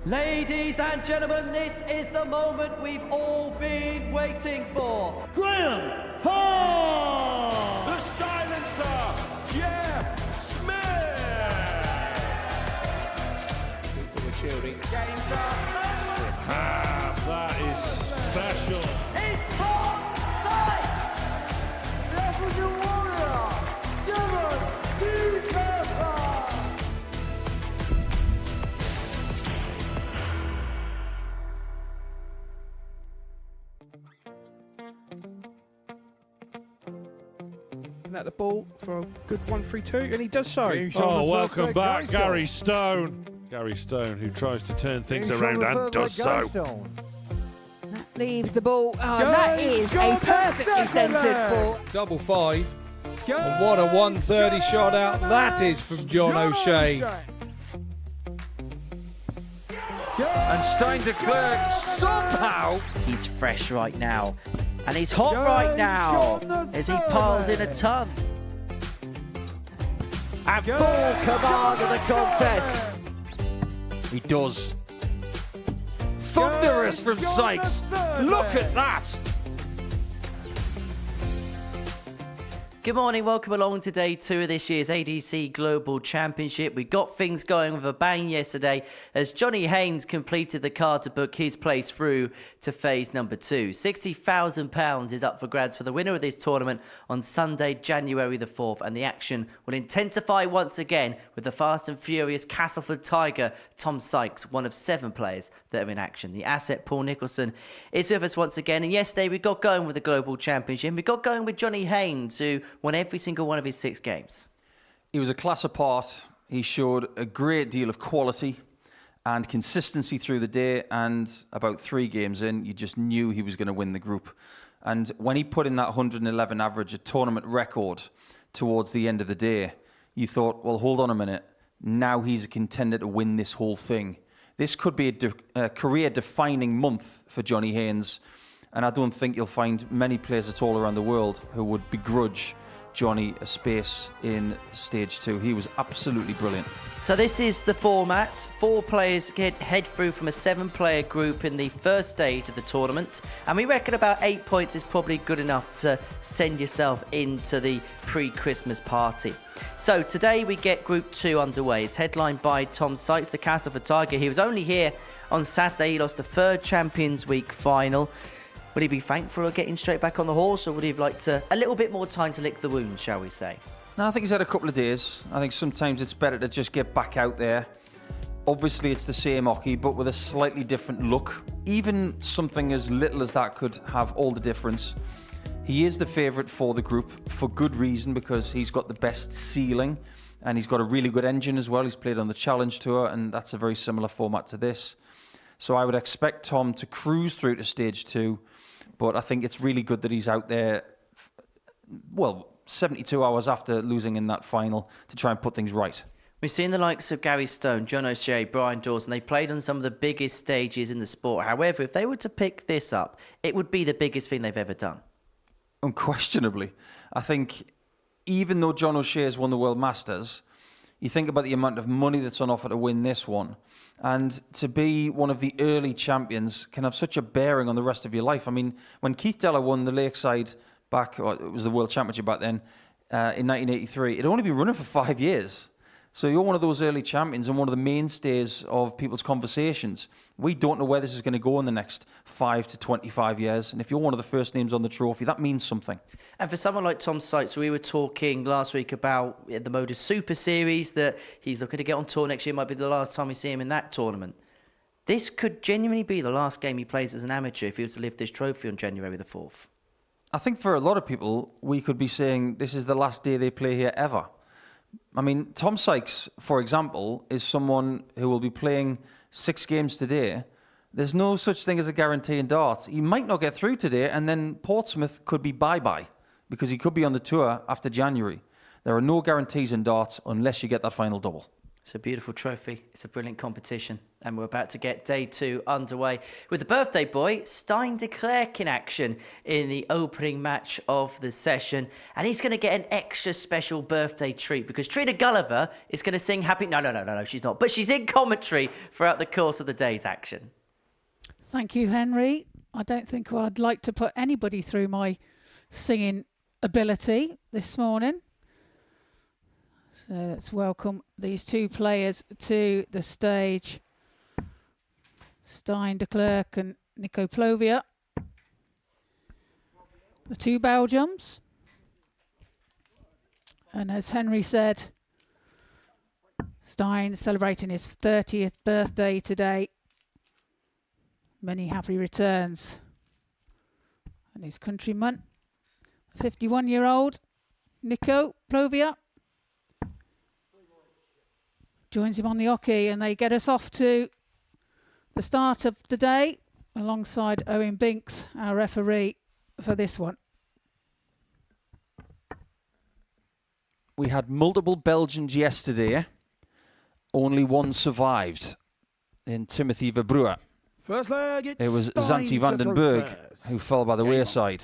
Ladies and gentlemen, this is the moment we've all been waiting for. Graham Hall! The silencer, Jeff Smith! People were cheering. Games up. That is special. It's Tom Sykes! Level warrior, Declerk! At the ball for a good 1-3-2, and he does so. Oh, welcome back, Gary Stone. Gary Stone, who tries to turn things around and does so. That leaves the ball. Oh, that is a perfectly centred ball. Double five. And what a 130 shot out that is from John O'Shea. And Declerk somehow. He's fresh right now. And he's hot right now as he piles in a ton. And full command of the contest. He does. Thunderous from Sykes. Look at that. Good morning, welcome along to day 2 of this year's ADC Global Championship. We got things going with a bang yesterday as Johnny Haynes completed the card to book his place through to phase number 2. £60,000 is up for grabs for the winner of this tournament on Sunday, January the 4th, and the action will intensify once again with the fast and furious Castleford Tiger, Tom Sykes, one of 7 players that are in action. The asset, Paul Nicholson, is with us once again, and yesterday we got going with the Global Championship. We got going with Johnny Haynes, who won every single one of his 6 games. He was a class apart. He showed a great deal of quality and consistency through the day, and about 3 games in, you just knew he was going to win the group. And when he put in that 111 average, a tournament record, towards the end of the day, you thought, well, hold on a minute. Now he's a contender to win this whole thing. This could be a career-defining month for Johnny Haynes, and I don't think you'll find many players at all around the world who would begrudge Johnny a space in stage 2. He was absolutely brilliant. So this is the format. 4 players head through from a 7-player group in the first stage of the tournament. And we reckon about 8 points is probably good enough to send yourself into the pre-Christmas party. So today we get Group 2 underway. It's headlined by Tom Sykes, the Castleford Tiger. He was only here on Saturday. He lost the 3rd Champions Week final. Would he be thankful of getting straight back on the horse, or would he have liked a little bit more time to lick the wounds, shall we say? No, I think he's had a couple of days. I think sometimes it's better to just get back out there. Obviously, it's the same hockey, but with a slightly different look. Even something as little as that could have all the difference. He is the favourite for the group for good reason, because he's got the best ceiling and he's got a really good engine as well. He's played on the Challenge Tour, and that's a very similar format to this. So I would expect Tom to cruise through to stage 2. But I think it's really good that he's out there, well, 72 hours after losing in that final to try and put things right. We've seen the likes of Gary Stone, John O'Shea, Brian Dawson. They played on some of the biggest stages in the sport. However, if they were to pick this up, it would be the biggest thing they've ever done. Unquestionably. I think even though John O'Shea has won the World Masters, you think about the amount of money that's on offer to win this one. And to be one of the early champions can have such a bearing on the rest of your life. I mean, when Keith Deller won the Lakeside back, or it was the World Championship back then, in 1983, it'd only been running for 5 years. So you're one of those early champions and one of the mainstays of people's conversations. We don't know where this is going to go in the next 5 to 25 years. And if you're one of the first names on the trophy, that means something. And for someone like Tom Sykes, we were talking last week about the Modus Super Series, that he's looking to get on tour next year. Might be the last time we see him in that tournament. This could genuinely be the last game he plays as an amateur if he was to lift this trophy on January the 4th. I think for a lot of people, we could be saying this is the last day they play here ever. I mean, Tom Sykes, for example, is someone who will be playing 6 games today. There's no such thing as a guarantee in darts. He might not get through today, and then Portsmouth could be bye-bye, because he could be on the tour after January. There are no guarantees in darts unless you get that final double. It's a beautiful trophy. It's a brilliant competition. And we're about to get day 2 underway with the birthday boy, Stein Declerk, in action in the opening match of the session. And he's going to get an extra special birthday treat because Trina Gulliver is going to sing happy... No, she's not. But she's in commentary throughout the course of the day's action. Thank you, Henry. I don't think I'd like to put anybody through my singing ability this morning. So let's welcome these two players to the stage. Stein Declerk and Nico Plovia. The two Belgiums. And as Henry said, Stein celebrating his 30th birthday today. Many happy returns. And his countryman, 51-year-old Nico Plovia, joins him on the hockey, and they get us off to the start of the day alongside Owen Binks, our referee for this one. We had multiple Belgians yesterday. Only one survived in Timothy Verbruer. First leg, It was Zanti van den Berg who fell by the wayside.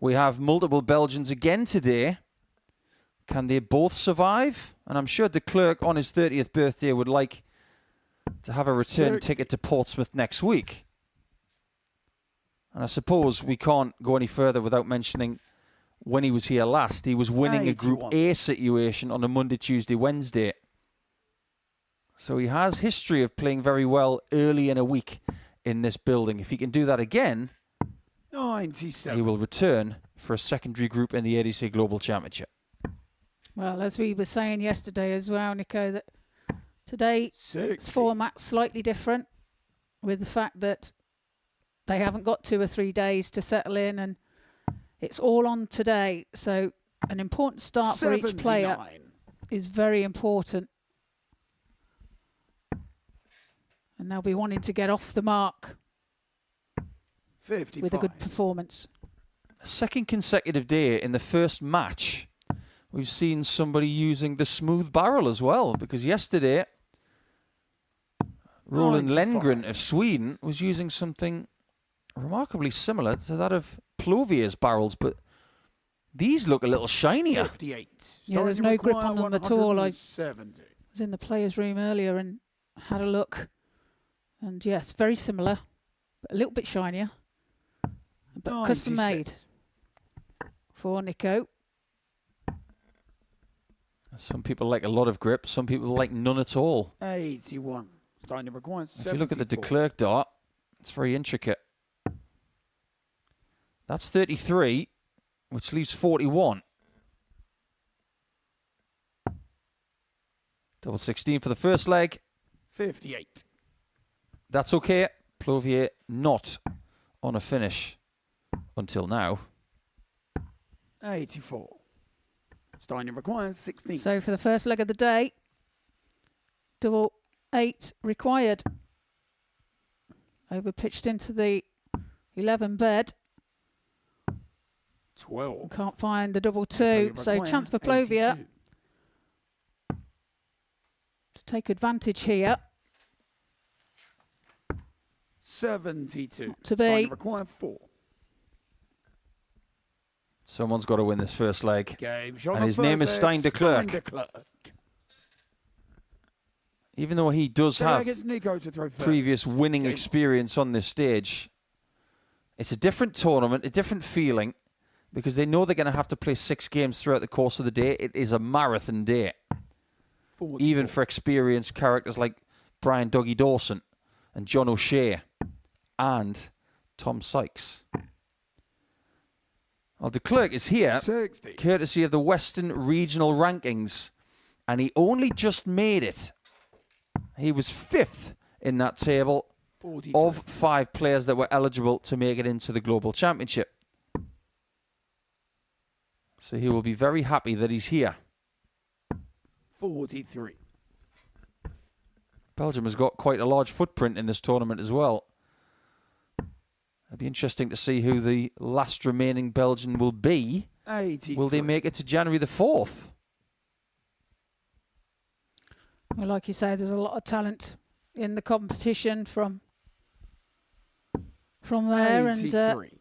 We have multiple Belgians again today. Can they both survive? And I'm sure Declerk on his 30th birthday would like to have a return ticket to Portsmouth next week. And I suppose we can't go any further without mentioning when he was here last, he was winning a Group A situation on a Monday, Tuesday, Wednesday. So he has history of playing very well early in a week in this building. If he can do that again, 97. he will return for a secondary group in the ADC Global Championship. Well, as we were saying yesterday as well, Nico, that today's format's slightly different with the fact that they haven't got 2 or 3 days to settle in, and it's all on today. So an important start for each player is very important. And they'll be wanting to get off the mark 55. with a good performance. Second consecutive day in the first match, we've seen somebody using the smooth barrel as well, because yesterday Roland 95. Lengren of Sweden was using something remarkably similar to that of Plovia's barrels, but these look a little shinier. 58. Yeah, there's no grip on them at all. I 70. was in the players' room earlier and had a look. And yes, very similar, but a little bit shinier. But custom made for Nico. Some people like a lot of grip, some people like none at all. 81. Starting to require 74. If you look at the Declerk dart, it's very intricate. That's 33, which leaves 41. Double 16 for the first leg. 58. That's okay. Plovia not on a finish until now. 84. Steiner requires 16. So for the first leg of the day, double 8 required. Over pitched into the 11 bed. 12. Can't find the double 2. So chance for Plovia to take advantage here. 72. To be. Steiner require 4. Someone's got to win this first leg. Game shot And on his name is first Stein leg, Declerk. Stein Declerk. Even though he does have Gets Nico to throw first. previous winning Game experience on this stage, it's a different tournament, a different feeling, because they know they're going to have to play 6 games throughout the course of the day. It is a marathon day, 44. even for experienced characters like Brian Dougie Dawson and John O'Shea and Tom Sykes. Well, Declerk is here 60. courtesy of the Western Regional Rankings, and he only just made it. He was 5th in that table 43. of 5 players that were eligible to make it into the Global Championship. So he will be very happy that he's here. 43. Belgium has got quite a large footprint in this tournament as well. It'll be interesting to see who the last remaining Belgian will be. 83. Will they make it to January the 4th? Well, like you say, there's a lot of talent in the competition from there, and 83.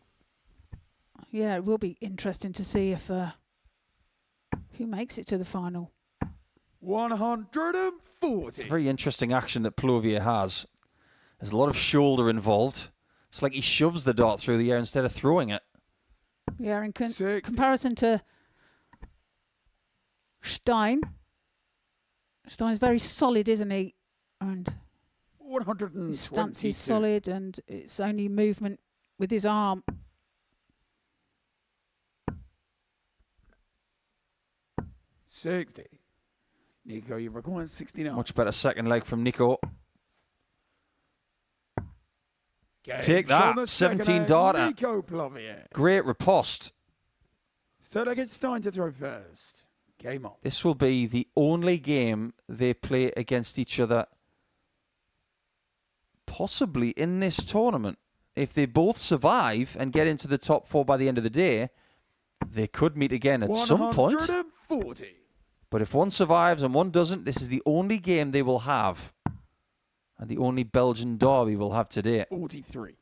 yeah, it will be interesting to see if who makes it to the final. 140. It's a very interesting action that Plovia has. There's a lot of shoulder involved. It's like he shoves the dart through the air instead of throwing it. Yeah, in 60. comparison to Stein. Stein's very solid, isn't he? And his stance is 122. solid, and it's only movement with his arm. $60. Nico, you require 69. Much better second leg from Nico. Game Take on that, the 17 second darter. end, Nico Plovia. Great riposte. Third leg, it's Stein to throw first. Game on. This will be the only game they play against each other, possibly in this tournament. If they both survive and get into the top 4 by the end of the day, they could meet again at some point. 140. But if one survives and one doesn't, this is the only game they will have. And the only Belgian derby we'll have today. 43.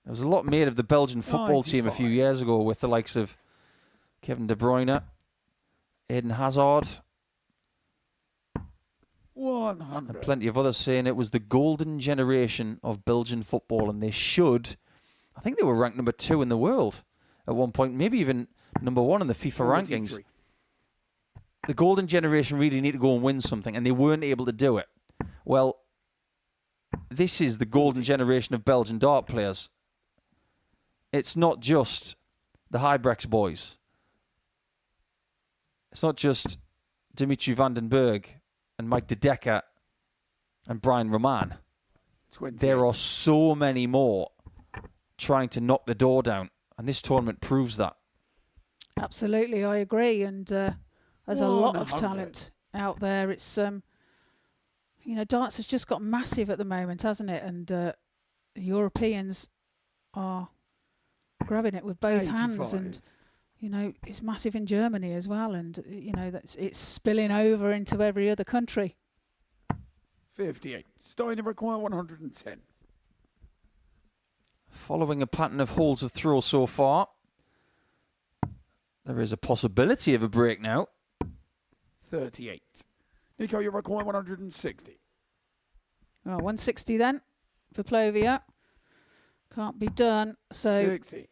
There was a lot made of the Belgian football team a few 95. years ago with the likes of Kevin De Bruyne, Eden Hazard, 100. and plenty of others saying it was the golden generation of Belgian football, and they should. I think they were ranked number 2 in the world at one point, maybe even number 1 in the FIFA rankings. 43. The golden generation really need to go and win something, and they weren't able to do it. Well, this is the golden generation of Belgian dart players. It's not just the Hybrex boys. It's not just Dimitri van den Berg and Mike De Decker and Brian Roman. 20. There are so many more trying to knock the door down, and this tournament proves that. Absolutely, I agree. And there's a lot of 100. talent out there. It's darts has just got massive at the moment, hasn't it? And the Europeans are grabbing it with both hands, 85. and it's massive in Germany as well, and it's spilling over into every other country. 58. Stein to require 110. Following a pattern of holes of throw so far, there is a possibility of a break now. 38. Nico, you require 160. Well, 160 then for Plovia. Can't be done. So 60.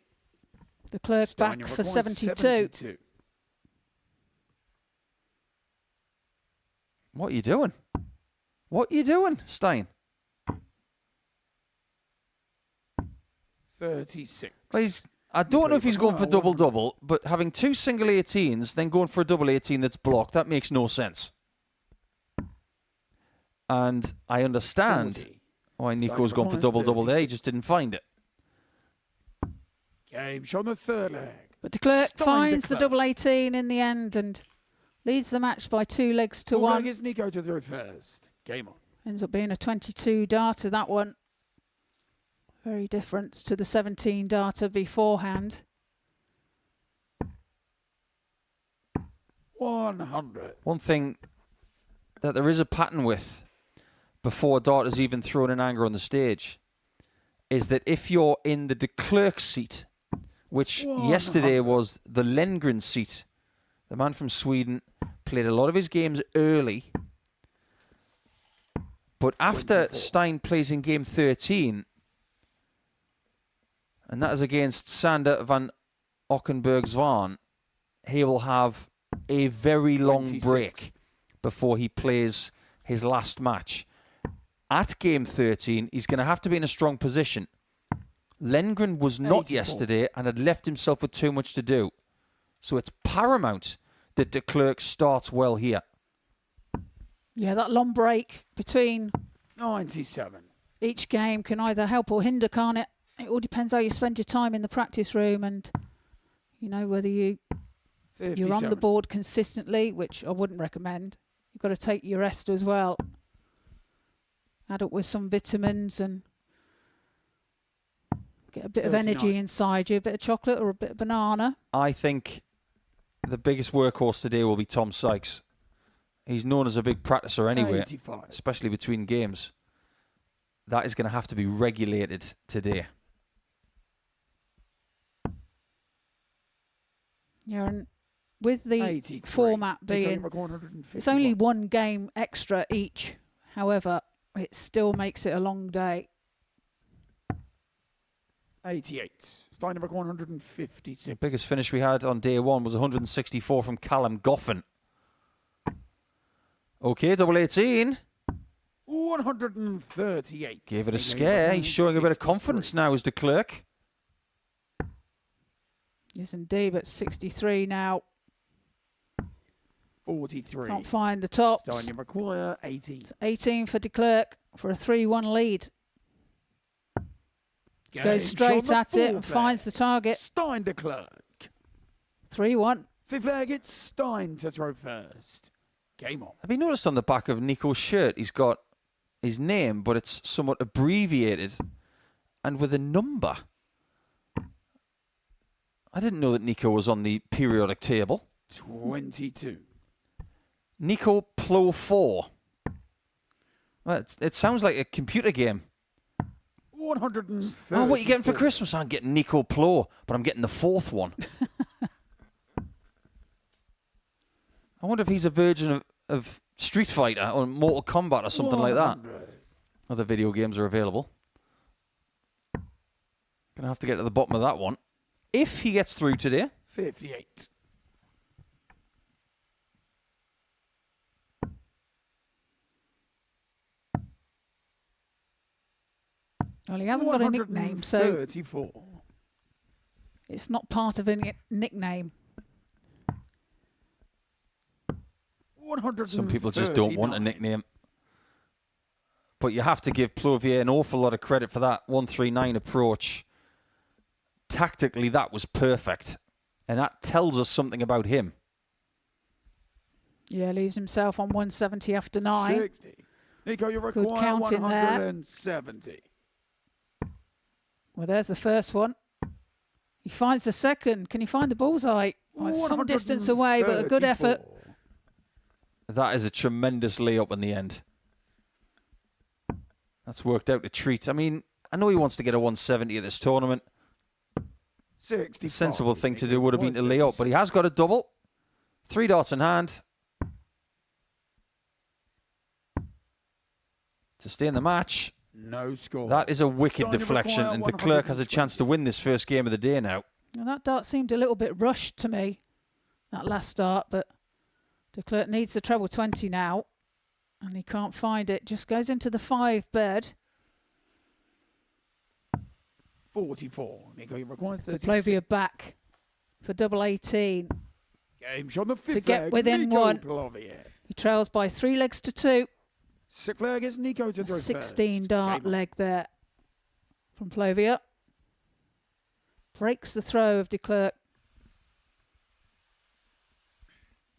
Declerk Stein, back you for require 72. What are you doing? What are you doing, Stein? 36. Well, I don't know if he's going for double-double, but having 2 single 18s, then going for a double 18 that's blocked, that makes no sense. And I understand 40. why Nico's gone for double-double there. He just didn't find it. Game on the third leg. But Declerk Stein finds the Declerk. double 18 in the end and leads the match by 2 legs to 1. Is Nico to throw first. Game on. Ends up being a 22 darter, that one. Very different to the 17 darter beforehand. 100. One thing that there is a pattern with before dart is even thrown in anger on the stage is that if you're in the Declerk seat, which yesterday was the Lengren seat, the man from Sweden played a lot of his games early, but after 24. Stein plays in game 13, and that is against Sander van Ockenburg Zwan, he will have a very long 26. break before he plays his last match. At game 13, he's going to have to be in a strong position. Lengren was not 84. yesterday and had left himself with too much to do. So it's paramount that Declerk starts well here. Yeah, that long break between 97. each game can either help or hinder, can't it? It all depends how you spend your time in the practice room and, whether you're on the 57. board consistently, which I wouldn't recommend. You've got to take your rest as well. Add up with some vitamins and Get a bit of energy inside you, a bit of chocolate or a bit of banana. I think the biggest workhorse today will be Tom Sykes. He's known as a big practicer anyway, 85. especially between games. That is going to have to be regulated today. Yeah, and with the 83. format being, it's only one game extra each. However, it still makes it a long day. 88. Starting at 156. The biggest finish we had on day one was 164 from Callum Goffin. Okay, double 18. 138. Gave it a scare. He's showing a bit of confidence now as Declerk. Yes, indeed, but 63 now. 43. Can't find the tops. Starting require 18. 18 for Declerk for a 3-1 lead. Goes straight at it and finds the target. Stein Declerk. 3-1. Fifth leg, it's Stein to throw first. Game on. Have you noticed on the back of Nico's shirt, he's got his name, but it's somewhat abbreviated and with a number? I didn't know that Nico was on the periodic table. 22. Nico Plo 4. Well, it sounds like a computer game. 130. Oh, what are you getting for Christmas? I'm getting Nico Plo, but I'm getting the fourth one. I wonder if he's a version of Street Fighter or Mortal Kombat or something like that. Other video games are available. Gonna have to get to the bottom of that one. If he gets through today. 58. Well, he hasn't got a nickname, so 34. it's not part of a nickname. Some people just don't want a nickname. But you have to give Plovia an awful lot of credit for that 139 approach. Tactically, that was perfect. And that tells us something about him. Yeah, leaves himself on 170 after 9. 60. Nico, you Good require count in there. 170. Well, there's the first one. He finds the second. Can he find the bullseye? Well, it's some distance away, but a good effort. That is a tremendous layup in the end. That's worked out a treat. I mean, I know he wants to get a 170 at this tournament. 65. The sensible thing to do would have been to lay up, but he has got a double. 3 darts in hand. To stay in the match. No score. That is a wicked deflection, and Declerk has a chance to win this first game of the day now. Now, that dart seemed a little bit rushed to me, that last start, but Declerk needs the treble 20 now, and he can't find it. Just goes into the 5 bed. 44. Nico, you require 36. So Plovia back for double 18. Game shot on the fifth To get leg. within Nico 1. Plovia. He trails by 3 legs to 2. Sixth flag is Nico to throw 16 first. dart Game on. leg there from Plovia. Breaks the throw of Declerk.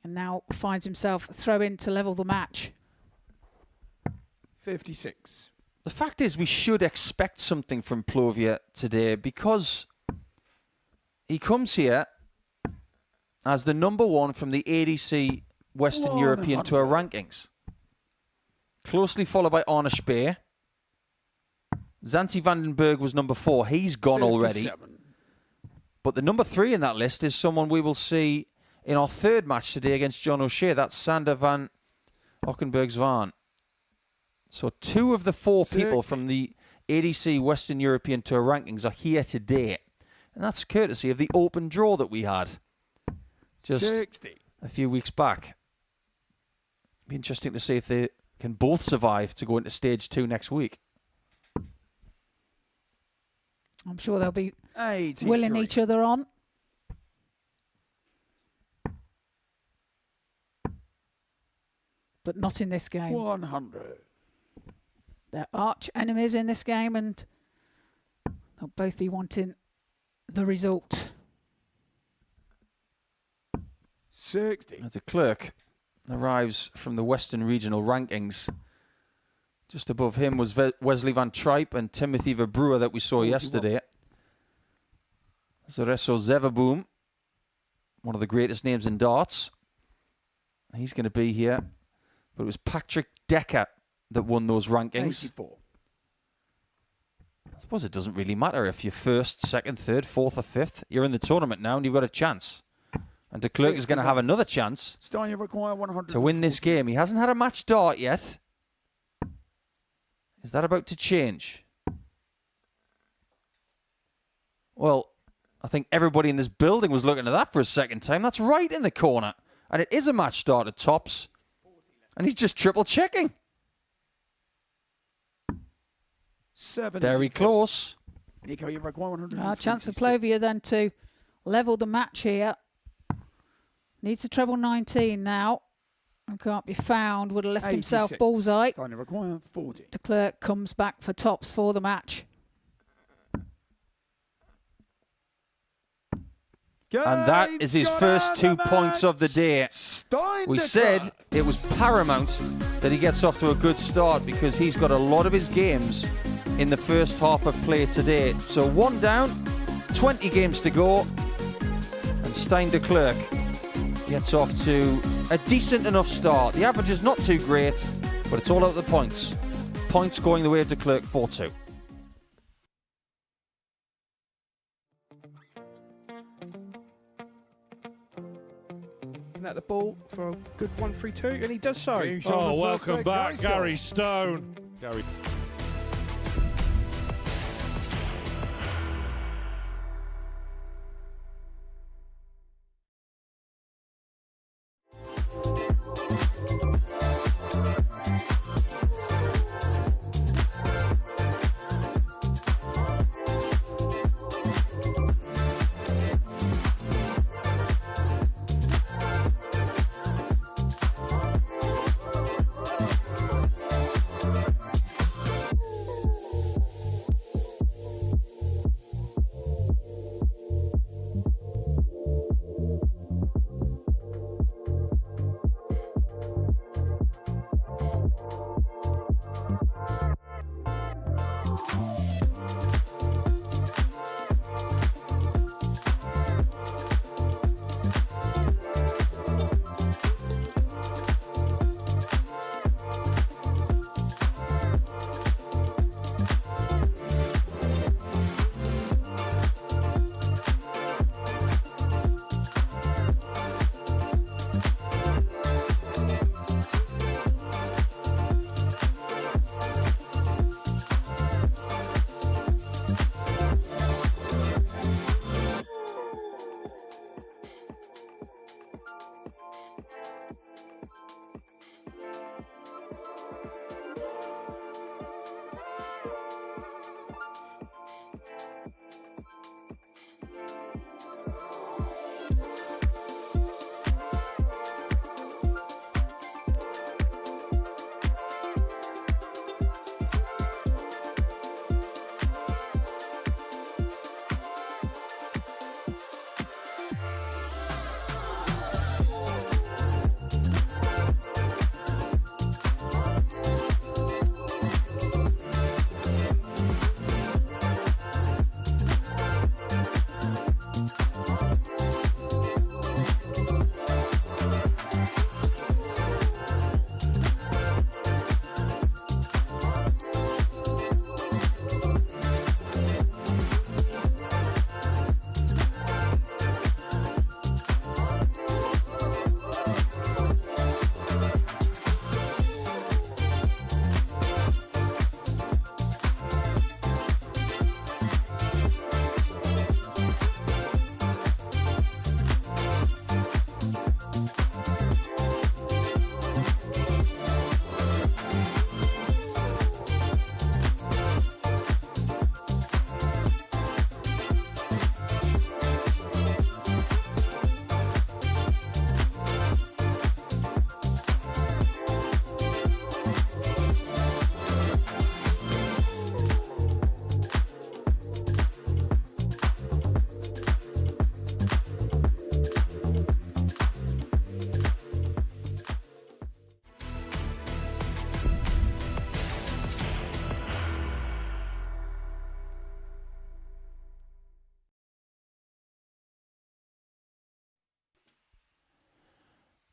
And now finds himself a throw in to level the match. 56. The fact is, we should expect something from Plovia today because he comes here as the number 1 from the ADC Western European Tour rankings. Closely followed by Arne Speer. Zanti Vandenberg was number 4. He's gone already. 57. But the number 3 in that list is someone we will see in our third match today against John O'Shea. That's Sander van Ockenburg-Zwan. So 2 of the 4 people from the ADC Western European Tour rankings are here today. And that's courtesy of the open draw that we had just 60. a few weeks back. Be interesting to see if they can both survive to go into stage 2 next week. I'm sure they'll be 83. willing each other on. But not in this game. 100. They're arch enemies in this game, and they'll both be wanting the result. 60. Declerk arrives from the Western Regional rankings. Just above him was Wesley van Tripe and Timothy Verbruwer that we saw 41. yesterday. Zoreso Zeverboom, one of the greatest names in darts. He's going to be here. But it was Patrick Decker that won those rankings. 84. I suppose it doesn't really matter if you're first, second, third, fourth, or fifth. You're in the tournament now and you've got a chance. And Declerk is going to have another chance Stein, you require 100 to win this game. He hasn't had a match start yet. Is that about to change? Well, I think everybody in this building was looking at that for a second time. That's right in the corner. And it is a match start at tops. And he's just triple checking. 74. Very close. Nico, you require 100. Chance for Plovia then to level the match here. Needs a treble 19 now. And can't be found. Would have left himself 86. bullseye. Stein, you require 40. Declerk comes back for tops for the match. And that is his first 2 points of the day. We said it was paramount that he gets off to a good start because he's got a lot of his games in the first half of play today. So 1 down, 20 games to go. And Stein Declerk gets off to a decent enough start. The average is not too great, but it's all out of the points. Points going the way of Declerk 4-2. At the ball for a good 1-3-2, and he does so. Oh, welcome back, Gary Stone. Gary.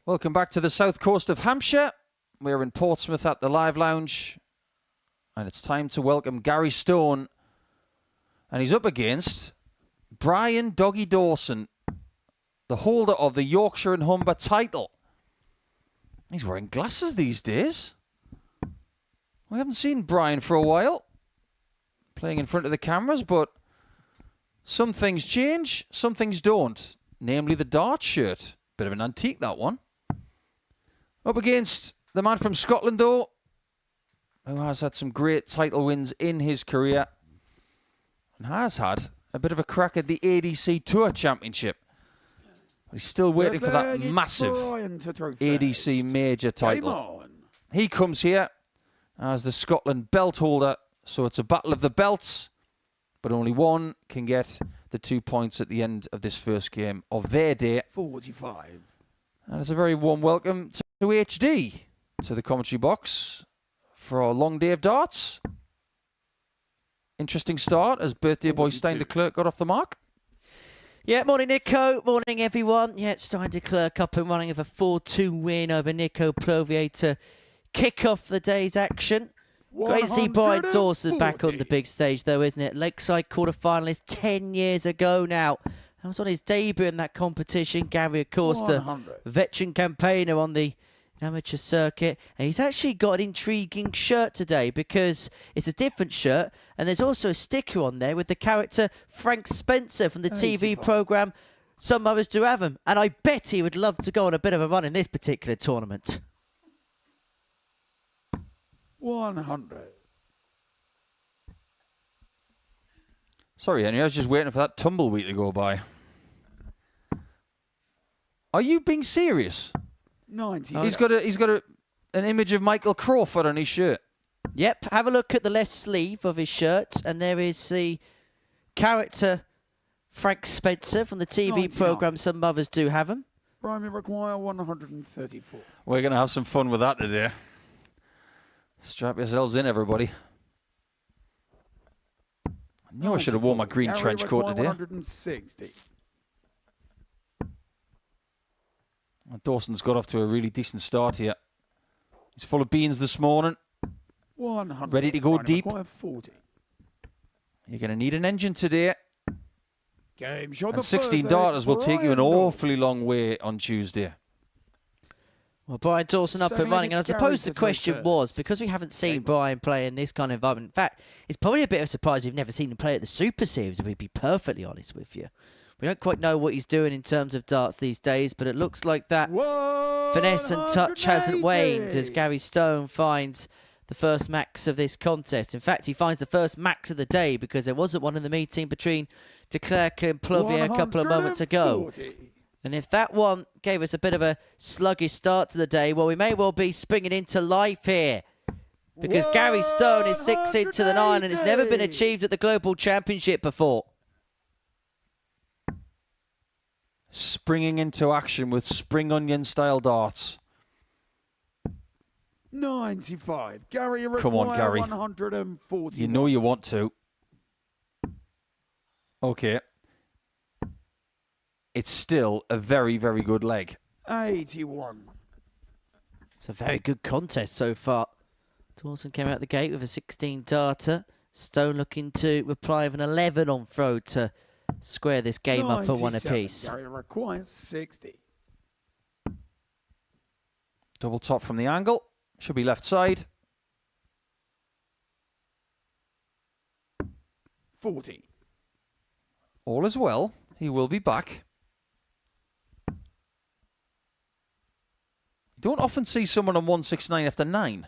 Welcome back to the south coast of Hampshire. We're in Portsmouth at the Live Lounge. And it's time to welcome Gary Stone. And he's up against Brian Doggy Dawson, the holder of the Yorkshire and Humber title. He's wearing glasses these days. We haven't seen Brian for a while, playing in front of the cameras, but some things change, some things don't. Namely the DARTS shirt. Bit of an antique, that one. Up against the man from Scotland, though, who has had some great title wins in his career and has had a bit of a crack at the ADC Tour Championship. He's still waiting for that massive ADC major title. He comes here as the Scotland belt holder, so it's a battle of the belts, but only one can get the 2 points at the end of this first game of their day. 45. And it's a very warm welcome to HD, to the commentary box for our long day of darts. Interesting start as birthday boy Stein Declerk got off the mark. Yeah, morning Nico, morning everyone. Yeah, it's Stein Declerk up and running with a 4-2 win over Nico Plovia to kick off the day's action. Great to see Brian Dawson back on the big stage though, isn't it? Lakeside quarter-finalist 10 years ago now. That was on his debut in that competition. Gary, of course, the veteran campaigner on the amateur circuit. And he's actually got an intriguing shirt today because it's a different shirt. And there's also a sticker on there with the character Frank Spencer from the TV programme Some Others Do Have 'Em. And I bet he would love to go on a bit of a run in this particular tournament. 100. Sorry, Henry, I was just waiting for that tumbleweed to go by. Are you being serious? 90. He's got an image of Michael Crawford on his shirt. Yep, have a look at the left sleeve of his shirt, and there is the character Frank Spencer from the TV programme Some Others Do Have 'Em. Brian require 134. We're going to have some fun with that today. Strap yourselves in, everybody. I knew I should have worn my green trench coat today. 160. Dawson's got off to a really decent start here. He's full of beans this morning. 100. Ready to go deep. 40. You're going to need an engine today. Game shot. And 16 darters will take you an awfully long way on Tuesday. Well, Brian Dawson up and running, and I suppose the question was, because we haven't seen Brian play in this kind of environment, in fact, it's probably a bit of a surprise we've never seen him play at the Super Series, if we'd be perfectly honest with you. We don't quite know what he's doing in terms of darts these days, but it looks like that finesse and touch hasn't waned as Gary Stone finds the first max of this contest. In fact, he finds the first max of the day because there wasn't one in the meeting between Declerk and Plovia a couple of moments ago. And if that one gave us a bit of a sluggish start to the day, well, we may well be springing into life here. Because Gary Stone is 6 into the 9 and it's never been achieved at the Global Championship before. Springing into action with spring onion style darts. 95. Gary, come on, Gary. 140. You know you want to. Okay. It's still a very, very good leg. 81. It's a very good contest so far. Dawson came out the gate with a 16 darter. Stone looking to reply with an 11 on throw to square this game up for one apiece. Gary requires 60. Double top from the angle. Should be left side. 40. All is well. He will be back. You don't often see someone on 169 after 9.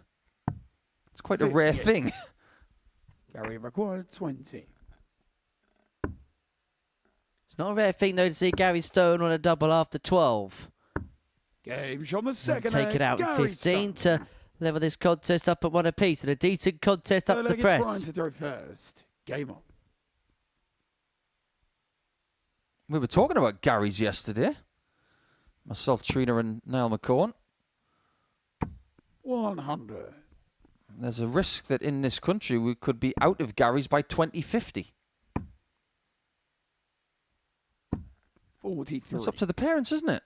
It's quite a rare thing. Gary required 20. It's not a rare thing, though, to see Gary Stone on a double after 12. Game shot the second. Take it out in 15 to level this contest up at one apiece. And a decent contest up to press. Brian to throw first. Game on. We were talking about Gary's yesterday. Myself, Trina, and Niall McCowan. 100. There's a risk that in this country we could be out of Gary's by 2050. 43. It's up to the parents, isn't it?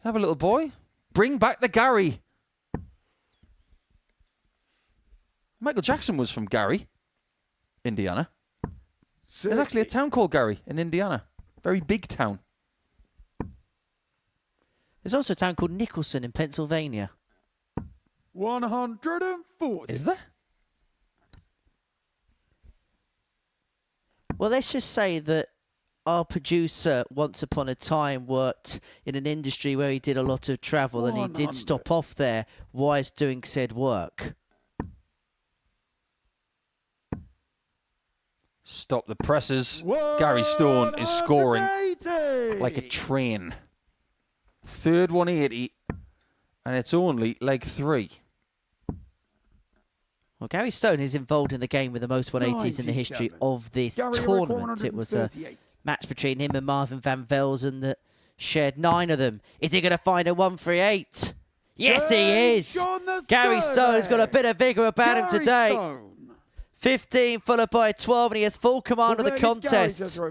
Have a little boy, Bring back the Gary. Michael Jackson was from Gary, Indiana. There's actually a town called Gary in Indiana. Very big town. There's also a town called Nicholson in Pennsylvania. 140. Is there? Well, let's just say that our producer once upon a time worked in an industry where he did a lot of travel and he did stop off there whilst doing said work. Stop the presses. Gary Stone is scoring like a train. Third 180, and it's only leg 3. Well, Gary Stone is involved in the game with the most 180s in the history of this tournament. It was a match between him and Marvin van Velzen that shared 9 of them. Is he going to find a 138? Yes, he is. Gary Stone's got a bit of vigour about him today. 15 followed by a 12, and he has full command of the contest.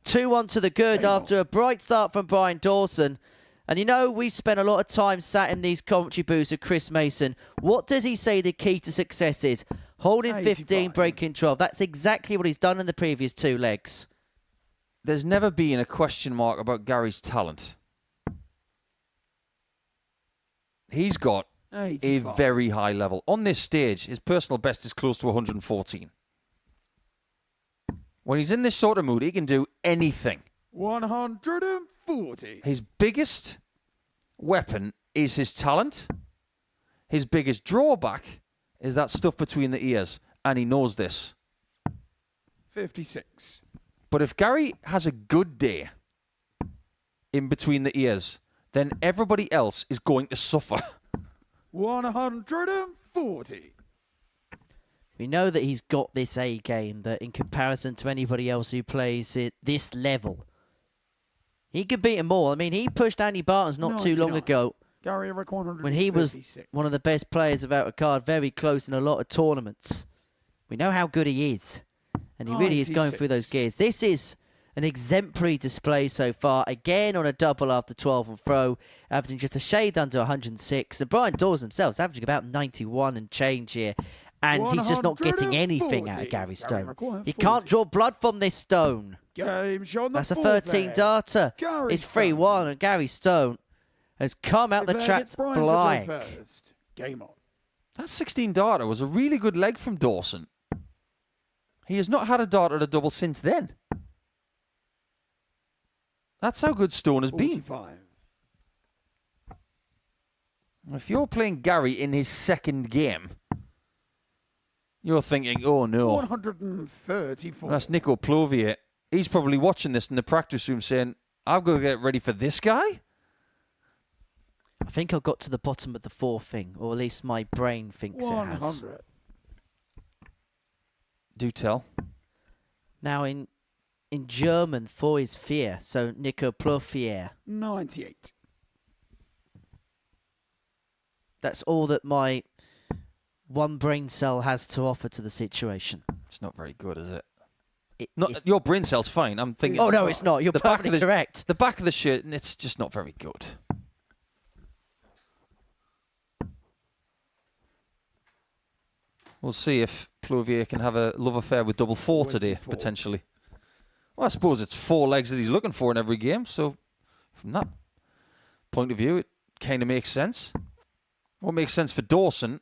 2-1 to the good after a bright start from Brian Dawson. And you know, we've spent a lot of time sat in these commentary booths with Chris Mason. What does he say the key to success is? Holding 15, breaking 12. That's exactly what he's done in the previous 2 legs. There's never been a question mark about Gary's talent. He's got a very high level. On this stage, his personal best is close to 114. When he's in this sort of mood, he can do anything. 140. His biggest weapon is his talent. His biggest drawback is that stuff between the ears, and he knows this. 56. But if Gary has a good day in between the ears, then everybody else is going to suffer. 140. We know that he's got this A game that in comparison to anybody else who plays at this level, he could beat them all. I mean, he pushed Andy Barton's not too long ago when he was one of the best players about a card, very close in a lot of tournaments. We know how good he is, and he really is going through those gears. This is an exemplary display so far. Again on a double after 12 and throw, averaging just a shade under 106. And Brian Dawes himself is averaging about 91 and change here. And he's just not getting anything out of Gary Stone. He can't draw blood from this stone. That's a 13 darter. It's 3-1, and Gary Stone has come out the track flying. That 16 darter was a really good leg from Dawson. He has not had a darter at a double since then. That's how good Stone has been. If you're playing Gary in his second game, you're thinking, oh no. 134. That's Nico Plovia. He's probably watching this in the practice room saying, I've got to get ready for this guy. I think I got to the bottom of the 4 thing, or at least my brain thinks it has. Do tell. Now in German, 4 is fear, so Nico Plovia. 98. That's all that my one brain cell has to offer to the situation. It's not very good, is it? Your brain cell's fine. I'm thinking. Oh no, it's not. You're perfectly correct. The back of the shirt, and it's just not very good. We'll see if Plovia can have a love affair with double 4 today, potentially. Well, I suppose it's 4 legs that he's looking for in every game, so from that point of view, it kind of makes sense. What makes sense for Dawson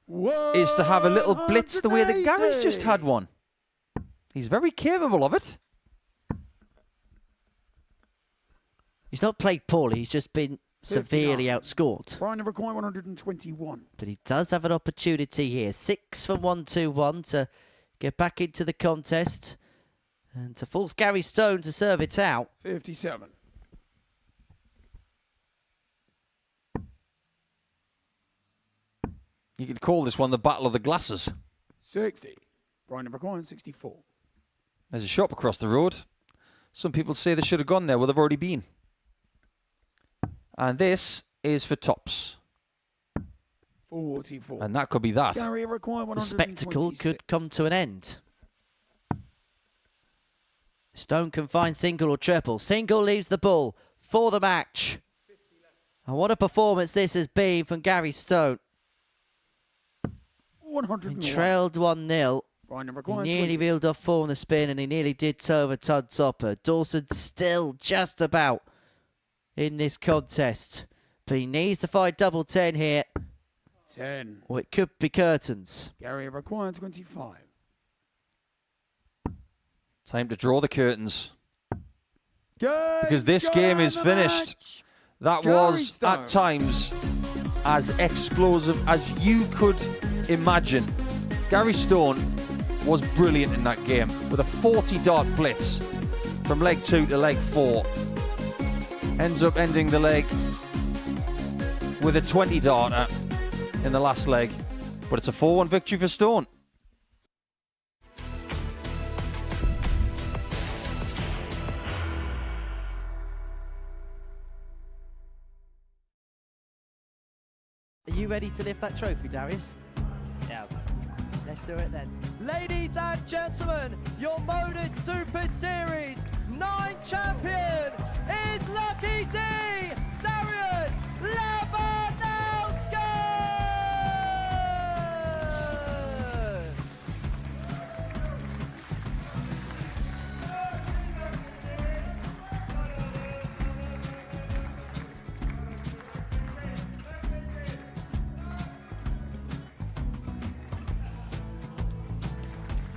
is to have a little blitz the way that Gary's just had one. He's very capable of it. He's not played poorly, he's just been severely outscored. Brian required 121. But he does have an opportunity here. 6 from 1-2-1 to get back into the contest and to force Gary Stone to serve it out. 57. You could call this one the Battle of the Glasses. 60. Brian required 64. There's a shop across the road. Some people say they should have gone there. Well, they've already been. And this is for tops. 44. And that could be that. Gary required The spectacle could come to an end. Stone can find single or triple. Single leaves the bull for the match. And what a performance this has been from Gary Stone. 101. He trailed 1-0. Right, number He one, nearly 20. reeled off 4 on the spin, and he nearly did so over Todd Topper. Dawson still just about in this contest. But he needs to find double 10 here. 10. Or it could be curtains. Gary required 25. Time to draw the curtains. Game Because this shot game on is the finished. match. That Gary was, Stone. at times, as explosive as you could imagine. Gary Stone was brilliant in that game with a 40-dart blitz from leg 2 to leg 4. Ends up ending the leg with a 20-darter in the last leg. But it's a 4-1 victory for Stone. Are you ready to lift that trophy, Darius? Yes. Let's do it then. Ladies and gentlemen, your Modus Super Series 9 champion is Lucky D, Darius Labanowski!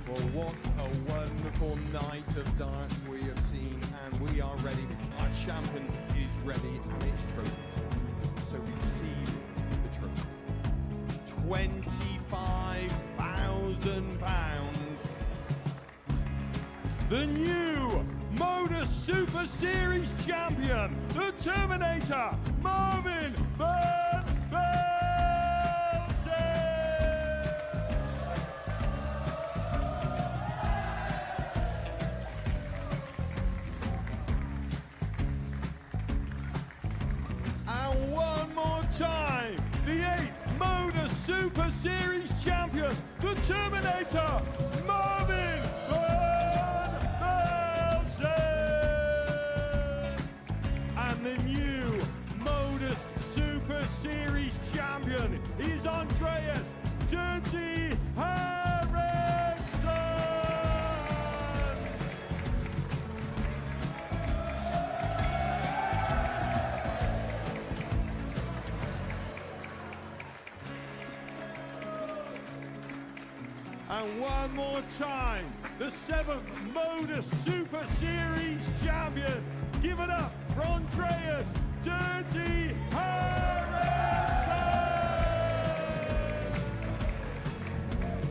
Well, what a wonderful night of darts we have seen, and we are ready. Our champion is ready, and it's trophy time. So receive the trophy. £25,000. The new Modus Super Series champion, the Terminator, Marvin Van Velzen. And one more time, the 8th Modus Super Series champion, the Terminator, Marvin Van Velzen. And the new Modus Super Series champion is Andreas Dirty Harrison. And one more time, the 7th Modus Super Series champion. Give it up for Andreas Dirty Harrison.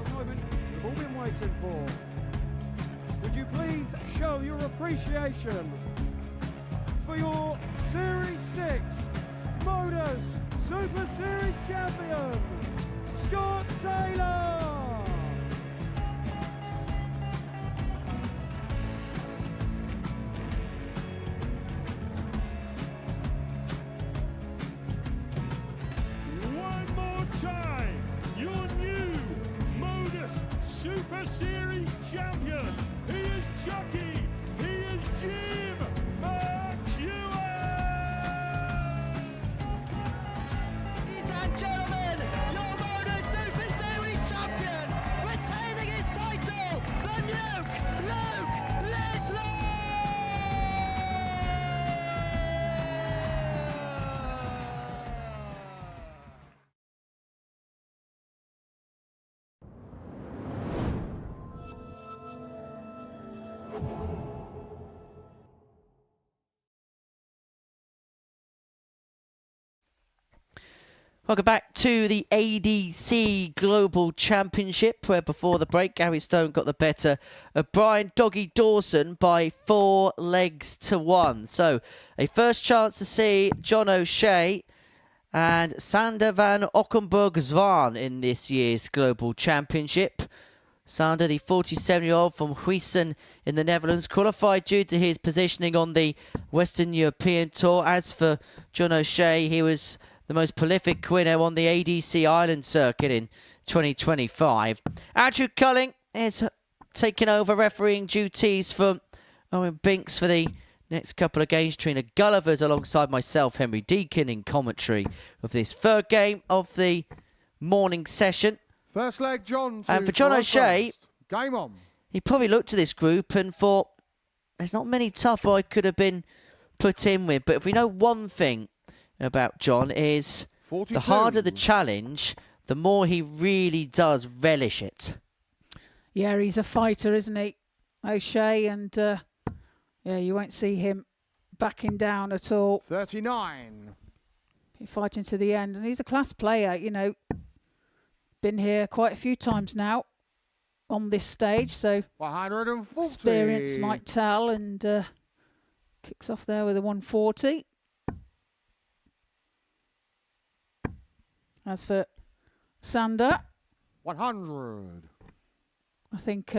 The moment we've all been waiting for. Would you please show your appreciation for your Series 6 Modus Super Series champion, Scott Taylor? One more time, your new Modus Super Series champion. He is Chucky. He is Jim McEwen. Ladies and gentlemen, your Modus Super Series champion, retaining his title, the Nuke, Luke Littler! Welcome back to the ADC Global Championship, where before the break, Gary Stone got the better of Brian Doggy Dawson by 4 legs to 1. So, a first chance to see John O'Shea and Sander van Ockenburg Zwan in this year's Global Championship. Sander, the 47-year-old from Huissen in the Netherlands, qualified due to his positioning on the Western European Tour. As for John O'Shea, he was the most prolific winner on the ADC Island circuit in 2025. Andrew Culling is taking over refereeing duties from Owen Binks for the next couple of games. Trina Gulliver's alongside myself, Henry Deakin, in commentary of this third game of the morning session. First leg, John. And for John O'Shea, game on. He probably looked at this group and thought, there's not many tough I could have been put in with. But if we know one thing about John is 42. the harder the challenge, the more he really does relish it. Yeah, he's a fighter, isn't he, O'Shea? And yeah, you won't see him backing down at all. 39. He's fighting to the end. And he's a class player, you know. Been here quite a few times now on this stage, so 140. experience might tell, and kicks off there with a 140. As for Sander, 100. I think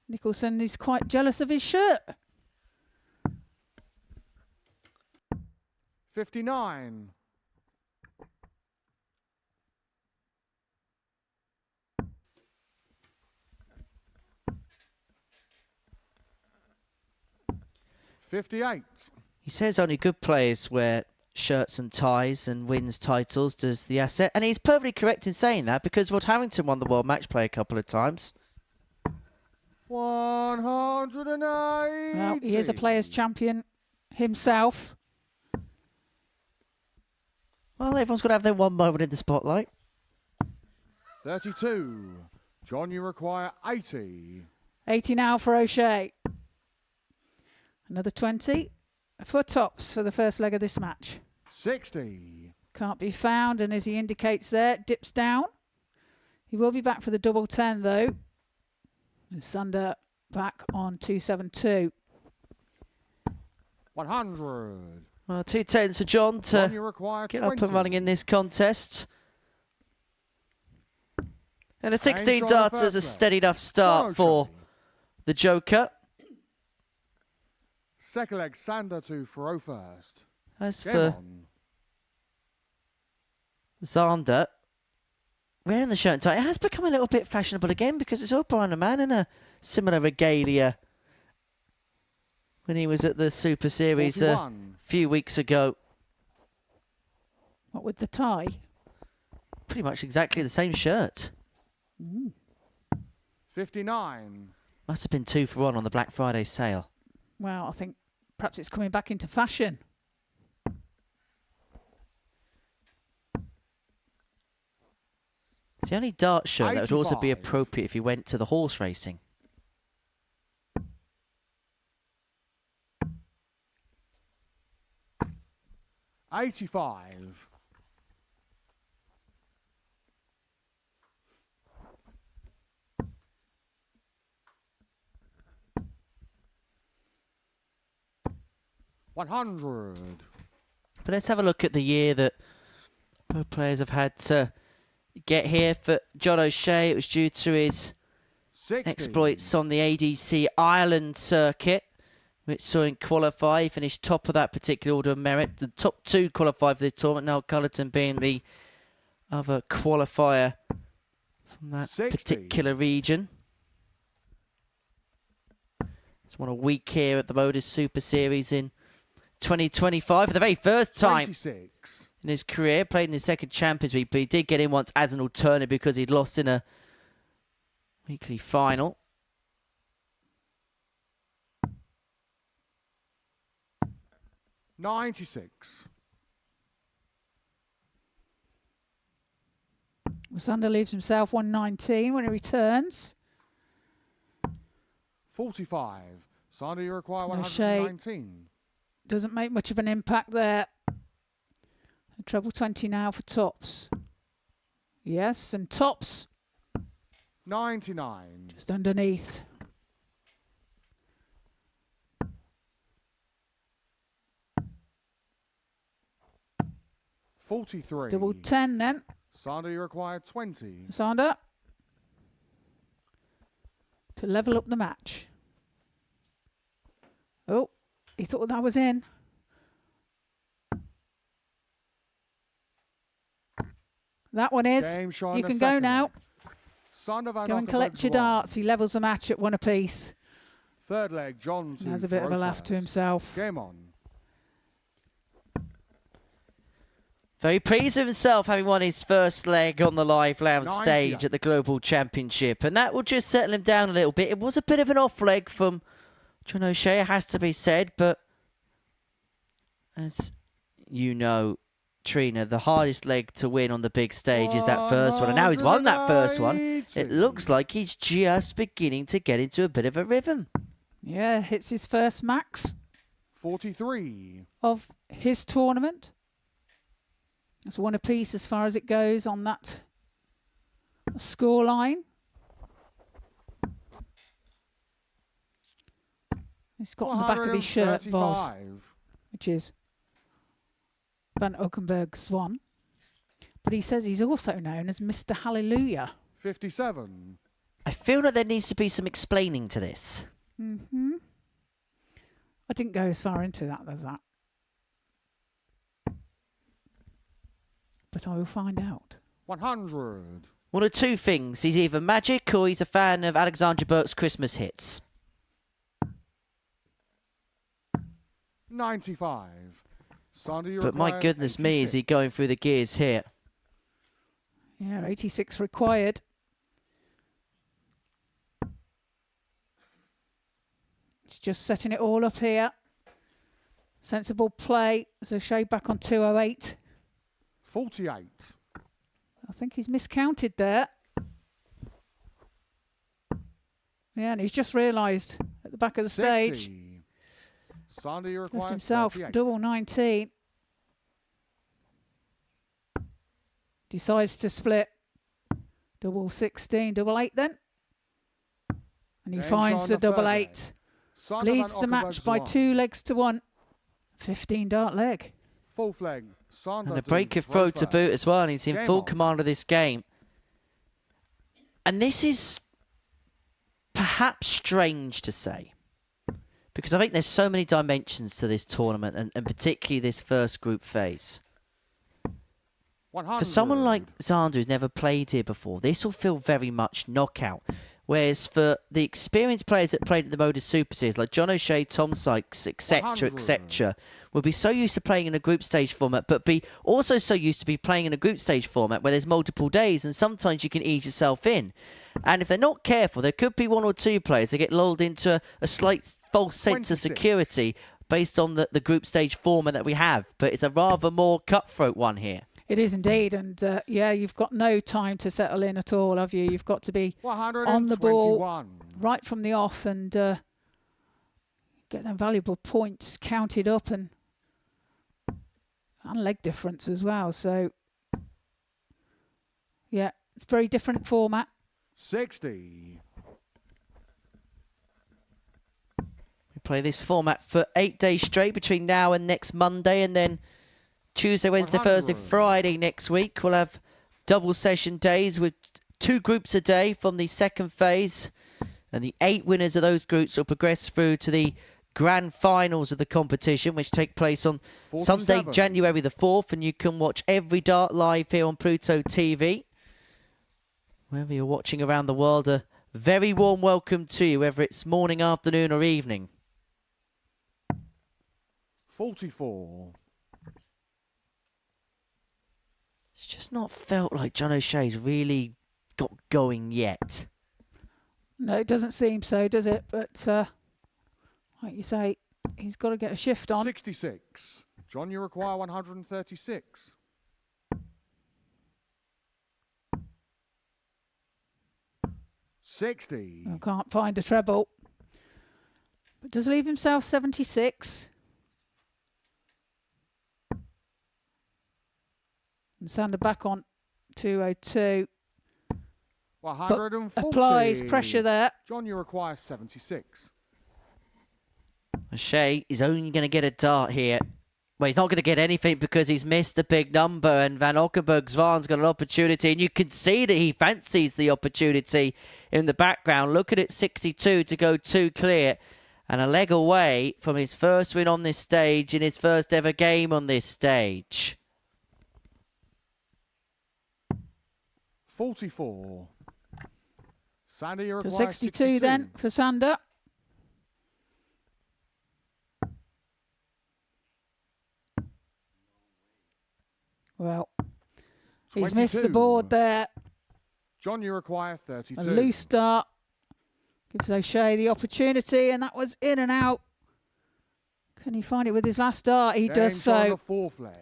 Nicholson is quite jealous of his shirt. 59. 58. He says only good players wear shirts and ties and wins titles, does the asset. And he's perfectly correct in saying that, because Rod Harrington won the World Match Play a couple of times. 180. Well, he is a players' champion himself. Well, everyone's got to have their one moment in the spotlight. 32. John, you require 80. 80 now for O'Shea. Another 20 for tops for the first leg of this match. 60. Can't be found, and as he indicates there, dips down. He will be back for the double 10 though. Sander back on 272. 100. Well, 210s for John John, you to require get 20. up and running in this contest. And a 16 on the darts first as a leg. steady enough start for the Joker. Second leg, Sander to Faro first. As Game for on. Zander, wearing the shirt and tie, it has become a little bit fashionable again, because it's O'Brien, a man in a similar regalia when he was at the Super Series a 41. few weeks ago. What with the tie? Pretty much exactly the same shirt. 59. Must have been 2 for 1 on the Black Friday sale. Well, I think perhaps it's coming back into fashion. It's the only dart shirt that would also be 85. appropriate if you went to the horse racing. $85. 100. But let's have a look at the year that both players have had to get here. For John O'Shea, it was due to his 60. exploits on the ADC Ireland circuit, which saw him qualify. He finished top of that particular order of merit. The top 2 qualified for the tournament, Noel Cullerton being the other qualifier from that 60. particular region. It's won a week here at the Modus Super Series in 2025 for the very first time 26. in his career. Played in his second Champions Week, but he did get in once as an alternate because he'd lost in a weekly final. $96. Sander leaves himself 119 when he returns. 45. Sander, you require O'Shea 119. doesn't make much of an impact there. A treble 20 now for tops. Yes, and tops 99. just underneath. $43. Double 10 then. Sander, you require 20. Sander to level up the match. Oh, he thought that was in. That one is. Game showing You the can go second now. leg. Sander van Go and Ockenburg's collect your won. darts. He levels the match at 1 apiece. Third leg, John. He has a bit of a laugh to himself. Game on. Very pleased with himself, having won his first leg on the live lounge 98. stage at the Global Championship. And that will just settle him down a little bit. It was a bit of an off leg from John O'Shea, it has to be said. But as you know, Trina, the hardest leg to win on the big stage is that first one. And now he's won that first one. It looks like he's just beginning to get into a bit of a rhythm. Yeah, hits his first max 43 of his tournament. It's one apiece as far as it goes on that score line. He's got on the back of his shirt, Voss, which is Van Ockenburg's one. But he says he's also known as Mr. Hallelujah. 57. I feel like there needs to be some explaining to this. Mm-hmm. I didn't go as far into that as that. But I will find out. 100. One of two things. He's either magic or he's a fan of Alexandra Burke's Christmas hits. 95. Sandy, But my goodness me, is he going through the gears here? Yeah, 86 required. He's just setting it all up here. Sensible play. So shade back on 208. 48. I think he's miscounted there. Yeah, and he's just realised at the back of the 60. stage. Sandy Left requires himself 38. double 19. Decides to split. Double 16, double 8 then. And he James finds on the the double third 8. leg. Sander Leads van the match Ockenburg's by one. 2 legs to 1. 15 dart leg. Fourth leg. Sander And a to break of throw throw to first. boot as well. And he's in Game full on. command of this game. And this is perhaps strange to say. Because I think there's so many dimensions to this tournament. And particularly this first group phase. 100. For someone like Xander who's never played here before, this will feel very much knockout. Whereas for the experienced players that played at the Modus Super Series, like John O'Shea, Tom Sykes, etc., etc., will be so used to playing in a group stage format, but be also so used to be playing in a group stage format where there's multiple days and sometimes you can ease yourself in. And if they're not careful, there could be one or two players that get lulled into a slight false sense of 26. security based on the group stage format that we have. But it's a rather more cutthroat one here. It is indeed. And yeah, you've got no time to settle in at all, have you? You've got to be on the ball right from the off and get them valuable points counted up and leg difference as well. So, yeah, it's a very different format. 60. We play this format for 8 days straight between now and next Monday, and then Tuesday, Wednesday, 100. Thursday, Friday next week. We'll have double session days with 2 groups a day from the second phase, and the 8 winners of those groups will progress through to the grand finals of the competition, which take place on 47. Sunday, January the 4th, and you can watch every dart live here on Pluto TV. Wherever you're watching around the world, a very warm welcome to you, whether it's morning, afternoon or evening. 44. It's just not felt like John O'Shea's really got going yet. No, it doesn't seem so, does it? But like you say, he's got to get a shift on. 66. John, you require 136. $60. I can't find a treble. But does leave himself 76. And Sander back on 202. 140. But applies pressure there. John, you require 76. O'Shea is only going to get a dart here. Well, he's not going to get anything because he's missed the big number, and Van Ockenburg Zvan's got an opportunity, and you can see that he fancies the opportunity in the background. Look at it, 62 to go 2 clear, and a leg away from his first win on this stage in his first ever game on this stage. 44. Sander, you So require 62 then for Sander. He's missed the board there. John, you require 32. A loose start. Gives O'Shea the opportunity, and that was in and out. Can he find it with his last dart? He does so. The fourth leg.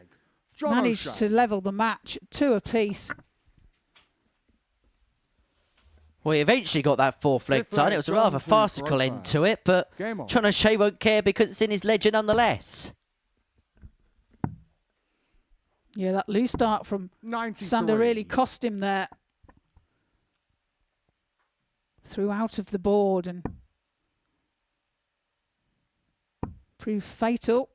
John Managed O'Shea. to level the match, 2 apiece. Well, he eventually got that fourth leg done. It was a rather farcical end to it, but John O'Shea won't care because it's in his ledger nonetheless. Yeah, that loose start from 93. Sander really cost him there. Threw out of the board and proved fatal.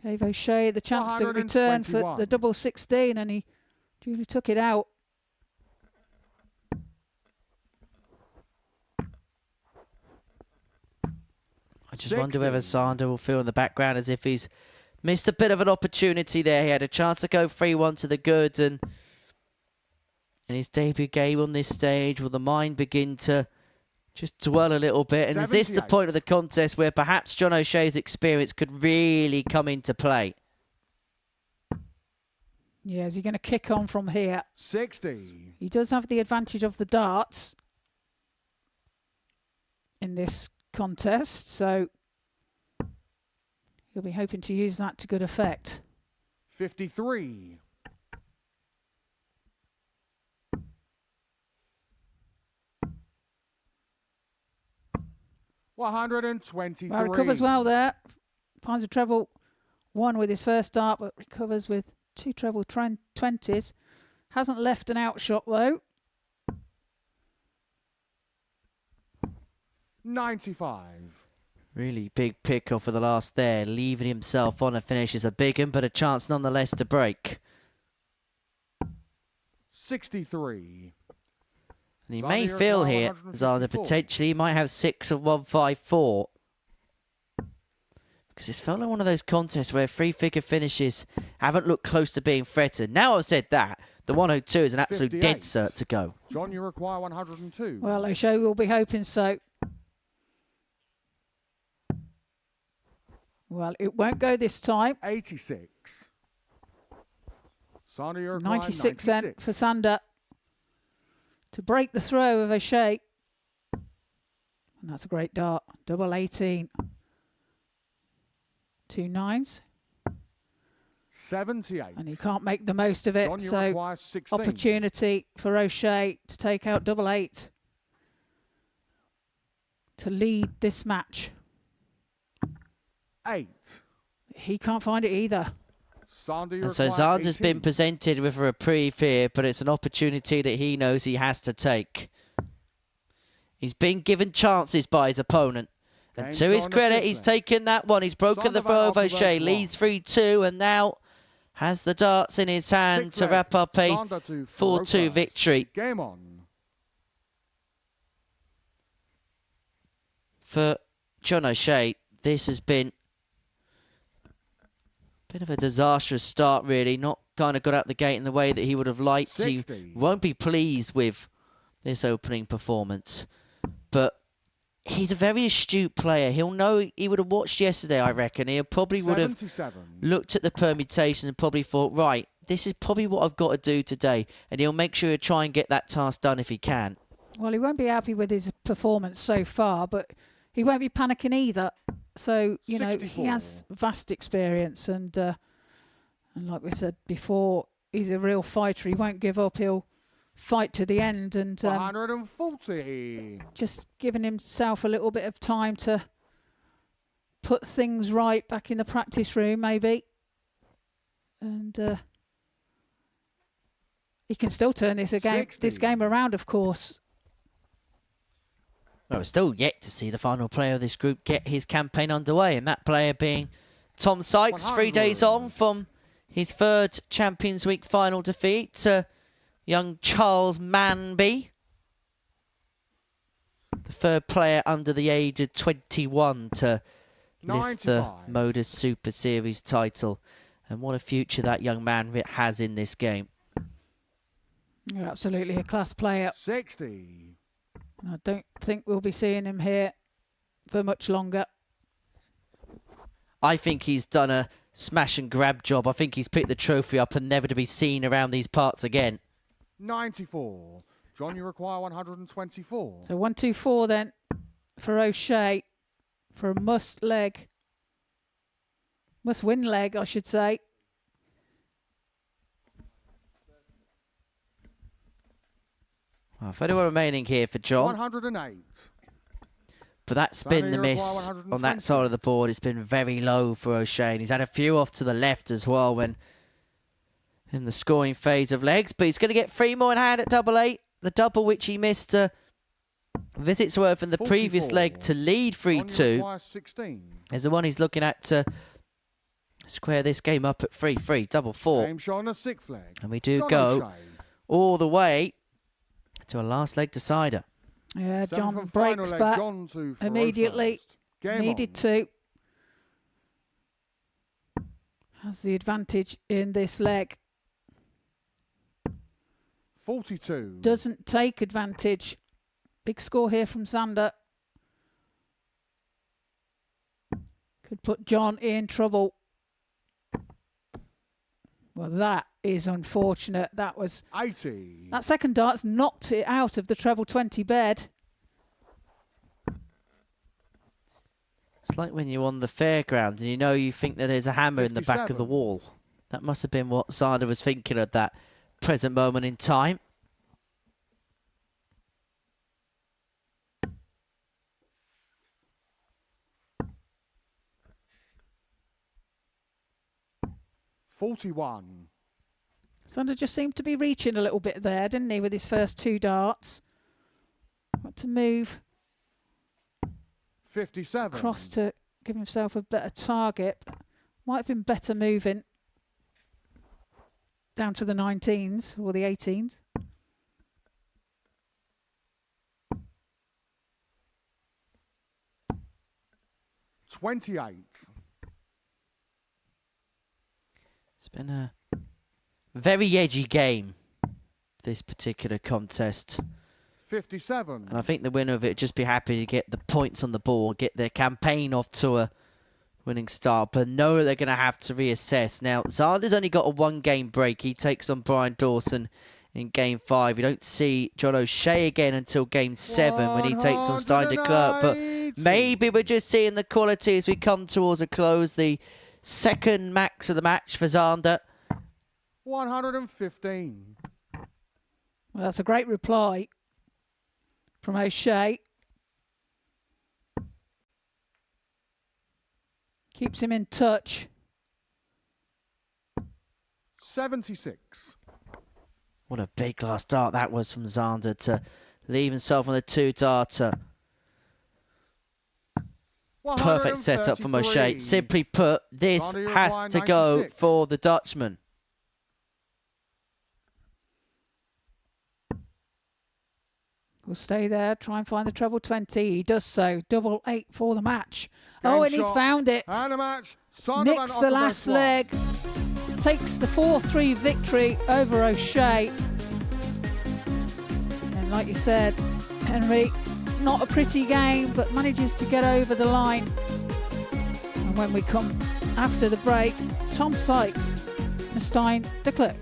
Gave O'Shea the chance to return for the double 16, and he duly took it out. I just wonder whether Sander will feel in the background as if he's missed a bit of an opportunity there. He had a chance to go 3-1 to the good, and in his debut game on this stage, will the mind begin to just dwell a little bit? And is this the point of the contest where perhaps John O'Shea's experience could really come into play? Yeah, is he going to kick on from here? 60. He does have the advantage of the darts in this contest, so he'll be hoping to use that to good effect. 53. $123. Well, recovers well there. Finds a treble 1 with his first dart, but recovers with 2 treble 20s. Hasn't left an outshot though. 95. Really big pick off for the last there, leaving himself on a finish is a big one, but a chance nonetheless to break. 63. And he may feel here, Zander potentially might have 6 of 154. Because it's felt like one of those contests where 3-figure finishes haven't looked close to being threatened. Now I've said that, the 102 is an absolute 58. dead cert to go. John, you require 102. Well, O'Shea will be hoping so. Well, it won't go this time. 86. Sander, you require 96 then for Sander to break the throw of O'Shea. And that's a great dart. Double 18. 2 9s. 78. And he can't make the most of it. John, you so require 16. opportunity for O'Shea to take out double 8 to lead this match. 8. He can't find it either. Sander, you And so require Zander's 18. been presented with a reprieve here, but it's an opportunity that he knows he has to take. He's been given chances by his opponent. And Game's to his on the credit, fifth he's then. taken that one. He's broken Sander the throw of van O'Shea, Ockenburg's leads 3-2, and now has the darts in his hand Sixth to leg. wrap up a Sander to 4-2 Ferropas. victory Game on. for John O'Shea. This has been a bit of a disastrous start, really. Not kind of got out the gate in the way that he would have liked. 60. He won't be pleased with this opening performance. But he's a very astute player. He'll know, he would have watched yesterday, I reckon. He probably would have 77. looked at the permutations and probably thought, right, this is probably what I've got to do today. And he'll make sure he'll try and get that task done if he can. Well, he won't be happy with his performance so far, but he won't be panicking either. So, you know, 64. he has vast experience, and like we've said before, he's a real fighter. He won't give up. He'll fight to the end, and 140. just giving himself a little bit of time to put things right back in the practice room, maybe. And he can still turn this game around, of course. Well, we're still yet to see the final player of this group get his campaign underway, and that player being Tom Sykes, 3 days on from his 3rd Champions Week final defeat to young Charles Manby, the 3rd player under the age of 21 to lift the 95. Modus Super Series title. And what a future that young man has in this game. You're absolutely a class player. 60. And I don't think we'll be seeing him here for much longer. I think he's done a smash and grab job. I think he's picked the trophy up and never to be seen around these parts again. 94. John, you require 124. So 124 then for O'Shea for a must win leg, I should say. Well, 31 remaining here for John. 108. But that spin the miss on that side of the board, it's been very low for O'Shea. And he's had a few off to the left as well when in the scoring phase of legs. But he's going to get 3 more in hand at double 8. The double which he missed visits worth in the 44. previous leg to lead 3-2 is the one he's looking at to square this game up at 3-3, double 4. Game shot on a 6th leg. And we do John go O'Shea. all the way to a last leg decider. Yeah, Seventh John and final breaks leg, back John to Thoreau immediately. first. Game Needed on. to. Has the advantage in this leg. 42. Doesn't take advantage. Big score here from Xander. Could put John in trouble. Well, that is unfortunate. That was 80. that second darts knocked it out of the treble 20 bed. It's like when you're on the fairground and you think that there's a hammer in the back of the 57. wall. That must have been what Xander was thinking at that present moment in time. $41. Xander just seemed to be reaching a little bit there, didn't he, with his first 2 darts. Got to move 57. across to give himself a better target. Might have been better moving down to the 19s or the 18s. $28. It's been a very edgy game, this particular contest. 57. And I think the winner of it would just be happy to get the points on the board, get their campaign off to a winning start, but know that they're going to have to reassess. Now, Xander's only got a 1-game break. He takes on Brian Dawson in Game 5. You don't see John O'Shea again until Game 7 when he takes on Stein Declerk. But maybe we're just seeing the quality as we come towards a close. The second max of the match for Xander. 115. Well, that's a great reply from O'Shea. Keeps him in touch. 76. What a big last dart that was from Xander to leave himself on the 2-darter. Perfect setup from O'Shea. Simply put, this has to go for the Dutchman. Will stay there, try and find the treble 20. He does so. Double 8 for the match. Game Oh, and he's shot. found it. And a match. Nicks the last leg. Takes the 4-3 victory over O'Shea. And like you said, Henry, not a pretty game, but manages to get over the line. And when we come after the break, Tom Sykes and Stein Declerk.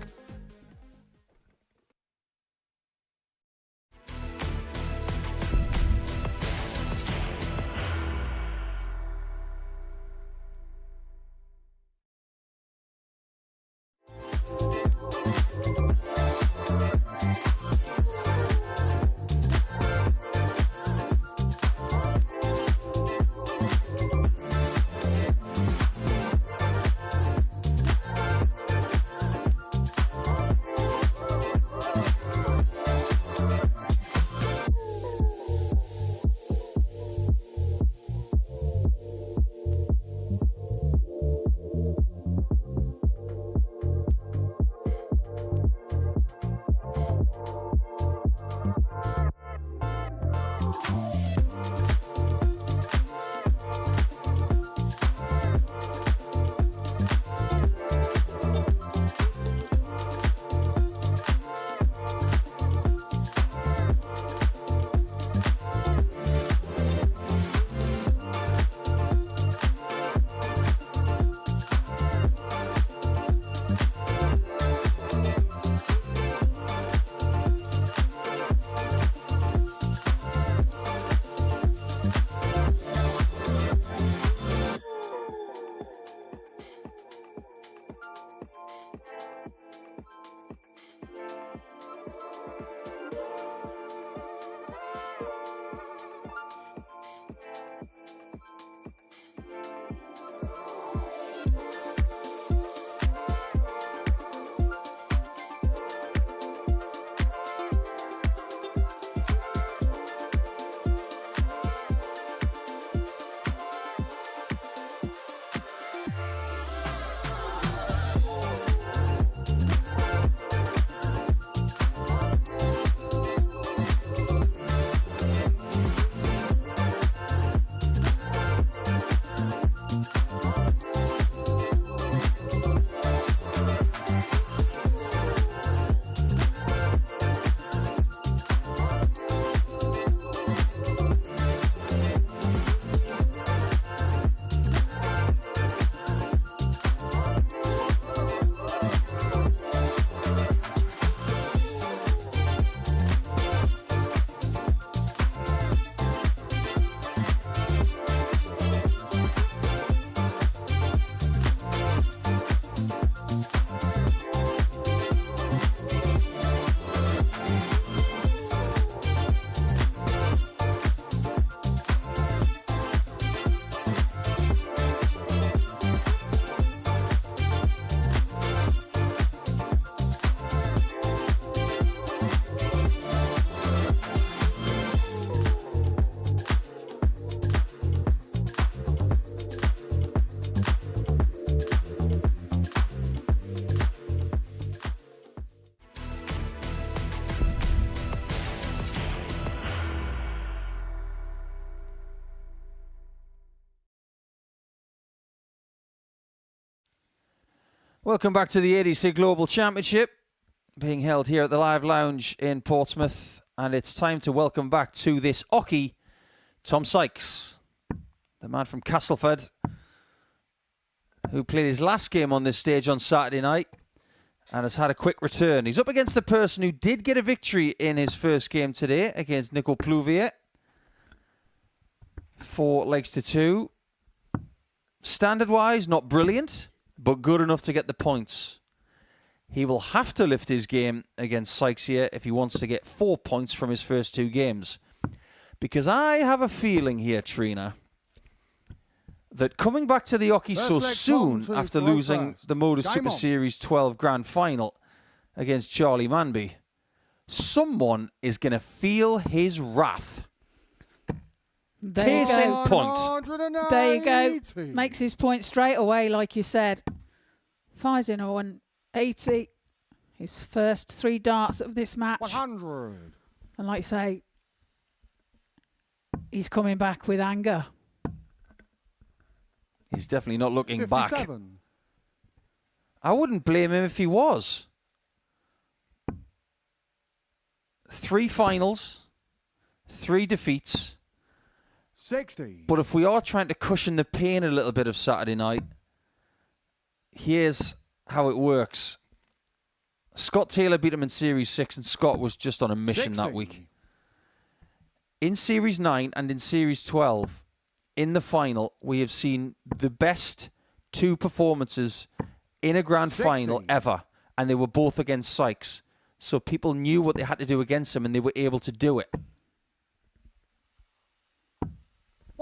Welcome back to the ADC Global Championship, being held here at the Live Lounge in Portsmouth. And it's time to welcome back to this Ockie, Tom Sykes, the man from Castleford, who played his last game on this stage on Saturday night and has had a quick return. He's up against the person who did get a victory in his first game today against Plovia. 4 legs to 2. Standard-wise, not brilliant, but good enough to get the points. He will have to lift his game against Sykes here if he wants to get 4 points from his first 2 games. Because I have a feeling here, Trina, that coming back to the Ockie so soon after losing the Modus Super Series 12 Grand Final against Charlie Manby, someone is going to feel his wrath. Case in point. There you go. Makes his point straight away, like you said. Fires in a 180. His first 3 darts of this match. 100. And like you say, he's coming back with anger. He's definitely not looking back. 57. I wouldn't blame him if he was. 3 finals, 3 defeats. 60. But if we are trying to cushion the pain a little bit of Saturday night, here's how it works. Scott Taylor beat him in Series 6, and Scott was just on a mission 60. that week. In Series 9 and in Series 12, in the final, we have seen the best 2 performances in a grand 60. final ever, and they were both against Sykes. So people knew what they had to do against him, and they were able to do it.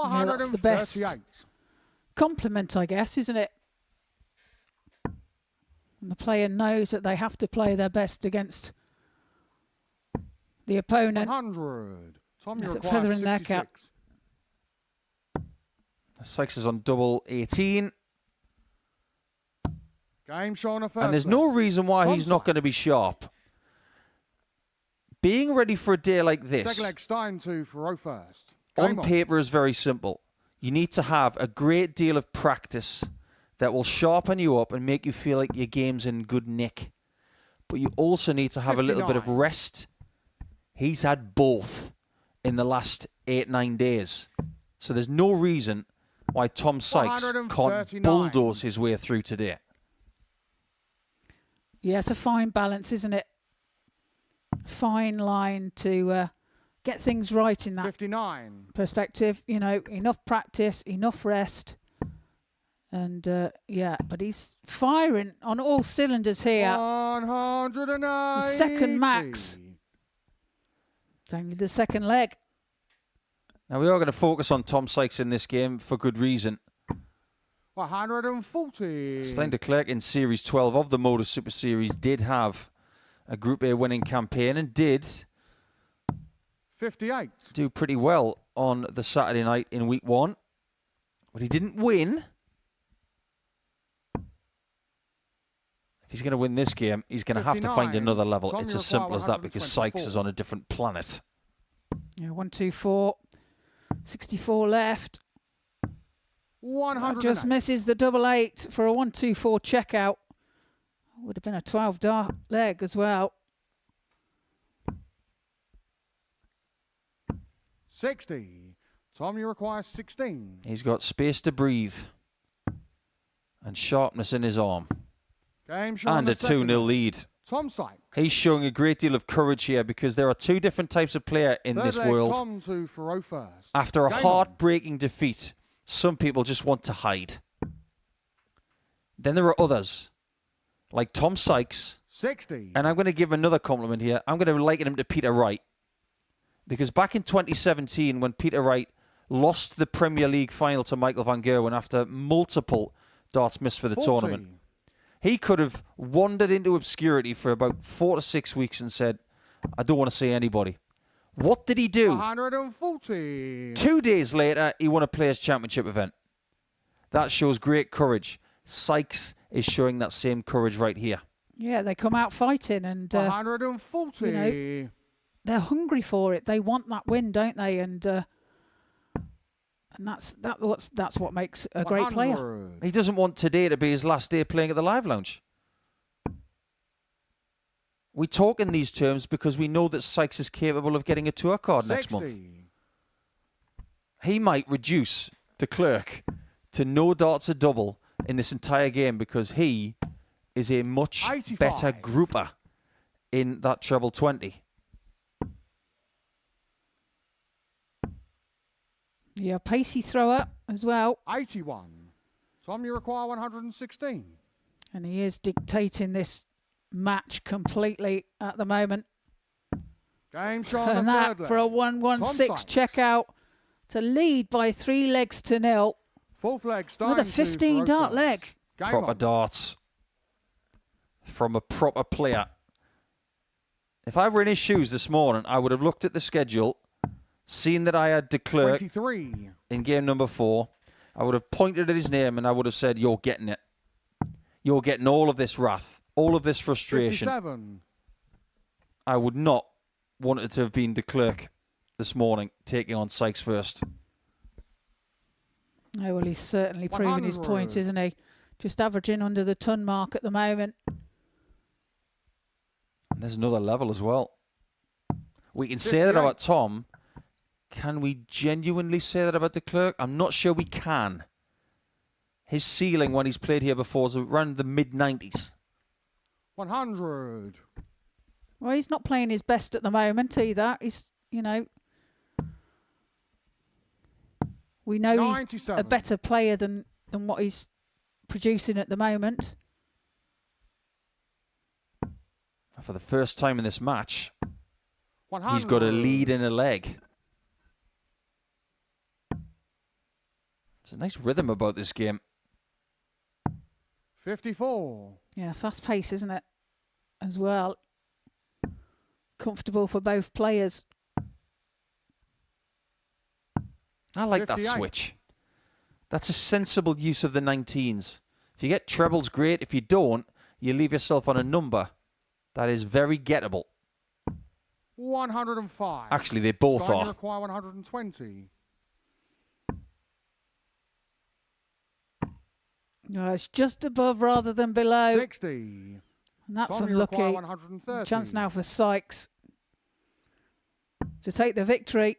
Yeah, that's the best compliment, I guess, isn't it? And the player knows that they have to play their best against the opponent. 100. Tom, That's a feather in their cap. Sykes is on double 18. Game shown a first. And there's no reason why he's not going to be sharp. Being ready for a day like this, Second leg Stein to Faro first. on paper is very simple. You need to have a great deal of practice that will sharpen you up and make you feel like your game's in good nick. But you also need to have a little bit of 59. rest. He's had both in the last 8-9 days. So there's no reason why Tom Sykes can't 139. bulldoze his way through today. Yeah, it's a fine balance, isn't it? Fine line to get things right in that 59. perspective. You know, enough practice, enough rest. And yeah, but he's firing on all cylinders here. 180. His second max. It's only the second leg. Now, we are going to focus on Tom Sykes in this game for good reason. 140. Stein Declerk in Series 12 of the Modus Super Series did have a Group A winning campaign and did 58. do pretty well on the Saturday night in Week 1. But he didn't win. If he's going to win this game, he's going to have to find 59. another level. Tom, It's you as simple as that because 124. Sykes is on a different planet. Yeah, 124. 64 left. 100. Just misses the double 8 for a 124 checkout. Would have been a 12 dart leg as well. 60. Tom, you require 16. He's got space to breathe and sharpness in his arm. Game shown And the a second 2-0 leg. lead. Tom Sykes. He's showing a great deal of courage here because there are 2 different types of player in Third this leg, world. Tom to Faro first. After a Game on. heartbreaking defeat, some people just want to hide. Then there are others, like Tom Sykes. 60. And I'm going to give another compliment here. I'm going to liken him to Peter Wright. Because back in 2017, when Peter Wright lost the Premier League final to Michael van Gerwen after multiple darts missed for the 40. tournament, he could have wandered into obscurity for about 4 to 6 weeks and said, I don't want to see anybody. What did he do? 140. 2 days later, he won a Players' Championship event. That shows great courage. Sykes is showing that same courage right here. Yeah, they come out fighting and 140. you know, they're hungry for it. They want that win, don't they? And that's what makes a great player. 100. He doesn't want today to be his last day playing at the Live Lounge. we talk in these terms because we know that Sykes is capable of getting a tour card next month. He might reduce Declerk to no darts a double in this entire game because he is a much 85. better grouper in that treble 20. Yeah, pacey thrower as well. 81. Tom, you require 116. And he is dictating this match completely at the moment. Game shot And that for a 1-1-6 checkout to lead by 3 legs to 0. Fourth leg, Another 15 dart leg. Proper darts from a proper player. If I were in his shoes this morning, I would have looked at the schedule, seen that I had Declerk 23. in game number 4. I would have pointed at his name and I would have said, you're getting it. You're getting all of this wrath, all of this frustration. 57. I would not want it to have been Declerk this morning, taking on Sykes first. Oh, well, he's certainly proven his point, isn't he? Just averaging under the ton mark at the moment. And there's another level as well. We can say that about Tom. Can we genuinely say that about Declerk? I'm not sure we can. His ceiling when he's played here before is around the mid-90s. 100. Well, he's not playing his best at the moment either. He's, you know, we know 97. he's a better player than what he's producing at the moment. For the first time in this match, 100. he's got a lead in a leg. It's a nice rhythm about this game. 54. Yeah, fast pace, isn't it? As well. Comfortable for both players. I like 58. that switch. That's a sensible use of the 19s. If you get trebles, great. If you don't, you leave yourself on a number that is very gettable. 105. Actually, they both Stein, you are. require 120. No, it's just above rather than below. 60. And that's Tom, you require unlucky. 130. Chance now for Sykes to take the victory.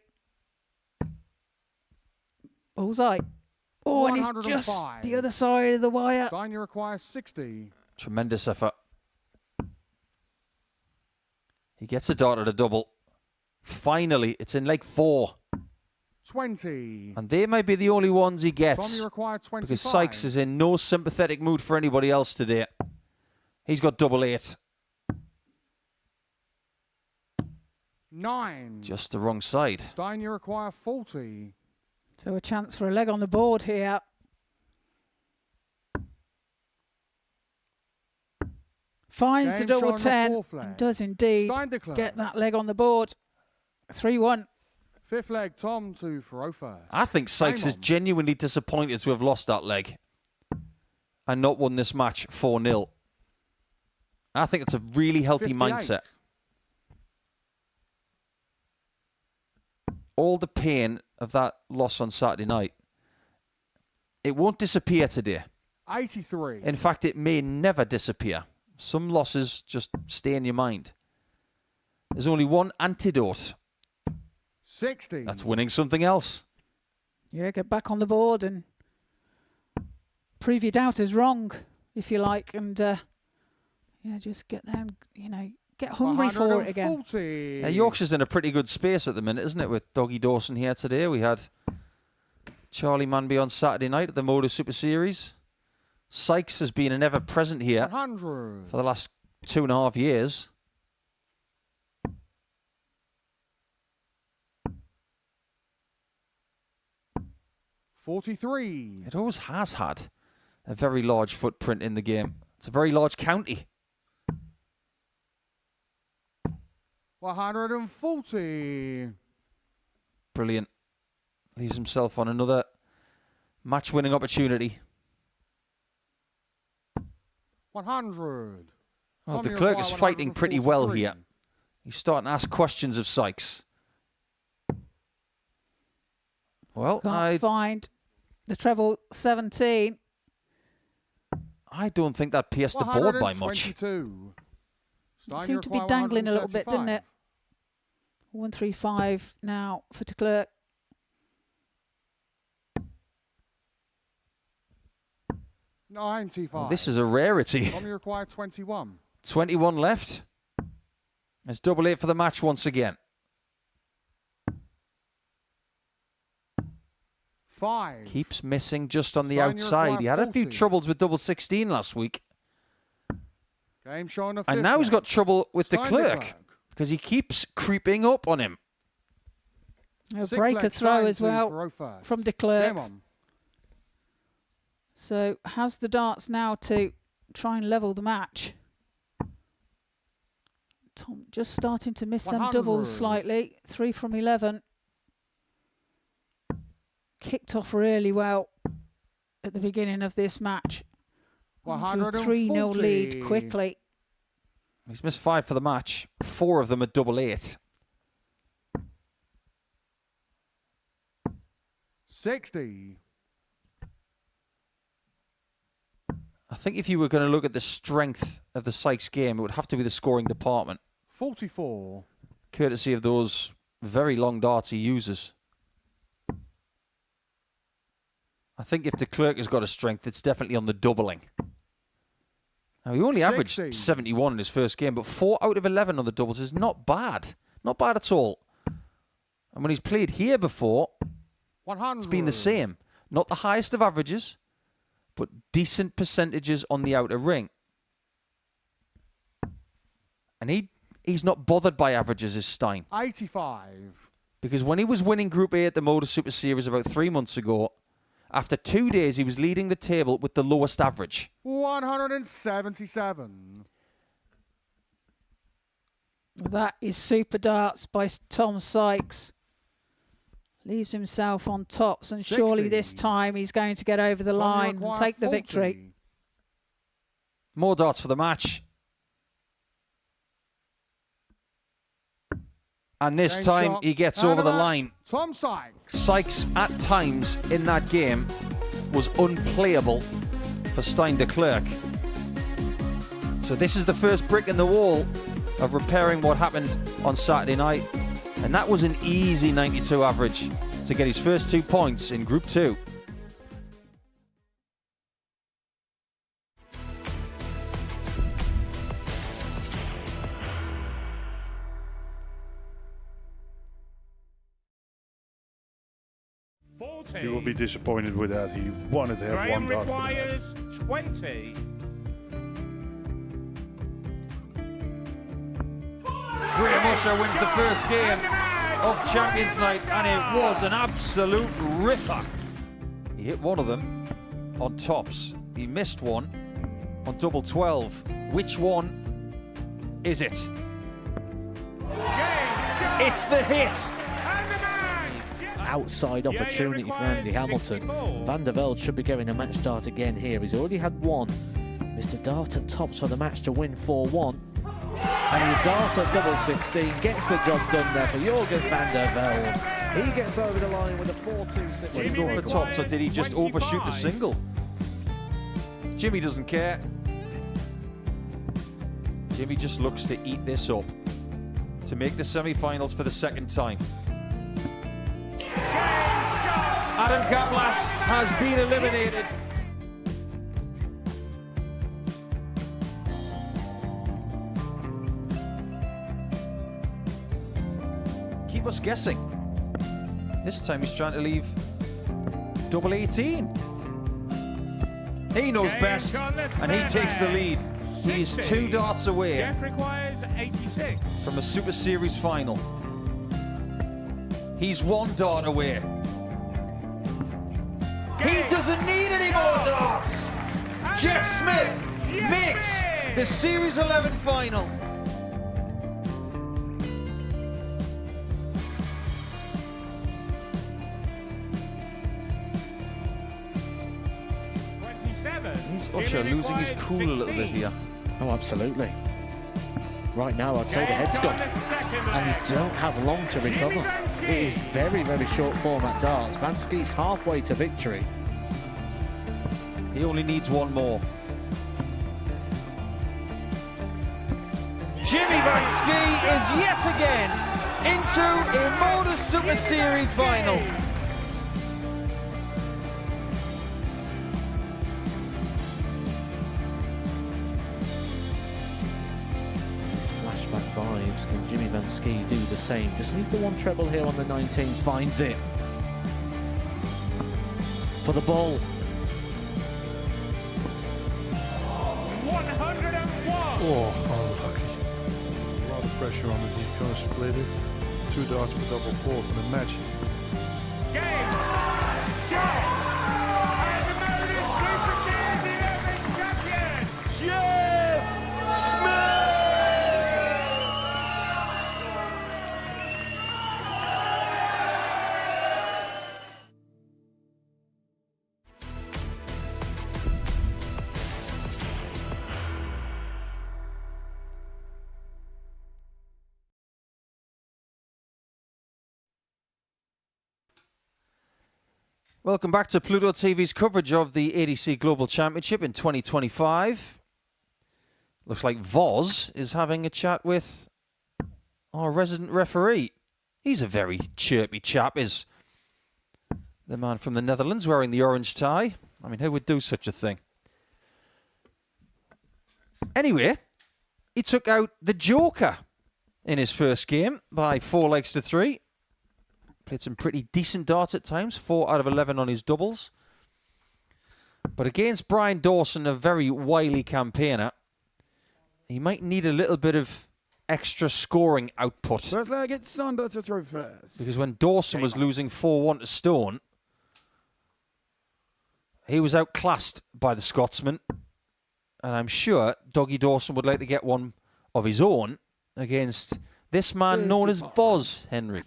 Bullseye. Oh, and he's just 105. the other side of the wire. Stein, you require 60. Tremendous effort. He gets a dart at a double. Finally, it's in leg 4. 20. And they might be the only ones he Tom, gets. you require 25. Because Sykes is in no sympathetic mood for anybody else today. He's got double 8. 9. Just the wrong side. Stein, you require 40. So a chance for a leg on the board here. Finds the Game double shot on the 10. fourth leg. And does indeed Stein Declerk. get that leg on the board. 3-1. Fifth leg, Tom to Faro first. I think Sykes is genuinely disappointed to have lost that leg and not won this match 4-0. I think it's a really healthy 58. mindset. All the pain of that loss on Saturday night, it won't disappear today. 83. In fact, it may never disappear. Some losses just stay in your mind. There's only one antidote. 60. That's winning something else. Yeah, get back on the board and prove your doubters wrong, if you like. And, yeah, just get them, you know, get hungry for it again. 140. Yorkshire's in a pretty good space at the minute, isn't it, with Doggy Dawson here today. We had Charlie Manby on Saturday night at the Modus Super Series. Sykes has been an ever-present here 100. for the last 2.5 years. $43. It always has had a very large footprint in the game. It's a very large county. 140. Brilliant. Leaves himself on another match-winning opportunity. 100. Well, Tommy Declerk require is fighting pretty well 143. here. He's starting to ask questions of Sykes. Well, Can't find the treble 17. I don't think that pierced the board by much. 122. Starting Seemed to be dangling a little bit, didn't it? 135 now for Declerk. 95. Well, this is a rarity. Only required 21. 21 left. It's 88 for the match once again. 5. Keeps missing just on the Starting outside. He had a few 40. troubles with double 16 last week. Game showing a And now he's got trouble with Declerk because he keeps creeping up on him. A breaker throw as well from Declerk. So has the darts now to try and level the match. Tom just starting to miss them doubles slightly. 3 from 11. Kicked off really well at the beginning of this match. To a 3-0 lead quickly. He's missed 5 for the match. 4 of them at double 8. 60. I think if you were going to look at the strength of the Sykes game, it would have to be the scoring department. 44. Courtesy of those very long darts he uses. I think if Declerk has got a strength, it's definitely on the doubling. Now, he only averaged 71 in his first game, but 4 out of 11 on the doubles is not bad. Not bad at all. And when he's played here before, 100. it's been the same. Not the highest of averages, but decent percentages on the outer ring. And he's not bothered by averages, is Stein. 85. Because when he was winning Group A at the Modus Super Series about 3 months ago, after 2 days, he was leading the table with the lowest average. 177. That is super darts by Tom Sykes. Leaves himself on tops, and 60. surely this time he's going to get over the line and take the victory. More darts for the match. And this time he gets over the line. Tom Sykes. Sykes, at times in that game, was unplayable for Stein Declerk. So this is the first brick in the wall of repairing what happened on Saturday night. And that was an easy 92 average to get his first 2 points in Group 2. You will be disappointed with that. He wanted to have one dart. Requires 20. Graham Usher wins the first game of Champions Night, and it was an absolute ripper. He hit one of them on tops. He missed one on double 12. Which one is it? It's the hit! Outside opportunity for Andy Hamilton. Van der Velde should be getting a match start again here. He's already had one. Mr. Dart at tops for the match to win 4-1. And the Dart at double 16 gets the job done there for Jurgen van der Velde. He gets over the line with a 4-2. Did he go for tops, or did he just overshoot the single? Jimmy doesn't care. Jimmy just looks to eat this up to make the semi-finals for the second time. Adam Kaplas has been eliminated. Keep us guessing. This time he's trying to leave double 18. He knows best, and he takes the lead. He is 2 darts away from a Super Series final. He's 1 dart away. He doesn't need any more darts. Jeff Smith makes the Series 11 final. Is Usher losing his cool a little bit here? Oh, absolutely. Right now, I'd say the head's gone. And you don't have long to recover. It is very, very short format darts. Van Skeet's halfway to victory. He only needs one more. Jimmy Van Ski is yet again into a Modus Super Series final. Flashback vibes. Can Jimmy Van Ski do the same? Just needs the one treble here on the 19s. Finds it. For the ball. 101! Oh, unlucky. A lot of pressure on it. He's going to split it. 2 darts for double 4 for the match. Game! Go! And the Modus Super Series 11 champion! Jeff Smith! Welcome back to Pluto TV's coverage of the ADC Global Championship in 2025. Looks like Voz is having a chat with our resident referee. He's a very chirpy chap, is the man from the Netherlands wearing the orange tie. I mean, who would do such a thing? Anyway, he took out the Joker in his first game by 4 legs to 3. Played some pretty decent darts at times, 4 out of 11 on his doubles. But against Brian Dawson, a very wily campaigner, he might need a little bit of extra scoring output. First leg, it's Sander to throw first. Because when Dawson was losing 4-1 to Stone, he was outclassed by the Scotsman. And I'm sure Doggy Dawson would like to get one of his own against this man known as Voz, Henry.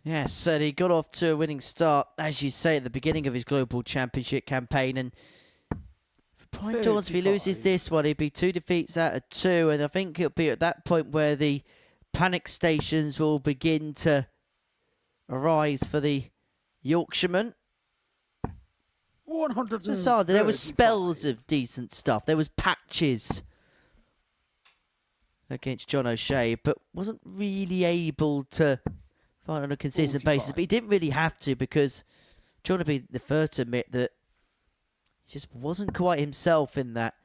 Yes, so he got off to a winning start, as you say, at the beginning of his Global Championship campaign. And for Brian Dawson, if he loses this one, he'd be 2 defeats out of 2. And I think it'll be at that point where the panic stations will begin to arise for the Yorkshireman. 100. There was spells of decent stuff. There was patches against John O'Shea, but wasn't really able to find on a consistent basis. But he didn't really have to, because John would be the first to admit that he just wasn't quite himself in that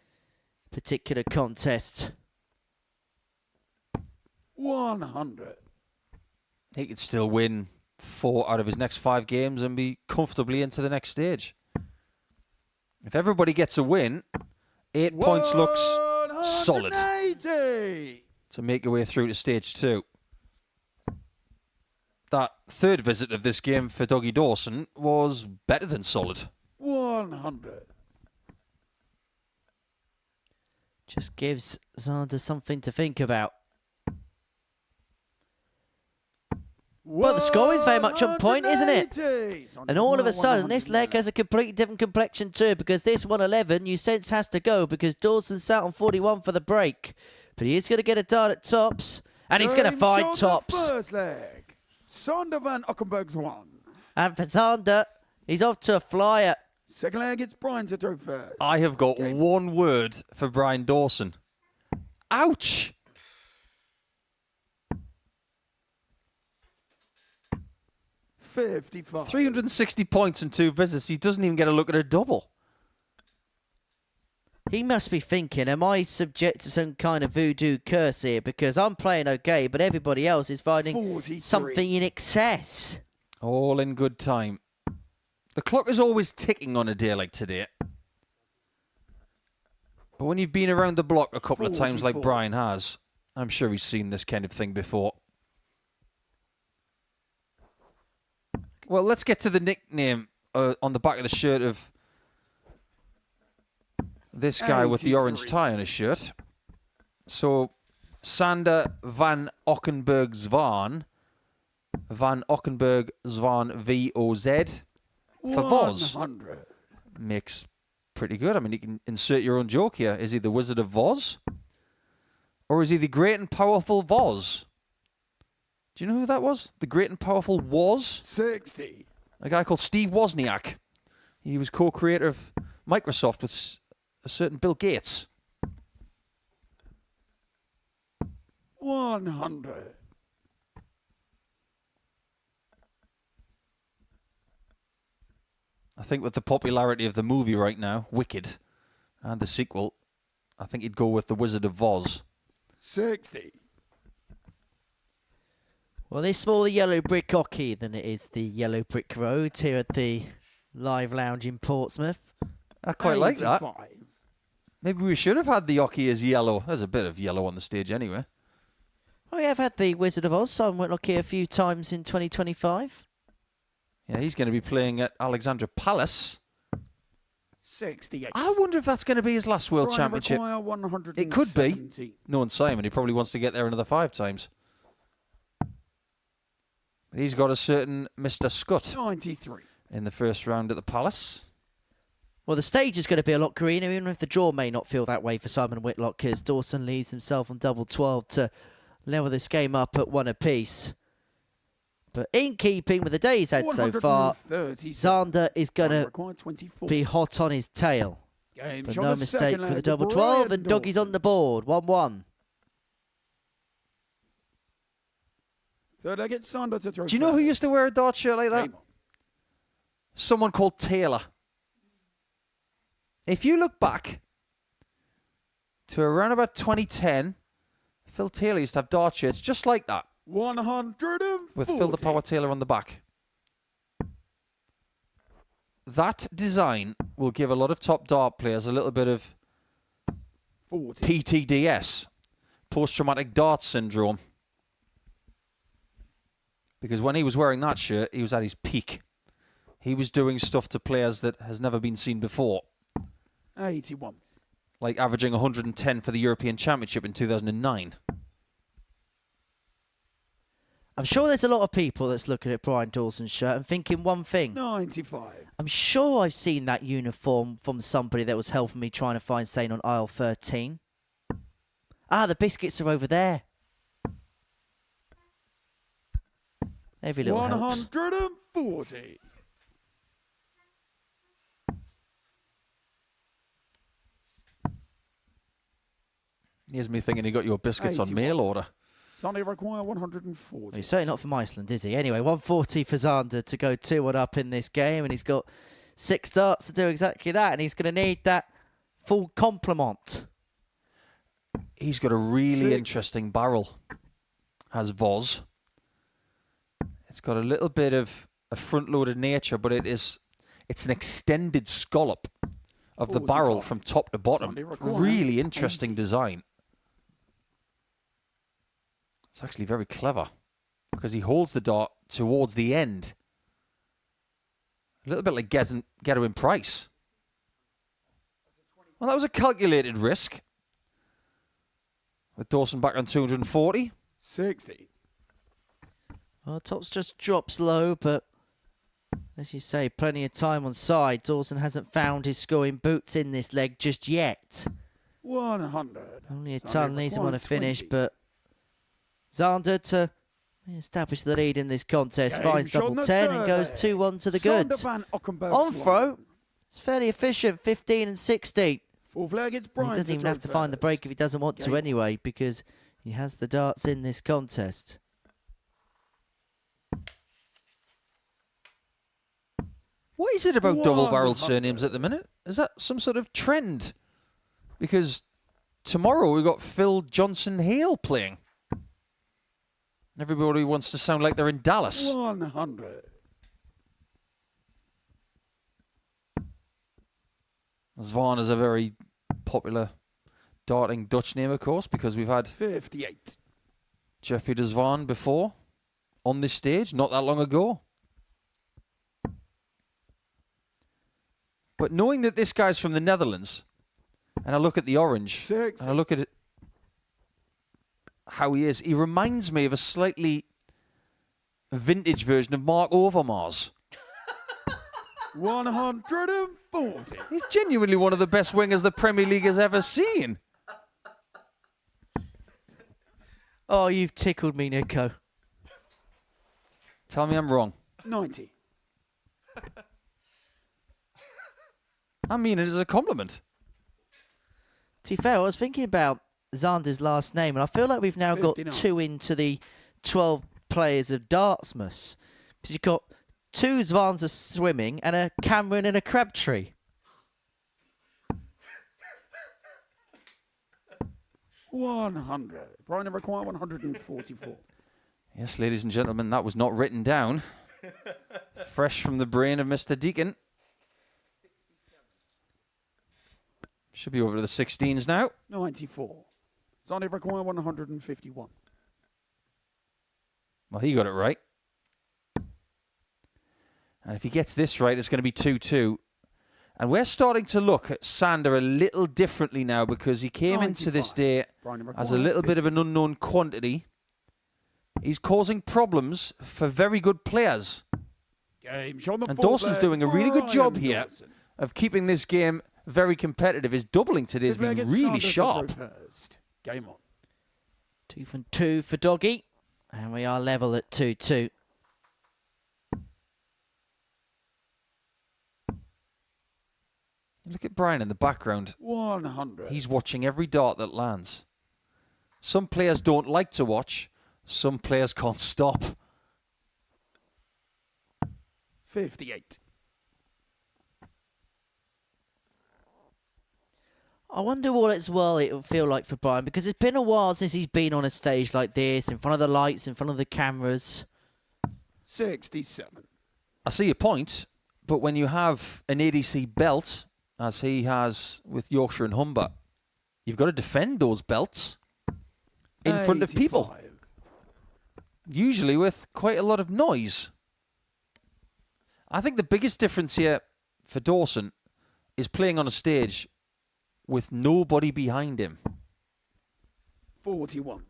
particular contest. 100. He could still win 4 out of his next 5 games and be comfortably into the next stage. If everybody gets a win, 8 points looks solid to make your way through to stage 2. That third visit of this game for Doggy Dawson was better than solid. 100. Just gives Xander something to think about. Well, the scoring's very much on point, isn't it? And all of a sudden, this leg has a completely different complexion too, because this 111, you sense, has to go, because Dawson sat on 41 for the break. But he is going to get a dart at tops, and he's going to find tops. First leg. Sander van Ockenburg's one. And for Xander, he's off to a flyer. Second leg, it's Brian to throw first. I have got one word for Brian Dawson. Ouch! 55. 360 points in 2 visits. He doesn't even get a look at a double. He must be thinking, am I subject to some kind of voodoo curse here? Because I'm playing okay, but everybody else is finding 43. something in excess. All in good time. The clock is always ticking on a day like today. But when you've been around the block a couple of times like Brian has, I'm sure he's seen this kind of thing before. Well, let's get to the nickname on the back of the shirt of this guy with the orange tie on his shirt. So, Sander van Ockenburg Zwan. Van Ockenburg Zwan VOZ. For Voz. 100. Makes pretty good. I mean, you can insert your own joke here. Is he the Wizard of Voz? Or is he the great and powerful Voz? Do you know who that was? The great and powerful Woz? 60. A guy called Steve Wozniak. He was co-creator of Microsoft with a certain Bill Gates. 100. I think with the popularity of the movie right now, Wicked, and the sequel, I think he'd go with The Wizard of Oz. 60. Well, it's more the yellow brick hockey than it is the yellow brick road here at the Live Lounge in Portsmouth. I quite like that. 85. Maybe we should have had the hockey as yellow. There's a bit of yellow on the stage anyway. Oh, we have had the Wizard of Oz, Simon Whitlock here a few times in 2025. Yeah, he's going to be playing at Alexandra Palace. 68. I wonder if that's going to be his last World Brian Championship. Require 170. It could be. Knowing Simon, he probably wants to get there another 5 times. But he's got a certain Mr. Scott 93. in the first round at the Palace. Well, the stage is going to be a lot greener, even if the draw may not feel that way for Simon Whitlock, because Dawson leads himself on double 12 to level this game up at 1 apiece. But in keeping with the day he's had so far, Zander is going to be hot on his tail. But no mistake for the double 12, and Doggy's on the board, 1-1. Third leg, it's Zander to throw. Do you know who used to wear a dart shirt like that? Game on. Someone called Taylor. If you look back to around about 2010, Phil Taylor used to have dart shirts just like that. 140. With Phil the Power Taylor on the back. That design will give a lot of top dart players a little bit of 40. PTDS, post-traumatic dart syndrome. Because when he was wearing that shirt, he was at his peak. He was doing stuff to players that has never been seen before. 81. Like averaging 110 for the European Championship in 2009. I'm sure there's a lot of people that's looking at Brian Dawson's shirt and thinking one thing. 95. I'm sure I've seen that uniform from somebody that was helping me trying to find Sane on aisle 13. Ah, the biscuits are over there. Every little helps. 140. Here's me thinking he got your biscuits on 81. mail order. Sunday require 140. Well, he's certainly not from Iceland, is he? Anyway, 140 for Zander to go 2-1 up in this game, and he's got 6 darts to do exactly that, and he's going to need that full complement. He's got a really interesting barrel, has Voz. It's got a little bit of a front-loaded nature, but it's an extended scallop of the barrel from top to bottom. Really interesting design. It's actually very clever because he holds the dart towards the end. A little bit like Ghetto in Price. Well, that was a calculated risk. With Dawson back on 240. 60. Well, Tops just drops low, but as you say, plenty of time on side. Dawson hasn't found his scoring boots in this leg just yet. 100. Only a ton leads him on a finish, but Zander to establish the lead in this contest. Finds double 10 and goes 2-1 to the good. On throw, it's fairly efficient, 15 and 16. Fourth leg, it's He Brian. doesn't even have to find the break if he doesn't want to anyway, because he has the darts in this contest. What is it about double-barreled surnames at the minute? Is that some sort of trend? Because tomorrow we've got Phil Johnson Hale playing. Everybody wants to sound like they're in Dallas. 100. Zvan is a very popular darting Dutch name, of course, because we've had 58. Jeffrey de Zvan before on this stage, not that long ago. But knowing that this guy's from the Netherlands, and I look at the orange, 60. and I look at it, how he is, he reminds me of a slightly vintage version of Mark Overmars. 140. He's genuinely one of the best wingers the Premier League has ever seen. Oh, you've tickled me, Nico. Tell me I'm wrong. 90. I mean it as a compliment. To be fair, I was thinking about Xander's last name. And I feel like we've now 59. got 2 into the 12 players of Dartsmas. Because you've got 2 Zvanza swimming and a Cameron and a Crabtree. 100. Brian require 144. Yes, ladies and gentlemen, that was not written down. Fresh from the brain of Mr. Deacon. Should be over to the 16s now. 94. Xander require 151. Well, he got it right. And if he gets this right, it's going to be 2-2. And we're starting to look at Sander a little differently now because he came into this day as a little bit of an unknown quantity. He's causing problems for very good players. And Dawson's doing a really good job here of keeping this game very competitive. His doubling today has been really sharp. Game on. 2 from 2 for Doggy. And we are level at 2-2. Look at Brian in the background. 100. He's watching every dart that lands. Some players don't like to watch. Some players can't stop. 58. I wonder what it'll feel like for Brian, because it's been a while since he's been on a stage like this, in front of the lights, in front of the cameras. 67. I see your point, but when you have an ADC belt, as he has with Yorkshire and Humber, you've got to defend those belts in front of people. Usually with quite a lot of noise. I think the biggest difference here for Dawson is playing on a stage with nobody behind him. 41.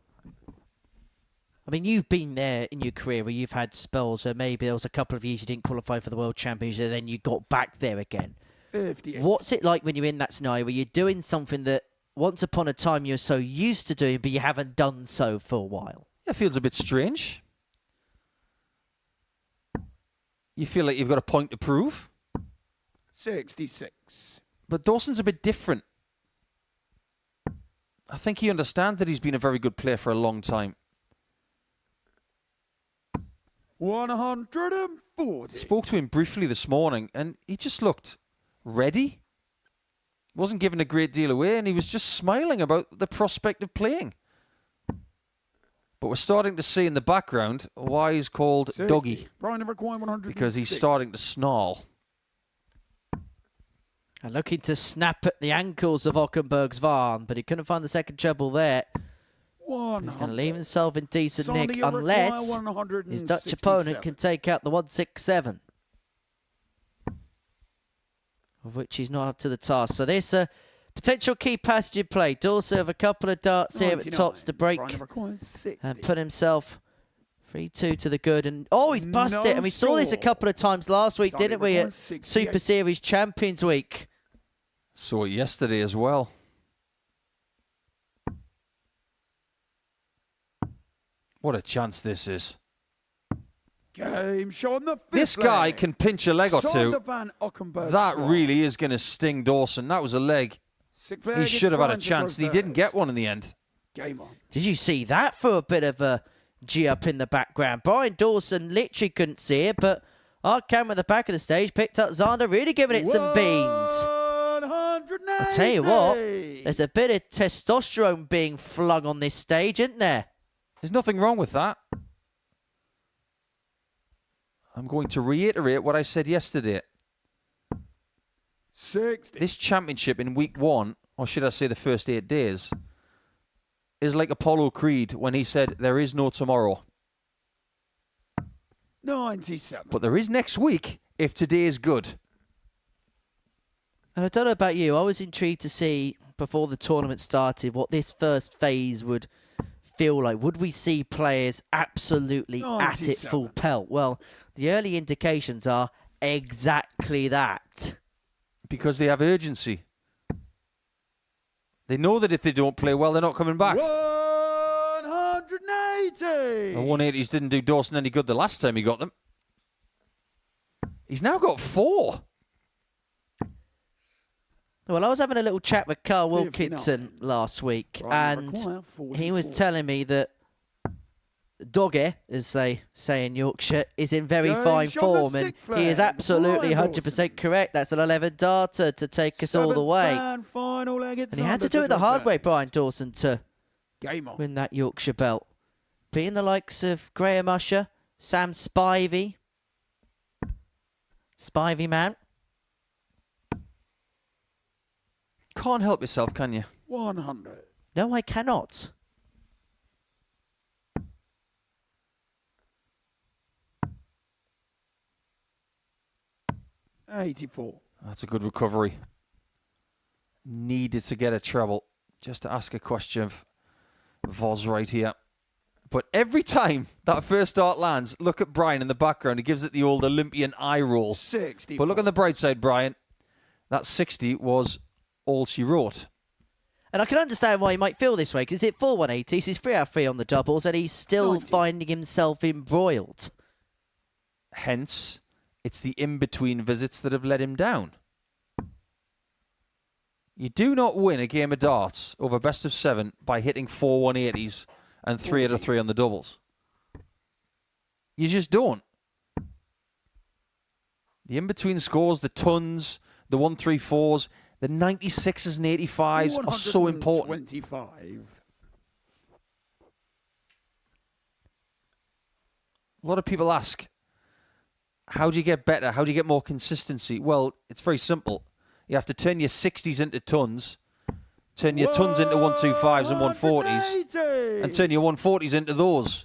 I mean, you've been there in your career where you've had spells where maybe there was a couple of years you didn't qualify for the World Championships and then you got back there again. 58. What's it like when you're in that scenario where you're doing something that once upon a time you're so used to doing but you haven't done so for a while? It feels a bit strange. You feel like you've got a point to prove. 66. But Dawson's a bit different. I think he understands that he's been a very good player for a long time. 140. Spoke to him briefly this morning and he just looked ready. Wasn't giving a great deal away and he was just smiling about the prospect of playing. But we're starting to see in the background why he's called 60. Doggy. Brian require 100. Because he's starting to snarl. And looking to snap at the ankles of Ockenburg's Varn, but he couldn't find the second treble there. He's going to leave himself in decent nick unless his Dutch opponent can take out the 167. Of which he's not up to the task. So this potential key passage in play. Dawson have a couple of darts here at tops to break. And put himself 3-2 to the good. And oh, he's busted it. And we saw this a couple of times last week, didn't we, at Super Series Champions Week? Saw it yesterday as well. What a chance this is. Game show on the This guy can pinch a leg or two. That really is going to sting Dawson. That was a leg. He should have had a chance, and he didn't get one in the end. Game on. Did you see that for a bit of a G-up in the background? Brian Dawson literally couldn't see it, but our camera at the back of the stage picked up Xander really giving it some beans. I'll tell you what, there's a bit of testosterone being flung on this stage, isn't there? There's nothing wrong with that. I'm going to reiterate what I said yesterday. 60. This championship in week 1, or should I say the first 8 days, is like Apollo Creed when he said, there is no tomorrow. 97. But there is next week if today is good. And I don't know about you, I was intrigued to see, before the tournament started, what this first phase would feel like. Would we see players absolutely at it full pelt? Well, the early indications are exactly that. Because they have urgency. They know that if they don't play well, they're not coming back. 180. The 180s didn't do Dawson any good the last time he got them. He's now got 4. Well, I was having a little chat with Carl 59. Wilkinson last week, Right, and require he was 44. telling me that Doggy, as they say in Yorkshire, is in very Going fine shot the form, and sixth he is flag. absolutely Brian 100% Dawson. correct. That's an 11 darter to take us all the Seventh way. and final leg at And he had to Sanders do it the hard way, first. Brian Dawson, to Game on. win that Yorkshire belt. Being the likes of Graham Usher, Sam Spivey. Spivey man. Can't help yourself, can you? 100. No, I cannot. $84. That's a good recovery. Needed to get a treble. Just to ask a question of Voz right here. But every time that first dart lands, look at Brian in the background. He gives it the old Olympian eye roll. 60. But look on the bright side, Brian. That 60 was all she wrote. And I can understand why he might feel this way, because it's full 180, so he's 3 out of 3 on the doubles, and he's still 90. finding himself embroiled. Hence, it's the in-between visits that have let him down. You do not win a game of darts over best of 7 by hitting 4 180s and 3 out of 3 on the doubles. You just don't. The in-between scores, the tons, the 134s, the 96s and 85s are so important. 25. A lot of people ask, how do you get better? How do you get more consistency? Well, it's very simple. You have to turn your 60s into tons, turn your tons into 125s and 140s, and turn your 140s into those.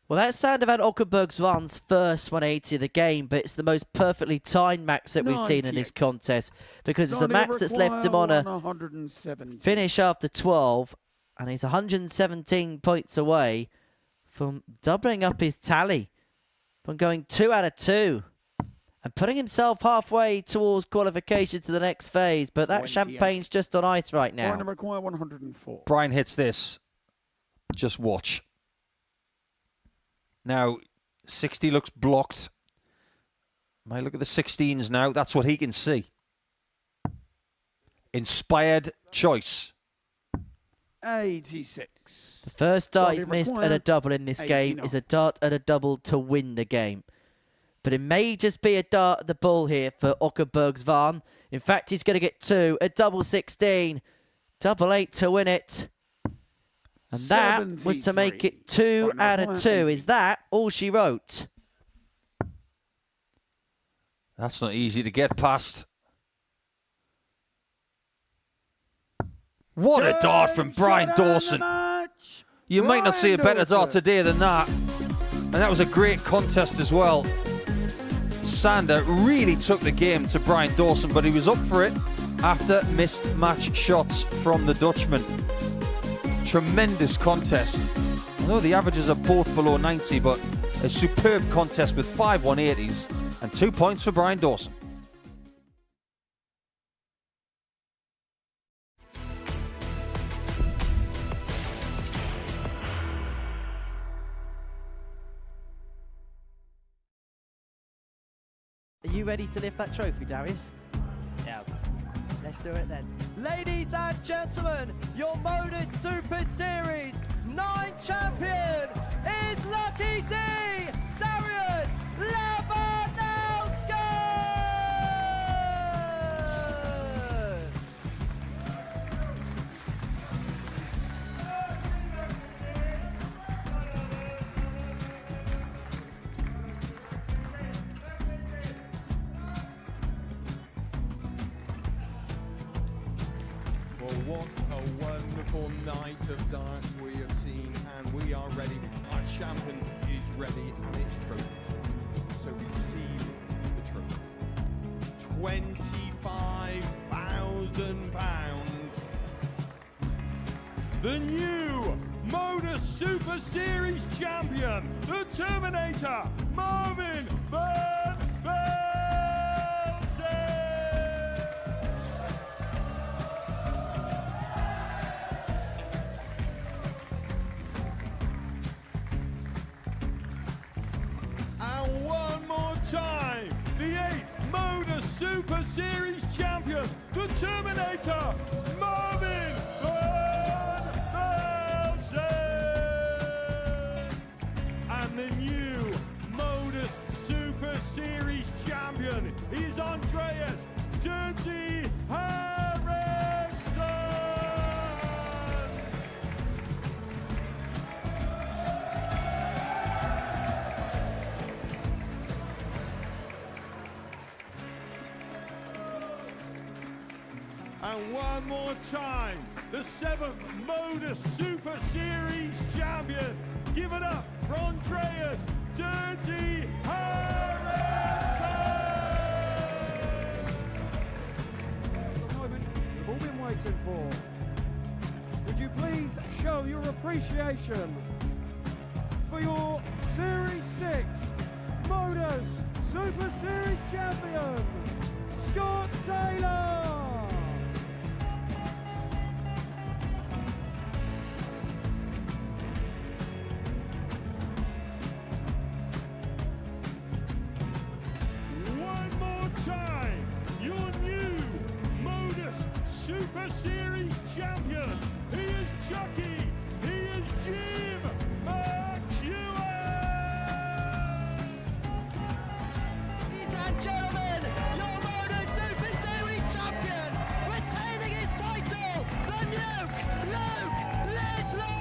Well, that's Sandovan Ockenburg's runs first 180 of the game, but it's the most perfectly timed max that we've seen in this 98. contest, because it's a max that's left him on a 170. finish after 12, and he's 117 points away from doubling up his tally, from going 2 out of 2, and putting himself halfway towards qualification to the next phase. But that 28. champagne's just on ice right now. Brian require 104. Brian hits this. Just watch. Now, 60 looks blocked. Might look at the 16s now. That's what he can see. Inspired choice. 86. The first dart Sorry, he's missed at a require double in this game 89. is a dart at a double to win the game. But it may just be a dart at the ball here for Ockenburg's Van. In fact, he's going to get 2, a double 16, double 8 to win it. And that was to make it 2 Brian out of require 2. 80. Is that all she wrote? That's not easy to get past. What a dart from Brian Dawson. You might not see a better dart today than that. And that was a great contest as well. Sander really took the game to Brian Dawson, but he was up for it after missed match shots from the Dutchman. Tremendous contest. I know the averages are both below 90, but a superb contest with 5 180s and 2 points for Brian Dawson. Are you ready to lift that trophy, Darius? Yes. Let's do it then. Ladies and gentlemen, your Modus Super Series 9 champion is Lucky D, Darius Lewandowski! Well, what a wonderful night of darts we have seen, and we are ready. Our champion is ready, and it's trophy. So receive the trophy. £25,000. The new Modus Super Series champion, the Terminator, Marvin Van Velzen. And one more time, the 8th Modus Super Series champion, the Terminator, Marvin Van Velzen. And the new Modus Super Series champion is Andreas Dirty Harrison. And one more time, the 7th Modus Super Series champion. Give it up for Andreas Dirty Harrison. The moment we've all been waiting for. Would you please show your appreciation for your Series 6 Modus Super Series champion, Scott Taylor? One more time, your new Modus Super Series champion. He is Chucky. He is Jim McEwen. Ladies and gentlemen, your Modus Super Series champion, retaining his title, the Nuke, Luke Lidlow!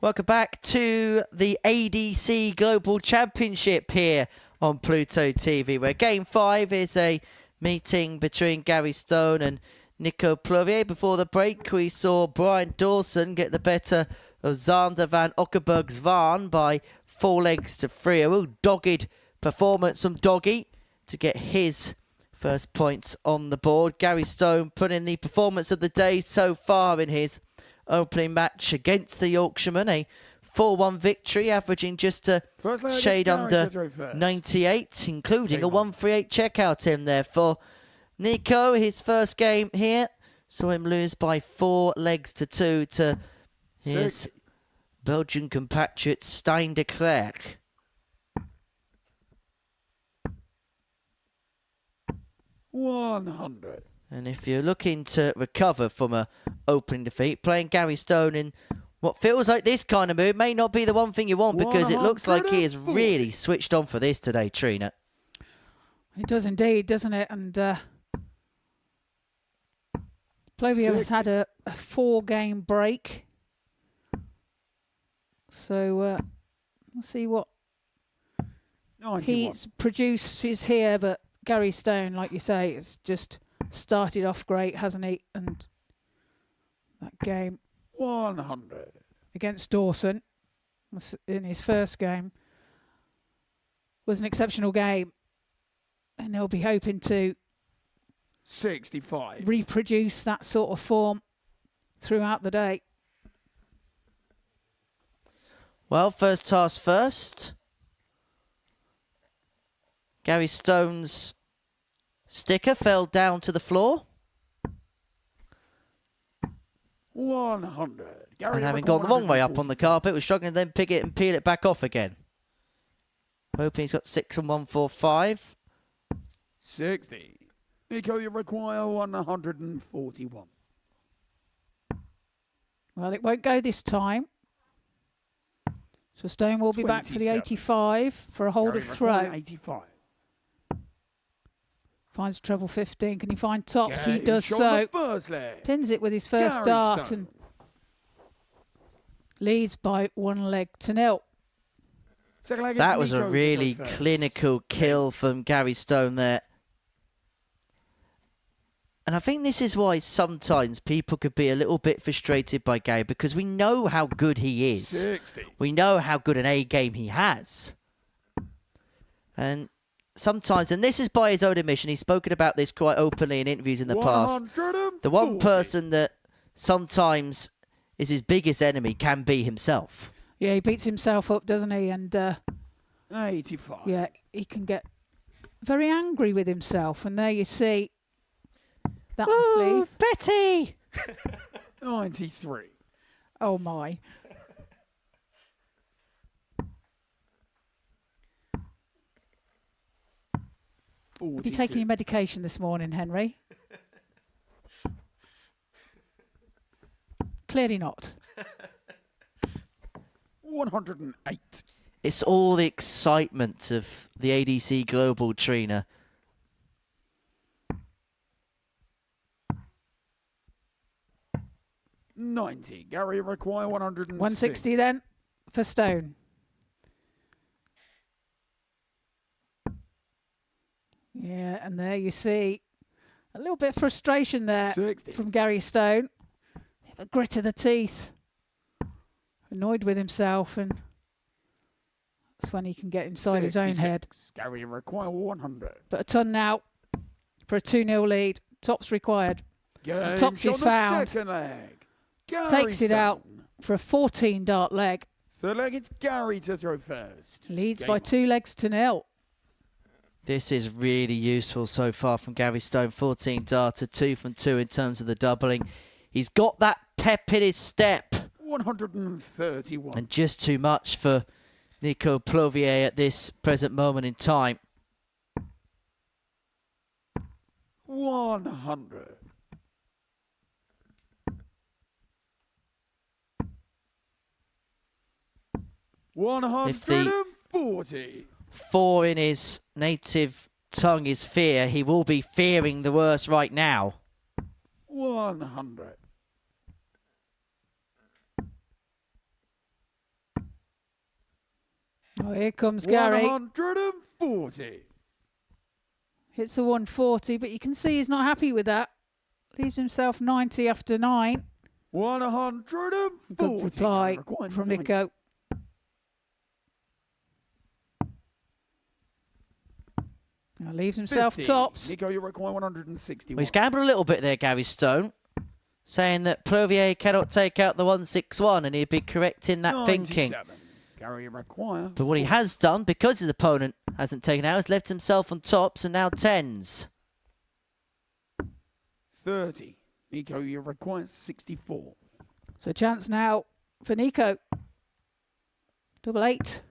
Welcome back to the ADC Global Championship here on Pluto TV, where Game 5 is a meeting between Gary Stone and Nico Plovia. Before the break, we saw Brian Dawson get the better of Xander van Ockenburg's Van by 4 legs to 3. A real dogged performance from Doggy to get his first points on the board. Gary Stone put in the performance of the day so far in his opening match against the Yorkshireman, a 4-1 victory, averaging just a shade under 98, including a 138 checkout in there for Nico. His first game here saw him lose by 4 legs to 2 to his Belgian compatriot Stein Declerk. $100. And if you're looking to recover from a opening defeat, playing Gary Stone in what feels like this kind of mood may not be the one thing you want, because it looks like he is really switched on for this today, Trina. It does indeed, doesn't it? And Plovia has had a 4-game break. So we'll see what 91. he's produced here. But Gary Stone, like you say, it's just started off great, hasn't he? And that game 100 against Dawson in his first game was an exceptional game, and they'll be hoping to 65 reproduce that sort of form throughout the day. Well, first task first. Gary Stone's sticker fell down to the floor. 100. Gary And having gone the wrong way up on the carpet, was struggling to then pick it and peel it back off again. Hoping he's got 6 and 145. 60. Nico, you require 141. Well, it won't go this time. So Stone will be back for the 85 for a hold of throw. 85. Finds treble 15. Can he find tops? Yeah, he does shot so. the first leg. Pins it with his first Gary dart Stone. and leads by 1 leg to 0. Second leg is That was a Nico to really go first. clinical kill from Gary Stone there. And I think this is why sometimes people could be a little bit frustrated by Gary, because we know how good he is. 60. We know how good an A game he has. And sometimes, and this is by his own admission, he's spoken about this quite openly in interviews in the past. The one person that sometimes is his biggest enemy can be himself. Yeah, he beats himself up, doesn't he? And 85. yeah, he can get very angry with himself. And there you see that sleeve. Betty! 93. Oh my. Have you taken your medication this morning, Henry? Clearly not. 108. It's all the excitement of the ADC Global Trina. $90. Gary require 160. 160 then for Stone. Yeah, and there you see a little bit of frustration there 60. from Gary Stone. A grit of the teeth. Annoyed with himself, and that's when he can get inside his own head. Gary require 100. But a ton now for a 2-0 lead. Tops required. And Tops is found. Second leg. Takes it out for a 14 dart leg. Third leg, it's Gary to throw first. Leads by 2 legs to 0. This is really useful so far from Gary Stone. 14 darter, 2 from 2 in terms of the doubling. He's got that pep in his step. 131. And just too much for Nico Plovia at this present moment in time. 100. If the 140. 4 in his native tongue is fear, he will be fearing the worst right now. 100. Oh, here comes Gary. 140. Hits a 140, but you can see he's not happy with that. Leaves himself 90 after 9. 140. Good reply from Nico. Now leaves himself 50. tops. Nico, you require 160. Well, he's gambled a little bit there, Gary Stone, saying that Plovia cannot take out the 161, and he'd be correct in that thinking. Gary require. But what he has done, because his opponent hasn't taken out, has left himself on tops and now 10s. 30. Nico, you require 64. So chance now for Nico. Double 8.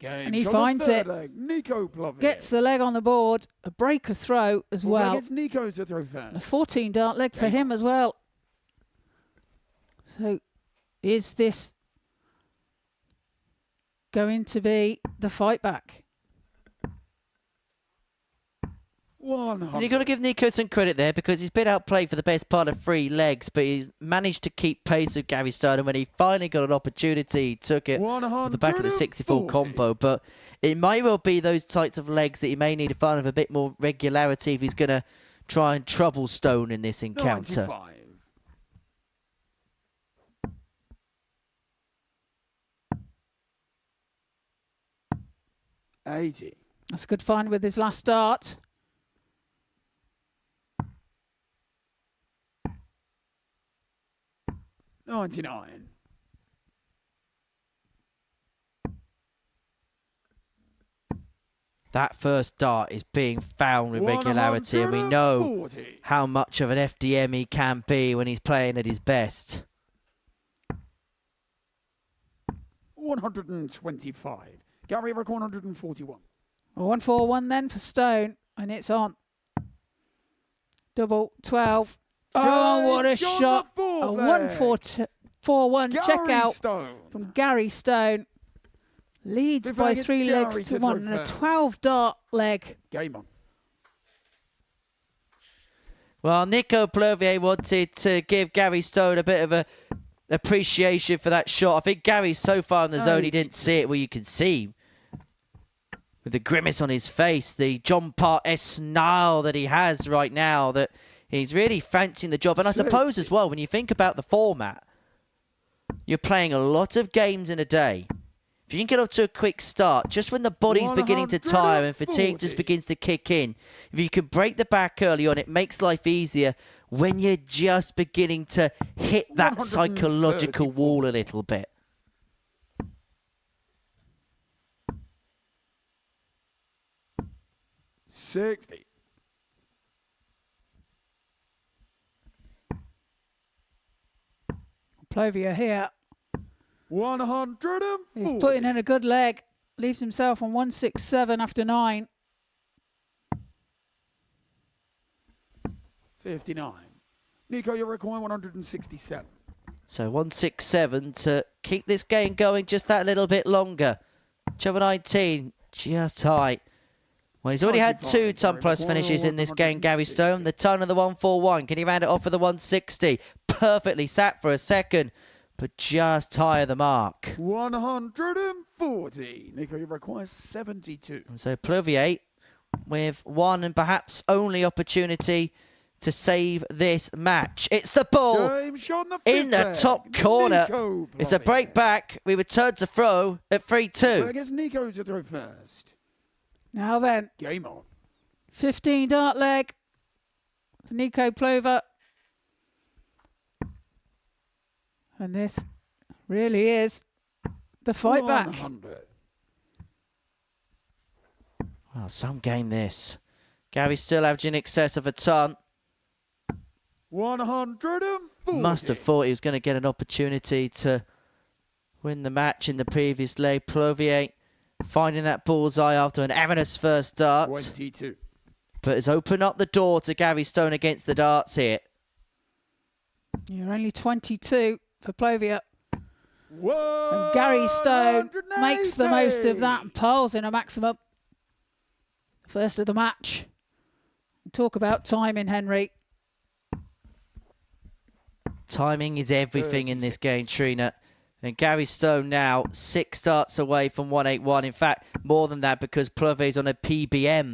And he finds it. Nico Plovia. Gets the leg on the board. A breaker throw as well. Gets Nico to throw first. A 14 dart leg for him as well. So is this going to be the fight back? 100. And you've got to give Nico some credit there, because he's been outplayed for the best part of 3 legs, but he's managed to keep pace with Gary Stone, and when he finally got an opportunity, he took it off the back of the 64 combo. But it might well be those types of legs that he may need to find with a bit more regularity if he's going to try and trouble Stone in this encounter. 95. 80. That's a good find with his last start. $99. That first dart is being found with regularity, and we know how much of an FDM he can be when he's playing at his best. 125. Gary record 141. A 141 then for Stone, and it's on. Double 12. Oh, what a shot. A 141 check out from Gary Stone. Leads by 3 legs to 1 and a 12 dart leg. Game on. Well, Nico Plovia wanted to give Gary Stone a bit of a appreciation for that shot. I think Gary's so far in the zone, he didn't see it. Well, you can see with the grimace on his face, the John Part-esque snarl that he has right now, that he's really fancying the job. And I suppose as well, when you think about the format, you're playing a lot of games in a day. If you can get off to a quick start, just when the body's beginning to tire and fatigue just begins to kick in, if you can break the back early on, it makes life easier when you're just beginning to hit that psychological wall a little bit. 60. Plovia here. 140. He's putting in a good leg. Leaves himself on 167 after 9. 59. Nico, you require 167. So 167 to keep this game going just that little bit longer. Trouble 19, just tight. Well, he's already had 2 ton plus finishes in this game, Gary Stone. The ton of the 141. Can he round it off for the 160? Perfectly sat for a second, but just higher the mark. 140. Nico, you require 72. And so Plovia with one and perhaps only opportunity to save this match. It's the ball in the top corner. It's a break back. We return to throw at 3-2. I guess Nico to throw first. Now then. Game on. 15 dart leg for Nico Plover. And this really is the fight back. 100. Well, some game this. Gary's still averaging in excess of a ton. 140. Must have thought he was going to get an opportunity to win the match in the previous leg. Plovia finding that bullseye after an erroneous first dart. 22. But has opened up the door to Gary Stone against the darts here. You're only 22 for Plovia. And Gary Stone makes the most of that and piles in a maximum. First of the match. Talk about timing, Henry. Timing is everything in this game, Trina. And Gary Stone now 6 starts away from 181. In fact, more than that because Plovia's on a PBM.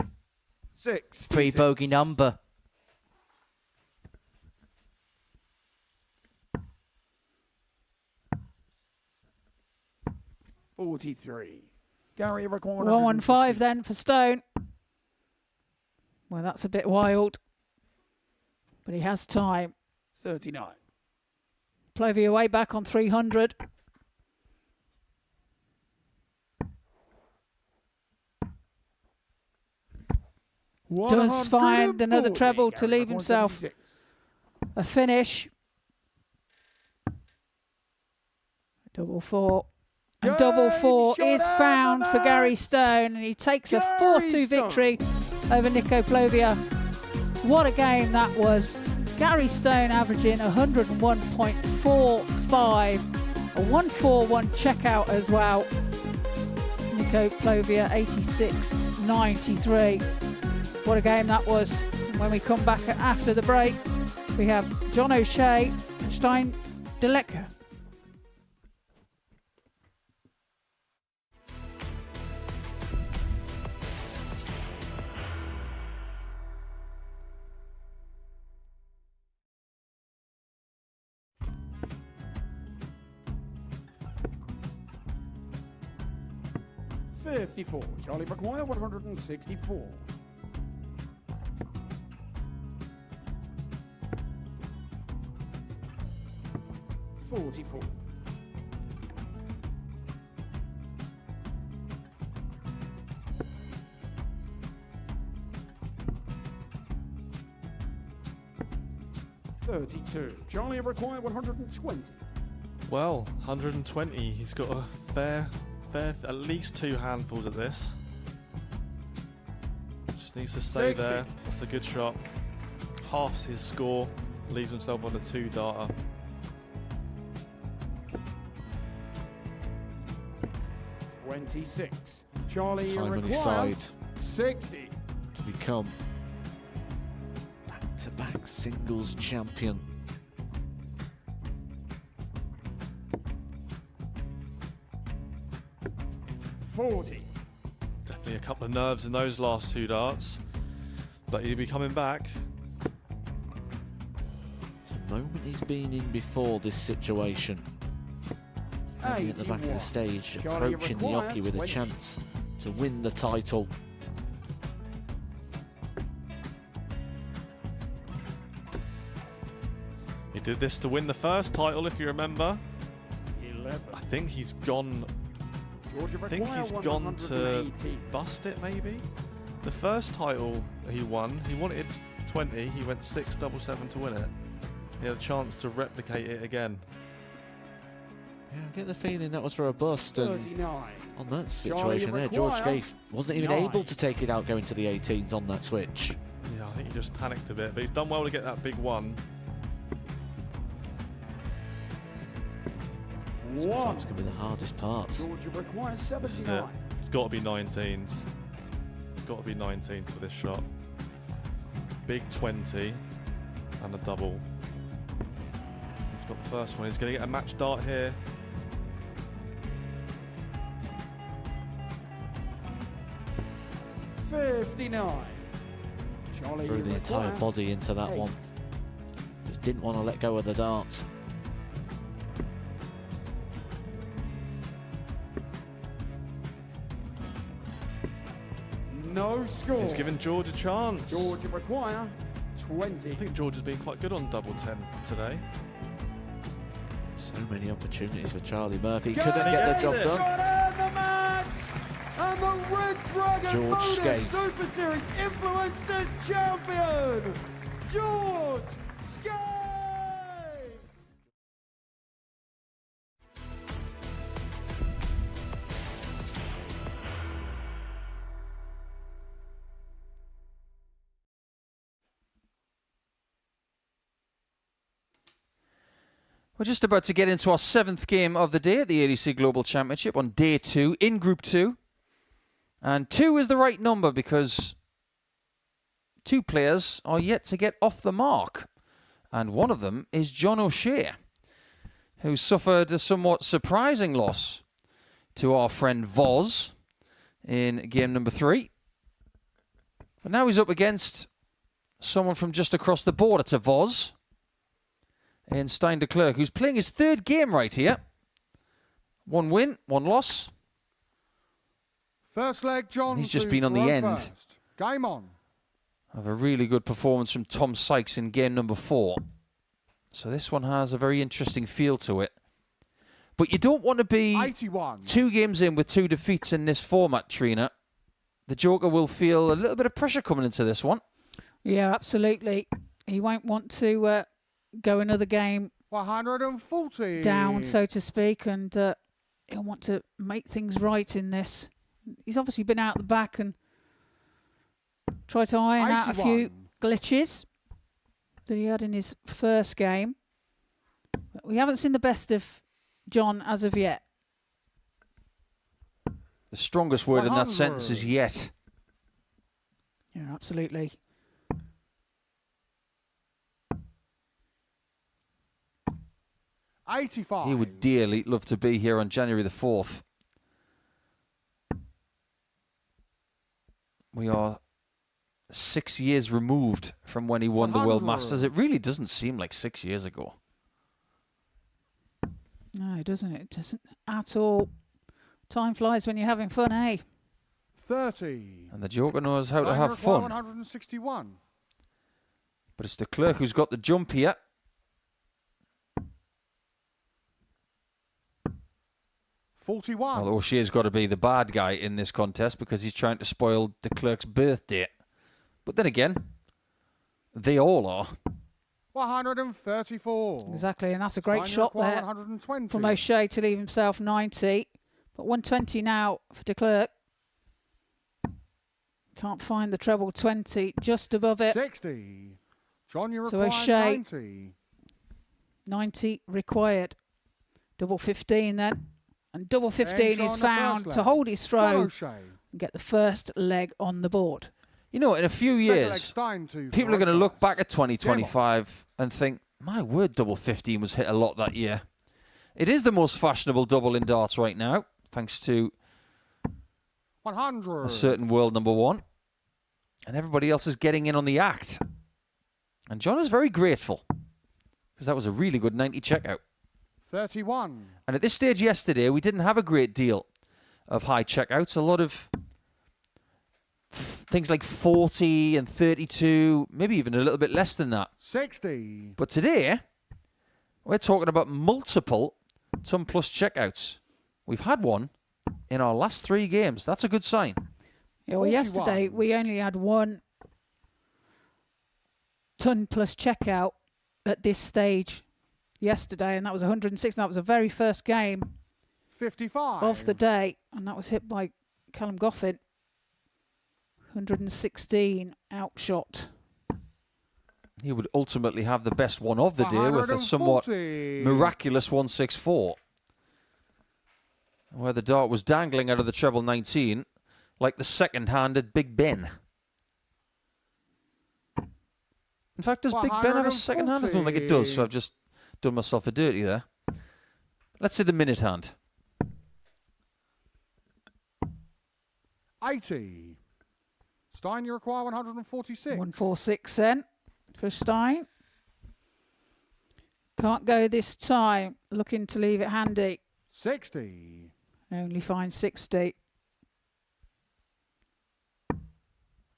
6. Pre-bogey number. $43. Gary record 115 then for Stone. Well, that's a bit wild. But he has time. 39. Plovia way back on 300. Does find another treble to leave himself a finish. Double 4. And double 4 is found for Gary Stone, and he takes a 4-2 victory over Nico Plovia. What a game that was. Gary Stone averaging 101.45, a 141 checkout as well. Nico Plovia 86.93. What a game that was. When we come back after the break, we have John O'Shea and Stein Declerk. $54. Charlie McGuire, 164. $44. $32. Charlie required 120. Well, 120. He's got a fair, at least 2 handfuls at this. Just needs to stay 60. there. That's a good shot. Halves his score. Leaves himself on a 2-darter. $26. Charlie Time on his required side 60. to become back-to-back singles champion. $40. Definitely a couple of nerves in those last 2 darts. But he'll be coming back. It's a moment he's been in before this situation. Standing at the back of the stage, Charlie approaching the required Ockie with a 20. chance to win the title. He did this to win the first title, if you remember. 11. I think he's gone. Georgia I think required he's gone to 180. bust it, maybe. The first title he wanted 20, he went 6 double 7 to win it. He had a chance to replicate it again. Yeah, I get the feeling that was for a bust, and 39. on that situation there, George Scaife wasn't even able to take it out going to the 18s on that switch. Yeah, I think he just panicked a bit, but he's done well to get that big one. Sometimes can be the hardest part. Georgia requires This is it. 79. It's got to be 19s. It's got to be 19s for this shot. Big 20 and a double. He's got the first one. He's going to get a match dart here. $59. Charlie, Threw you the entire require body into that 8. one. Just didn't want to let go of the dart. No score. He's given George a chance. Georgia require 20. I think George has been quite good on double 10 today. So many opportunities for Charlie Murphy. Go Couldn't get the job it. done. Got in the match. And the Red Dragon George Modus Scaife. Super Series Influencers Champion, George Scaife. We're just about to get into our 7th game of the day at the ADC Global Championship on day 2 in Group 2. And 2 is the right number because 2 players are yet to get off the mark. And one of them is John O'Shea, who suffered a somewhat surprising loss to our friend Voz in game number 3. But now he's up against someone from just across the border to Voz, in Stein Declerk, who's playing his 3rd game right here. 1 win, 1 loss. First leg, John. He's just been on the end first. Game on. of a really good performance from Tom Sykes in game number 4. So this one has a very interesting feel to it. But you don't want to be 81. 2 games in with 2 defeats in this format, Trina. The Joker will feel a little bit of pressure coming into this one. Yeah, absolutely. He won't want to go another game 140. down, so to speak, and he'll want to make things right in this. He's obviously been out the back and tried to iron out a few glitches that he had in his first game. But we haven't seen the best of John as of yet. The strongest word in that 100. sentence is yet. Yeah, absolutely. $85. He would dearly love to be here on January the 4th. We are 6 years removed from when he won the World 100. Masters. It really doesn't seem like 6 years ago. No, doesn't it? It doesn't at all. Time flies when you're having fun, eh? 30. And the Joker knows how to Stein have require fun. 161. But it's Declerk who's got the jump here. $41. Well, O'Shea's got to be the bad guy in this contest because he's trying to spoil Declerk's birthday. But then again, they all are. 134. Exactly, and that's a great Stein shot require there 120. from O'Shea to leave himself 90. But 120 now for Declerk. Can't find the treble 20, just above it. 60. John, you So require O'Shea, 90. 90 required. Double 15 then. And double 15 Ends is on the found first to leg. hold his John throw O'Shea. and get the first leg on the board. You know, in a few Second leg, years, Stein to people are going to look first. back at 2025 and think, my word, double 15 was hit a lot that year. It is the most fashionable double in darts right now, thanks to 100. a certain world number 1. And everybody else is getting in on the act. And John is very grateful because that was a really good 90 checkout. 31. And at this stage yesterday, we didn't have a great deal of high checkouts. A lot of things like 40 and 32, maybe even a little bit less than that. 60. But today, we're talking about multiple ton plus checkouts. We've had one in our last 3 games. That's a good sign. Yeah, well, yesterday we only had 1 ton plus checkout at this stage yesterday, and that was 106. That was the very first game 55 of the day, and that was hit by Callum Goffin. 116 outshot. He would ultimately have the best one of the day with a somewhat miraculous 164. Where the dart was dangling out of the treble 19 like the second-handed Big Ben. In fact, does Big Ben have a second hand? I don't think it does, so I've just done myself a dirty there. Let's see the minute hand. 80. Stein, you require 146. 146 then for Stein. Can't go this time. Looking to leave it handy. 60. Only find 60.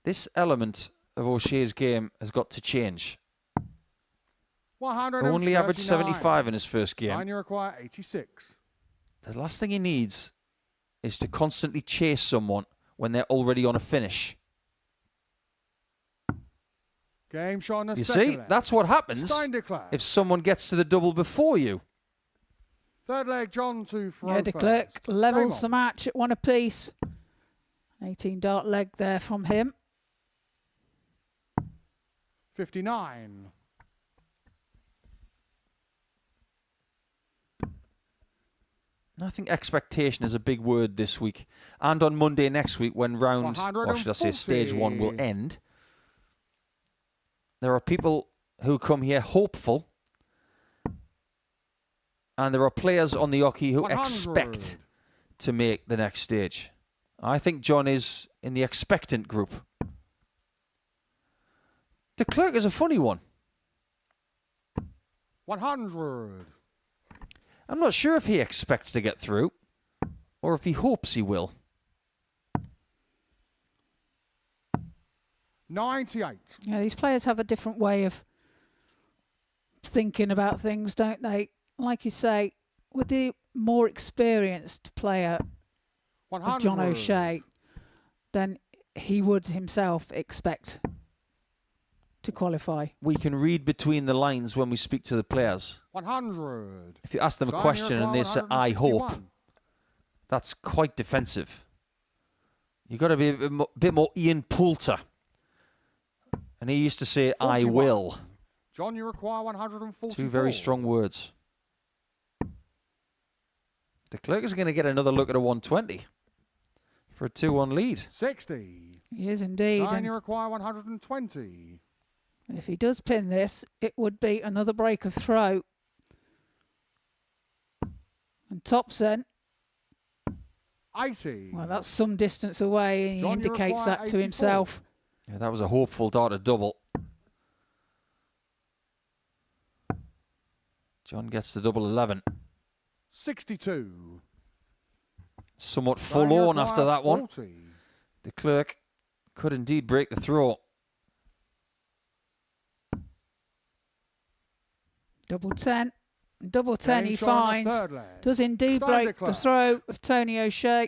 This element of O'Shea's game has got to change. Only averaged 75 in his first game. Stein, you require 86. The last thing he needs is to constantly chase someone when they're already on a finish. Game shot on the You second see, leg. that's what happens Declerk. if someone gets to the double before you. Third leg, John to throw Yeah, Declerk first. levels Game the match at 1 apiece. 18 dart leg there from him. 59. I think expectation is a big word this week. And on Monday next week when round, or should I say stage 1 will end. There are people who come here hopeful. And there are players on the Oki who 100. expect to make the next stage. I think John is in the expectant group. Declerk is a funny one. 100. I'm not sure if he expects to get through or if he hopes he will. 98. Yeah, these players have a different way of thinking about things, don't they? Like you say, with the more experienced player, 100. John O'Shea, then he would himself expect to qualify. We can read between the lines when we speak to the players. 100. If you ask them a Stein, question you and they require say, I hope, 161. that's quite defensive. You've got to be a bit more Ian Poulter. And he used to say, 41. I will. John, you require 144. 2 very strong words. Declerk is going to get another look at a 120 for a 2-1 lead. 60. He is indeed. Stein, And you require 120. if he does pin this, it would be another break of throw. And Thompson, 80. well, that's some distance away, and he John, you indicates require that to 84. himself. Yeah, that was a hopeful darted double. John gets the double 11. 62. Somewhat Stein, you forlorn require after that one. 40. Declerk could indeed break the throw. Double 10. Double 10 Game he shot on the finds. third leg. Does indeed Stein break the Declerk. throw of Tony O'Shea.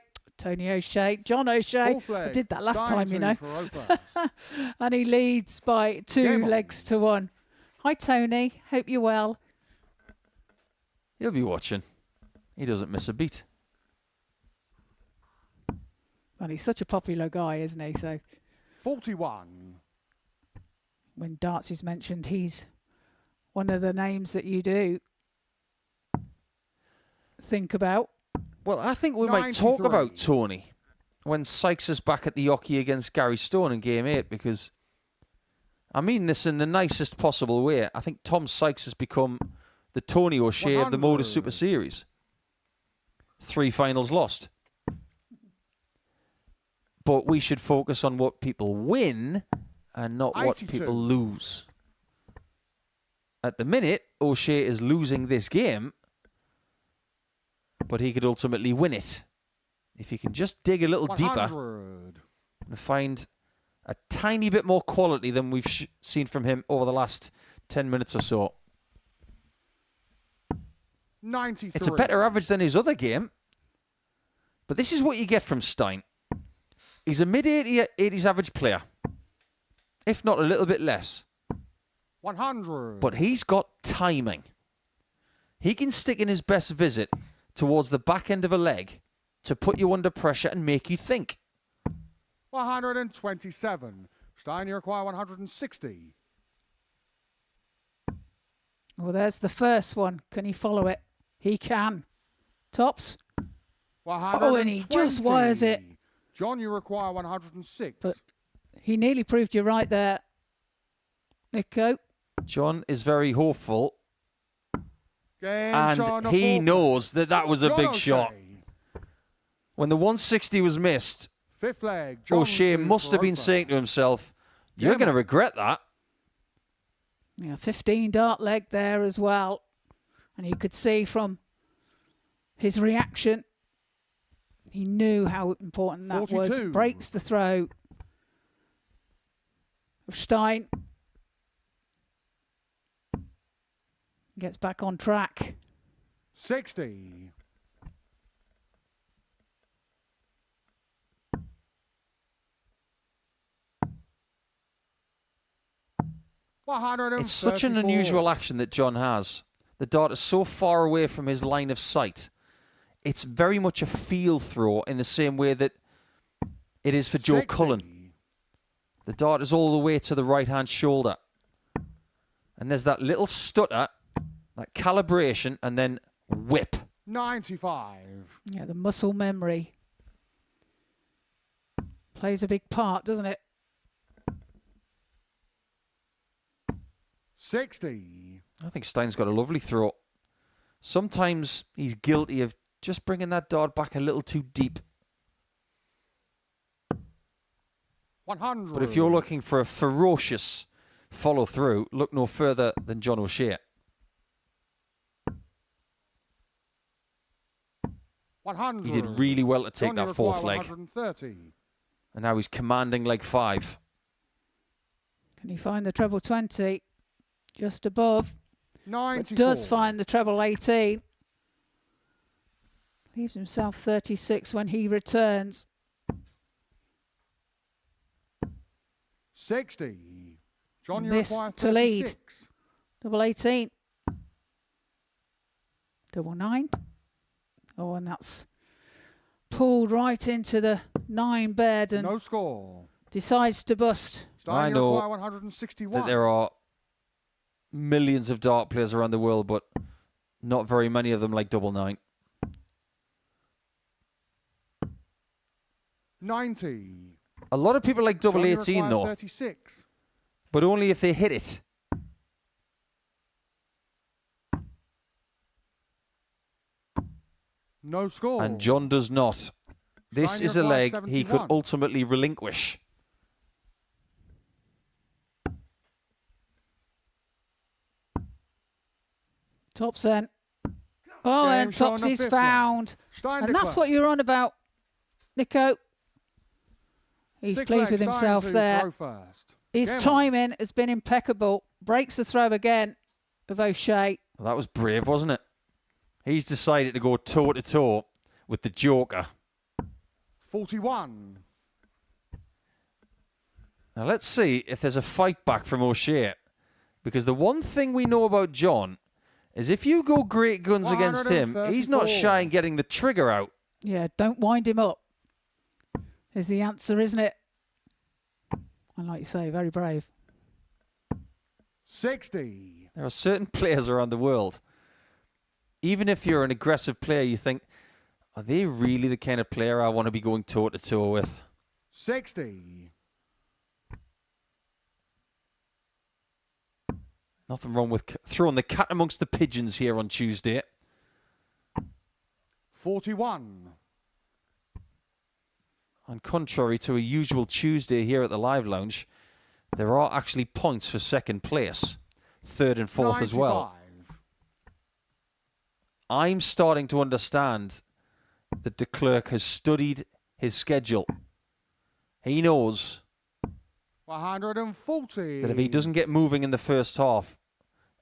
John O'Shea. Fourth I leg. did that last Stein time, you know. to throw first. And he leads by 2 Game on. legs to 1. Hi, Tony. Hope you're well. He'll be watching. He doesn't miss a beat. Well, he's such a popular guy, isn't he? So 41. when darts is mentioned, he's one of the names that you do think about. Well, I think we might talk 93. about Tony when Sykes is back at the Oki against Gary Stone in Game 8, because I mean this in the nicest possible way. I think Tom Sykes has become the Tony O'Shea of the 100. Modus Super Series. 3 finals lost. But we should focus on what people win and not what 82. people lose. At the minute, O'Shea is losing this game, but he could ultimately win it. If he can just dig a little deeper 100. and find a tiny bit more quality than we've seen from him over the last 10 minutes or so. 93. It's a better average than his other game. But this is what you get from Stein. He's a mid-80s average player, if not a little bit less. 100. But he's got timing. He can stick in his best visit towards the back end of a leg to put you under pressure and make you think. 127. Stein, you require 160. Well, there's the first one. Can he follow it? He can. Tops. 120. Oh, and he just wires it. John, you require 106. But he nearly proved you right there, Nico. John is very hopeful. Game And he knows that that was a John big O'Shea. shot. When the 160 was missed, Fifth leg. John O'Shea to must have been Farofa. saying to himself, you're going to regret that. Yeah, 15 dart leg there as well. And you could see from his reaction, he knew how important that 42. was. Breaks the throw of Stein. Gets back on track. 60. 134. It's such an unusual action that John has. The dart is so far away from his line of sight. It's very much a feel throw in the same way that it is for Joe 60. Cullen. The dart is all the way to the right-hand shoulder. And there's that little stutter, that calibration, and then whip. 95. Yeah, the muscle memory plays a big part, doesn't it? 60. I think Stein's got a lovely throw. Sometimes he's guilty of just bringing that dart back a little too deep. 100. But if you're looking for a ferocious follow-through, look no further than John O'Shea. 100. He did really well to take John, you that fourth require leg. 130. And now he's commanding leg 5. Can he find the treble 20? Just above. 94. But does find the treble 18. Leaves himself 36 when he returns. 60. John, you Miss require to lead. 36. Double 18. Double 9. Oh, and that's pulled right into the 9 bed and No score. decides to bust. Stein, I you know require 161. that there are millions of dart players around the world, but not very many of them like double 9. 90. A lot of people like double John, you 18 require though, 36. but only if they hit it. No score. And John does not. This Stein, you is a require leg he could 71. ultimately relinquish. Tops then. Oh, Game and shown Tops the is fifth found. Stein And that's Declerk. what you're on about, Nico. He's Sixth pleased leg, with Stein himself to there. throw first. His Game on. timing has been impeccable. Breaks the throw again of O'Shea. Well, that was brave, wasn't it? He's decided to go toe-to-toe with the Joker. 41. Now let's see if there's a fight back from O'Shea. Because the one thing we know about John is if you go great guns against him, he's not 134. shy in getting the trigger out. Yeah, don't wind him up. Is the answer, isn't it? And like you say, very brave. 60. There are certain players around the world. Even if you're an aggressive player, you think, are they really the kind of player I want to be going toe-to-toe with? 60. Nothing wrong with throwing the cat amongst the pigeons here on Tuesday. 41. And contrary to a usual Tuesday here at the Live Lounge, there are actually points for second place, third and fourth as well. 95. I'm starting to understand that Declerk has studied his schedule. He knows 140. that if he doesn't get moving in the first half,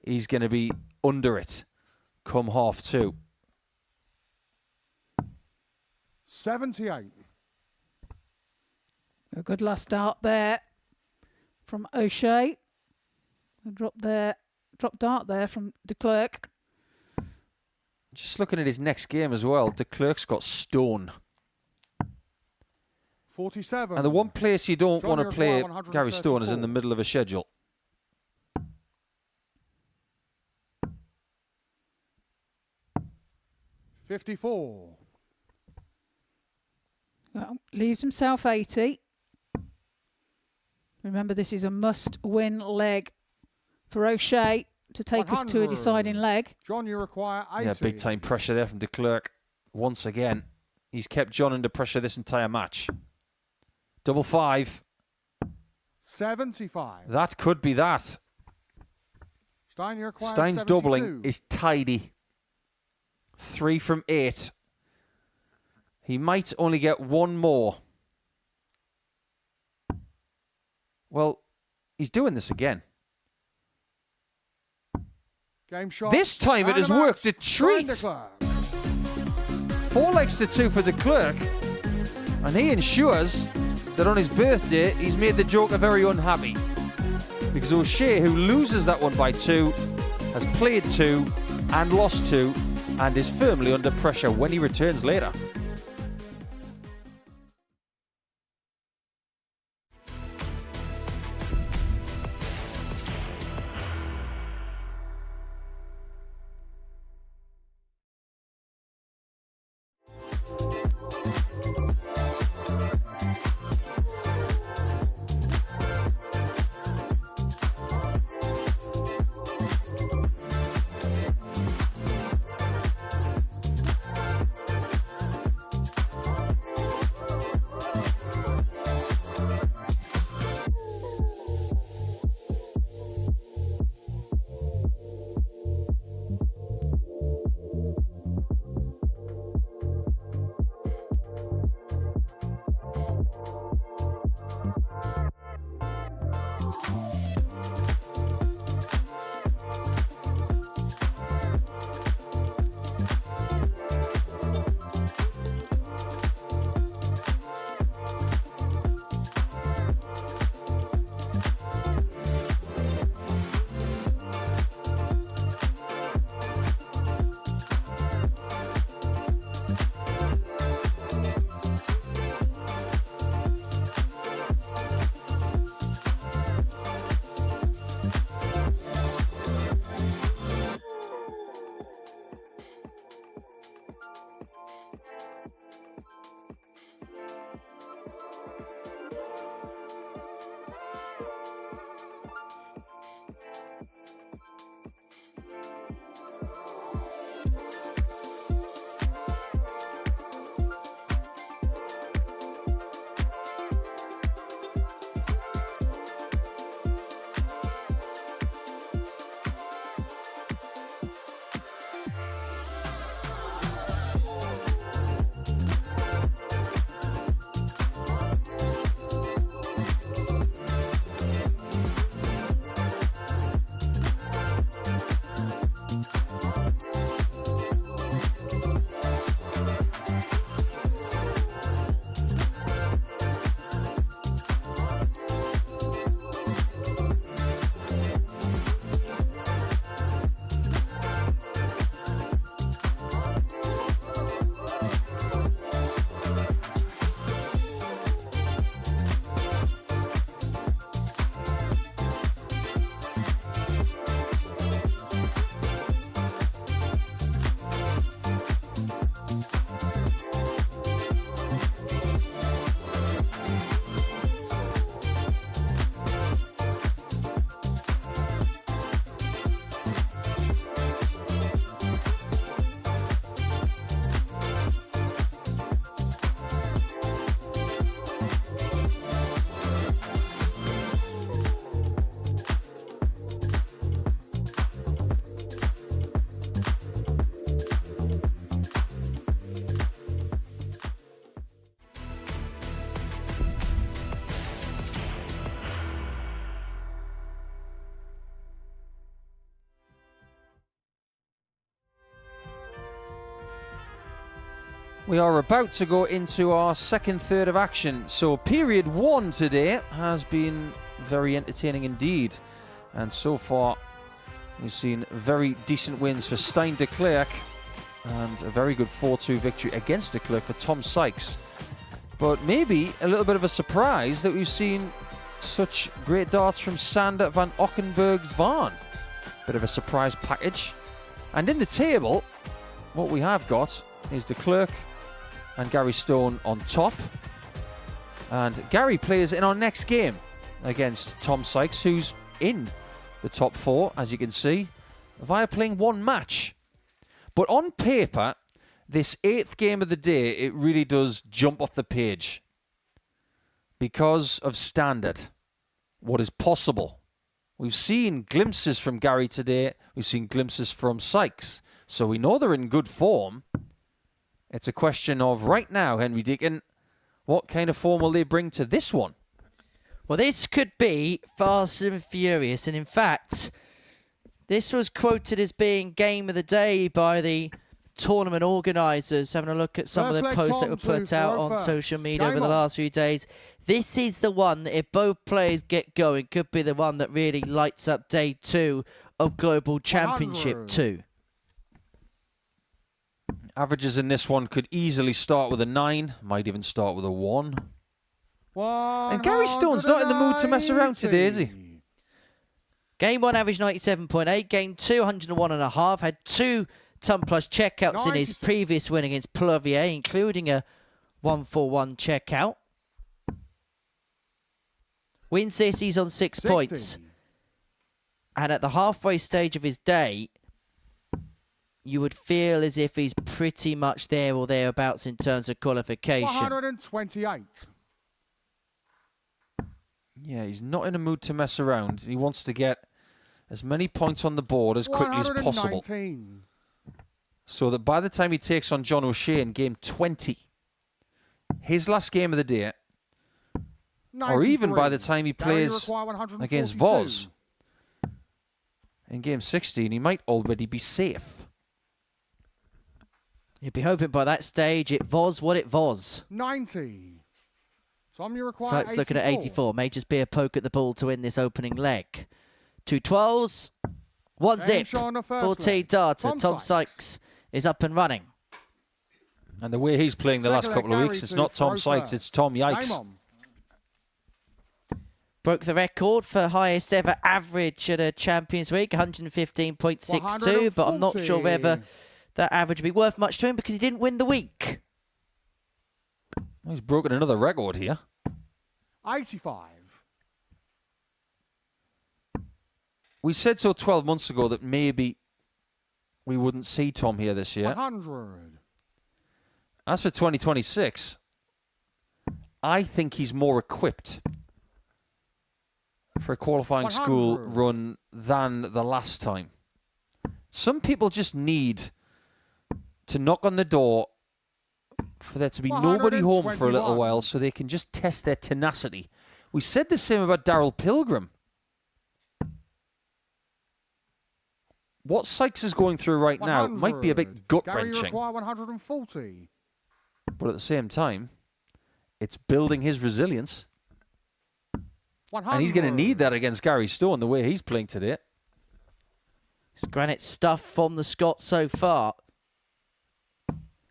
he's going to be under it come half 2. 78. A good last dart there from O'Shea. A drop dart there from Declerk. Just looking at his next game as well, Declerk's got Stone. 47. And the one place you don't want to play Require Gary Stone is in 134. the middle of a schedule. $54. Well, leaves himself 80. Remember, this is a must-win leg for O'Shea to take us to a 100. deciding leg. John, you require 80. Yeah, big time pressure there from Declerk. Once again, he's kept John under pressure this entire match. Double 5. 75. That could be that. Stein, you require Stein's 72. doubling is tidy. 3 from 8. He might only get one more. Well, he's doing this again. Game shot. This time it And has a match. worked a treat. Declerk. 4 legs to 2 for Declerk. And he ensures that on his birthday, he's made the Joker very unhappy. Because O'Shea, who loses that one by 2, has played 2 and lost 2 and is firmly under pressure when he returns later. We are about to go into our second third of action. So period 1 today has been very entertaining indeed. And so far, we've seen very decent wins for Stein Declerk and a very good 4-2 victory against Declerk for Tom Sykes. But maybe a little bit of a surprise that we've seen such great darts from Sander van Ockenburg's Vaan. Bit of a surprise package. And in the table, what we have got is Declerk and Gary Stone on top. And Gary plays in our next game against Tom Sykes, who's in the top 4, as you can see, via playing 1 match. But on paper, this 8th game of the day, it really does jump off the page because of standard, what is possible. We've seen glimpses from Gary today. We've seen glimpses from Sykes. So we know they're in good form. It's a question of right now, Henry Deacon, what kind of form will they bring to this one? Well, this could be fast and furious. And in fact, this was quoted as being game of the day by the tournament organisers, having a look at some of the posts that were put out on social media over the last few days. This is the one that if both players get going, could be the one that really lights up day 2 of Global Championship 2. Averages in this one could easily start with a 9, might even start with a 1. And Gary Stone's not in the mood to mess around today, is he? Game 1 average 97.8, game 2 101.5, had 2 ton plus checkouts in his previous win against Plovia, including a 1-4-1 checkout. Wins this, he's on 6 points. And at the halfway stage of his day, you would feel as if he's pretty much there or thereabouts in terms of qualification. 128. Yeah, he's not in a mood to mess around. He wants to get as many points on the board as quickly as possible, so that by the time he takes on John O'Shea in game 20, his last game of the day, 93. Or even by the time he plays against Voz in game 16, he might already be safe. You'd be hoping by that stage it was what it was. 90. Tom, you require Sykes looking at 84. May just be a poke at the ball to win this opening leg. 2 12s. 1 zip. 14 darter. Tom Sykes is up and running. And the way he's playing the last couple of weeks, it's not Tom Sykes, it's Tom Yikes. Broke the record for highest ever average at a Champions Week, 115.62. But I'm not sure whether that average would be worth much to him because he didn't win the week. He's broken another record here. 85. We said so 12 months ago that maybe we wouldn't see Tom here this year. 100. As for 2026, I think he's more equipped for a qualifying 100. school run than the last time. Some people just need to knock on the door for there to be nobody home for a little while so they can just test their tenacity. We said the same about Daryl Pilgrim. What Sykes is going through right now might be a bit gut-wrenching. 140. But at the same time, it's building his resilience. 100. And he's going to need that against Gary Stone, the way he's playing today. It's granite stuff from the Scot so far.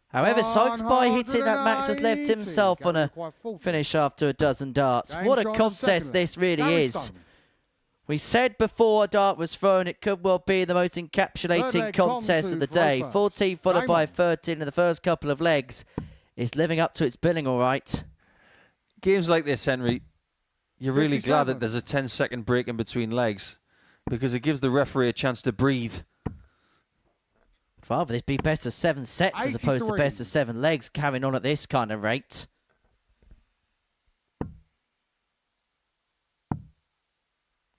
However, Sykes by hitting that max has left himself on a finish after a dozen darts. What a contest this really is. We said before a dart was thrown, it could well be the most encapsulating contest of the day. 14 followed by 13 in the first couple of legs. It's living up to its billing all right. Games like this, Henry, you're really glad that there's a 10-second break in between legs because it gives the referee a chance to breathe. Rather this be best of 7 sets as opposed to best of 7 legs carrying on at this kind of rate.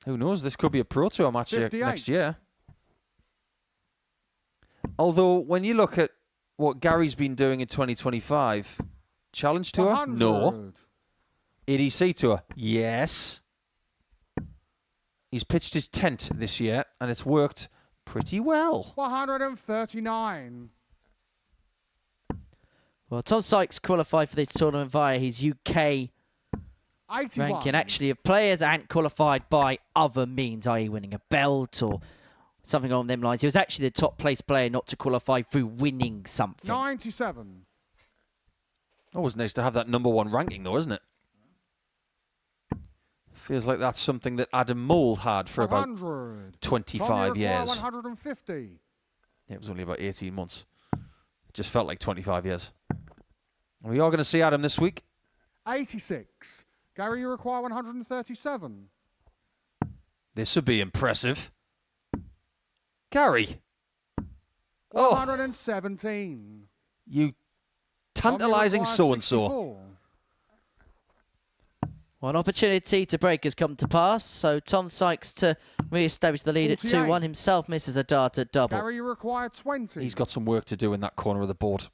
Who knows? This could be a Pro Tour match next year. Although, when you look at what Gary's been doing in 2025, Challenge Tour? 100. No. ADC Tour? Yes. He's pitched his tent this year, and it's worked pretty well. 139. Well, Tom Sykes qualified for this tournament via his UK 81. ranking. Actually, if players aren't qualified by other means, i.e. winning a belt or something along them lines, he was actually the top placed player not to qualify through winning something. 97. Always nice to have that number 1 ranking, though, isn't it? Feels like that's something that Adam Mole had for about 25 years. 150. Yeah, it was only about 18 months. It just felt like 25 years. We are going to see Adam this week. 86. Gary, you require 137. This would be impressive. Gary. 117. You tantalising so-and-so. 64. Well, an opportunity to break has come to pass, so Tom Sykes to re-establish the lead at 2-1. Himself misses a dart at double. Gary, you require 20. He's got some work to do in that corner of the board.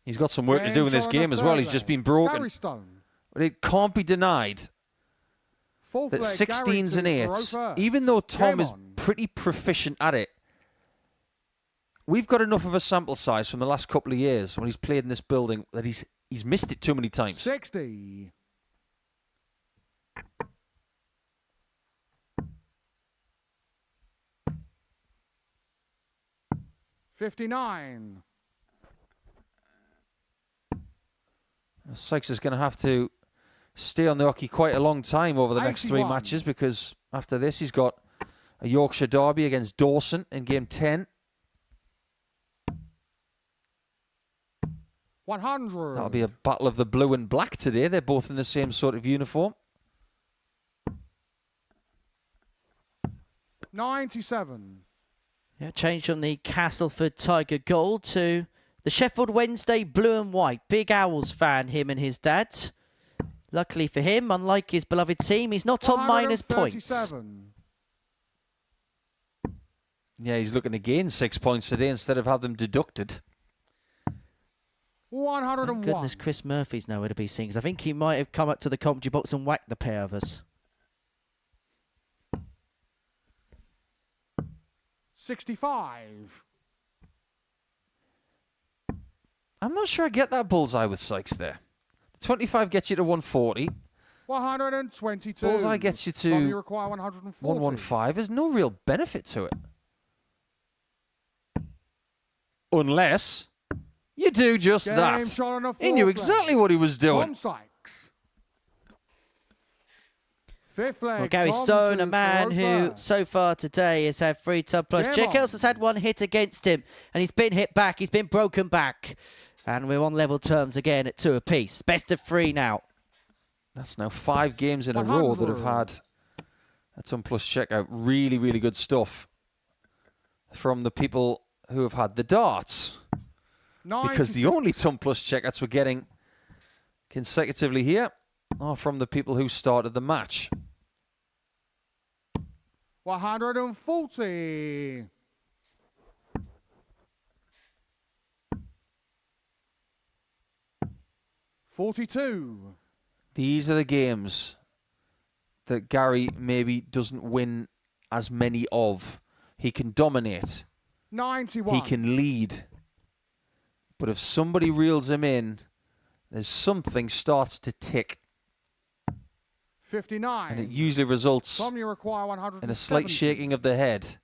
He's got some work to do in this game as well. He's just been broken. But it can't be denied that 16s and 8s, even though Tom is pretty proficient at it, we've got enough of a sample size from the last couple of years when he's played in this building that he's missed it too many times. 60. $59. Sykes is going to have to stay on the hockey quite a long time over the next 3 81. matches, because after this he's got a Yorkshire derby against Dawson in game 10. 100. That'll be a battle of the blue and black today. They're both in the same sort of uniform. 97. Yeah, change from the Castleford Tiger Gold to the Sheffield Wednesday Blue and White. Big Owls fan, him and his dad. Luckily for him, unlike his beloved team, he's not on minus points. Yeah, he's looking to gain 6 points today instead of have them deducted. 101. Thank goodness Chris Murphy's nowhere to be seen, 'cause I think he might have come up to the commentary box and whacked the pair of us. 65. I'm not sure I get that bullseye with Sykes there. The 25 gets you to 140. 122. Bullseye gets you to Tom, you require 140. 115. There's no real benefit to it. Unless you do just Game that. shot on a He knew fourth exactly leg. what he was doing. Tom Sykes. Fifth leg. Well, Gary Tom Stone, to a man throw who first. so far today has had 3 tub plus. Game Jack on. Elson's had 1 hit against him, and he's been hit back. He's been broken back. And we're on level terms again at 2 apiece. Best of 3 now. That's now 5 games in a row that have had a ton plus checkout. Really, really good stuff from the people who have had the darts. Because the only ton plus checkouts we're getting consecutively here are from the people who started the match. 140. $42. These are the games that Gary maybe doesn't win as many of. He can dominate. 91. He can lead. But if somebody reels him in, there's something starts to tick. 59. And it usually results Tom, you require 170. in a slight shaking of the head.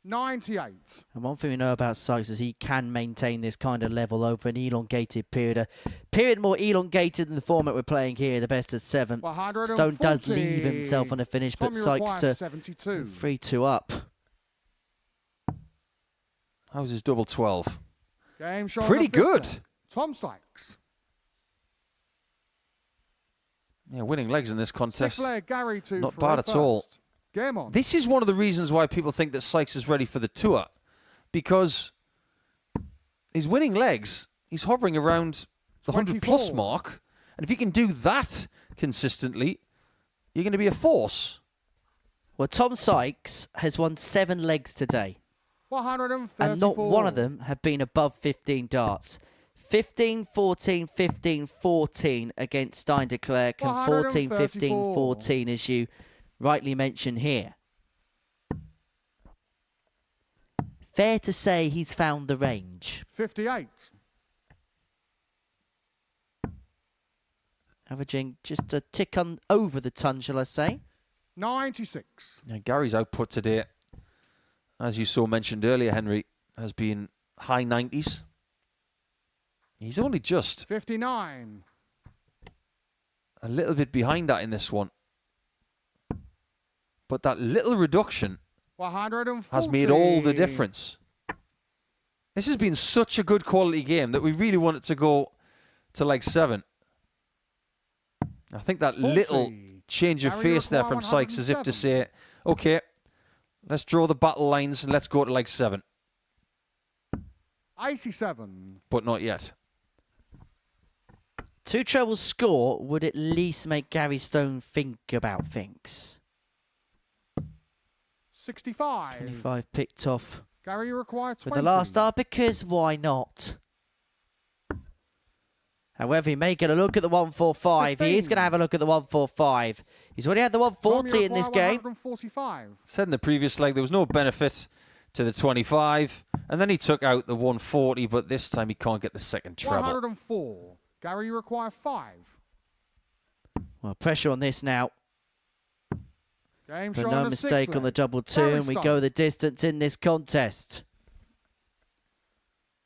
$98. And one thing we know about Sykes is he can maintain this kind of level over an elongated period. A period more elongated than the format we're playing here, the best of 7. 140. Stone does leave himself on a finish, Tom, but you Sykes require to 72. 3-2 up. How's his double 12? Game shot on Pretty the fifth good. leg. Tom Sykes. Yeah, winning legs in this contest. Sixth leg, Gary to Not throw bad at all. first. Game on. This is one of the reasons why people think that Sykes is ready for the tour. Because his winning legs, he's hovering around the 100 plus 24. mark. And if he can do that consistently, you're going to be a force. Well, Tom Sykes has won 7 legs today. 134. And not one of them have been above 15 darts. 15-14, 15-14 against Declerk, and 14-15-14 as you rightly mentioned here. fair to say he's found the range. 58. Averaging just a tick on over the ton, shall I say. 96. Yeah, Gary's output today, as you saw mentioned earlier, Henry, has been high 90s. He's only just 59. a little bit behind that in this one. But that little reduction 140. has made all the difference. This has been such a good quality game that we really want it to go to like 7. I think that 40. little change of Gary face there require from Sykes as if to 107. say, okay, let's draw the battle lines and let's go to like 7. 87. But not yet. 2 treble score would at least make Gary Stone think about things. 65. 25 picked off Gary, you require 20. with the last R because why not? However, he may get a look at the 145. He is 15. going to have a look at the 145. He's already had the 140 in this game. 145. Said in the previous leg there was no benefit to the 25. And then he took out the 140, but this time he can't get the second treble. 104. Gary, you require 5. Well, pressure on this now. Game But shot no on the mistake sixth on the leg. double 2, Gary and we Stone. go the distance in this contest.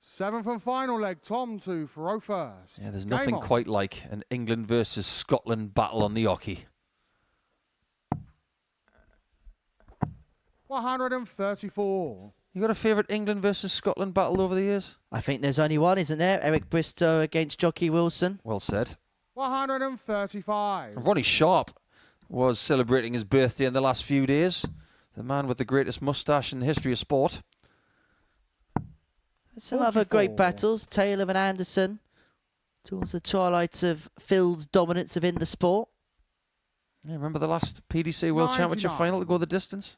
7th and final leg. Tom to throw first. Yeah, there's Game nothing on. quite like an England versus Scotland battle on the hockey. 134. You got a favourite England versus Scotland battle over the years? I think there's only one, isn't there? Eric Bristow against Jockey Wilson. Well said. 135. Ronnie Sharp was celebrating his birthday in the last few days. The man with the greatest moustache in the history of sport. Some other great 44. battles. Taylor and Anderson. Towards the twilight of Phil's dominance of in the sport. Yeah, remember the last PDC World Championship 99. final to go the distance?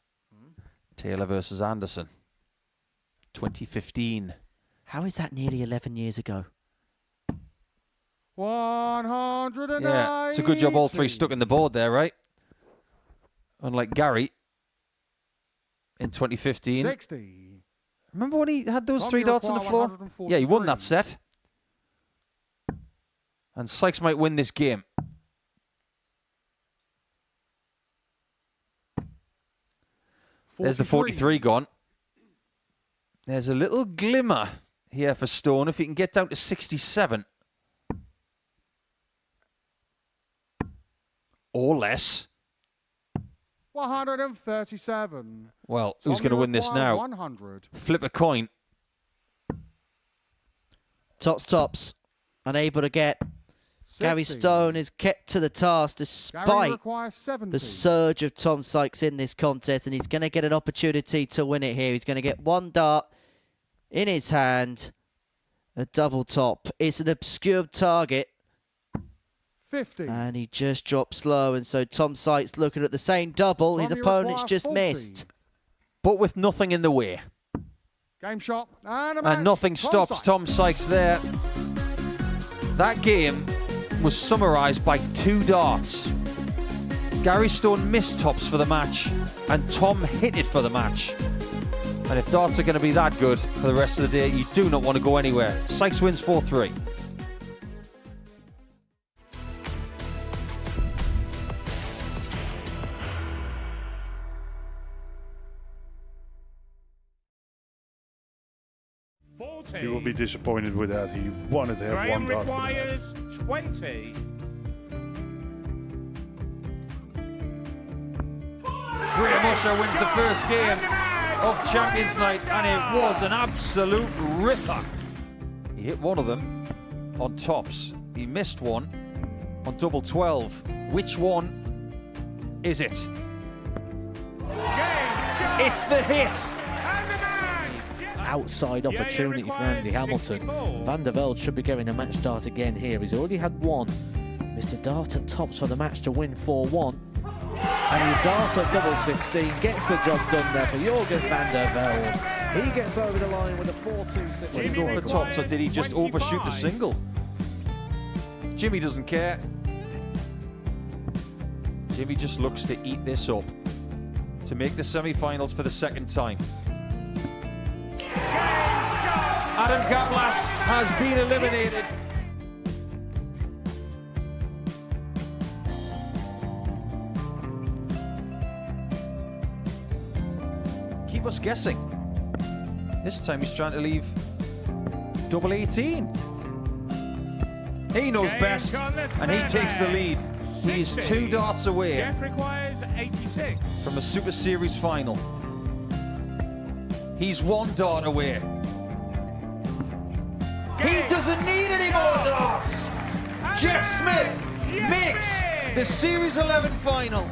Taylor versus Anderson. 2015. How is that nearly 11 years ago? 180. Yeah, it's a good job all three stuck in the board there, right? Unlike Gary in 2015. 60. Remember when he had those Tom, 3 you darts on the require floor? Yeah, he won that 143. set. And Sykes might win this game. There's the 43 gone. There's a little glimmer here for Stone if he can get down to 67. Or less. 137. Well, who's Tom, going to you win this require now? 100. Flip a coin. Tops. Unable to get. Gary 60. Stone is kept to the task Gary despite requires 70. the surge of Tom Sykes in this contest, and he's going to get an opportunity to win it here. He's going to get 1 dart in his hand. A double top. It's an obscure target. 50. And he just drops low, and so Tom Sykes looking at the same double. Tom, His you opponent's require just 40. missed. But with nothing in the way. Game shot. And, a match. And nothing stops Sykes. Tom Sykes there. That game was summarised by 2 darts. Gary Stone missed tops for the match, and Tom hit it for the match. And if darts are going to be that good for the rest of the day, you do not want to go anywhere. Sykes wins 4-3. He will be disappointed with that. He wanted to have Graham 1 dart. for the match. requires 20. Graham Usher wins the first game of Champions Night, and it was an absolute ripper. He hit one of them on tops. He missed one on double 12. Which one is it? It's the hit. Outside opportunity for Andy Hamilton. Van der Velde should be getting a match start again here. He's already had 1. Mr. Dart at tops for the match to win 4-1. And the Dart at double 16 gets the job done there for Jurgen van der Velde. He gets over the line with a 4-2-6. Did he go for tops, or did he just overshoot the single? Jimmy doesn't care. Jimmy just looks to eat this up to make the semi-finals for the second time. Adam Kaplas has been eliminated. Keep us guessing. This time he's trying to leave double 18. He knows best, and he takes the lead. He is 2 darts away Jeff requires 86. from a Super Series final. He's 1 dart away. He doesn't need any more darts. Jeff Smith makes the Series 11 final.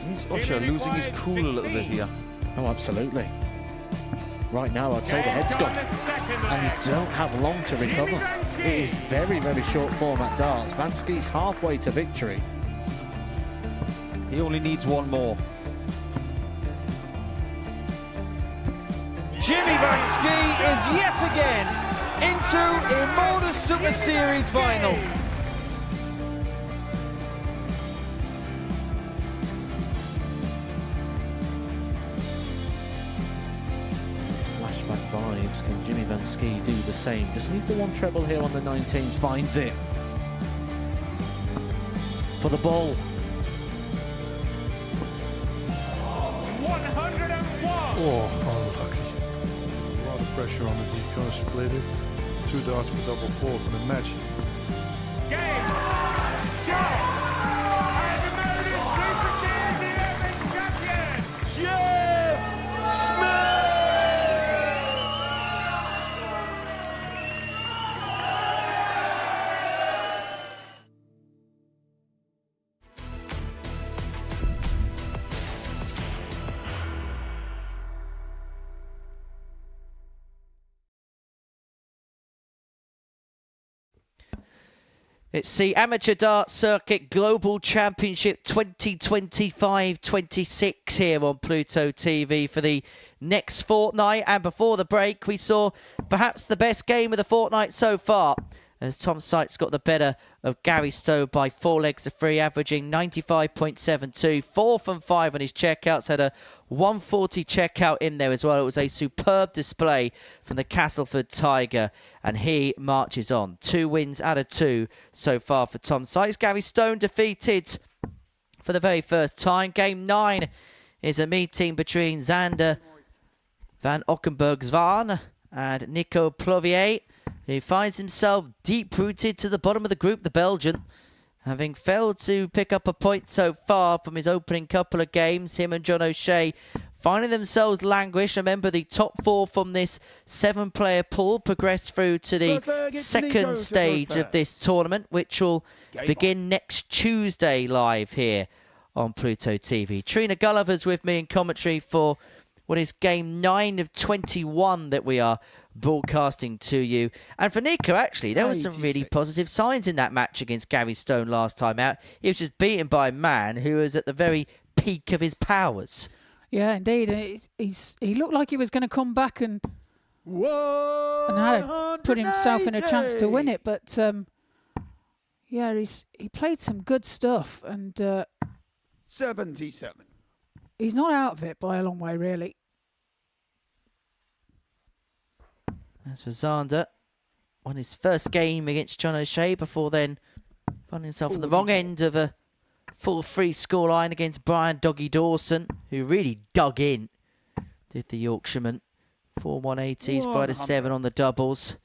He's Usher losing his cool a little bit here. Oh, absolutely. Right now, I'd say the head's gone. And you don't have long to recover. It is very, very short format darts. Vansky's halfway to victory. He only needs 1 more. Jimmy Vansky is yet again into a Modus Super Series final. Flashback vibes. Can Jimmy Vansky do the same? Just needs the 1 treble here on the 19s. Finds it. For the ball. 101. Oh, unlucky. A lot of pressure on it. He kind of split it. 2 darts for double 4 for the match. Game. Shot. And the Modus Super Series 11 champion, Jeff Smith. It's the Amateur Dart Circuit Global Championship 2025-26 here on Pluto TV for the next fortnight. And before the break, we saw perhaps the best game of the fortnight so far, as Tom Sykes got the better of Gary Stowe by 4 legs to 3, averaging 95.72. 4 from 5 on his checkouts, had a 140 checkout in there as well. It was a superb display from the Castleford Tiger, and he marches on. 2 wins out of 2 so far for Tom Sykes. Gary Stone defeated for the very first time. Game 9 is a meeting between Xander van Ockenburg-Zwan and Nico Plovia. He finds himself deep-rooted to the bottom of the group, the Belgian, having failed to pick up a point so far from his opening couple of games. Him and John O'Shea finding themselves languish. Remember, the top 4 from this 7-player pool progress through to the second stage of this tournament, which will begin next Tuesday live here on Pluto TV. Trina Gulliver's with me in commentary for what is game 9 of 21 that we are broadcasting to you. And for Nico, actually, there were some really positive signs in that match against Gary Stone last time out. He was just beaten by a man who was at the very peak of his powers. Yeah, indeed. He looked like he was going to come back and had put himself in a chance to win it. But yeah, he played some good stuff, and 77. He's not out of it by a long way, really. As for Xander, won his first game against John O'Shea before then finding himself at the wrong end of a full 3 scoreline against Brian Doggy Dawson, who really dug in, did the Yorkshireman. 4 180s, 5 to 7 on the doubles.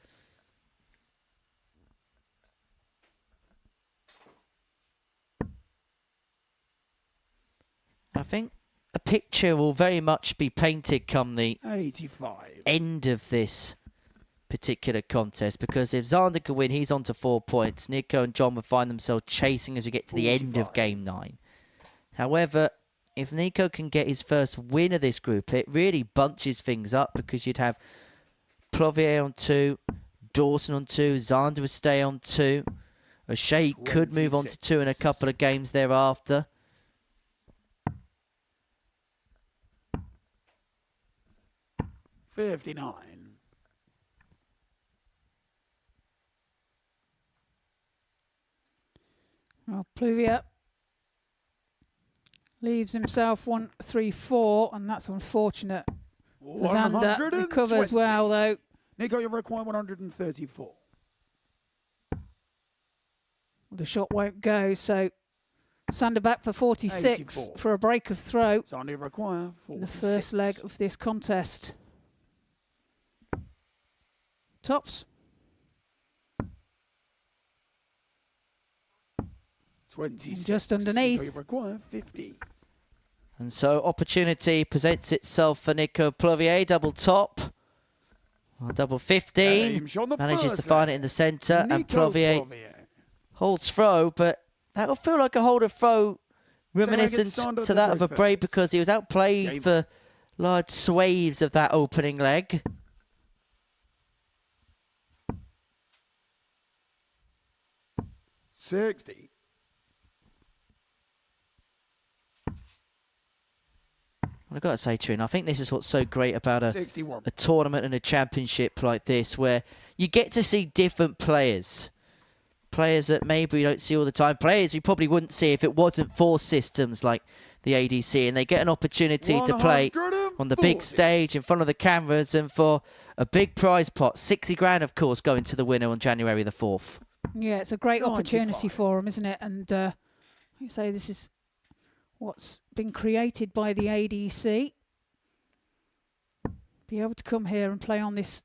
I think a picture will very much be painted come the 85. end of this particular contest, because if Xander can win, he's on to 4 points. Nico and John will find themselves chasing as we get to the end of game 9. However, if Nico can get his first win of this group, it really bunches things up, because you'd have Plovia on 2, Dawson on 2, Xander would stay on 2. O'Shea could move on to 2 in a couple of games thereafter. $59. Oh, Plovia leaves himself 134, and that's unfortunate. Zander recovers well, though. Nico, you require 134. The shot won't go, so Sander back for 46 84. for a break of throw. Zander require In 46. the first leg of this contest. Tops. 26. Just underneath. Nico, you require 50. And so opportunity presents itself for Nico Plovia, double top. Double 15. Manages to find it in the centre, and Plovia holds throw, but that'll feel like a hold of throw reminiscent to that of a break because he was outplayed for large swathes of that opening leg. $60. I've got to say, Trin, I think this is what's so great about a tournament and a championship like this, where you get to see different players. Players that maybe we don't see all the time. Players we probably wouldn't see if it wasn't for systems like the ADC. And they get an opportunity to play on the big stage in front of the cameras and for a big prize pot. 60 grand, of course, going to the winner on January the 4th. Yeah, it's a great opportunity for him, isn't it? And like I say, this is what's been created by the ADC. Be able to come here and play on this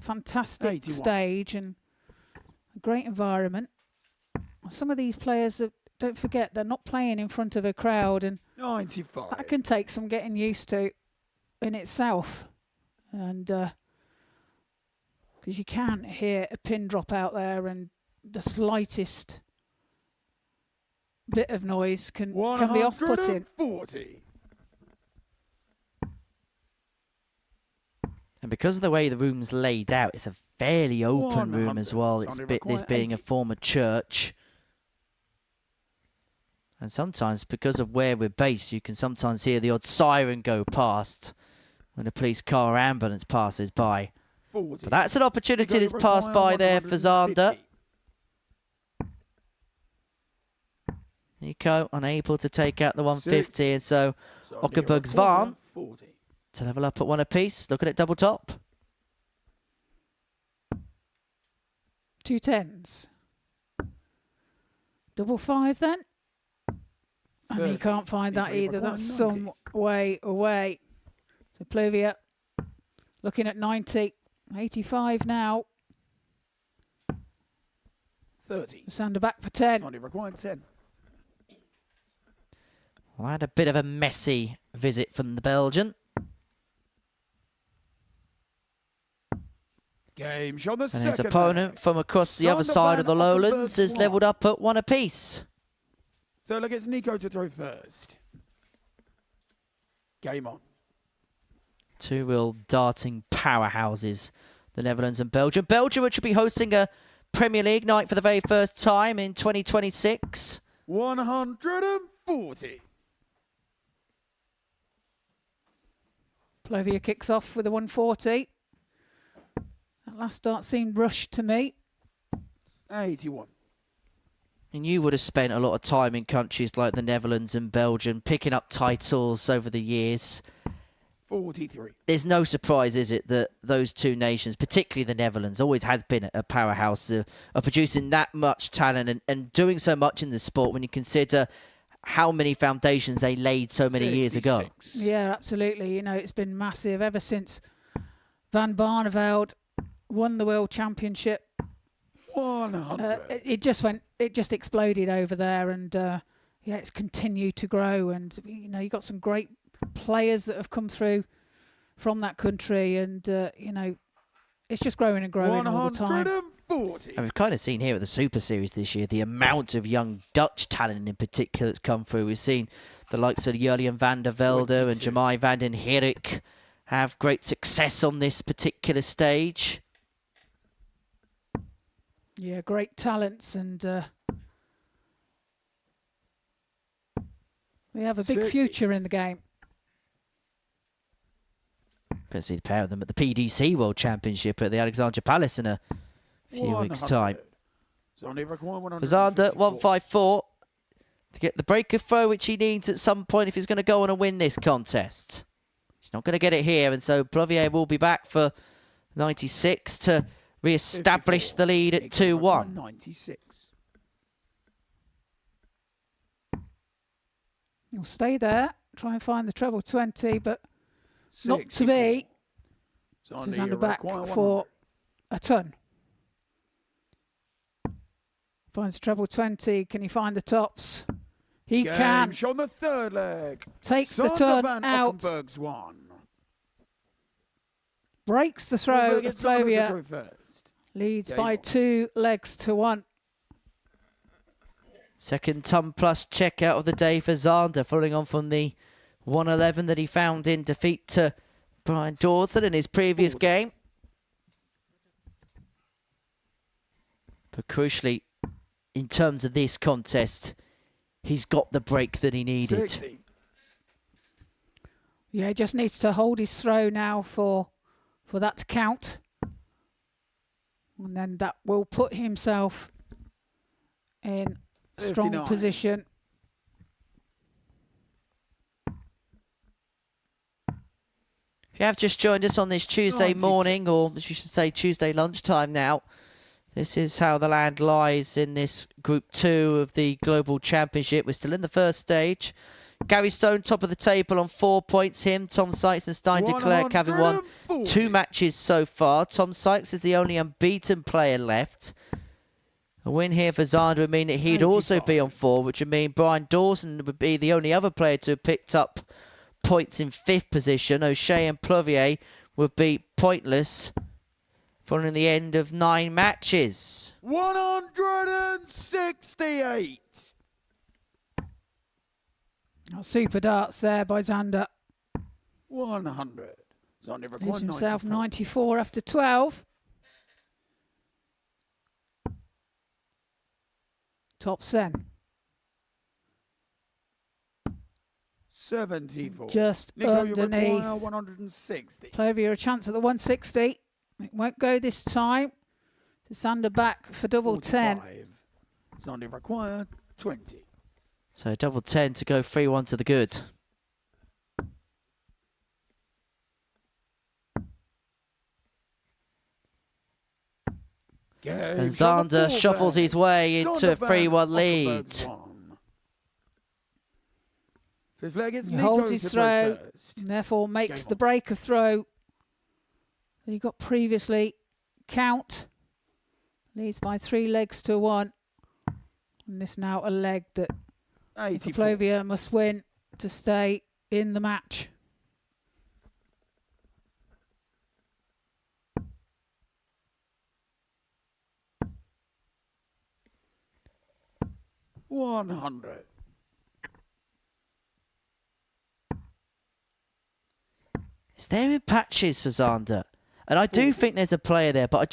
fantastic stage and a great environment. Some of these players, don't forget, they're not playing in front of a crowd, and 95. that can take some getting used to in itself. And because you can hear a pin drop out there, and the slightest bit of noise can be off-putting. 140. And because of the way the room's laid out, it's a fairly open room as well. It's this being a former church. And sometimes, because of where we're based, you can sometimes hear the odd siren go past when a police car or ambulance passes by. 40. But that's an opportunity that's passed by there for Zander. Nico unable to take out the 150, and so Ockenburg's Van to level up at one apiece. Looking at double top. 2 10s. Double 5 then. And he can't find that either. That's some way away. So Plovia looking at 90. 85 now. 30. Sander back for 10. Only required 10. Well, had a bit of a messy visit from the Belgian. Game shot the And his opponent from across the other side of the lowlands is levelled up at one apiece. So look, it's Nico to throw first. Game on. Two real darting powerhouses, the Netherlands and Belgium. Belgium, which will be hosting a Premier League night for the very first time in 2026. 140. Plovia kicks off with a 140. That last start seemed rushed to me. 81. And you would have spent a lot of time in countries like the Netherlands and Belgium picking up titles over the years. 43. There's no surprise, is it, that those two nations, particularly the Netherlands, always has been a powerhouse of producing that much talent and doing so much in the sport when you consider how many foundations they laid so many years ago. Yeah, absolutely. You know, it's been massive ever since Van Barneveld won the World Championship. 100. It just exploded over there, and yeah, it's continued to grow. And you know, you got some great players that have come through from that country, and you know, it's just growing and growing all the time. 140. And we've kind of seen here at the Super Series this year the amount of young Dutch talent in particular that's come through. We've seen the likes of Julian van der Velde and Jamai van den Herik have great success on this particular stage. Yeah, great talents, and they have a big future in the game. Going to see the pair of them at the PDC World Championship at the Alexandra Palace in a few weeks' time. So only require For Zander, 154, to get the break of throw which he needs at some point if he's going to go on and win this contest. He's not going to get it here, and so Plovia will be back for 96 to re-establish the lead at 2-1. 96. He'll stay there, try and find the treble 20, but not to be. Zander back for a ton. Finds treble 20. Can he find the tops? He can. On the third leg. Takes the turn out. Ockenburg's one. Breaks the throw of Plovia. First. Leads by 2 legs to 1. Second ton plus check out of the day for Zander, following on from the 111 that he found in defeat to Brian Dawson in his previous game. But crucially, in terms of this contest, he's got the break that he needed. 60. Yeah, he just needs to hold his throw now for that to count. And then that will put himself in a strong 59. position. If you have just joined us on this Tuesday 96. morning, or as you should say Tuesday lunchtime now, this is how the land lies in this Group 2 of the Global Championship. We're still in the first stage. Gary Stone, top of the table on 4 points. Him, Tom Sykes and Stein Declerk having won 2 matches so far. Tom Sykes is the only unbeaten player left. A win here for Zander would mean that he'd 85. also be on 4, which would mean Brian Dawson would be the only other player to have picked up points in 5th position. O'Shea and Plovia would be pointless following the end of 9 matches. 168. Super darts there by Zander. 100. Zander Leaves required himself 94. 94 after 12. Top 10. 74. Just Nico, you underneath. require 160. Plovia a chance at the 160. It won't go this time. To Zander back for double 10. 45. Zander required 20. So double 10 to go 3-1 to the good. And Zander shuffles his way into a 3-1 lead. Fifth leg is He Nico holds his to throw, first. and therefore makes Game the on. break of throw that he got previously. Count. Leads by 3 legs to 1. And this now a leg that 84. Plovia must win to stay in the match. $100. It's there in patches for Zander. And I do think there's a player there, but I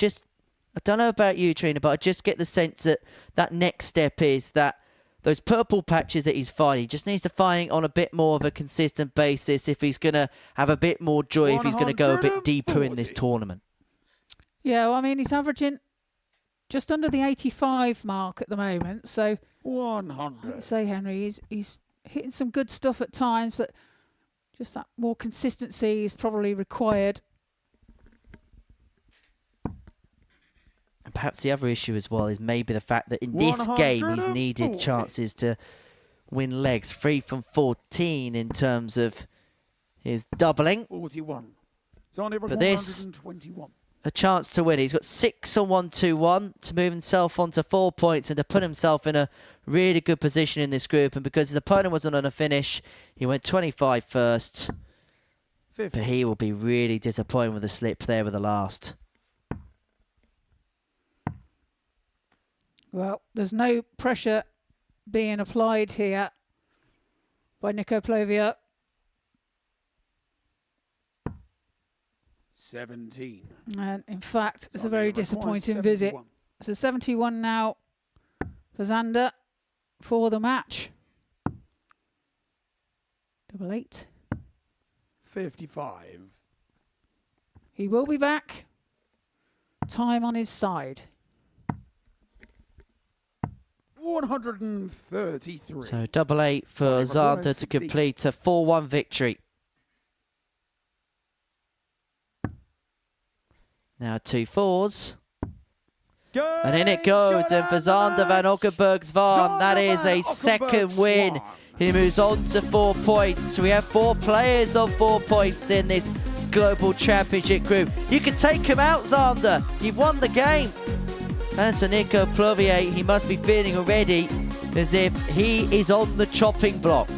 don't know about you, Trina, but I just get the sense that that next step is that those purple patches that he's finding, he just needs to find it on a bit more of a consistent basis if he's going to have a bit more joy, if he's going to go a bit deeper in this tournament. Yeah, well, I mean, he's averaging just under the 85 mark at the moment. So, 100. I'd say, Henry, he's hitting some good stuff at times, but just that more consistency is probably required. And perhaps the other issue as well is maybe the fact that in this game he's needed chances to win legs. 3 from 14 in terms of his doubling. 41. Zander But this, 121. a chance to win. He's got 6 on 1-2-1 to move himself onto 4 points and to put himself in a really good position in this group. And because his opponent wasn't on a finish, he went 25 first. 50. But he will be really disappointed with the slip there with the last. Well, there's no pressure being applied here by Nico Plovia. 17. And in fact, it's a very Zander requires disappointing visit. 71. So 71 now for Zander for the match. Double 8. 55. He will be back. Time on his side. 133. So double eight for Zander to complete a 4-1 victory. Now 2 4s. And in it goes, and for Zander van Ockenburg's Van, that is a second win. He moves on to 4 points. We have 4 players on 4 points in this Global Championship group. You can take him out, Zander. You've won the game. And so Nico Plovia, he must be feeling already as if he is on the chopping block.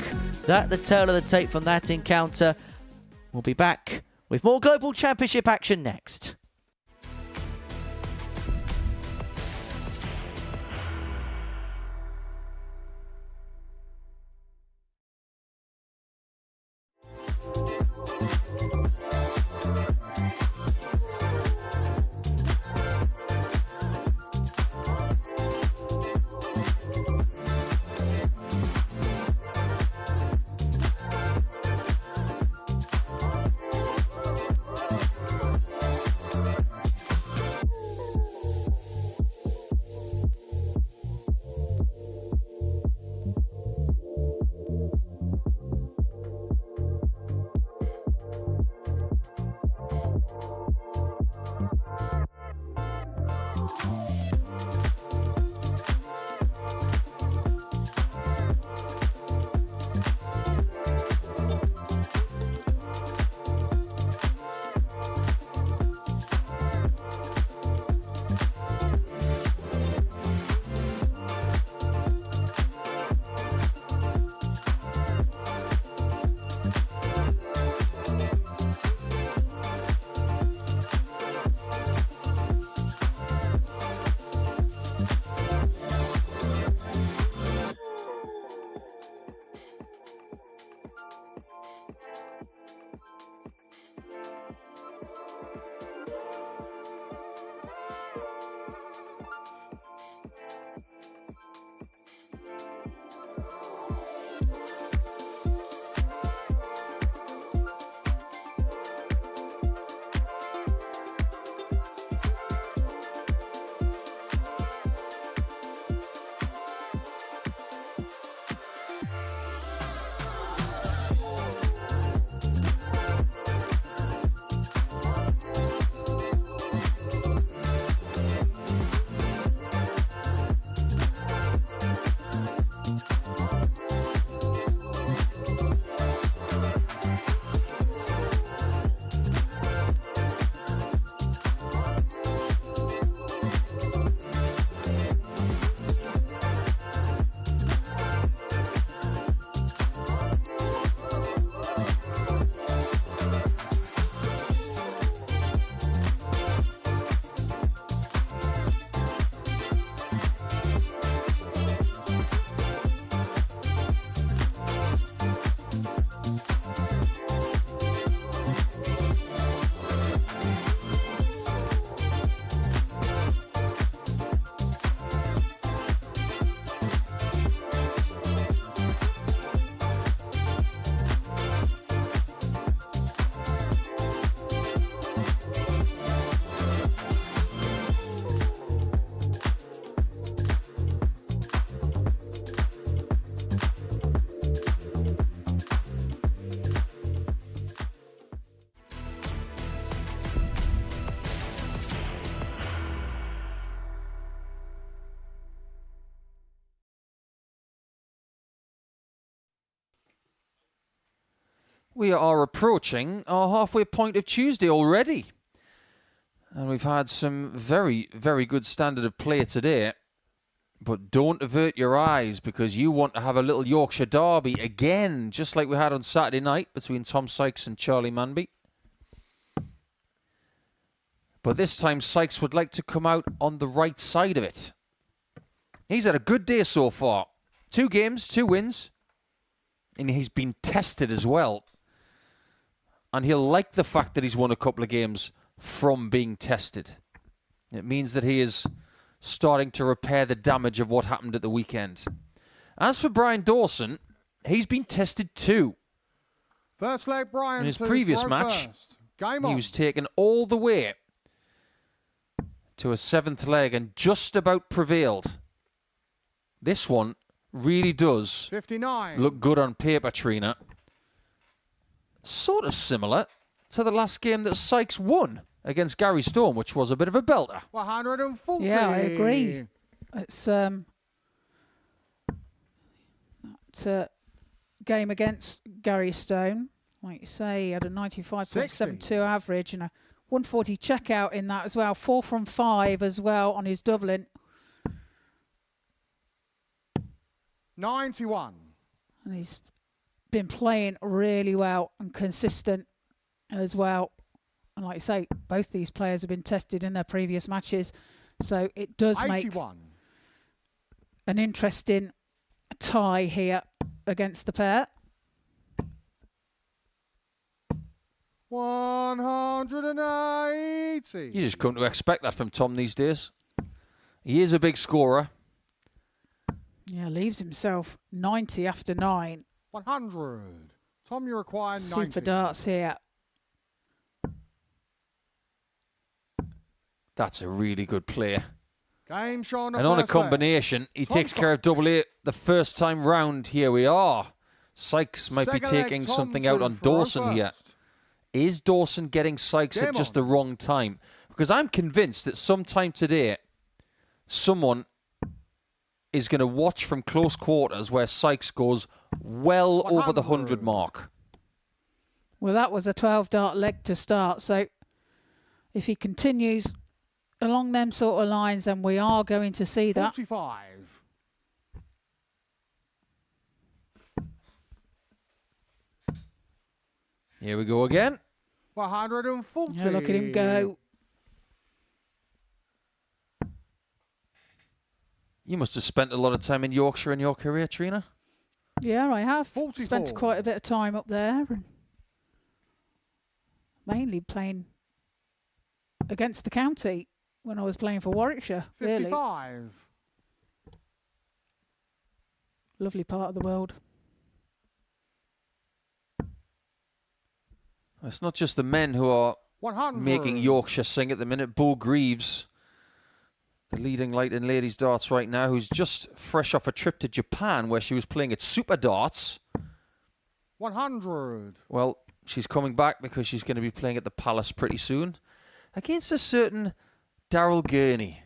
That's the tale of the tape from that encounter. We'll be back with more Global Championship action next. We are approaching our halfway point of Tuesday already. And we've had some very, very good standard of play today. But don't avert your eyes, because you want to have a little Yorkshire derby again, just like we had on Saturday night between Tom Sykes and Charlie Manby. But this time Sykes would like to come out on the right side of it. He's had a good day so far. 2 games, 2 wins. And he's been tested as well. And he'll like the fact that he's won a couple of games from being tested. It means that he is starting to repair the damage of what happened at the weekend. As for Brian Dawson, he's been tested too. First leg, Brian. In his previous match, he was taken all the way to a 7th leg and just about prevailed. This one really does 59. look good on paper, Trina. Sort of similar to the last game that Sykes won against Gary Storm, which was a bit of a belter. 140. Yeah, I agree. It's that game against Gary Stone, like you say, he had a 95.72 average and a 140 checkout in that as well. 4 from 5 as well on his doubling. 91. And he's been playing really well and consistent as well. And like I say, both these players have been tested in their previous matches. So it does 81. make an interesting tie here against the pair. 180. You just come to expect that from Tom these days. He is a big scorer. Yeah, leaves himself 90 after 9. 100. Tom, you require 90. Super darts here. That's a really good player. Game shown And on a combination, he takes care of double eight the first time round. Here we are. Sykes might be taking something out on Dawson here. Is Dawson getting Sykes at just the wrong time? Because I'm convinced that sometime today, someone is going to watch from close quarters where Sykes goes well over the 100 mark. Well, that was a 12 dart leg to start. So if he continues along them sort of lines, then we are going to see that. 45. Here we go again. 140. Yeah, look at him go. You must have spent a lot of time in Yorkshire in your career, Trina. Yeah, I have. 44. Spent quite a bit of time up there. And mainly playing against the county when I was playing for Warwickshire. 55. Really. Lovely part of the world. It's not just the men who are 100. making Yorkshire sing at the minute. Bo Greaves, the leading light in ladies darts right now, who's just fresh off a trip to Japan where she was playing at Super Darts. 100. Well, she's coming back because she's going to be playing at the Palace pretty soon against a certain Daryl Gurney.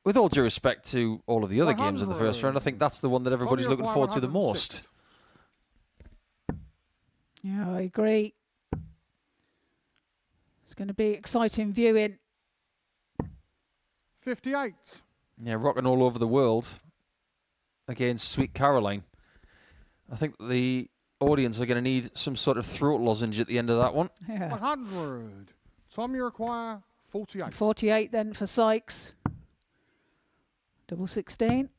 With all due respect to all of the other games in the first round, I think that's the one that everybody's looking forward to the most. Yeah, I agree. It's going to be exciting viewing. 58. Yeah, rocking all over the world against Sweet Caroline. I think the audience are going to need some sort of throat lozenge at the end of that one. Yeah. 100. Tom, you require 48. 48 then for Sykes. Double 16.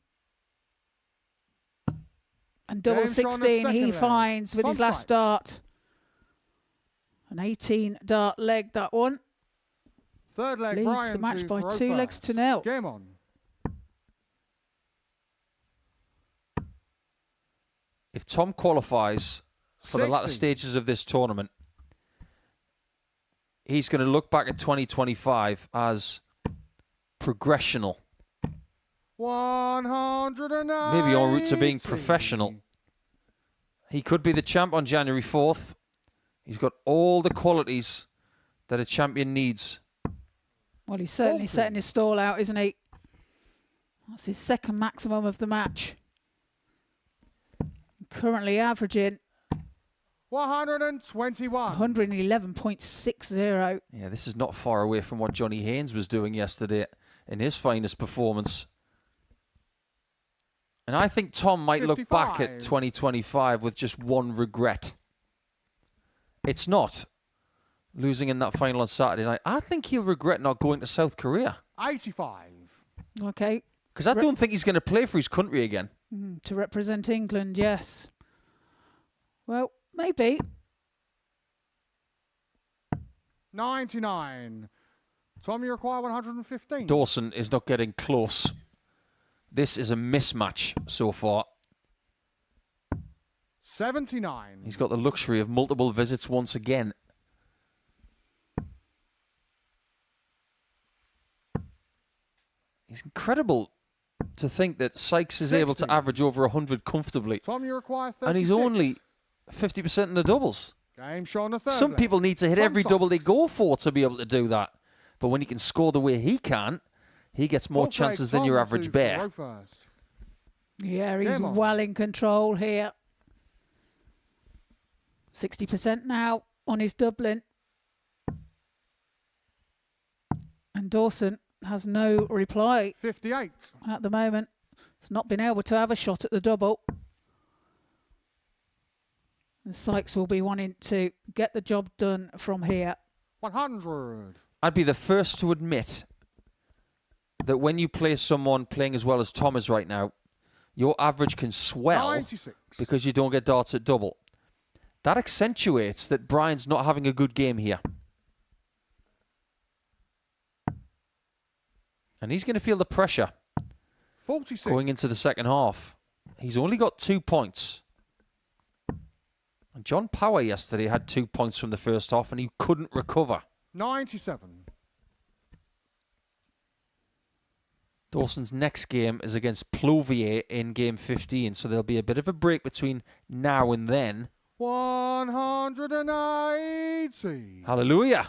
And double James on the 16 he second leg. finds with Tom his last Sykes. dart. An 18 dart leg, that one. Third leg, Leads Brian the match to by throw 2 first. legs to 0. Game on. If Tom qualifies for the latter 60. stages of this tournament, he's going to look back at 2025 as progressional. 190. Maybe en route to being professional. He could be the champ on January 4th. He's got all the qualities that a champion needs. Well, he's certainly setting his stall out, isn't he? That's his second maximum of the match. Currently averaging 121. 111.60. Yeah, this is not far away from what Johnny Haynes was doing yesterday in his finest performance. And I think Tom might look back 55. at 2025 with just one regret. It's not losing in that final on Saturday night. I think he'll regret not going to South Korea. 85. Okay. Because I don't think he's going to play for his country again. To represent England, yes. Well, maybe. 99. Tom, you require 115. Dawson is not getting close. This is a mismatch so far. 79. He's got the luxury of multiple visits once again. He's incredible to think that Sykes is able to 60. average over 100 comfortably. Tom, you require 36. And he's only 50% in the doubles. Game shot on the third Some leg. people need to hit From every double they Sykes. go for to be able to do that. But when he can score the way he can, he gets more Fourth leg, chances than your Tom average to bear. go first. Yeah, he's Game on. well in control here. 60% now on his doubling. And Dawson has no reply 58. at the moment. He's not been able to have a shot at the double. And Sykes will be wanting to get the job done from here. 100. I'd be the first to admit that when you play someone playing as well as Tom is right now, your average can swell 96. because you don't get darts at double. That accentuates that Brian's not having a good game here. And he's going to feel the pressure 46. going into the second half. He's only got 2 points. And John Power yesterday had 2 points from the first half and he couldn't recover. 97. Dawson's next game is against Plovia in game 15, so there'll be a bit of a break between now and then. 180. Hallelujah.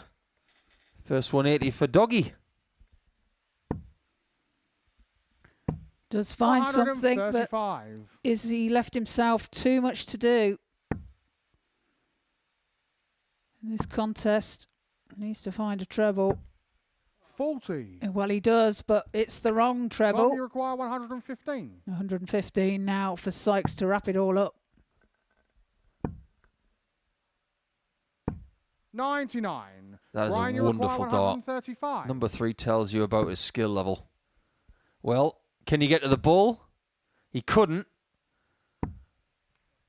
First 180 for Doggy. Does find something, but 135. is he left himself too much to do in this contest? Needs to find a treble. 40. Well, he does, but it's the wrong treble. Tom, you require 115. 115 now for Sykes to wrap it all up. 99. That is Brian, a you require wonderful dart. 135. Number 3 tells you about his skill level. Well, can he get to the ball? He couldn't.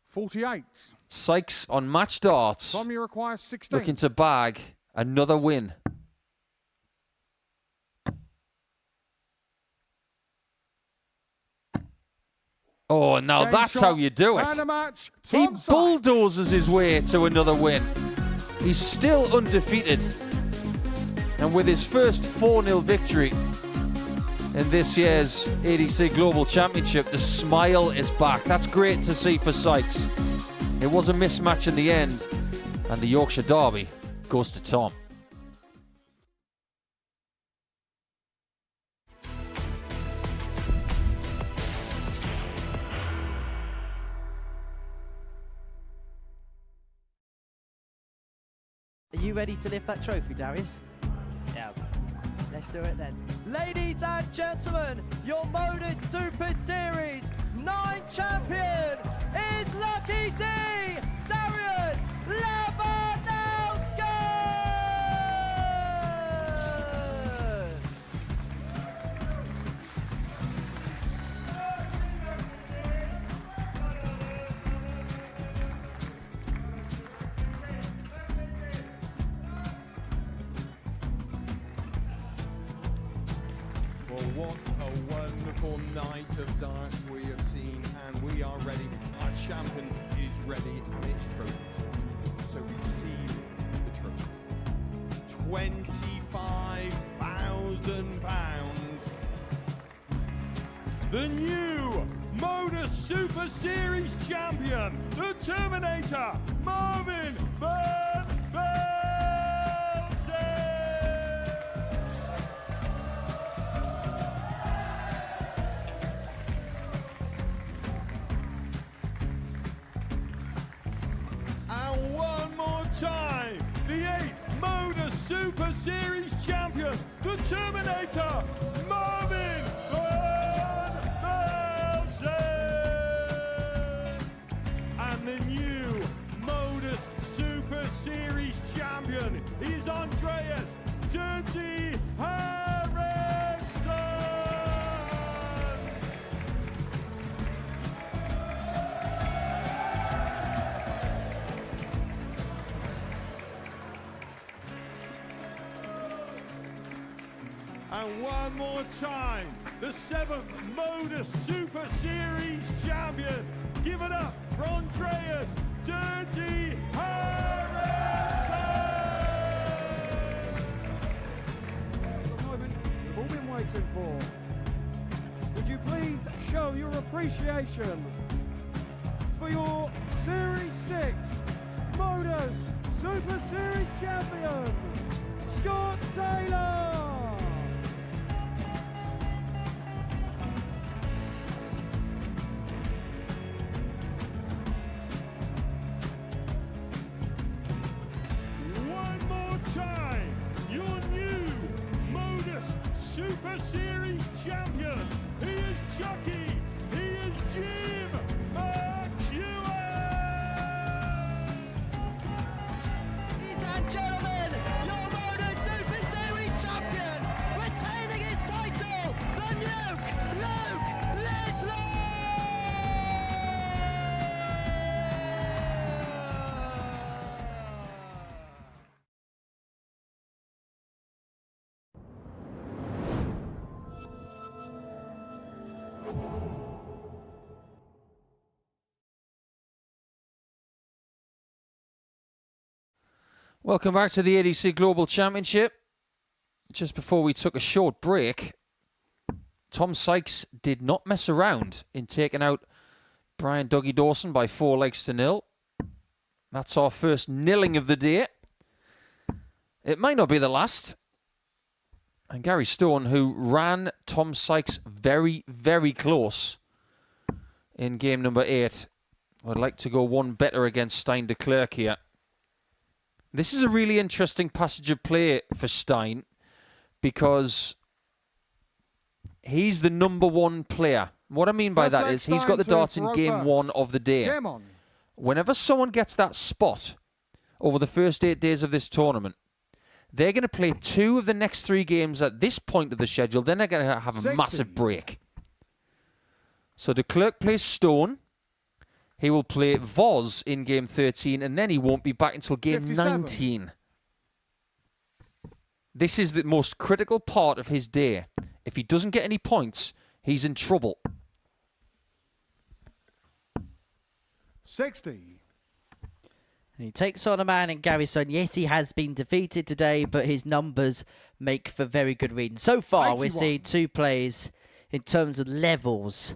48. Sykes on match darts, Tom, you require 16. looking to bag another win. Oh, now Game that's shot how you do it. and a match. He Tom Sykes. bulldozes his way to another win. He's still undefeated. And with his first 4-0 victory in this year's ADC Global Championship, the smile is back. That's great to see for Sykes. It was a mismatch in the end, and the Yorkshire Derby goes to Tom. Are you ready to lift that trophy, Darius? Yes. Let's do it then. Ladies and gentlemen, your Modus Super Series 9 champion is Lucky D, Darius Lewandowski! Well, what a wonderful night of darts we have seen, and we are ready. Our champion is ready, and it's trophy time. So receive the trophy. £25,000. The new Modus Super Series champion, the Terminator, Marvin Van Velzen. And one more time, the 8th Modus Super Series champion, the Terminator, Marvin Van Velzen. And the new Modus Super Series champion is Andreas Dirty Harrison. And one more time, the 7th Modus Super Series champion. Give it up for Andreas Dirty Harrison. The moment we've all been waiting for. The would you please show your appreciation for your Series 6 Modus Super Series champion, Scott Taylor? One more time, your new Modus Super Series champion. He is Chucky. He is Jim McEwen. Ladies and gentlemen, your Modus Super Series champion, retaining his title, the Nuke, Luke Lidlow! Welcome back to the ADC Global Championship. Just before we took a short break, Tom Sykes did not mess around in taking out Brian Dougie Dawson by 4 legs to 0. That's our first nilling of the day. It might not be the last. And Gary Stone, who ran Tom Sykes very, very close in game number 8, would like to go one better against Stein Declerk here. This is a really interesting passage of play for Stein because he's the #1 player. What I mean by that is he's got the darts in game 1 of the day. Whenever someone gets that spot over the first 8 days of this tournament, they're going to play 2 of the next 3 games at this point of the schedule. Then they're going to have a massive break. So Declerk plays Stone. He will play Voz in game 13, and then he won't be back until game 19. This is the most critical part of his day. If he doesn't get any points, he's in trouble. 60. And he takes on a man in Garrison. Yes, he has been defeated today, but his numbers make for very good reading. So far, 81. we're seeing 2 players in terms of levels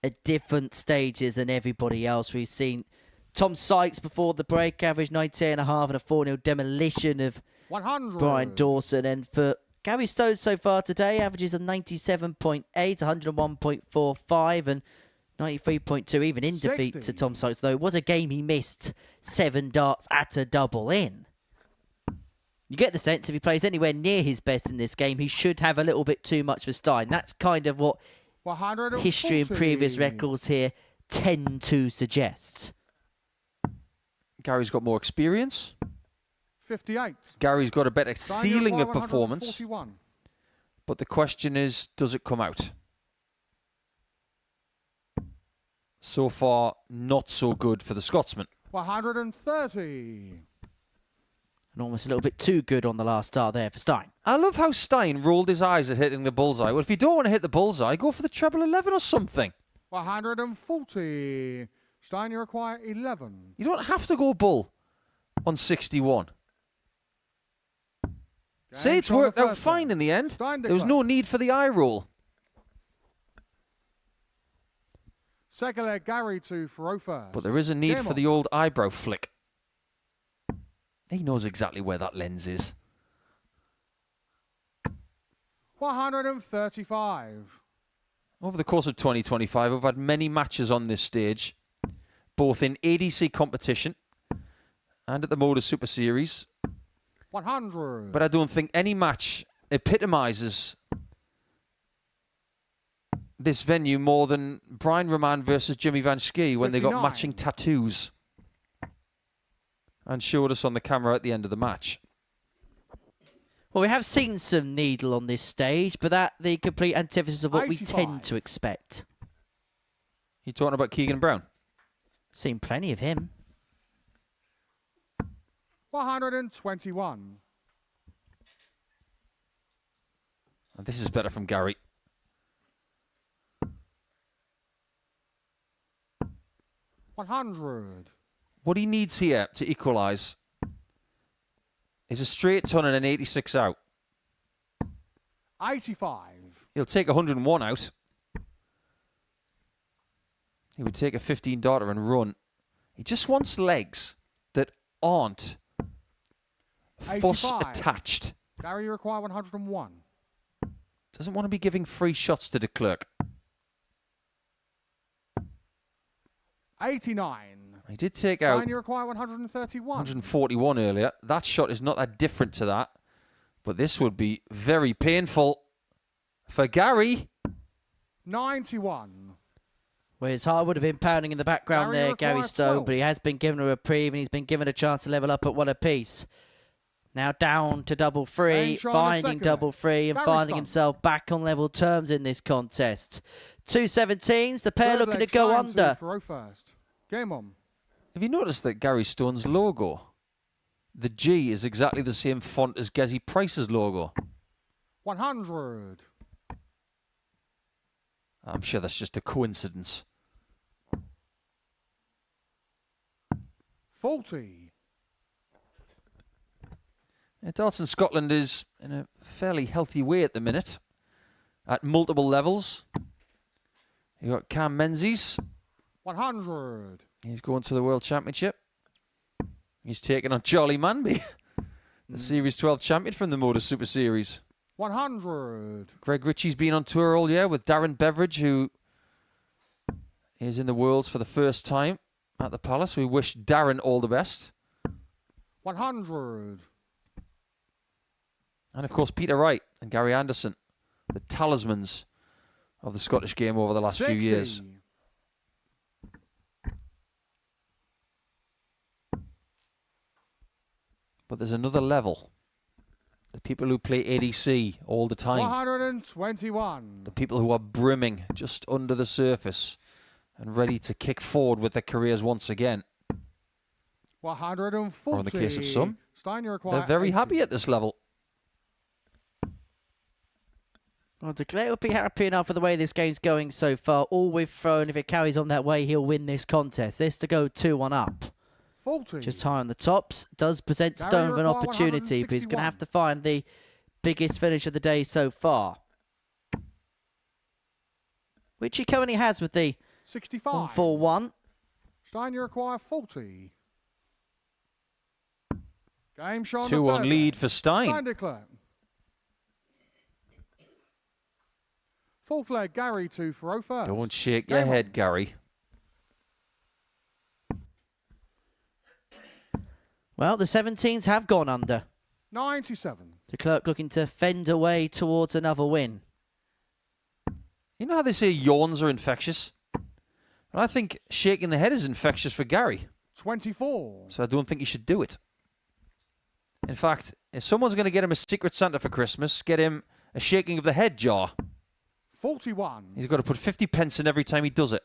at different stages than everybody else. We've seen Tom Sykes before the break, average 98.5 and a 4-0 demolition of 100. Brian Dawson. And for Gary Stone so far today, averages of 97.8, 101.45 and 93.2, even in defeat 60. to Tom Sykes, though it was a game he missed 7 darts at a double in. You get the sense if he plays anywhere near his best in this game, he should have a little bit too much for Stein. That's kind of what history and previous records here tend to suggest. Gary's got more experience. 58. Gary's got a better ceiling of performance. 141. But the question is, does it come out? So far, not so good for the Scotsman. 130. And almost a little bit too good on the last start there for Stein. I love how Stein rolled his eyes at hitting the bullseye. Well, if you don't want to hit the bullseye, go for the treble 11 or something. 140. Stein, you require 11. You don't have to go bull on 61. Say it's worked out fine in the end. There was no need for the eye roll. Second leg, Gary to throw first. But there is a need for the old eyebrow flick. He knows exactly where that lens is. 135. Over the course of 2025, we've had many matches on this stage, both in ADC competition and at the Modus Super Series. 100. But I don't think any match epitomizes this venue more than Brian Roman versus Jimmy Van Schie when 59. They got matching tattoos and showed us on the camera at the end of the match. Well, we have seen some needle on this stage, but that the complete antithesis of what 85. we tend to expect. You talking about Keegan Brown? Seen plenty of him. 121. And this is better from Gary. 100. What he needs here to equalise is a straight ton and an 86 out. 85. He'll take 101 out. He would take a 15 darter and run. He just wants legs that aren't fuss 85. attached. Gary, you require 101. Doesn't want to be giving free shots to Declerk. 89. He did take out Stein, you require 131. 141 earlier. That shot is not that different to that. But this would be very painful for Gary. 91. Well, his heart would have been pounding in the background Gary there, Gary requires Stone, 12. but he has been given a reprieve and he's been given a chance to level up at one apiece. Now down to double three, Aim shot on the finding second. double three and Gary finding Stone. himself back on level terms in this contest. 217s, the pair Third looking to leg, go Stein, under. to throw first. Game on. Have you noticed that Gary Stone's logo? The G is exactly the same font as Gezi Price's logo. 100. I'm sure that's just a coincidence. 40. Dawson, Scotland is in a fairly healthy way at the minute. At multiple levels. You got Cam Menzies. 100. He's going to the World Championship. He's taking on Charlie Manby, the Series 12 champion from the Modus Super Series. 100. Greg Ritchie's been on tour all year with Darren Beveridge, who is in the Worlds for the first time at the Palace. We wish Darren all the best. 100. And of course, Peter Wright and Gary Anderson, the talismans of the Scottish game over the last 60. few years. But there's another level. The people who play ADC all the time. 121. The people who are brimming just under the surface and ready to kick forward with their careers once again. 140. Or in the case of some, Stein, you require they're very 80. happy at this level. Well, Declerk will be happy enough with the way this game's going so far. All we've thrown, if it carries on that way, he'll win this contest. This to go 2-1 up. 40. Just high on the tops. Does present Gary Stone with an require opportunity, but he's going to 161. have to find the biggest finish of the day so far. Which he currently has with the 65. 1-4-1. Stein, you require 40. Game shot. 2-1 lead for Stein. Stein Declerk. Fourth leg, Gary to throw first. Don't shake your Game on. head, Gary. Well, the 17s have gone under. 97. Declerk looking to fend away towards another win. You know how they say yawns are infectious? And I think shaking the head is infectious for Gary. 24. So I don't think he should do it. In fact, if someone's going to get him a Secret Santa for Christmas, get him a shaking of the head jar. 41. He's got to put 50 pence in every time he does it.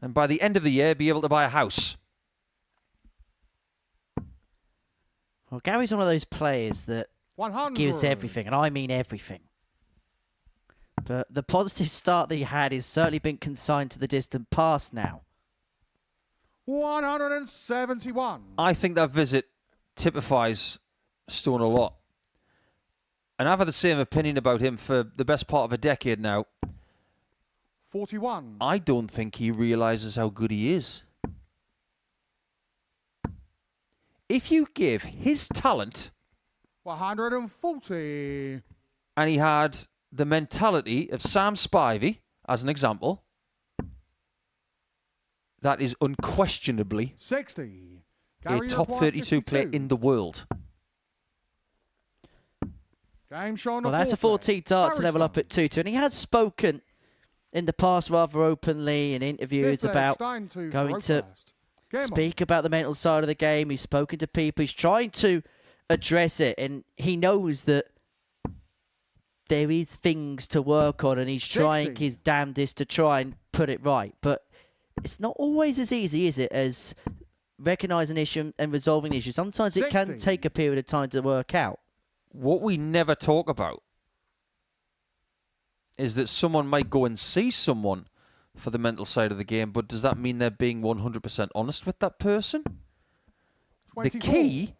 And by the end of the year, be able to buy a house. Well, Gary's one of those players that 100. gives everything, and I mean everything. But the positive start that he had has certainly been consigned to the distant past now. 171. I think that visit typifies Stone a lot. And I've had the same opinion about him for the best part of a decade now. 41. I don't think he realizes how good he is. If you give his talent, 140. and he had the mentality of Sam Spivey, as an example, that is unquestionably 60. a Gary, top you require 32 player 52. in the world. Game shown. Well, that's a 14 dart to level up at 2-2, and he has spoken in the past rather openly in interviews about going to speak about the mental side of the game. He's spoken to people. He's trying to address it, and he knows that there is things to work on, and he's trying his damnedest to try and put it right. But it's not always as easy, is it, as recognizing issue and resolving issue. Sometimes it can take a period of time to work out. What we never talk about is that someone might go and see someone for the mental side of the game, but does that mean they're being 100% honest with that person? 24. The key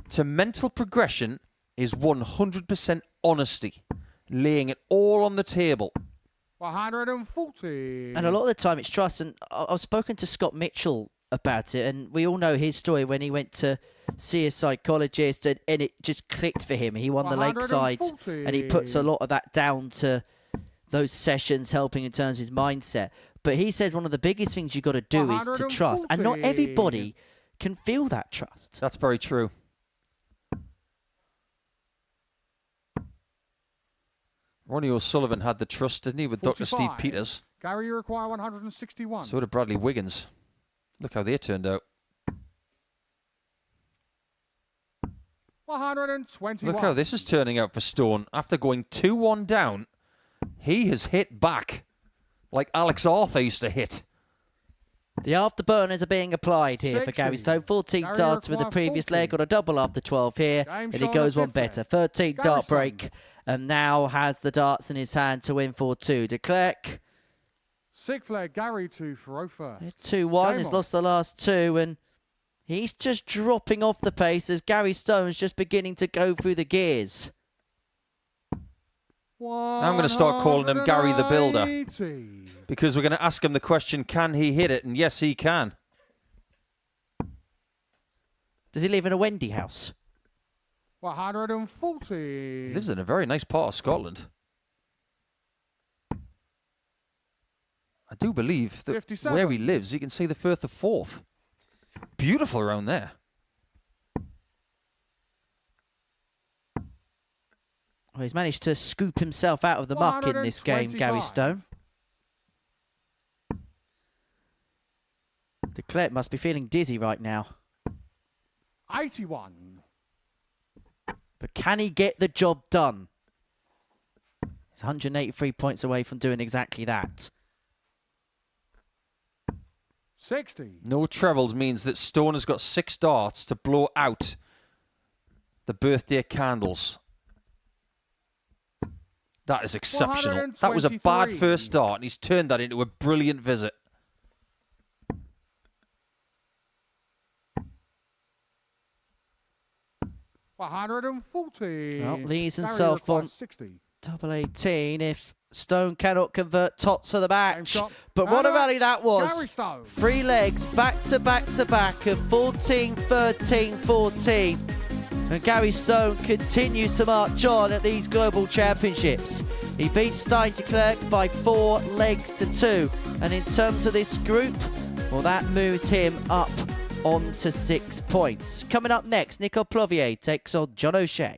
to mental progression is 100% honesty, laying it all on the table. 140. And a lot of the time it's trust. And I've spoken to Scott Mitchell about it, and we all know his story when he went to see a psychologist, and it just clicked for him. He won the Lakeside, and he puts a lot of that down to those sessions helping in terms of his mindset. But he says one of the biggest things you've got to do is to trust, and not everybody can feel that trust. That's very true. Ronnie O'Sullivan had the trust, didn't he, with Dr. Steve Peters? Gary, you require 161. So did Bradley Wiggins. Look how they turned out. 121. Look how this is turning out for Stone. After going 2-1 down, he has hit back like Alex Arthur used to hit. The afterburners are being applied here 60. for Gary Stone. 14 Gary darts with the require previous 40. leg, got a double after 12 here, Game and he shot goes on one the fifth better. leg. 13 Gary dart Stone. break, and now has the darts in his hand to win 4-2. Declerk, 6 flag, Gary 2 for 01st. 2-1, Game has on. lost the last two, and he's just dropping off the pace as Gary Stone's just beginning to go through the gears. I'm going to start calling him Gary the Builder, 180. because we're going to ask him the question, can he hit it? And yes, he can. Does he live in a Wendy house? 140. He lives in a very nice part of Scotland. I do believe that 57. where he lives, you can see the Firth of Forth. Beautiful around there. Well, he's managed to scoop himself out of the muck in this game, Gary 125. Stone. Declerk must be feeling dizzy right now. 81. But can he get the job done? He's 183 points away from doing exactly that. 60. No trebles means that Stone has got 6 darts to blow out the birthday candles. That is exceptional. That was a bad 123. first dart, and he's turned that into a brilliant visit. $140. Lees Gary himself requires on 60. double 18 if Stone cannot convert tops for the match. shot. But what a And rally that was. Gary Stone. 3 legs back to back to back of 14, 13, 14. And Gary Stone continues to march on at these global championships. He beats Stein Declerk by 4 legs to 2. And in terms of this group, well, that moves him up on to 6 points. Coming up next, Nico Plovia takes on John O'Shea.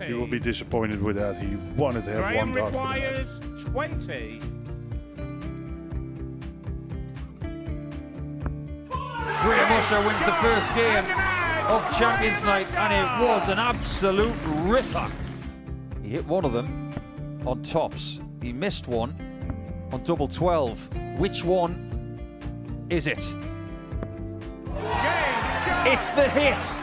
You will be disappointed with that. He wanted to have Graham one dart for the match. requires 20. Graham Usher wins the first game of Champions Night, and it was an absolute ripper. He hit one of them on tops. He missed one on double 12. Which one is it? It's the hit.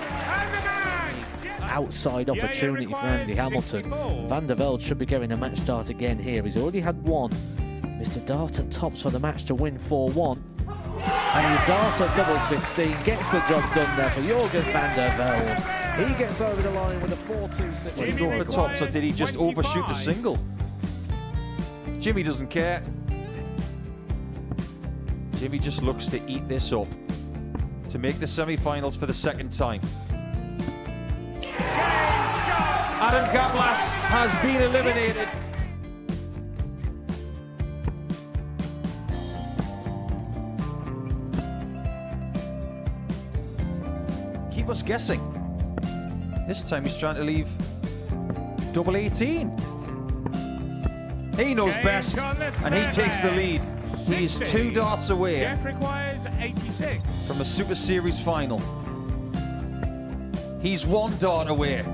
Outside opportunity for Andy Hamilton. Van der Velde should be getting a match start again here. He's already had one. Mr. Darter tops for the match to win 4-1. And the Darter double 16 gets the job done there for Jurgen van der Velde. He gets over the line with a 4-2-6. Did he go for tops, or did he just overshoot the single? Jimmy doesn't care. Jimmy just looks to eat this up to make the semi-finals for the second time. Adam Kaplas has been eliminated. Keep us guessing. This time he's trying to leave double 18. He knows best, and he takes the lead. He's 2 darts away Jeff requires 86. from a Super Series final. He's 1 dart away.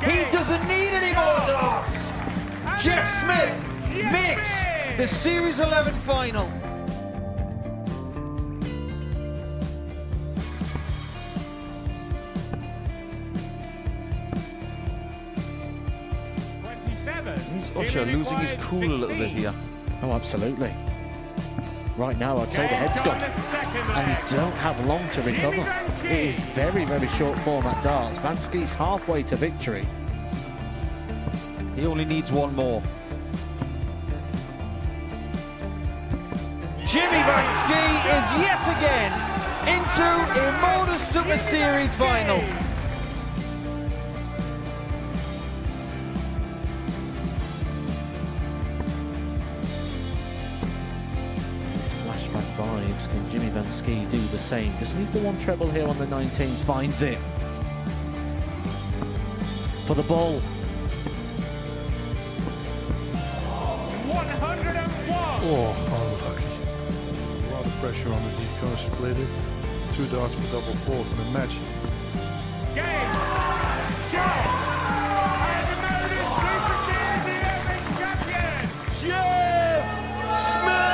He doesn't need any more darts. Jeff Smith makes the Series 11 final. Is Usher losing his cool a little bit here? Oh, absolutely. Right now, I'd say the head's gone, and you don't have long to recover. It is very, very short format darts. Van Skeet's halfway to victory. He only needs one more. Jimmy Van Skeet is yet again into a Modus Super Series final. Flashback vibes. Can Jimmy Van Skeet do the same? Just needs the one treble here on the 19s. Finds it. For the ball. 101. Oh, unlucky. A lot of pressure on it. He's going to split it. 2 darts for double fourth in the match. Game. And the Modus Super Series Epic champion, Jim Smith.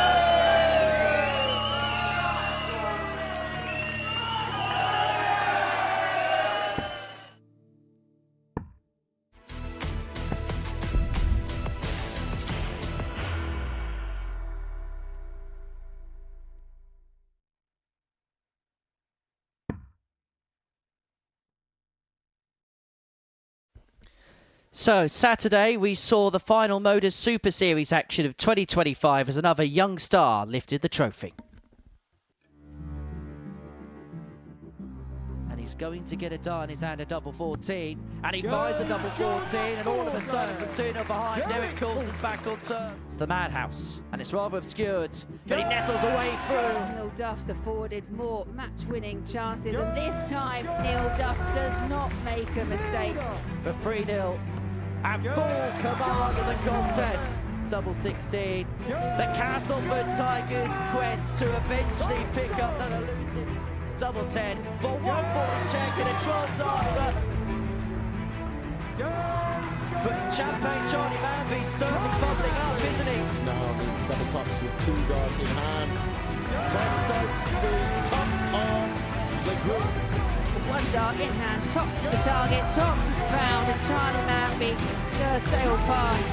So, Saturday, we saw the final Modus Super Series action of 2025 as another young star lifted the trophy. And he's going to get a dart in his hand, a double 14, and he finds a double 14, and all of a sudden, Fortuna behind, Derek Coulson's back on turn. It's the Madhouse, and it's rather obscured, but he nestles away through. Neil Duff's afforded more match-winning chances, and this time Neil Duff does not make a mistake. For 3-0. And full command of the contest. Double 16. The Castleford Tigers quest to eventually pick up that elusive double 10 for 140 check and a 12 darter. But Champagne Charlie Manby's certainly bubbling up, isn't he? Now needs double tops with 2 darts in hand. Tom Sykes is top of the group. 1 dart in hand, tops the target, tops is found, and Charlie Manby does sail past.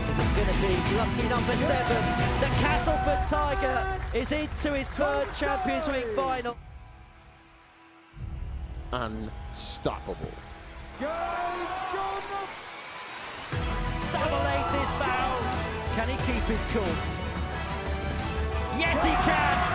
Is it going to be lucky number 7? The Castleford Tiger is into his 3rd Champions League final. Unstoppable. Double 8 is found. Can he keep his cool? Yes, he can.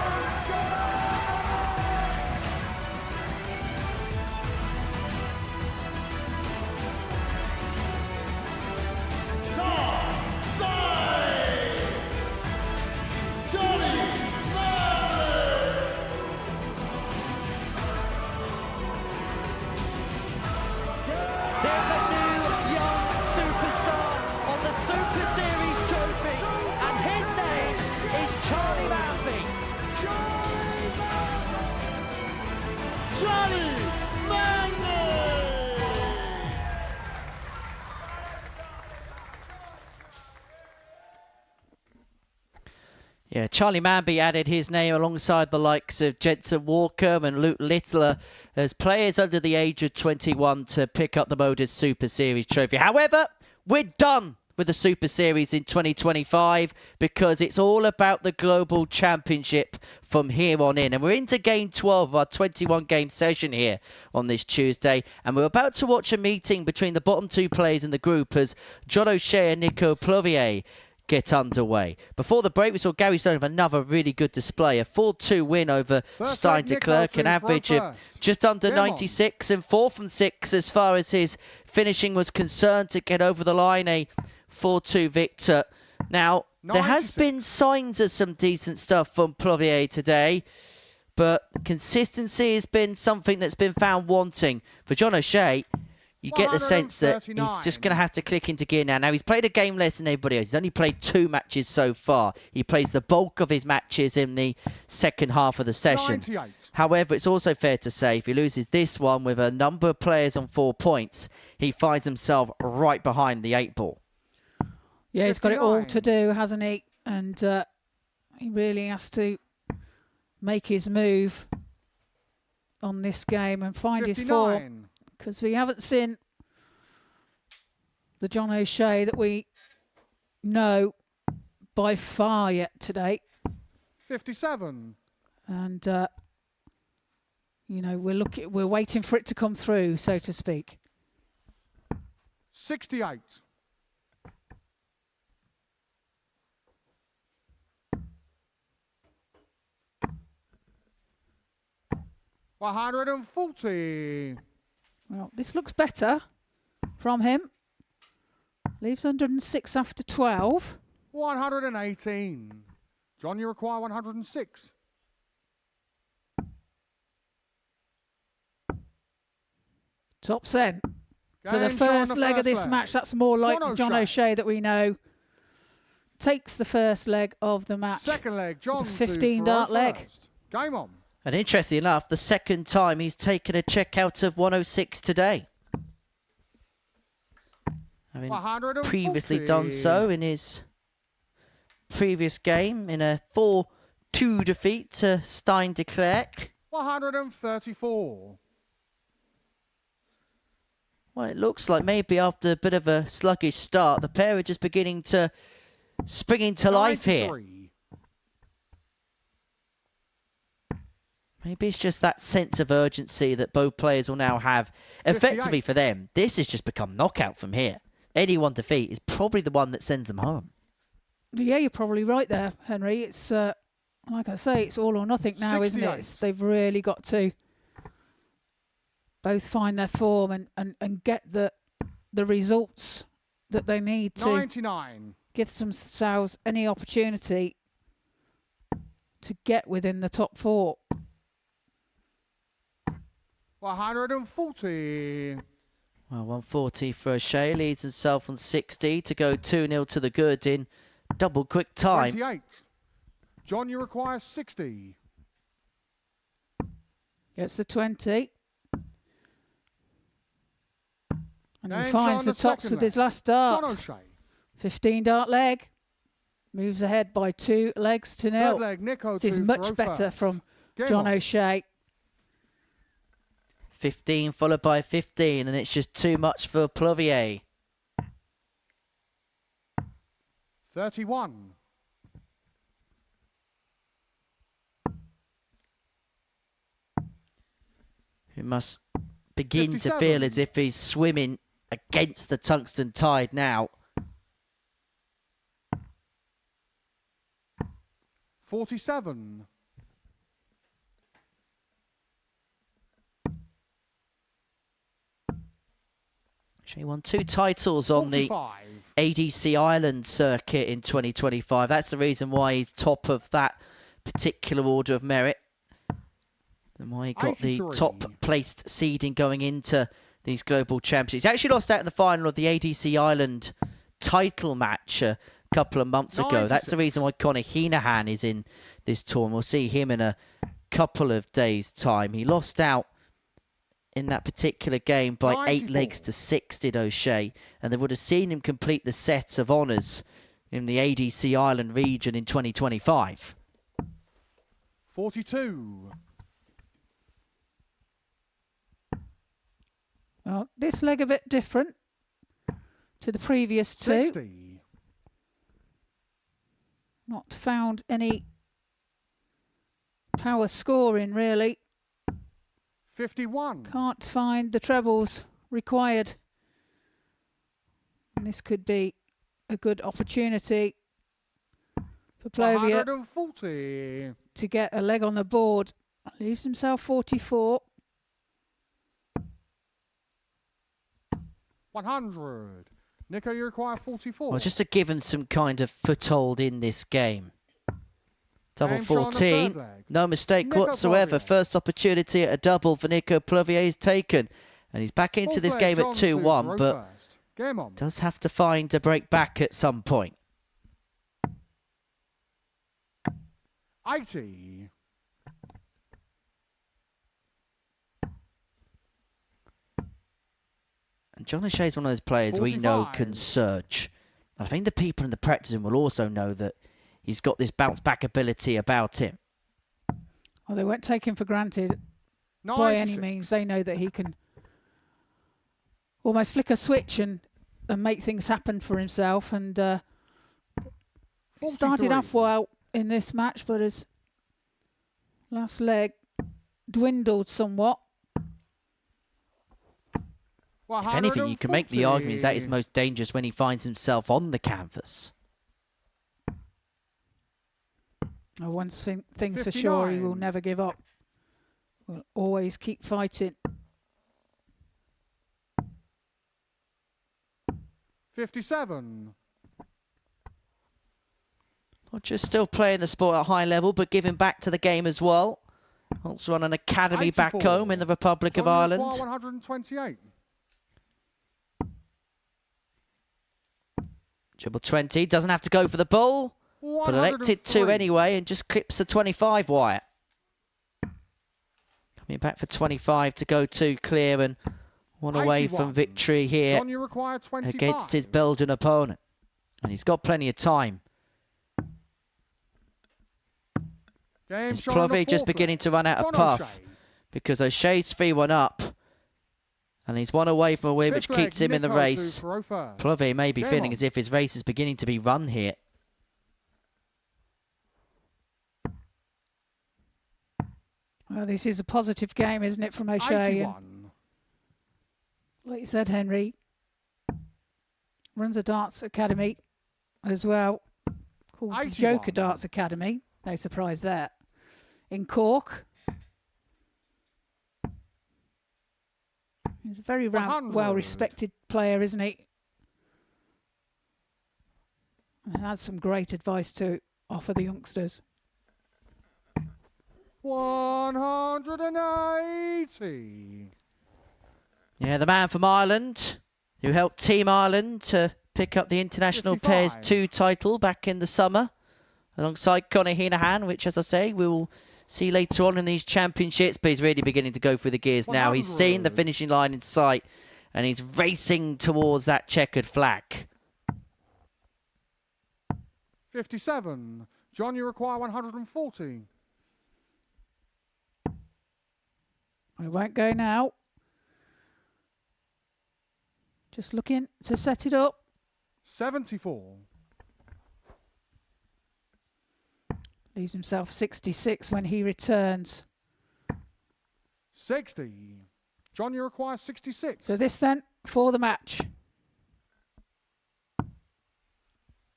Yeah, Charlie Manby added his name alongside the likes of Jensen Walker and Luke Littler as players under the age of 21 to pick up the Modus Super Series trophy. However, we're done with the Super Series in 2025 because it's all about the Global Championship from here on in. And we're into Game 12 of our 21-game session here on this Tuesday. And we're about to watch a meeting between the bottom 2 players in the group as John O'Shea and Nico Plovia get underway. Before the break, we saw Gary Stone have another really good display. A 4-2 win over Stein Declerk, an average of just under 96 and 4 from 6 as far as his finishing was concerned to get over the line. A 4-2 victor. Now, there has been signs of some decent stuff from Plovia today, but consistency has been something that's been found wanting. For John O'Shea, you get the sense that he's just going to have to click into gear now. Now, he's played a game less than anybody else. He's only played 2 matches so far. He plays the bulk of his matches in the second half of the session. 98. However, it's also fair to say if he loses this one with a number of players on 4 points, he finds himself right behind the 8 ball. Yeah, he's got it all to do, hasn't he? And he really has to make his move on this game and find 59. His form. Because we haven't seen the John O'Shea that we know by far yet today. 57. And you know, we're waiting for it to come through, so to speak. 68. $140. Well, this looks better from him. Leaves 106 after 12. 118. John, you require 106. Top sen. For the first leg of this match, that's more like the John O'Shea that we know. Takes the first leg of the match. Second leg, John. 15 dart leg. Game on. And interestingly enough, the second time he's taken a check out of 106 today. Having previously done so in his previous game in a 4-2 defeat to Stein Declerk. 134. Well, it looks like maybe after a bit of a sluggish start, the pair are just beginning to spring into life here. Maybe it's just that sense of urgency that both players will now have. Effectively for them, this has just become knockout from here. Any one defeat is probably the one that sends them home. Yeah, you're probably right there, Henry. It's, like I say, it's all or nothing now, 68. isn't it? They've really got to both find their form and get the results that they need to 99. give themselves any opportunity to get within the top 4. 140. Well, 140 for O'Shea, leads himself on 60 to go 2-0 to the good in double quick time. 28. John, you require 60. Gets the 20. And Names he finds on the the tops second with his leg. last dart. John O'Shea. 15 dart leg. Moves ahead by 2 legs to 0. Third leg, Nico It is to much throw better first. from Game John on. O'Shea. 15 followed by 15, and it's just too much for Plovia. 31. Who must begin to 57. feel as if he's swimming against the tungsten tide now. 47. She won 2 titles on the 45. ADC Ireland circuit in 2025. That's the reason why he's top of that particular order of merit. And why he got 83. the top placed seeding going into these global championships. He actually lost out in the final of the ADC Ireland title match a couple of months ago. That's the reason why Conor Heenahan is in this tour. And we'll see him in a couple of days' time. He lost out in that particular game by 8 legs to 6, did O'Shea. And they would have seen him complete the set of honours in the ADC Ireland region in 2025. 42. Well, this leg a bit different to the previous 2. 60. Not found any power scoring, really. 51. Can't find the trebles required. And this could be a good opportunity for Plovia 140. to get a leg on the board. Leaves himself 44. 100. Nico, you require 44. Well, just to give him some kind of foothold in this game. Double Names on the 14. third leg. No mistake Nico whatsoever. Plovia. First opportunity at a double for Nico Plovia is taken. And he's back into Fourth this leg, game at John to 2-1, throw but first. Game on. does have to find a break back at some point. 80. And John O'Shea is one of those players we know 45. can surge. And I think the people in the practice room will also know that he's got this bounce back ability about him. Well, they won't take him for granted by any 96. means. They know that he can almost flick a switch and make things happen for himself. And Started off well in this match, but his last leg dwindled somewhat. If anything, you can make the argument he's at his most dangerous when he finds himself on the canvas. One thing's for sure, he will never give up. Will always keep fighting. 57. Not just still playing the sport at a high level, but giving back to the game as well. Also on an academy 84. back home in the Republic of Ireland. 128. Dribble 20, doesn't have to go for the ball, but elected to anyway and just clips the 25 wire. Coming back for 25 to go to clear and one away from victory here against his Belgian opponent. And he's got plenty of time. Is Plovia just beginning to run out of puff because O'Shea's 3-1 up and he's one away from a win, which keeps him in the race. Plovia may be feeling as if his race is beginning to be run here. Well, this is a positive game, isn't it, from O'Shea? Like you said, Henry runs a darts academy as well, called the Joker Darts Academy. No surprise there. In Cork. He's a very well-respected player, isn't he? And has some great advice to offer the youngsters. 180. Yeah, the man from Ireland who helped Team Ireland to pick up the International 55. Pairs 2 title back in the summer alongside Conor Heenahan, which, as I say, we will see later on in these championships, but he's really beginning to go through the gears now. He's seen the finishing line in sight and he's racing towards that checkered flag. 57. John, you require 140. It won't go now. Just looking to set it up. 74. Leaves himself 66 when he returns. 60. John, you require 66. So this then for the match.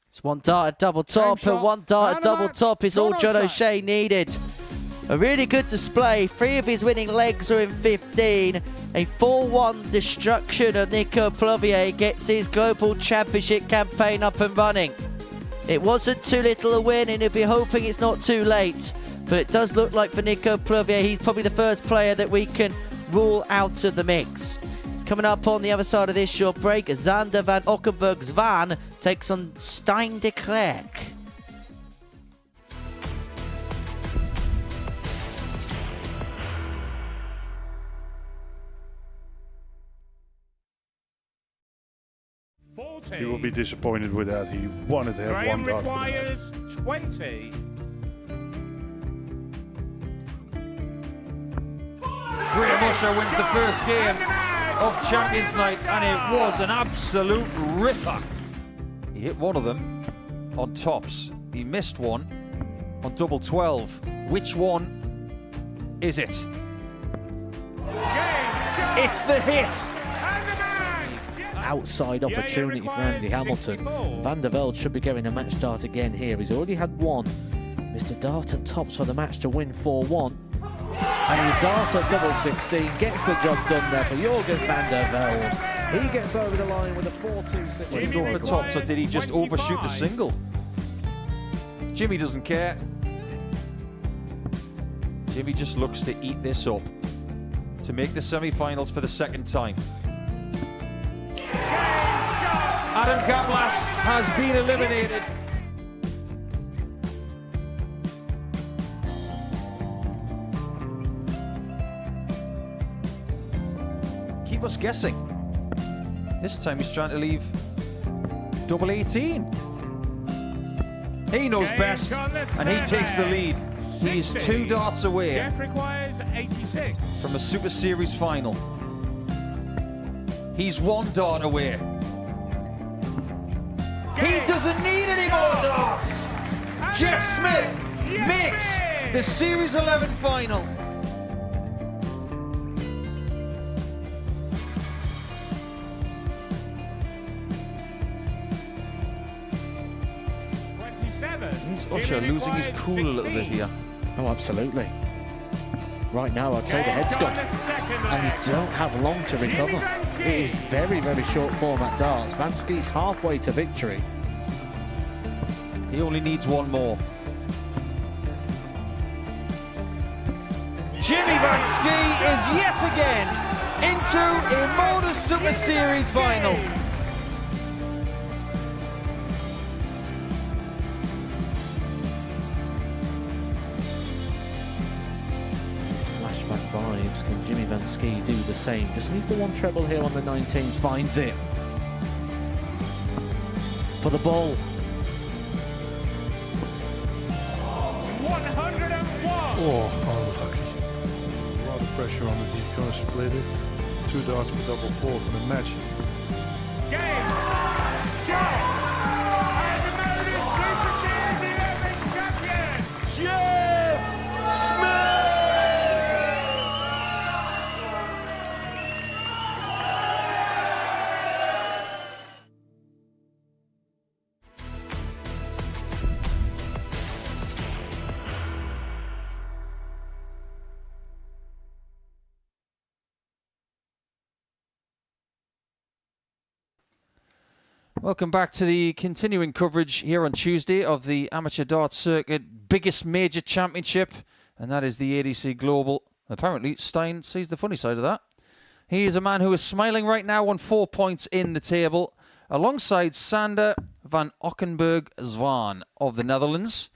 It's one dart double top and one dart double top is all John O'Shea needed. A really good display. 3 of his winning legs are in 15. A 4-1 destruction of Nico Plovia gets his Global Championship campaign up and running. It wasn't too little a win and he'll be hoping it's not too late. But it does look like for Nico Plovia, he's probably the first player that we can rule out of the mix. Coming up on the other side of this short break, Xander van Ockenburg's Van takes on Stijn Declerk. He will be disappointed with that. He wanted to have Graham one dart. requires 20. Graham Usher wins the first game of Champions Night, and it was an absolute ripper. He hit one of them on tops. He missed one on double 12. Which one is it? It's the hit. Outside opportunity for Andy Hamilton. Van der Velde should be getting a match start again here. He's already had one. Mr. Darter tops for the match to win 4-1. And the Darter double 16 gets the job done there for Jurgen van der Velde. He gets over the line with a 4-2-6. Did he go for tops or did he just overshoot the single? Jimmy doesn't care. Jimmy just looks to eat this up to make the semi-finals for the second time. Adam Kablas has been eliminated. Keep us guessing. This time he's trying to leave double 18. He knows best, and he takes the lead. He's 2 darts away Jeff requires 86. from a Super Series final. He's 1 dart away. He doesn't need any more darts. Jeff Smith makes the Series 11 final. Is Usher losing his cool a little bit here? Oh, absolutely. Right now, I'd say the head's gone. And you don't have long to recover. It is very, very short form at darts. Vansky's halfway to victory. He only needs one more. Jimmy Vansky is yet again into a Modus Super Series final. Flashback vibes. Can Jimmy Vansky do the same? Just needs the one treble here on the 19s. Finds it. For the ball. 101. Oh, unlucky. A lot of pressure on it. He's going to split it. 2 darts for double 4 for the match. Game. Shot. And the Modus Super Series 11 champion, Jeff Smith. Welcome back to the continuing coverage here on Tuesday of the Amateur Darts Circuit biggest major championship, and that is the ADC Global. Apparently, Stein sees the funny side of that. He is a man who is smiling right now on 4 points in the table, alongside Sander van Ockenburg Zwan of the Netherlands.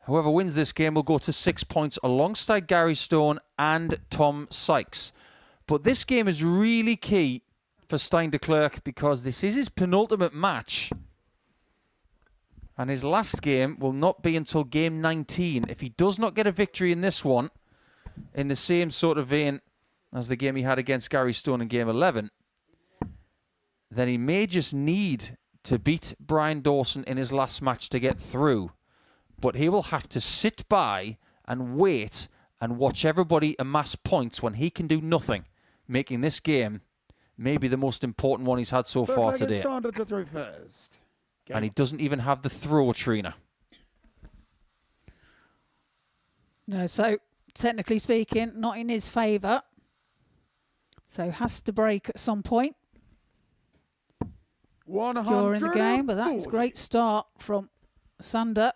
Whoever wins this game will go to 6 points alongside Gary Stone and Tom Sykes. But this game is really key for Stein Declerk because this is his penultimate match. And his last game will not be until game 19. If he does not get a victory in this one, in the same sort of vein as the game he had against Gary Stone in game 11, then he may just need to beat Brian Dawson in his last match to get through. But he will have to sit by and wait and watch everybody amass points when he can do nothing, making this game maybe the most important one he's had so far today. And he doesn't even have the throw, Trina. No, so technically speaking, not in his favour. So has to break at some point during the game. But that's a great start from Sander.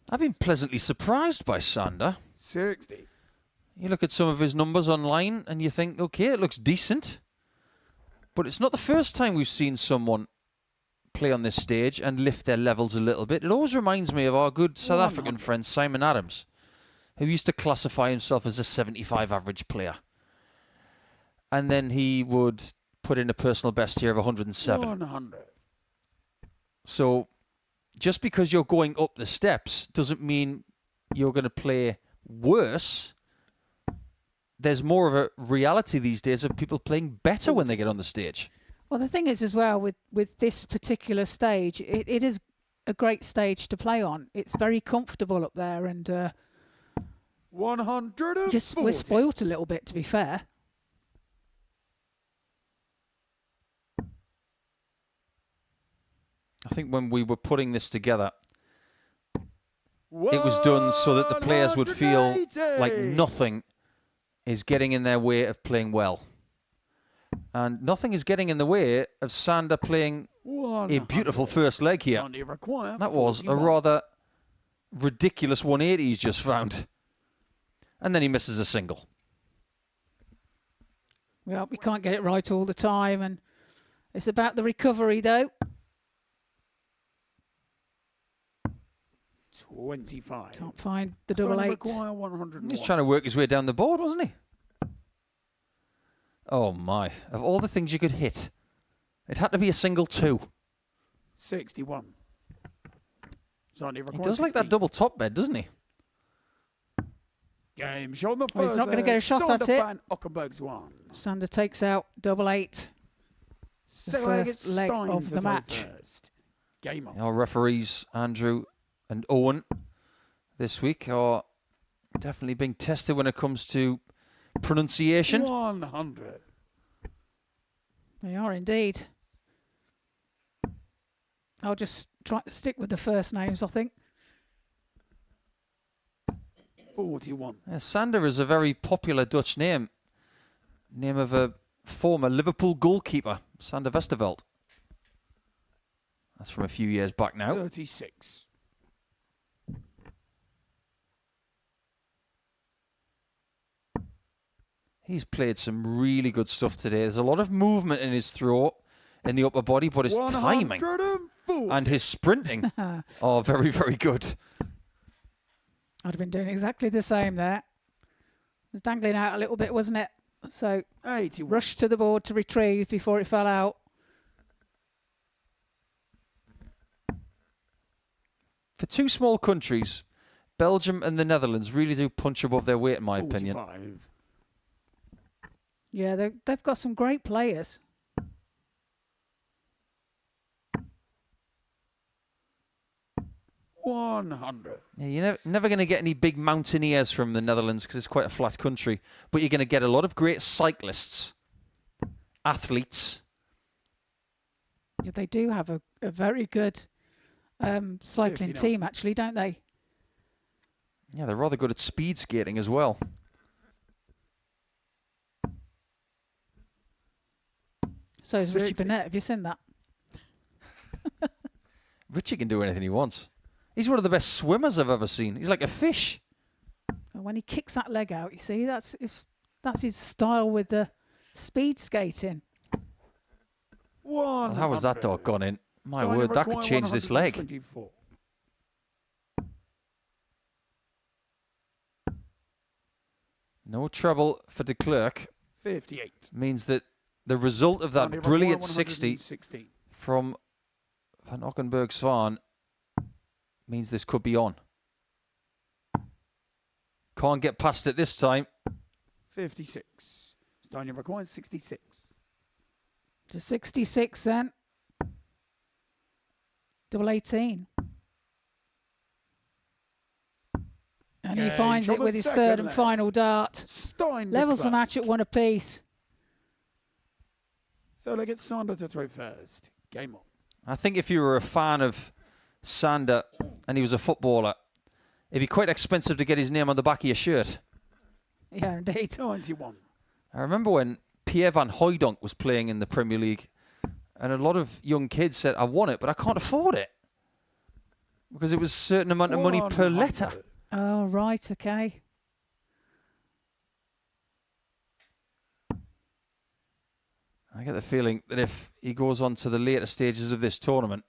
I've been pleasantly surprised by Sander. 60. You look at some of his numbers online and you think, okay, it looks decent. But it's not the first time we've seen someone play on this stage and lift their levels a little bit. It always reminds me of our good South African friend Simon Adams, who used to classify himself as a 75 average player. And then he would put in a personal best here of 107. 100. So just because you're going up the steps doesn't mean you're going to play worse. There's more of a reality these days of people playing better when they get on the stage. Well, the thing is as well with this particular stage, it is a great stage to play on. It's very comfortable up there, and 140. just we're spoilt a little bit, to be fair. I think when we were putting this together, it was done so that the players would feel like nothing is getting in their way of playing well. And nothing is getting in the way of Sander playing a beautiful first leg here. That was a rather ridiculous 180 he's just found. And then he misses a single. Well, we can't get it right all the time, and it's about the recovery, though. 25. Can't find the double 8. He's trying to work his way down the board, wasn't he? Oh my. Of all the things you could hit, it had to be a single 2. 61. He does like that double top bed, doesn't he? Game show the Well, he's not going to get a shot at it. Ockenburg's one. Sander takes out double 8. the first leg of the match. Game on. Our referees, Andrew and Owen, this week are definitely being tested when it comes to pronunciation. 100. They are indeed. I'll just try to stick with the first names, I think. 41. Sander is a very popular Dutch name. Name of a former Liverpool goalkeeper, Sander Westerveld. That's from a few years back now. 36. He's played some really good stuff today. There's a lot of movement in his throw, in the upper body, but his timing and his sprinting are very, very good. I'd have been doing exactly the same there. It was dangling out a little bit, wasn't it? So 81. Rushed to the board to retrieve before it fell out. For two small countries, Belgium and the Netherlands really do punch above their weight, in my opinion. 45. Yeah, they've got some great players. $100. Yeah, you're never going to get any big mountaineers from the Netherlands because it's quite a flat country. But you're going to get a lot of great cyclists, athletes. Yeah, they do have a very good cycling team, actually, don't they? Yeah, they're rather good at speed skating as well. So is Richie Burnett. Have you seen that? Richie can do anything he wants. He's one of the best swimmers I've ever seen. He's like a fish. And when he kicks that leg out, you see, that's his style with the speed skating. Well, how was that dog gone in? My word, that could change this leg. No trouble for Declerk. 58. Means that the result of that brilliant 60 from Van Ockenburg Svan means this could be on. Can't get past it this time. 56. Stadium requires 66. To 66 then. Double 18. And he finds it with his third and final dart. Levels the match at 1 apiece. So they get Sander to throw first. Game on. I think if you were a fan of Sander and he was a footballer, it'd be quite expensive to get his name on the back of your shirt. Yeah, indeed. 91. I remember when Pierre van Hooijdonk was playing in the Premier League, and a lot of young kids said, I want it, but I can't afford it. Because it was a certain amount of money per letter. Oh, right, okay. I get the feeling that if he goes on to the later stages of this tournament,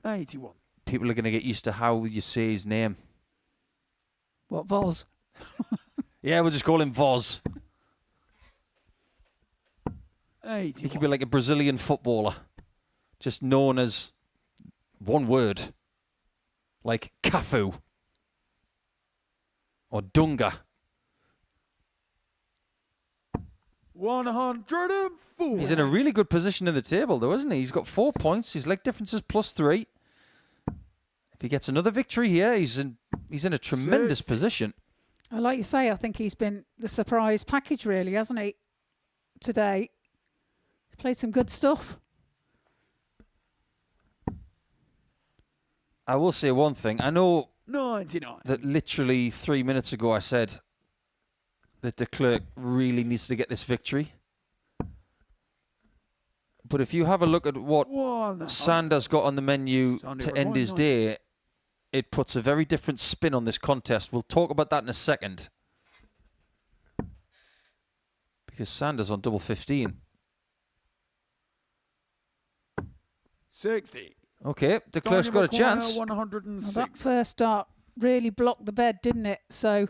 81. people are going to get used to how you say his name. What, Voz? Yeah, we'll just call him Voz. 81. He could be like a Brazilian footballer, just known as one word, like Cafu or Dunga. 104. He's in a really good position in the table, though, isn't he? He's got 4 points. His leg difference is +3. If he gets another victory here, he's in a tremendous position. Like you say, I think he's been the surprise package, really, hasn't he? Today, he's played some good stuff. I will say one thing. I know 99. that literally 3 minutes ago I said that Declerk really needs to get this victory. But if you have a look at what Sander's got on the menu to end his day, it puts a very different spin on this contest. We'll talk about that in a second. Because Sander's on double 15. 60. Okay, Declerk's got a chance. 106. Well, that first dart really blocked the bed, didn't it? So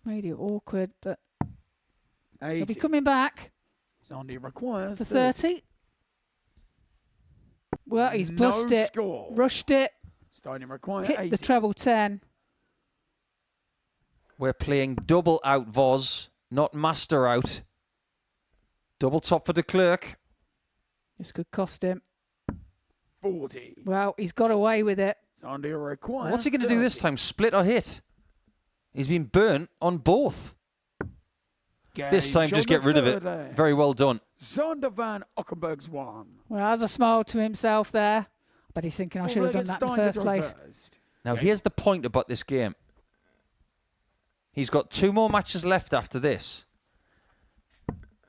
made it awkward, but he'll be coming back required for 30. Well, he's bust it, rushed it, hit the treble 10. We're playing double out Voz, not master out. Double top for Declerk. This could cost him. 40. Well, he's got away with it. Sunday requires What's he going to do this time? Split or hit? He's been burnt on both. This time, just get rid of it. Very well done. Zonda van Ockenburg's one. Well, as a smile to himself there, but he's thinking I should have done that in the first place. Now, here's the point about this game. He's got 2 more matches left after this.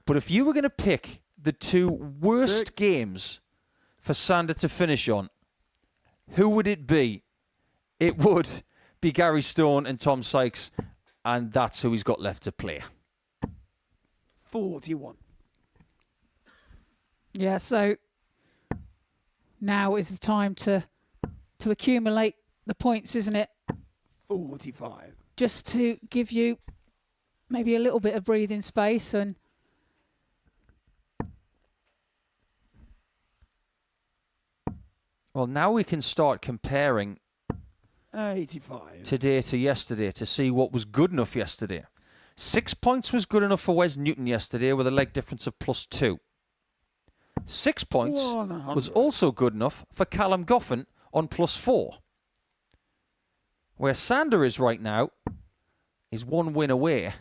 But if you were going to pick the 2 worst games for Sander to finish on, who would it be? It would be Gary Stone and Tom Sykes, and that's who he's got left to play. 41. Yeah, so now is the time to accumulate the points, isn't it? 45. Just to give you maybe a little bit of breathing space and well, now we can start comparing 85. today to yesterday to see what was good enough yesterday. 6 points was good enough for Wes Newton yesterday with a leg difference of +2. 6 points 100. was also good enough for Callum Goffin on +4. Where Sander is right now is 1 win away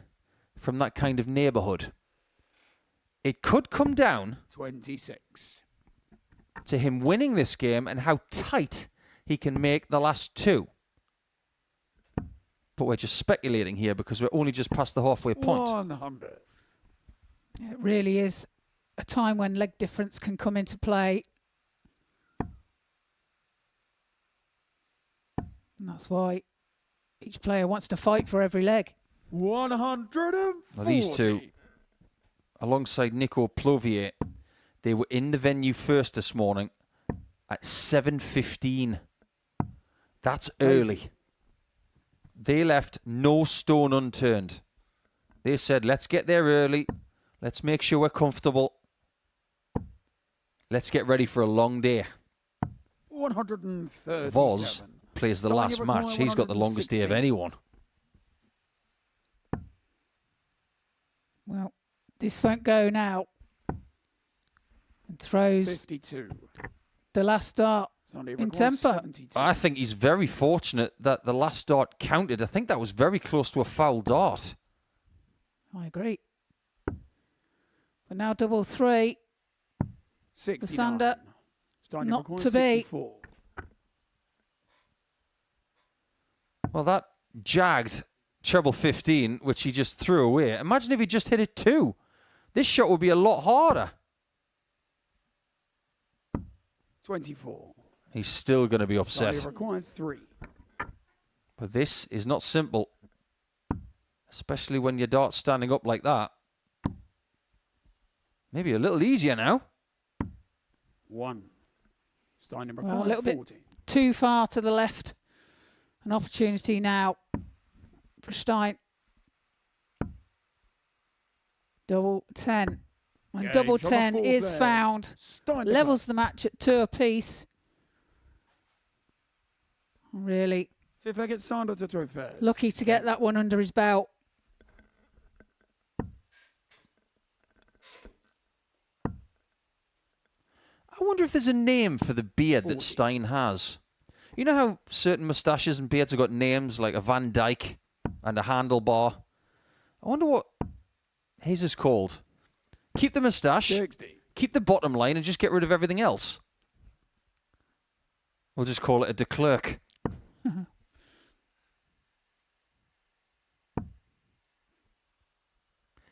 from that kind of neighbourhood. It could come down 26. to him winning this game and how tight he can make the last 2. But we're just speculating here because we're only just past the halfway point. 100. it really is a time when leg difference can come into play. And that's why each player wants to fight for every leg. 140. Now these 2, alongside Nico Plovia, they were in the venue first this morning at 7:15. That's early. They left no stone unturned. They said, let's get there early. Let's make sure we're comfortable. Let's get ready for a long day. 137. Voz plays the last match. He's got the longest day of anyone. Well, this won't go now. And throws 52. the last dart in temper. 72. I think he's very fortunate that the last dart counted. I think that was very close to a foul dart. I agree. But now double 3. 69. The Sander, Starting not corner, to be. 64. Well, that jagged treble 15, which he just threw away. Imagine if he just hit it 2. This shot would be a lot harder. 24. He's still going to be upset. Starting required 3. But this is not simple. Especially when your dart's standing up like that. Maybe a little easier now. 1. Starting Well, required a little 40. bit too far to the left. An opportunity now for Stein. Double 10. And Yeah, double he's on the 10 full is there. found. Stein Levels the match at 2 apiece. Really Fifth leg gets Sander to throw first. lucky to get that one under his belt. I wonder if there's a name for the beard that Stein has. You know how certain moustaches and beards have got names like a Van Dyke and a handlebar? I wonder what his is called. Keep the moustache, 60. keep the bottom line, and just get rid of everything else. We'll just call it a Declerk.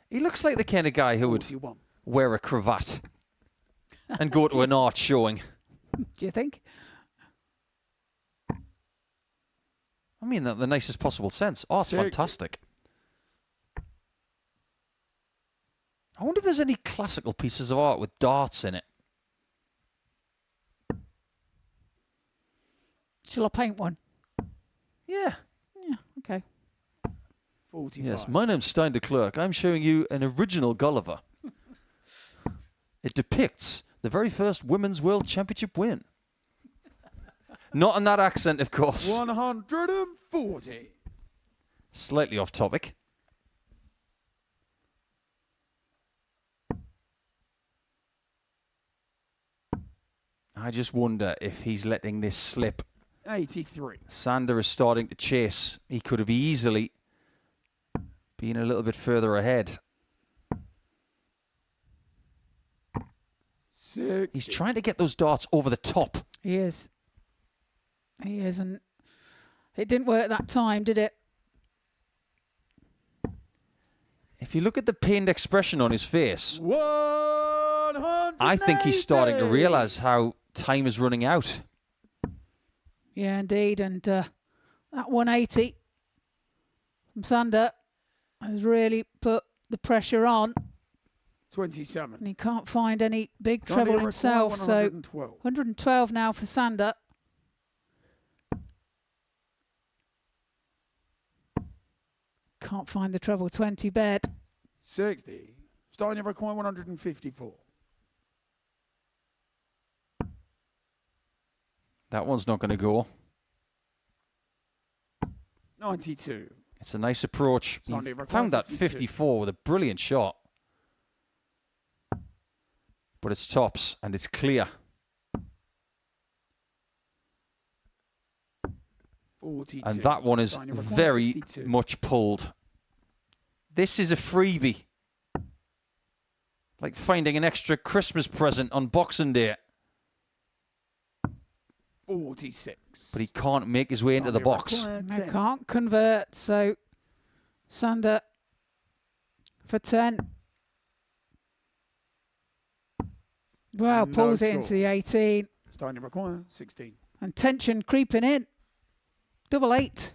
He looks like the kind of guy who would 41. wear a cravat and go to an art showing. Do you think? I mean that in the nicest possible sense. Art's 60. fantastic. I wonder if there's any classical pieces of art with darts in it. Shall I paint one? Yeah. Yeah, okay. 45. Yes, my name's Stein Declerk. I'm showing you an original Gulliver. It depicts the very first Women's World Championship win. Not in that accent, of course. 140. Slightly off topic. I just wonder if he's letting this slip. 83. Sander is starting to chase. He could have easily been a little bit further ahead. 60. He's trying to get those darts over the top. He is. He is, and it didn't work that time, did it? If you look at the pained expression on his face, 180. I think he's starting to realise how time is running out. Yeah, indeed. And that 180 from Sander has really put the pressure on. 27. And he can't find any big Johnny treble require himself. 112. So 112 now for Sander. Can't find the treble 20 bed. 60. Starting require 154. That one's not going to go. 92. It's a nice approach. He Sunday require found that 52. 54 with a brilliant shot. But it's tops and it's clear. 42. And that one is Starting require very 62. much pulled. This is a freebie. Like finding an extra Christmas present on Boxing Day. 46. But he can't make his way into the box. No, can't convert. So Sander for 10. Wow, No pulls it score. into the 18. Starting require 16. And tension creeping in. Double 8.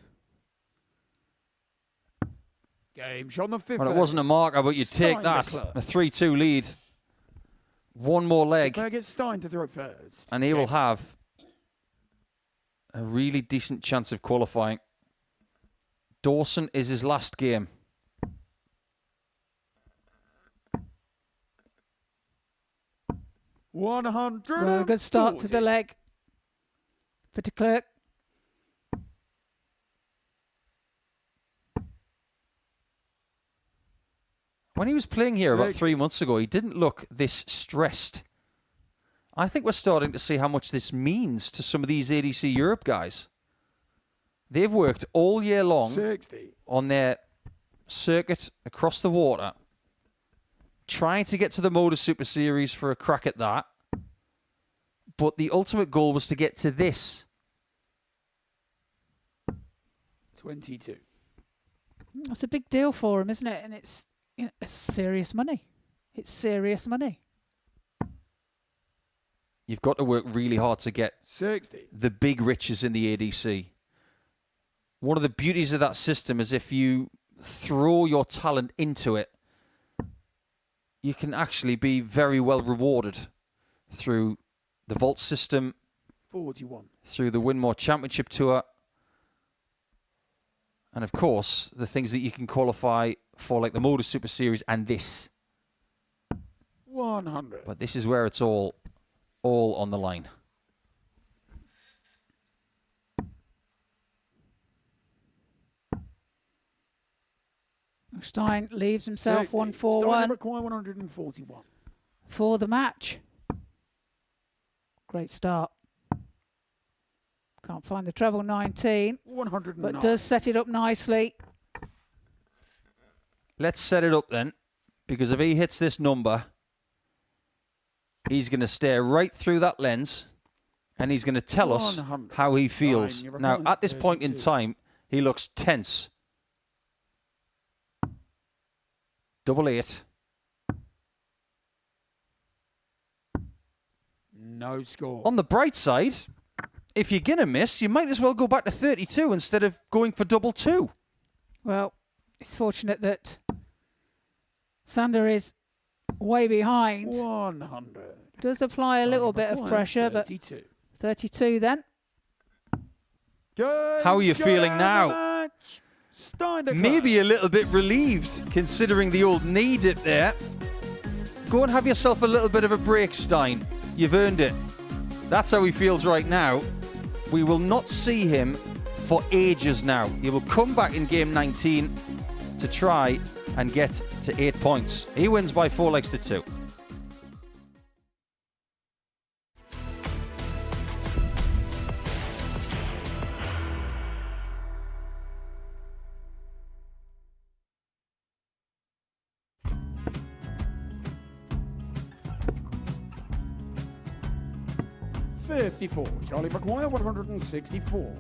Game shot on the 5th. Well, it wasn't a marker, but you take that. A 3-2 lead. One more leg. Gets Stein to throw first. And he will have a really decent chance of qualifying. Dawson is his last game. Well, a good start to the leg for Declerk. When he was playing here about 3 months ago, he didn't look this stressed. I think we're starting to see how much this means to some of these ADC Europe guys. They've worked all year long 60. on their circuit across the water, trying to get to the Modus Super Series for a crack at that. But the ultimate goal was to get to this. 22. That's a big deal for him, isn't it? And it's, you know, it's serious money. It's serious money. You've got to work really hard to get 60. the big riches in the ADC. One of the beauties of that system is if you throw your talent into it, you can actually be very well rewarded through the Vault system, 41. through the Win More Championship Tour, and of course, the things that you can qualify for, like the Modus Super Series and this. 100. But this is where it's all on the line. Stein leaves himself 60. 141 require 141. for the match. Great start. Can't find the treble 19, 109. but does set it up nicely. Let's set it up then, because if he hits this number, he's going to stare right through that lens, and he's going to tell us 100. how he feels. Fine, Now, you're at this point in 32. time, he looks tense. 88. No score. On the bright side, if you're going to miss, you might as well go back to 32 instead of going for double 2. Well, it's fortunate that Sander is way behind. 100. Does apply a little bit of pressure, but 32. 32 then. How are you feeling now? Maybe a little bit relieved, considering the old knee dip there. Go and have yourself a little bit of a break, Stein. You've earned it. That's how he feels right now. We will not see him for ages now. He will come back in game 19 to try and get to 8 points. He wins by 4 legs to 2. 54. Charlie require 164.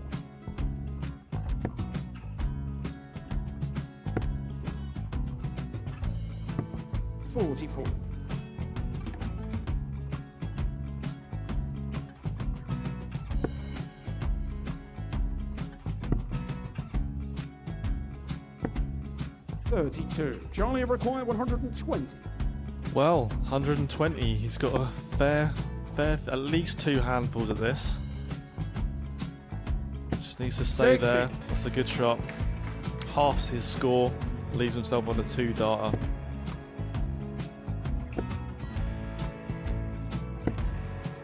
44. 32. Charlie require 120. Well, 120. He's got a fair, at least 2 handfuls at this. Just needs to stay 60. there. That's a good shot. Halves his score. Leaves himself on a 2 darter.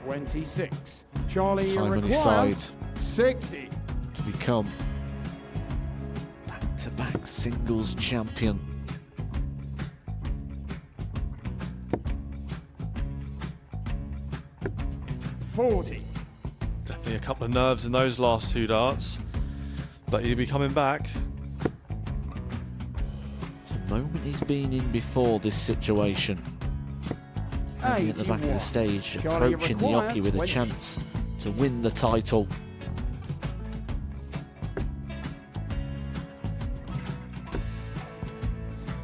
$26. Charlie Time on his require side 60. to become back-to-back singles champion. $40. Definitely a couple of nerves in those last 2 darts. But he'll be coming back. The moment he's been in before this situation. Standing at the back of the stage, Charlie approaching the require Oki with a 20. chance to win the title.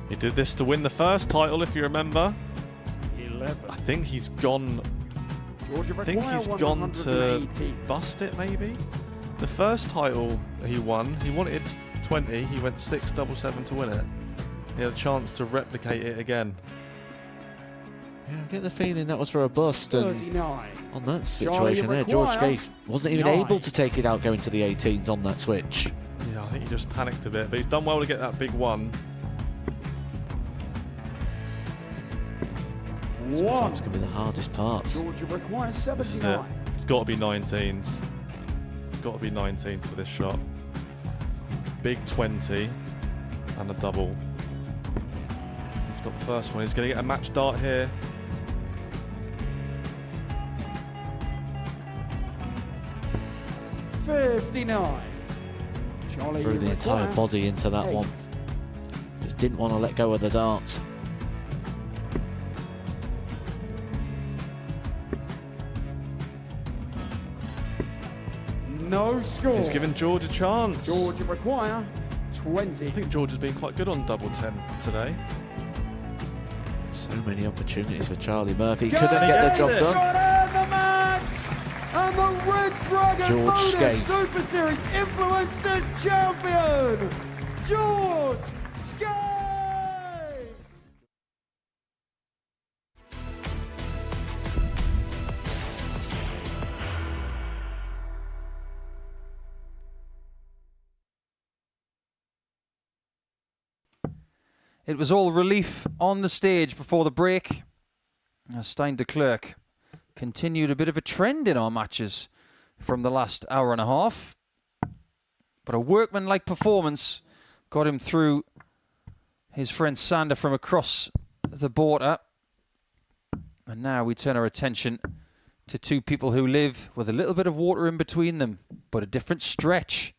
He did this to win the first title, if you remember. 11. I think he's gone. Georgia I think require he's gone to 180. bust it, maybe. The first title he won, he wanted 20. He went 6-7-7 to win it. He had a chance to replicate it again. Yeah, I get the feeling that was for a bust, and 39. on that situation there, George Gave wasn't even 9. able to take it out going to the 18s on that switch. Yeah, I think he just panicked a bit, but he's done well to get that big one. Sometimes can be the hardest part. Georgia requires This is it. 79. It's got to be 19s. It's got to be 19s for this shot. Big 20 and a double. He's got the first one. He's going to get a match dart here. $59. Charlie Threw the entire require body into that 8. one. Just didn't want to let go of the dart. No score. He's given George a chance. Georgia require 20. I think George has been quite good on double 10 today. So many opportunities for Charlie Murphy. Got Couldn't get the job it. done. Got in the match. And the Red Dragon George Modus Skate. Super Series Influencers Champion, George Skate. It was all relief on the stage before the break. Stein Declerk continued a bit of a trend in our matches from the last hour and a half. But a workmanlike performance got him through his friend Sander from across the border. And now we turn our attention to 2 people who live with a little bit of water in between them, but a different stretch.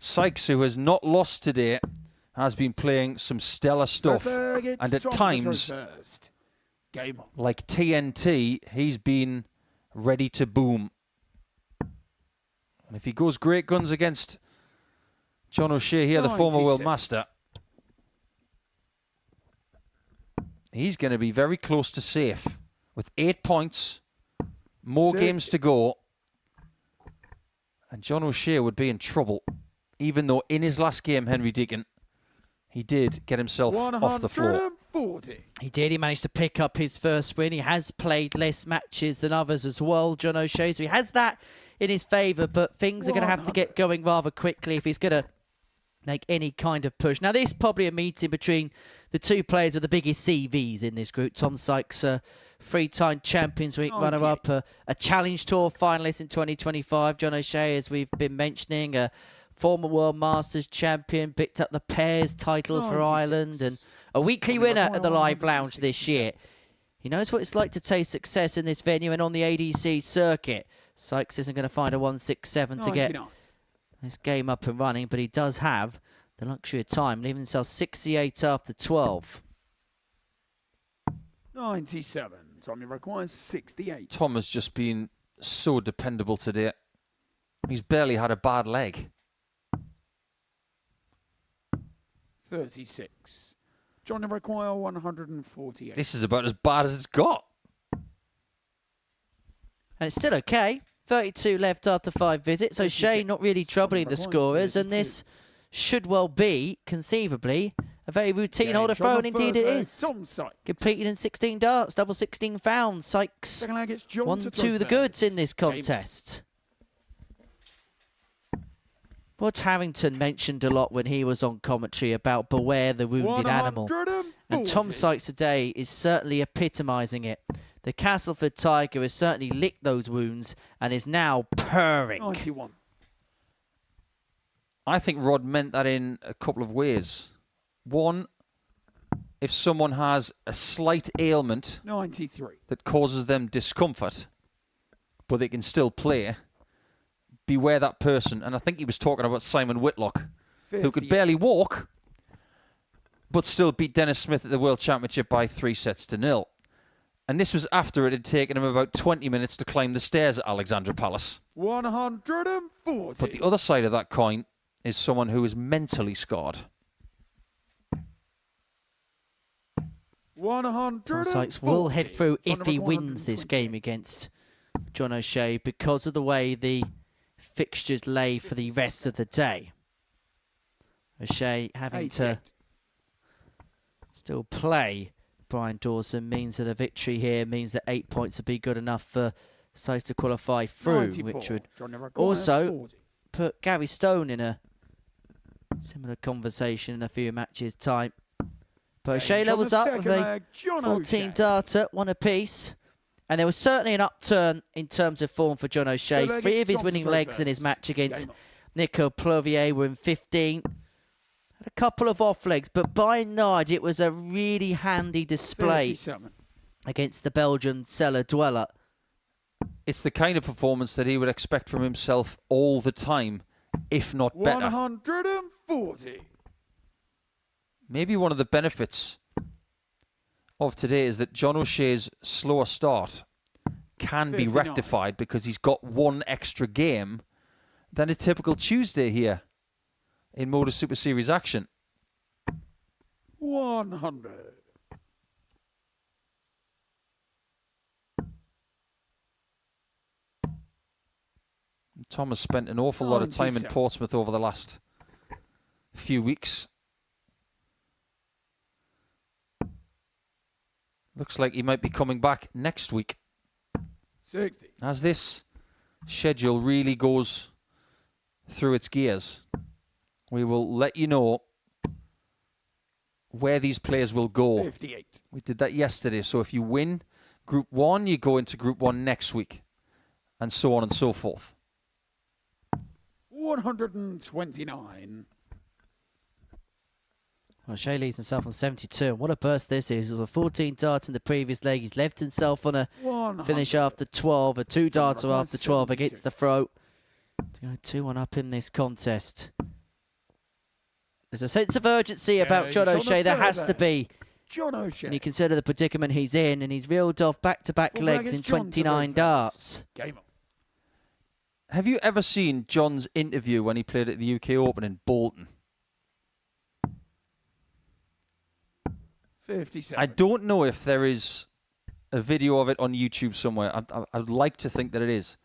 Sykes, who has not lost today, has been playing some stellar stuff. And at times, like TNT, he's been ready to boom. And if he goes great guns against John O'Shea here, the former world master, he's going to be very close to safe with 8 points, more games to go. And John O'Shea would be in trouble, even though in his last game, Henry Deacon, he did get himself off the floor. He did. He managed to pick up his first win. He has played less matches than others as well, John O'Shea. So he has that in his favour, but things are going to have to get going rather quickly if he's going to make any kind of push. Now, this is probably a meeting between the 2 players with the biggest CVs in this group. Tom Sykes, 3-time Champions Week runner-up, a Challenge Tour finalist in 2025. John O'Shea, as we've been mentioning, a former World Masters champion, picked up the pairs title for Ireland, and a weekly winner at the Live Lounge this year. He knows what it's like to taste success in this venue and on the ADC circuit. Sykes isn't going to find a 167 to get this game up and running, but he does have the luxury of time, leaving himself 68 after 12. 97. Tommy requires 68. Tom has just been so dependable today. He's barely had a bad leg. 36. John require 148. This is about as bad as it's got. And it's still okay. 32 left after 5 visits. So Shea not really troubling the scorers. And this should well be, conceivably, a very routine holder throw. And indeed it is. Competing in 16 darts, double 16 found. Sykes 1-2 the goods in this contest. What Harrington mentioned a lot when he was on commentary about beware the wounded animal. And Tom Sykes today is certainly epitomising it. The Castleford Tiger has certainly licked those wounds and is now purring. 91. I think Rod meant that in a couple of ways. One, if someone has a slight ailment 93. that causes them discomfort, but they can still play, beware that person. And I think he was talking about Simon Whitlock, who could barely walk, but still beat Dennis Smith at the World Championship by 3-0. And this was after it had taken him about 20 minutes to climb the stairs at Alexandra Palace. 140. But the other side of that coin is someone who is mentally scarred. 100. Sykes will head through if he wins this game against John O'Shea because of the way the fixtures lay for the rest of the day. O'Shea having to still play Brian Dawson means that a victory here means that 8 points would be good enough for Sykes to qualify through, 94. which would also also put Gary Stone in a similar conversation in a few matches' time. But O'Shea levels up with a 14 darter, 1 apiece. And there was certainly an upturn in terms of form for John O'Shea. 3 of his winning legs in his match against Nico Plovia were in 15. Had a couple of off legs, but by and large, it was a really handy display 57. against the Belgian cellar dweller. It's the kind of performance that he would expect from himself all the time, if not better. 140. Maybe one of the benefits of today is that John O'Shea's slower start can be 59. rectified because he's got 1 extra game than a typical Tuesday here in Modus Super Series action. 100. Tom has spent an awful lot of time in 97. Portsmouth over the last few weeks. Looks like he might be coming back next week. 60. As this schedule really goes through its gears, we will let you know where these players will go. 58. We did that yesterday. So if you win Group 1, you go into Group 1 next week, and so on and so forth. 129. Well, O'Shea leads himself on 72. And what a burst this is. It was a 14 dart in the previous leg. He's left himself on a 100. finish after 12. A 2 darter after 12 against the throw. To go 2-1 up in this contest. There's a sense of urgency about John O'Shea. There has to be. John O'Shea. When you consider the predicament he's in, and he's reeled off back-to-back legs in 29 darts. Game on. Have you ever seen John's interview when he played at the UK Open in Bolton? 57. I don't know if there is a video of it on YouTube somewhere. I'd like to think that it is.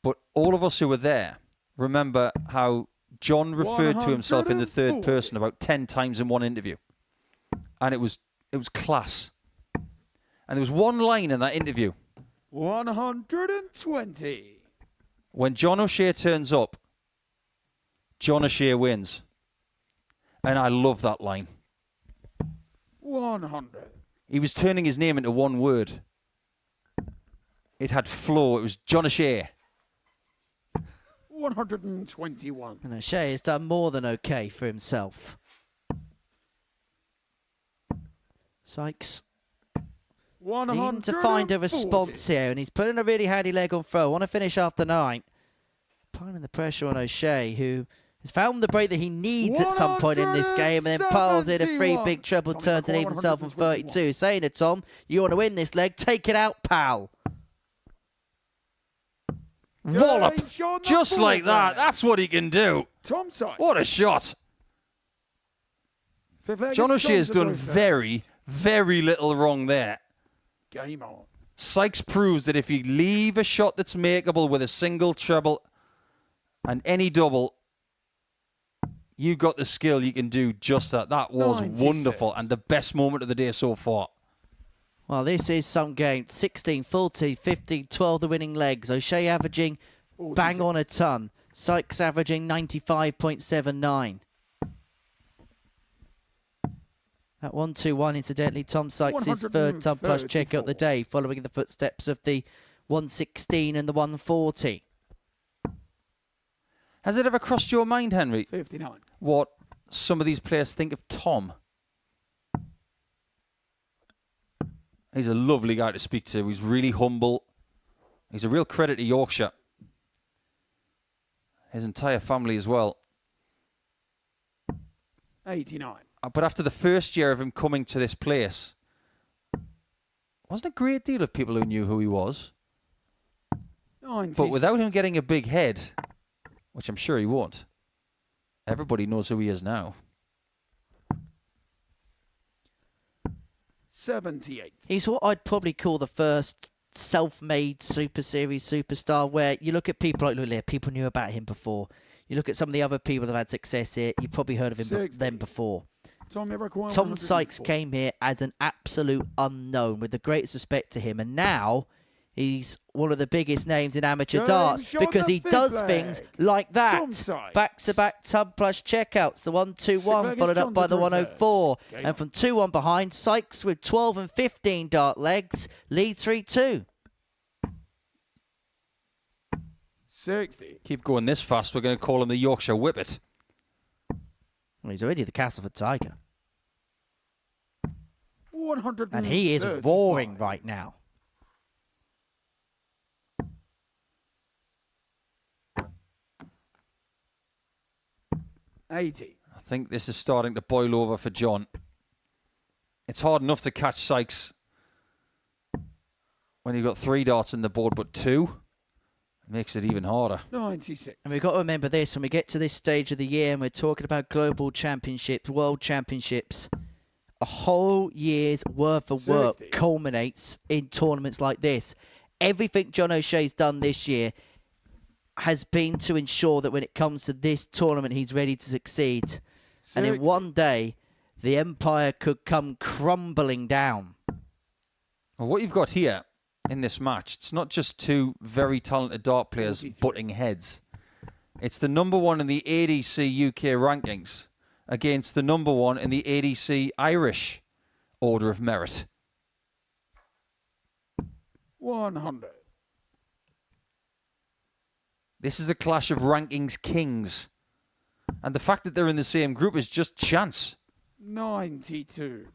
But all of us who were there remember how John referred to himself in the third person about 10 times in one interview. And it was class. And there was one line in that interview. 120. When John O'Shea turns up, John O'Shea wins. And I love that line. 100. He was turning his name into one word. It had flow. It was John O'Shea. 121. And O'Shea has done more than okay for himself. Sykes needing to find a response here, and he's putting a really handy leg on throw. Want to finish after 9. Piling the pressure on O'Shea, who has found the break that he needs at some point in this game, and then piles in a 3 big treble turn to leave himself on 32. Saying to Tom, you want to win this leg, take it out, pal. Wallop. Game shot Just number like that. 4. That's what he can do. Tom Sykes. What a shot. Fifth leg John is O'Shea's to done throw first. very, very little wrong there. Game on. Sykes proves that if you leave a shot that's makeable with a single treble and any double, you've got the skill, you can do just that. That was 96. wonderful and the best moment of the day so far. Well, this is some game. 16, 14, 15, 12 the winning legs. O'Shea averaging 46. bang on a ton. Sykes averaging 95.79. That 1-2-1, incidentally, Tom Sykes' third ton plus check of the day, following in the footsteps of the 116 and the 140. Has it ever crossed your mind, Henry, 59. what some of these players think of Tom? He's a lovely guy to speak to. He's really humble. He's a real credit to Yorkshire. His entire family as well. 89. But after the first year of him coming to this place, wasn't a great deal of people who knew who he was. 90. But without him getting a big head, which I'm sure he won't, everybody knows who he is now. 78. He's what I'd probably call the first self-made Super Series superstar, where you look at people like Lulia, people knew about him before. You look at some of the other people that have had success here, you've probably heard of him them before. Tom Sykes came here as an absolute unknown, with the greatest respect to him, and now he's one of the biggest names in amateur darts because he does things like that. Back-to-back tub plus checkouts. The 1-2-1 followed up by the 104. And from 2-1 behind, Sykes with 12 and 15 dart legs, lead 3-2. 60. Keep going this fast, we're going to call him the Yorkshire Whippet. Well, he's already the Castleford Tiger. 100. And he is roaring right now. I think this is starting to boil over for John. It's hard enough to catch Sykes when you've got 3 darts in the board, but 2 makes it even harder. 96. And we've got to remember this, when we get to this stage of the year and we're talking about global championships, world championships, a whole year's worth of work culminates in tournaments like this. Everything John O'Shea's done this year has been to ensure that when it comes to this tournament, he's ready to succeed. And in one day, the empire could come crumbling down. Well, what you've got here in this match, it's not just 2 very talented dart players butting heads. It's the #1 in the ADC UK rankings against the #1 in the ADC Irish Order of Merit. 100. This is a clash of rankings kings. And the fact that they're in the same group is just chance. 92.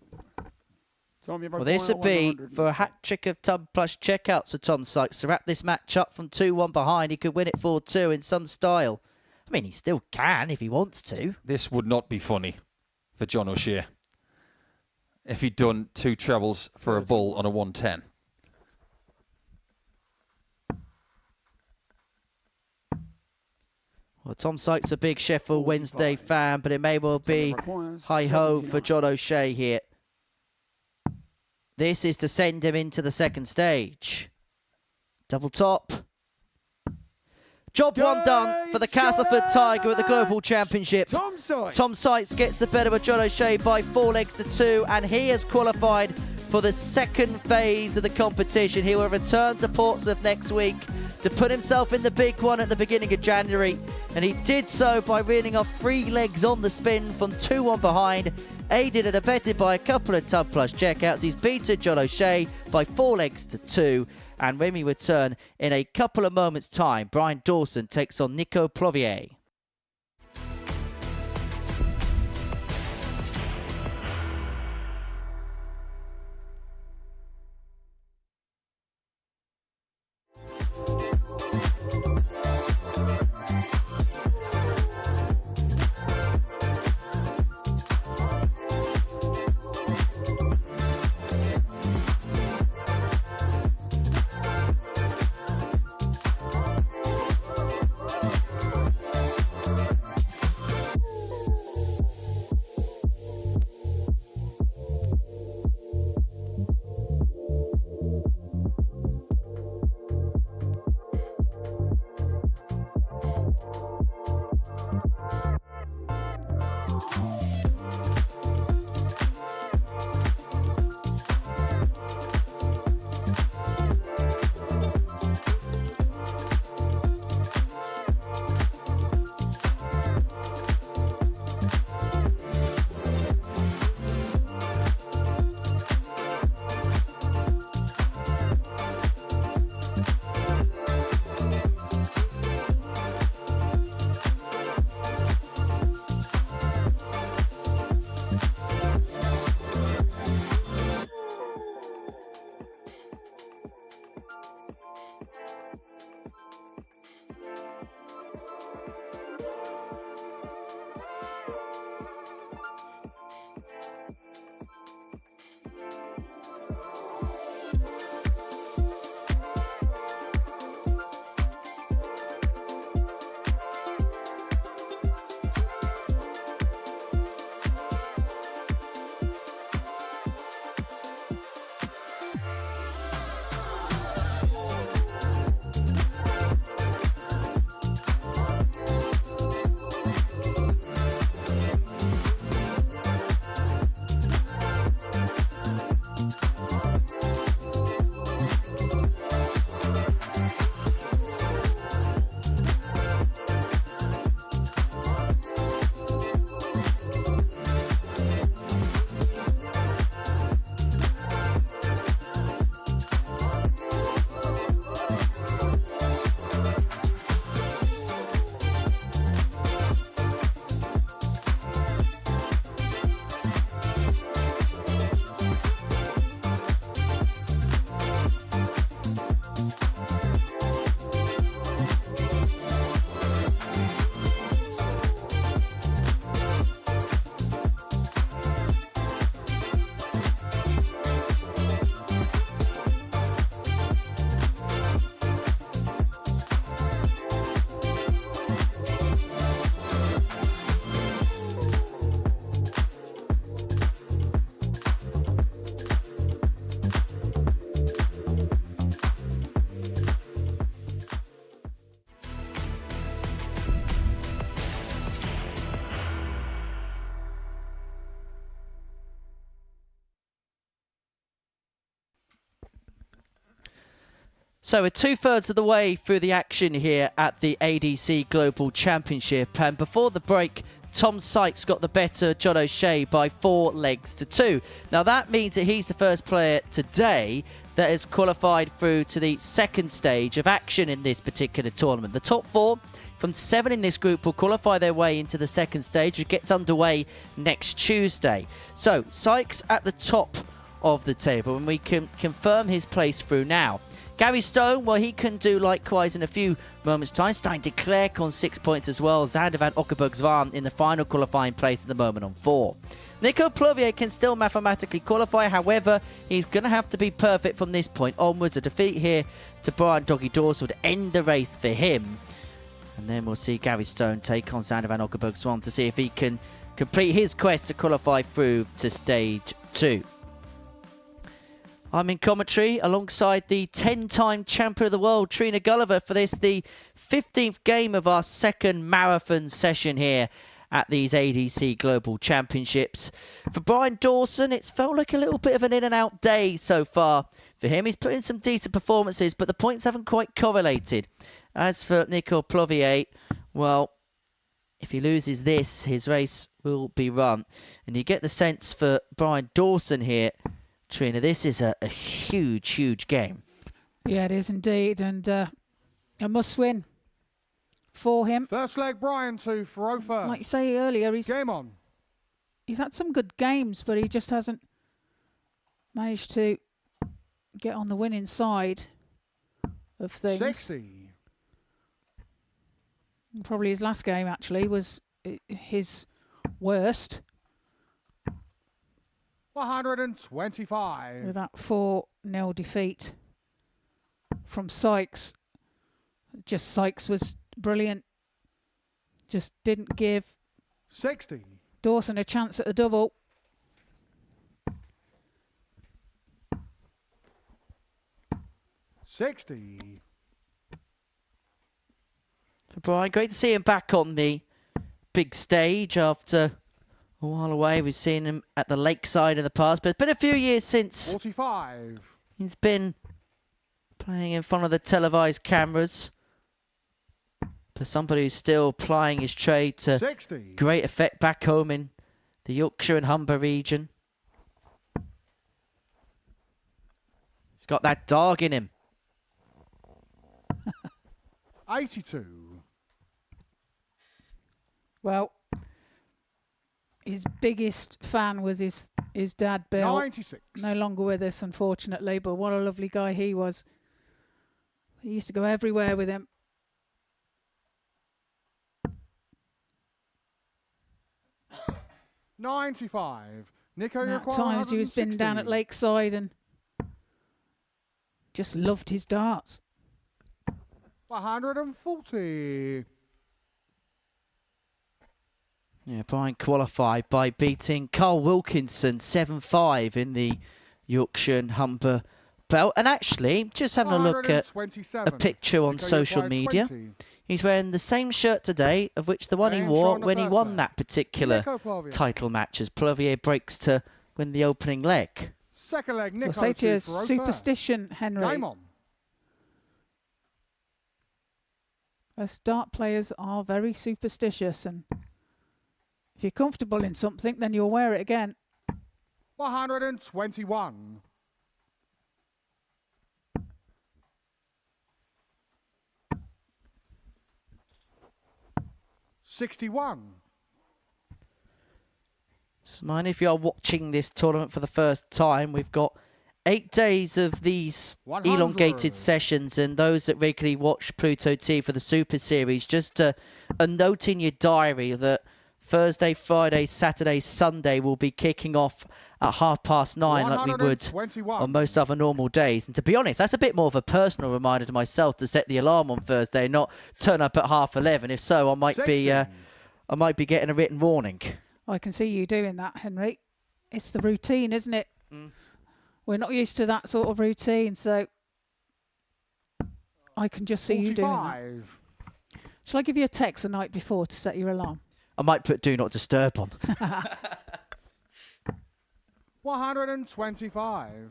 Well, this would be for a hat-trick of tub plus checkouts for Tom Sykes to wrap this match up from 2-1 behind. He could win it 4-2 in some style. I mean, he still can if he wants to. This would not be funny for John O'Shea if he'd done 2 trebles for a bull on a 110. Well, Tom Sykes a big Sheffield Wednesday fan, but it may well be hi-ho for John O'Shea here. This is to send him into the second stage. Double top. Job 1 done for the Castleford Tiger at the Global Championship. Tom Sykes gets the better of John O'Shea by 4 legs to 2, and he has qualified for the second phase of the competition. He will return to Portsmouth next week to put himself in the big one at the beginning of January, and he did so by reeling off 3 legs on the spin from 2-1 behind, aided and abetted by a couple of tub plus checkouts. He's beaten John O'Shea by 4 legs to 2, and when we return in a couple of moments' time, Brian Dawson takes on Nico Plovia. So we're 2/3 of the way through the action here at the ADC Global Championship, and before the break, Tom Sykes got the better of John O'Shea by 4 legs to 2. Now that means that he's the first player today that has qualified through to the second stage of action in this particular tournament. The top 4 from 7 in this group will qualify their way into the second stage, which gets underway next Tuesday. So Sykes at the top of the table, and we can confirm his place through now. Gary Stone, well, he can do likewise in a few moments' time. Starting Declerk on 6 points as well. Xander van Ockenburg in the final qualifying place at the moment on 4. Nico Plovia can still mathematically qualify. However, he's going to have to be perfect from this point onwards. A defeat here to Brian Doggy Dawson would end the race for him. And then we'll see Gary Stone take on Xander van Ockenburg to see if he can complete his quest to qualify through to stage 2. I'm in commentary alongside the 10-time champion of the world, Trina Gulliver, for this, the 15th game of our second marathon session here at these ADC Global Championships. For Brian Dawson, it's felt like a little bit of an in-and-out day so far for him. He's put in some decent performances, but the points haven't quite correlated. As for Nico Plovia, well, if he loses this, his race will be run. And you get the sense for Brian Dawson here, Trina, this is a huge, huge game. Yeah, it is indeed, and a must-win for him. First leg, Brian 2 for first. Like you say earlier, Game on. He's had some good games, but he just hasn't managed to get on the winning side of things. 60. Probably his last game, actually, was his worst. 125. With that 4-0 defeat from Sykes. Just Sykes was brilliant. Just didn't give 60. Dawson a chance at the double. $60. Brian, great to see him back on the big stage after a while away. We've seen him at the lakeside in the past, but it's been a few years since 45. He's been playing in front of the televised cameras. For somebody who's still plying his trade to 60. Great effect back home in the Yorkshire and Humber region. He's got that dog in him. 82. Well, his biggest fan was his dad, Bill. 96. No longer with us, unfortunately, but what a lovely guy he was. He used to go everywhere with him. $95. Nico, you're At times he was been down at Lakeside and just loved his darts. 140. Yeah, Brian qualified by beating Carl Wilkinson 7-5 in the Yorkshire and Humber belt. And actually, just having a look at a picture on social media, he's wearing the same shirt today of which the one he wore when he won that particular title match as Plovia breaks to win the opening leg. Second leg, Nico. So I say to you, superstition, Henry. Game on. Us dart players are very superstitious, and if you're comfortable in something, then you'll wear it again. 121. $61. Just mind if you are watching this tournament for the first time, we've got 8 days of these 100. elongated sessions, and those that regularly watch Pluto T for the Super Series, just a note in your diary that Thursday, Friday, Saturday, Sunday will be kicking off at 9:30 like we would on most other normal days. And to be honest, that's a bit more of a personal reminder to myself to set the alarm on Thursday, not turn up at 11:30. If so, I might be getting a written warning. I can see you doing that, Henry. It's the routine, isn't it? We're not used to that sort of routine, so I can just see 45. you doing that. Shall I give you a text the night before to set your alarm? I might put Do Not Disturb on. 125.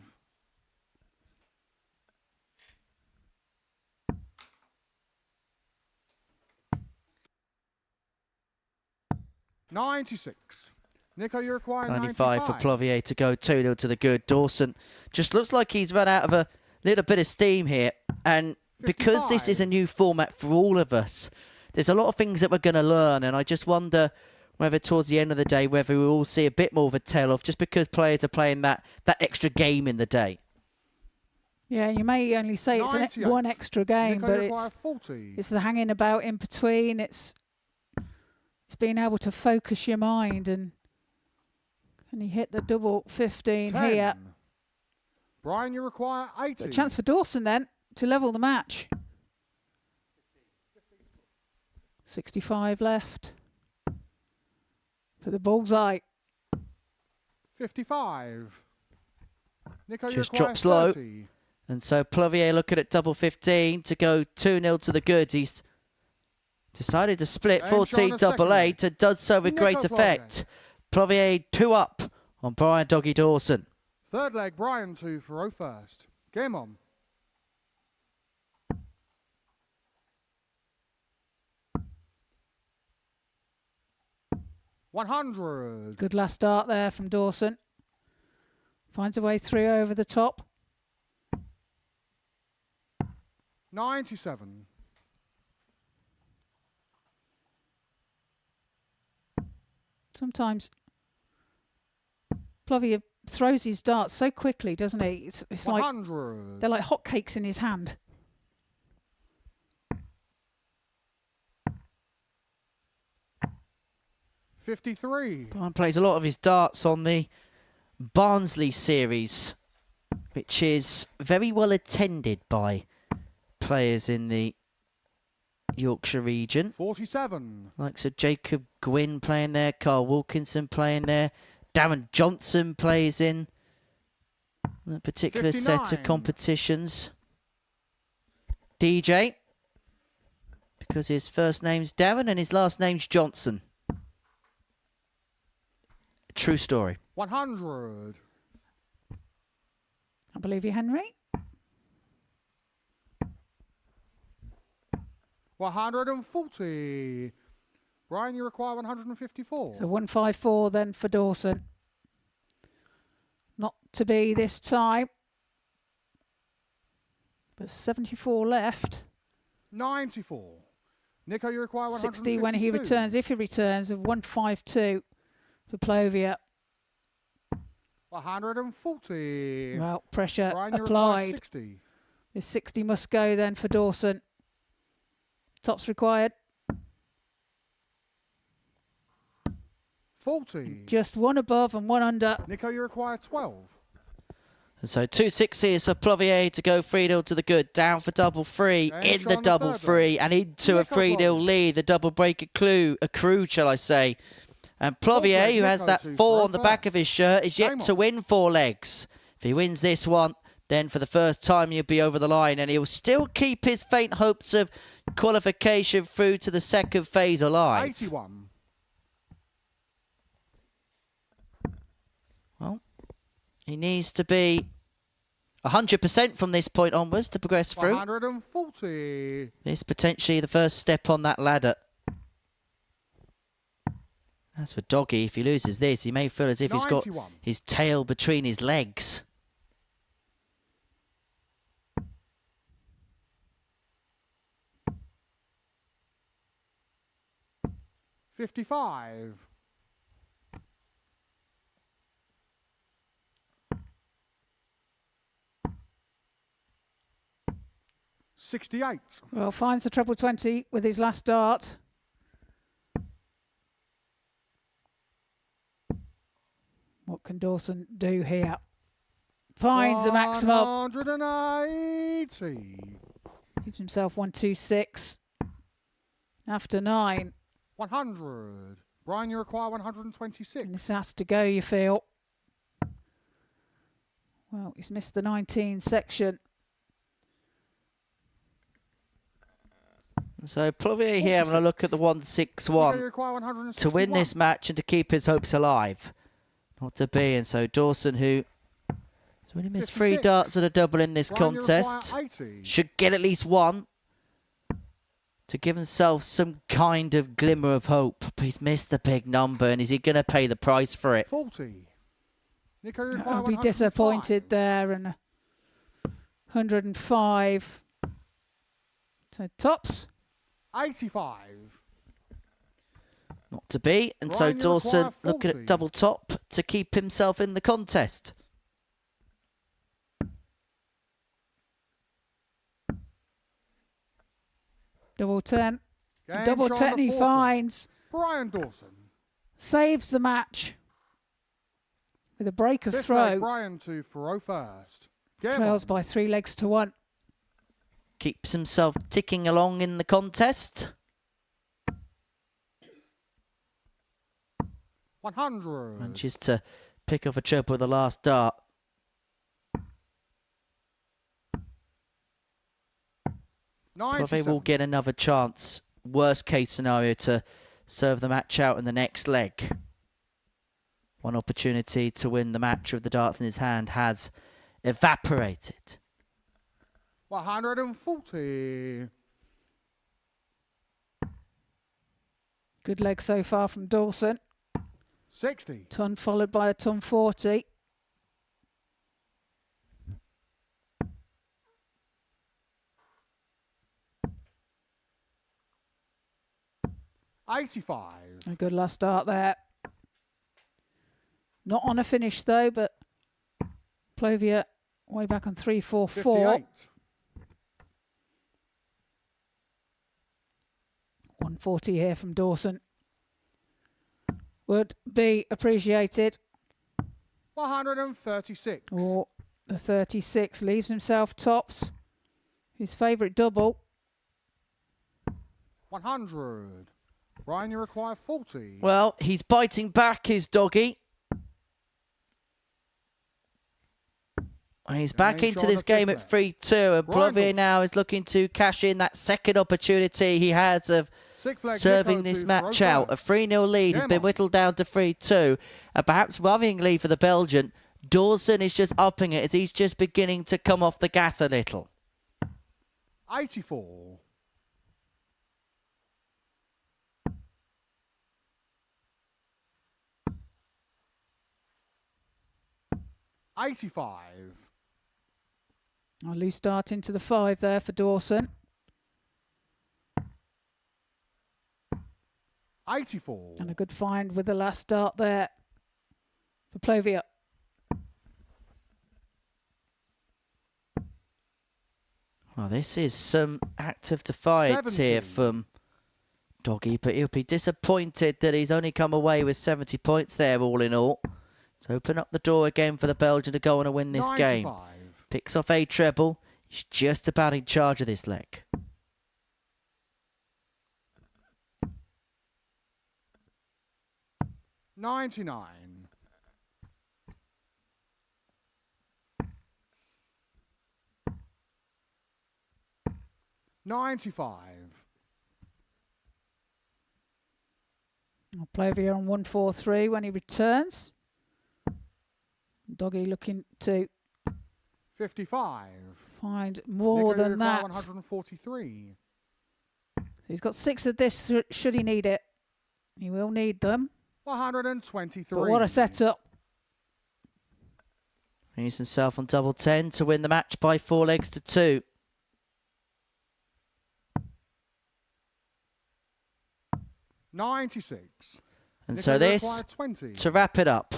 96. Nico, you require 95 95. for Plovia to go 2-0 to the good. Dawson just looks like he's run out of a little bit of steam here. And because this is a new format for all of us, there's a lot of things that we're going to learn. And I just wonder whether towards the end of the day, whether we will see a bit more of a tail-off just because players are playing that extra game in the day. Yeah, you may only say it's one extra game, Nico, but you require 40. it's the hanging about in between. It's being able to focus your mind, and can he hit the double 15 10. here? Brian, you require 80. A chance for Dawson then to level the match. 65 left for the bullseye. 55. Nico, you Just require drops low. 30. And so Plovia looking at double 15 to go 2-0 to the good. He's decided to split And 14 Sean double second. 8 and does so with Nico great Plovia. effect. Plovia 2 up on Brian Doggy Dawson. Third leg, Brian 2 for O first. Game on. $100. Good last start there from Dawson. Finds a way through over the top. 97. Sometimes Plovia throws his darts so quickly, doesn't he? It's like 100. they're like hotcakes in his hand. $53. Brian plays a lot of his darts on the Barnsley series, which is very well attended by players in the Yorkshire region. 47. Like Sir Jacob Gwynn playing there, Carl Wilkinson playing there, Darren Johnson plays in a particular set of 59. competitions. DJ, because his first name's Darren and his last name's Johnson. True story. 100. I believe you, Henry. 140. Brian, you require 154. So 154 then for Dawson. Not to be this time. But 74 left. 94. Nico, you require 152. 60 when he returns. If he returns, of 152 for Plovia. 140. Well, pressure Brian, you require applied. 60. This 60 must go then for Dawson. Tops required. 40. Just one above and one under. Nico, you require 12. And so 2 6s for Plovia to go 3-0 to the good. Down for double 3 And in the Sean double third 3 and into a Nico 3-0 Plovia. lead. The double break accrued, shall I say. And Plovia, leg, who has Nico that 2 4 for on the back of his shirt, is yet Game to on. win 4 legs. If he wins this one, then for the first time he'll be over the line, and he'll still keep his faint hopes of qualification through to the second phase alive. 81. Well, he needs to be 100% from this point onwards to progress through. 140. This potentially the first step on that ladder. As for Doggy, if he loses this, he may feel as if he's got 91. his tail between his legs. $55. $68. Well, finds the treble 20 with his last dart. What can Dawson do here? Finds a maximum. 180. Gives himself 126. After 9. 100. Brian, you require 126. And this has to go, you feel. Well, he's missed the 19 section. So Plovia here having a look at the 161 You require 161. to win this match and to keep his hopes alive. Not to be, and so Dawson, who has only missed 3 56. darts at a double in this Brian, you require contest, 80. should get at least one. to give himself some kind of glimmer of hope. But he's missed the big number, and is he going to pay the price for it? 40. Nico, I'll be disappointed there, and 105. So tops. 85. Not to be, and so Ryan, you Dawson require looking 40. at double top to keep himself in the contest. Double 10. Game Double shot 10 on the he fourth finds. Brian Dawson. Saves the match. With a break of Fifth throw. leg, Brian to throw first. Game Trails on. by 3 legs to 1. Keeps himself ticking along in the contest. 100. Manages to pick off a chirp with the last dart. Probably will get another chance, worst case scenario, to serve the match out in the next leg. One opportunity to win the match with the darts in his hand has evaporated. 140. Good leg so far from Dawson. 60. Ton followed by a ton 40. $85. A good last start there. Not on a finish though, but Plovia way back on 3-4-4. 58. 140 here from Dawson. Would be appreciated. 136. Or the 36 leaves himself tops. His favourite double. 100. Ryan, you require 40. Well, he's biting back, his doggy. And he's back Game into shot this on the game fifth at 3-2. And Brian Plovia Dawson. now is looking to cash in that second opportunity he has of Sixth leg, serving Nico this to match throw out. A first. 3-0 lead has Game been on. whittled down to 3-2. And perhaps worryingly for the Belgian, Dawson is just upping it as he's just beginning to come off the gas a little. 84. $85. A loose start into the 5 there for Dawson. 84. And a good find with the last start there for Plovia. Well, this is some active defiance here 70. from Doggy, but he'll be disappointed that he's only come away with 70 points there all in all. So open up the door again for the Belgian to go on and win this 95. game. Picks off a treble. He's just about in charge of this leg. $99. $95. Plovia on 143 when he returns. Doggy looking to 55. find more Nico, you than require that. 143. So he's got 6 of this should he need it. He will need them. 123. But what a setup. He's himself on double 10 to win the match by 4 legs to 2. $96. And Nico, so you this, require 20. to wrap it up,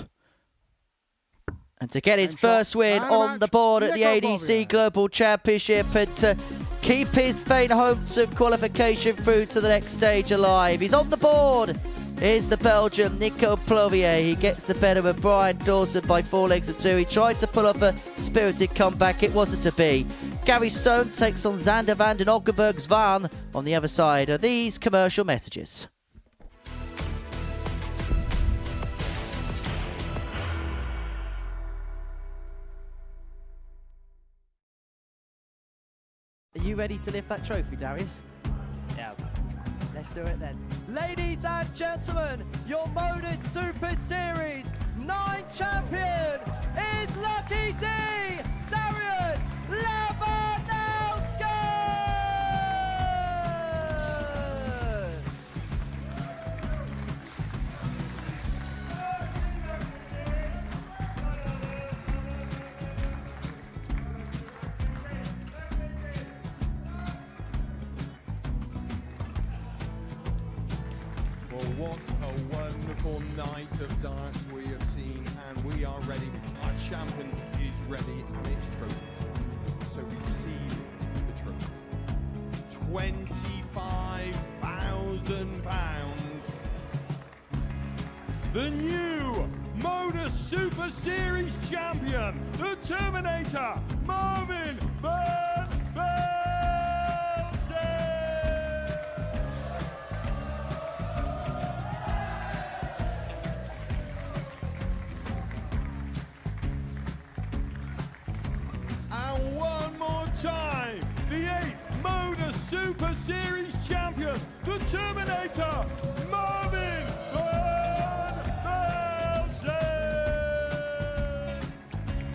and to get his Game first shot, win man of on match, the board at the Nico ADC Plovia. Global Championship, and to keep his vain hopes of qualification through to the next stage alive. He's on the board. Here's the Belgian, Nico Plovia. He gets the better of Brian Dawson by 4 legs to 2. He tried to pull off a spirited comeback. It wasn't to be. Gary Stone takes on Xander van den Ockenburg's Van on the other side of these commercial messages. Are you ready to lift that trophy, Darius? Yes. Let's do it then. Ladies and gentlemen, your Modus Super Series 9 champion is Lucky D, Darius Labanowski! Well, what a wonderful night of darts we have seen, and we are ready. Our champion is ready, and it's trophy. So receive the trophy. £25,000. The new Modus Super Series champion, the Terminator, Marvin Van Velzen. And one more time, the 8th Modus Super Series champion, the Terminator, Marvin Van Velzen.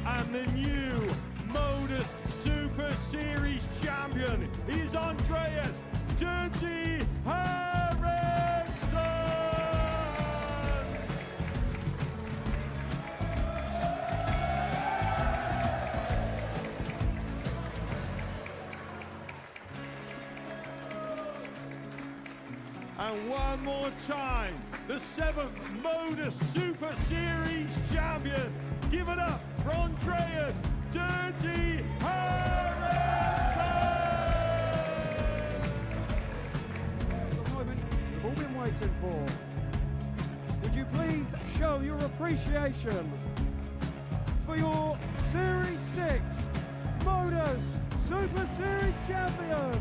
And the new Modus Super Series champion is Andreas Dirty Harrison. And one more time, the 7th Modus Super Series champion. Give it up for Andreas Dirty Harrison. The moment we've all been waiting for. Would you please show your appreciation for your Series 6 Modus Super Series champion,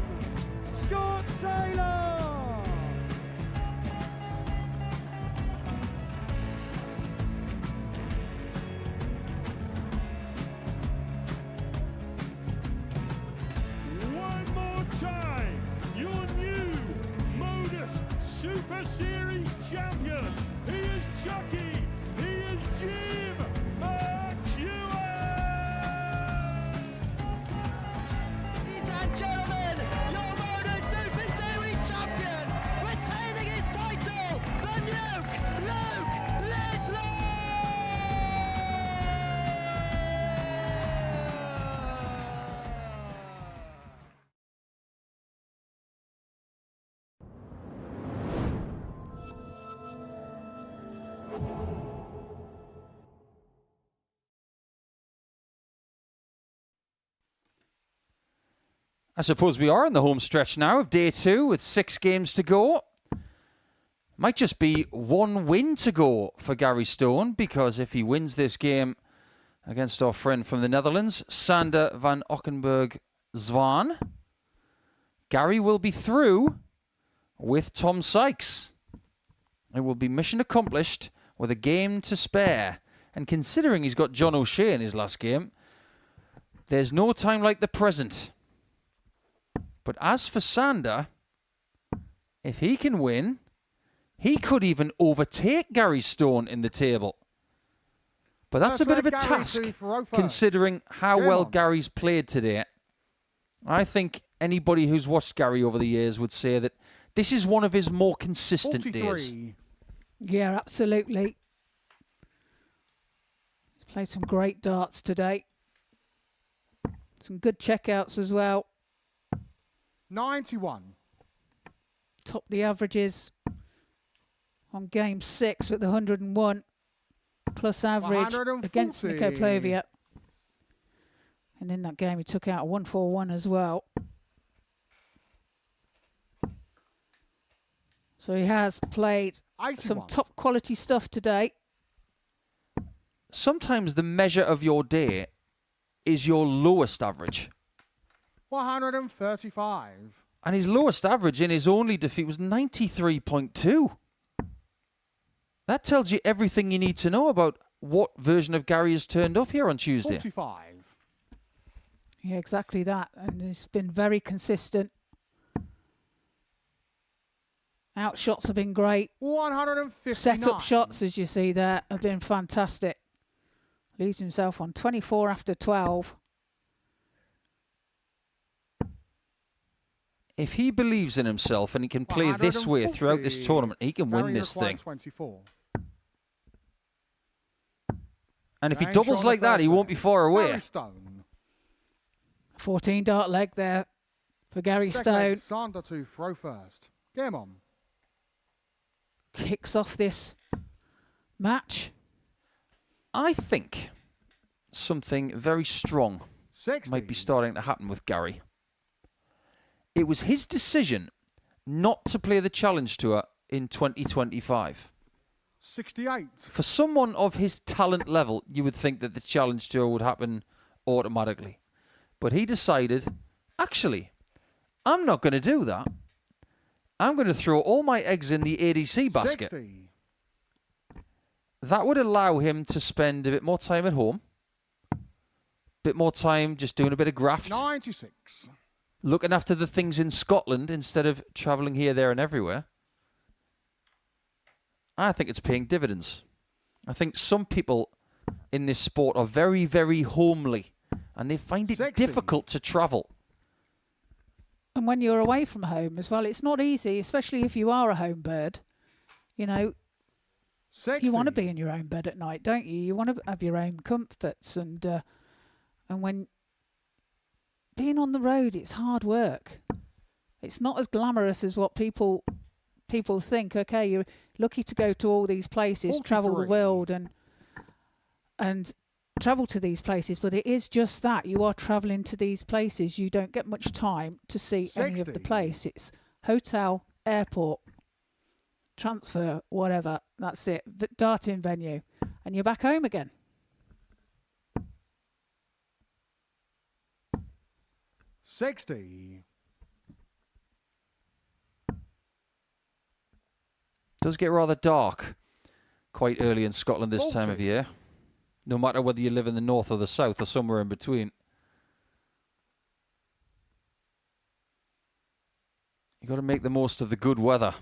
Scott Taylor? One more time, your new Modus Super Series champion. He is Chucky. He is Jim McEwen. Ladies and gentlemen, your Modus Super Series champion, retaining his title, the Nuke, Luke Littler! I suppose we are in the home stretch now of day 2 with 6 games to go. Might just be 1 win to go for Gary Stone, because if he wins this game against our friend from the Netherlands, Sander van Ockenburg Zwaan, Gary will be through with Tom Sykes. It will be mission accomplished with a game to spare. And considering he's got John O'Shea in his last game, there's no time like the present. But as for Sander, if he can win, he could even overtake Gary Stone in the table. But that's a bit of a task, considering how well Gary's played today. I think anybody who's watched Gary over the years would say that this is one of his more consistent days. Yeah, absolutely. He's played some great darts today. Some good checkouts as well. 91. Topped the averages on game 6 with the 101 plus average against Nico Plovia. And in that game he took out a 141 as well. So he has played 81. some top quality stuff today. Sometimes the measure of your day is your lowest average. 135. And his lowest average in his only defeat was 93.2. That tells you everything you need to know about what version of Gary has turned up here on Tuesday. 45. Yeah, exactly that. And he's been very consistent. Outshots have been great. 159. Set-up shots, as you see there, have been fantastic. Leaves himself on 24 after 12. If he believes in himself and he can play this way throughout this tournament, he can win this thing. 24. And if he doubles like that, he won't be far away. 14 dart leg there for Gary Stone. Sander to throw first. Game on. kicks off this match? I think something very strong 60. might be starting to happen with Gary. It was his decision not to play the Challenge Tour in 2025. 68. For someone of his talent level, you would think that the Challenge Tour would happen automatically. But he decided, actually, I'm not going to do that. I'm going to throw all my eggs in the ADC basket. 60. That would allow him to spend a bit more time at home. A bit more time just doing a bit of graft. 96. Looking after the things in Scotland instead of travelling here, there and everywhere. I think it's paying dividends. I think some people in this sport are very, very homely. And they find it 60. difficult to travel. And when you're away from home as well, it's not easy, especially if you are a home bird. You know, 60. you want to be in your own bed at night, don't you? You want to have your own comforts, and when being on the road, it's hard work. It's not as glamorous as what people think. Okay, you're lucky to go to all these places, 43. travel the world, and travel to these places, but it is just that. You are travelling to these places. You don't get much time to see any of the 60. place. It's hotel, airport, transfer, whatever. That's it. Darting venue. And you're back home again. $60. Does get rather dark quite early in Scotland this time of year. No matter whether you live in the north or the south or somewhere in between. You've got to make the most of the good weather.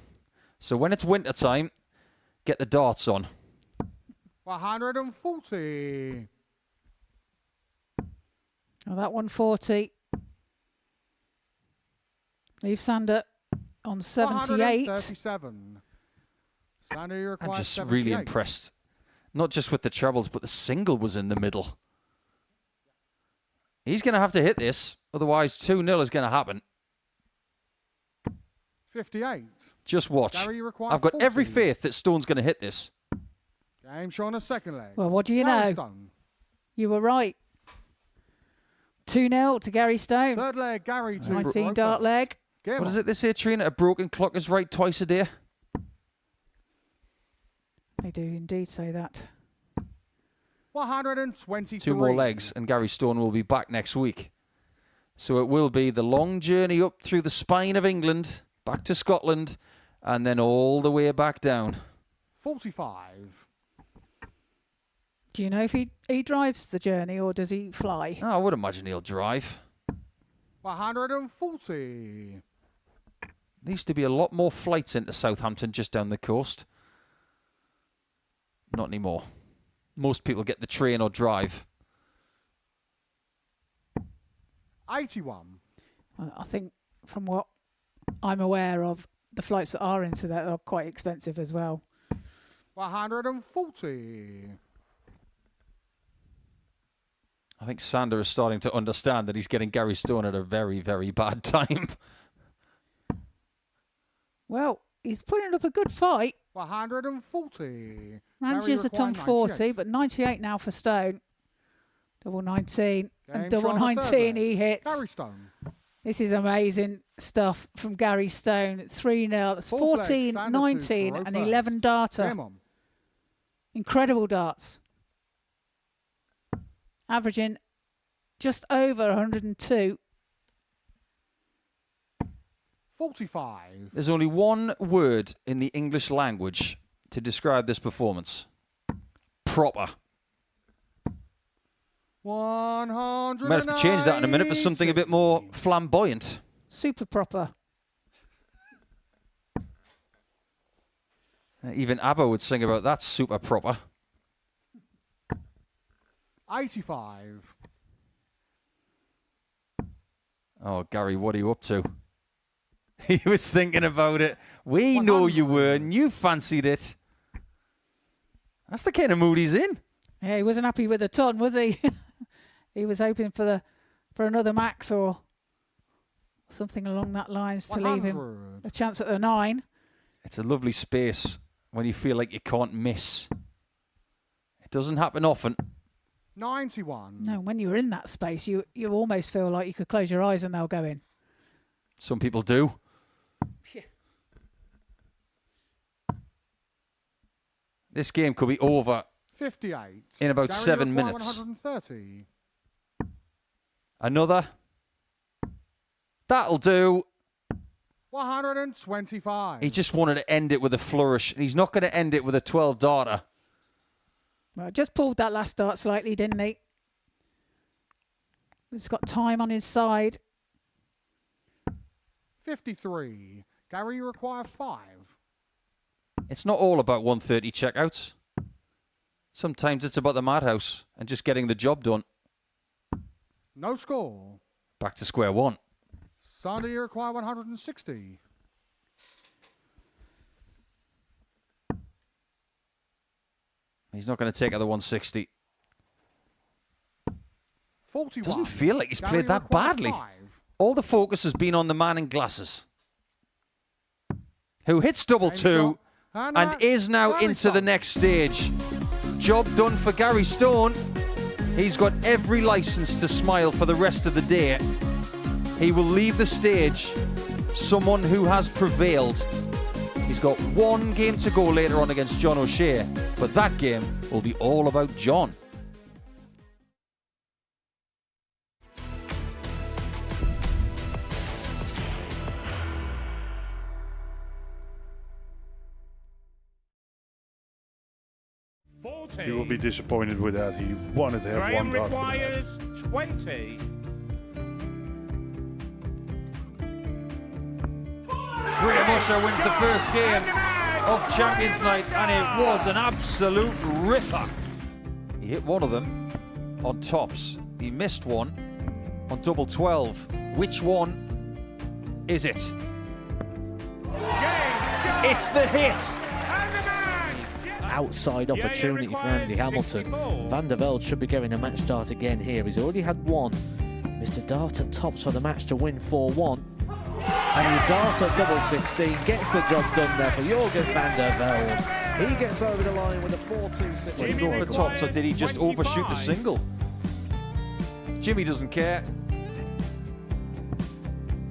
So when it's winter time, get the darts on. 140. Well, that 140. Leave Sander on 78. 137. Sander, you require I'm just 78. really impressed. Not just with the trebles, but the single was in the middle. He's going to have to hit this. Otherwise, 2-0 is going to happen. 58. Just watch. Gary, you require I've got 40. every faith that Stone's going to hit this. Game showing a second leg. Well, what do you Gary know? Stone. You were right. 2-0 to Gary Stone. Third leg, Gary 2. 19 dart leg. What is it this here, Trina? A broken clock is right twice a day? They do indeed say that. 123. 2 more legs, and Gary Stone will be back next week. So it will be the long journey up through the spine of England, back to Scotland, and then all the way back down. 45. Do you know if he drives the journey or does he fly? Oh, I would imagine he'll drive. 140. There used to be a lot more flights into Southampton just down the coast. Not anymore. Most people get the train or drive. 81. I think from what I'm aware of, the flights that are into that are quite expensive as well. 140. I think Sander is starting to understand that he's getting Gary Stone at a very, very bad time. Well, he's putting up a good fight. 140. Ranges are on 40, but 98 now for Stone. Double 19 and double 19 he hits. Gary Stone. This is amazing stuff from Gary Stone. 3-0. It's 14, 19 and 11 darter. Incredible darts. Averaging just over 102. 45. There's only one word in the English language to describe this performance. Proper. 100. Might have to change that in a minute for something a bit more flamboyant. Super proper. Even ABBA would sing about that, super proper. 85. Oh, Gary, what are you up to? He was thinking about it. We know you were, and you fancied it. That's the kind of mood he's in. Yeah, he wasn't happy with the ton, was he? He was hoping for another max or something along that lines to leave him a chance at the 9. It's a lovely space when you feel like you can't miss. It doesn't happen often. 91. No, when you're in that space, you almost feel like you could close your eyes and they'll go in. Some people do. Yeah. This game could be over 58. in about Gary 7 require minutes. 130. Another. That'll do. 125. He just wanted to end it with a flourish, and he's not going to end it with a 12 darter. Well, just pulled that last dart slightly, didn't he? He's got time on his side. 53. Gary, you require 5. It's not all about 130 checkouts. Sometimes it's about the madhouse and just getting the job done. No score. Back to square one. Sandy, you require 160. He's not going to take out the 160. 41. Doesn't feel like he's Gary, played you that require badly. 5. All the focus has been on the man in glasses, who hits double two and is now into the next stage. Job done for Gary Stone. He's got every license to smile for the rest of the day. He will leave the stage someone who has prevailed. He's got one game to go later on against John O'Shea, but that game will be all about John. He will be disappointed with that. He wanted to have Graham one dart. requires 20. Graham Usher wins the first game of Champions Night, and it was an absolute ripper. He hit one of them on tops. He missed one on double 12. Which one is it? It's the hit! Outside opportunity for Andy Hamilton. Van der Velde should be getting a match start again here. He's already had one. Mr. Dart at tops for the match to win 4-1. And he Dart at double 16 gets the job done there for Jurgen van der Velde. He gets over the line with a 4-2. Well, he got the tops, or did he just overshoot the single? Jimmy doesn't care.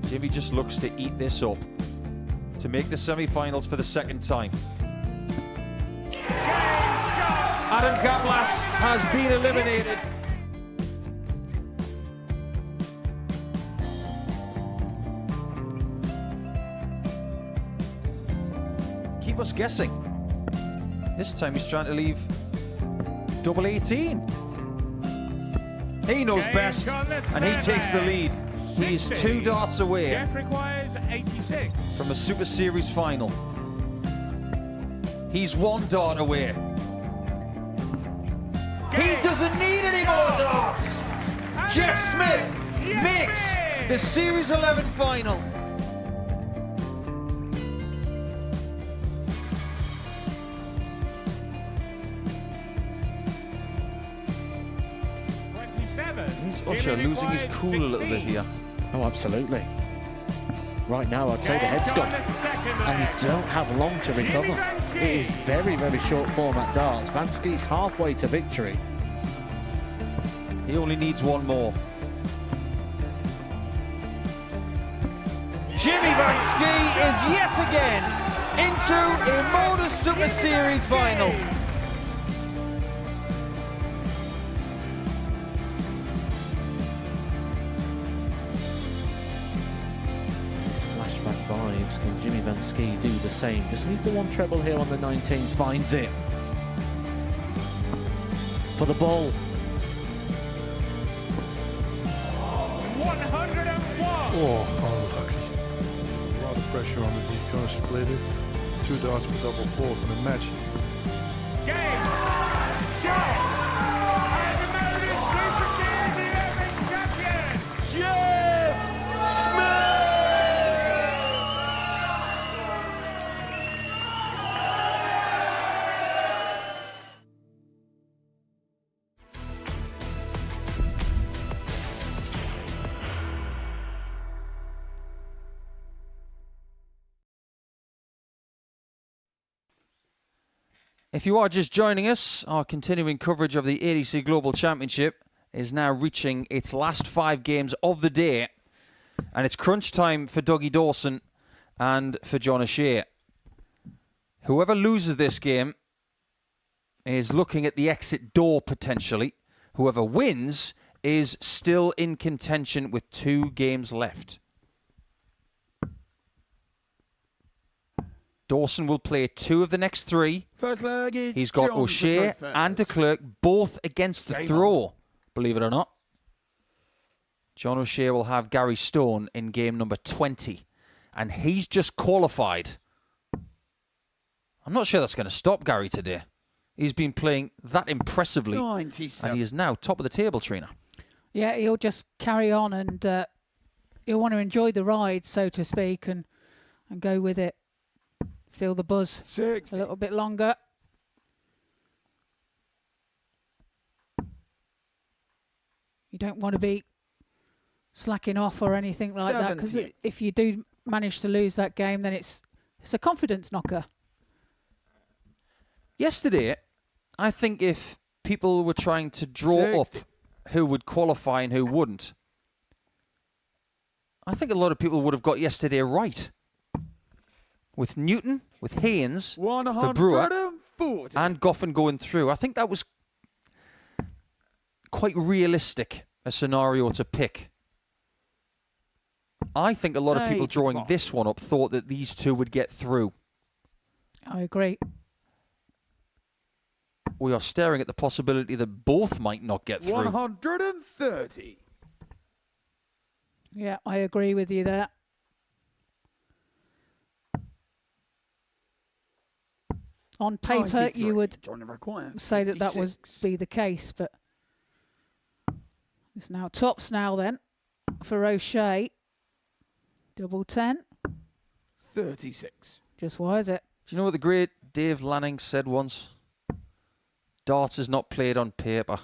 Jimmy just looks to eat this up to make the semi-finals for the second time. Adam Kaplas has been eliminated. Keep us guessing. This time he's trying to leave double 18. He knows best, and he takes the lead. He's 2 darts away Jeff requires 86. from a Super Series final. He's 1 dart away. He doesn't need any more darts. Jeff Smith makes the Series 11 final. Is Usher losing his cool a little bit here? Oh, absolutely. Right now, I'd say the head's gone. And you don't have long to recover. It is very, very short format darts. Vansky's halfway to victory. He only needs one more. Jimmy Vansky is yet again into a Modus Super Series final. Flashback vibes. Can Jimmy Vansky do the same? Just needs the one treble here on the 19s. Finds it. For the ball. 101. Oh, unlucky. A lot of pressure on it. He's going to split it. 2 darts for double 4 for the match. Game. Shot. And the Modus Super Series 11 champion, Jeff Smith. If you are just joining us, our continuing coverage of the ADC Global Championship is now reaching its last 5 games of the day. And it's crunch time for Dougie Dawson and for John O'Shea. Whoever loses this game is looking at the exit door potentially. Whoever wins is still in contention with 2 games left. Dawson will play 2 of the next 3. First leg is He's got John O'Shea for and first. Declerk both against the Game throw, believe it or not. John O'Shea will have Gary Stone in game number 20, and he's just qualified. I'm not sure that's going to stop Gary today. He's been playing that impressively, 97. and he is now top of the table, Trina. Yeah, he'll just carry on and he'll want to enjoy the ride, so to speak, and go with it. Feel the buzz 60. a little bit longer. You don't want to be slacking off or anything like that, because if you do manage to lose that game, then it's a confidence knocker. Yesterday, I think if people were trying to draw up who would qualify and who wouldn't, I think a lot of people would have got yesterday right. With Newton, with Haynes, for Brewer, and Goffin going through. I think that was quite realistic a scenario to pick. I think a lot of people drawing this one up thought that these 2 would get through. I agree. We are staring at the possibility that both might not get through. 130. Yeah, I agree with you there. On paper, you would say that that would be the case, but it's now tops now then for O'Shea. Double 10. 36. Just why is it? Do you know what the great Dave Lanning said once? Darts is not played on paper.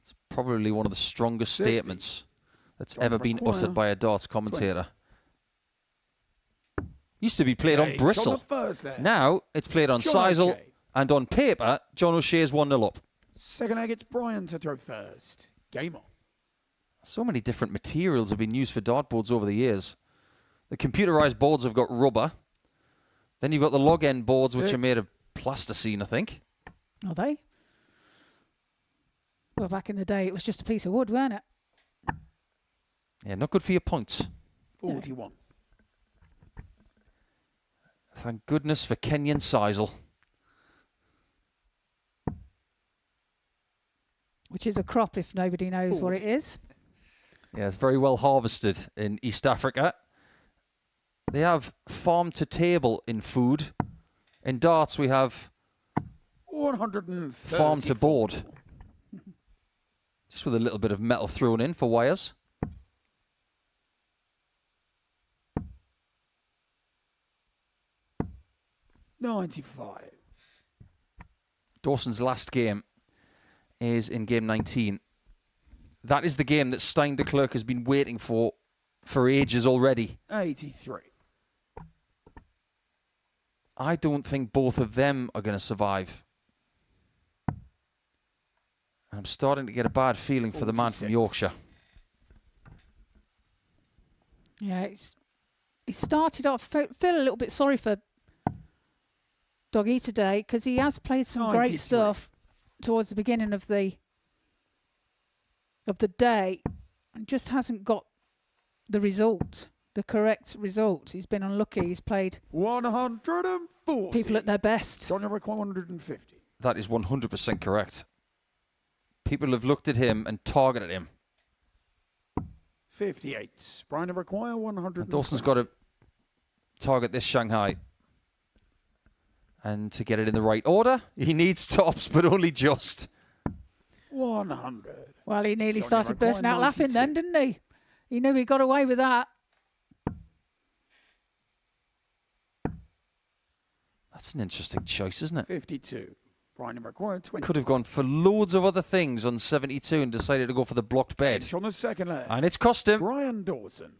It's probably one of the strongest 60. statements that's ever been uttered by a darts commentator. 20. Used to be played on bristle. Now it's played on sisal, and on paper, John O'Shea's 1-0 up. Second leg, it's Brian to throw first. Game on. So many different materials have been used for dartboards over the years. The computerized boards have got rubber. Then you've got the log end boards, which are made of plasticine, I think. Are they? Well, back in the day, it was just a piece of wood, weren't it? Yeah, not good for your points. 41. Thank goodness for Kenyan sisal. Which is a crop if nobody knows what it is. Yeah, it's very well harvested in East Africa. They have farm to table in food. In darts, we have 130. farm to board. Just with a little bit of metal thrown in for wires. $95. Dawson's last game is in game 19. That is the game that Stein Declerk has been waiting for ages already. 83. I don't think both of them are going to survive. I'm starting to get a bad feeling for the man from Yorkshire. Yeah, he started off, feel a little bit sorry for Doggy today, because he has played some great stuff towards the beginning of the day and just hasn't got the result, the correct result. He's been unlucky. He's played 140. people at their best. John Eric 150. That is 100% correct. People have looked at him and targeted him. 58. Brian require 100. Dawson's got to target this Shanghai. And to get it in the right order, he needs tops, but only just. 100. Well, he nearly started bursting out laughing then, didn't he? He knew he got away with that. That's an interesting choice, isn't it? 52. Brian require 20. Could have gone for loads of other things on 72 and decided to go for the blocked bed. On the second leg. And it's cost him. Brian Dawson.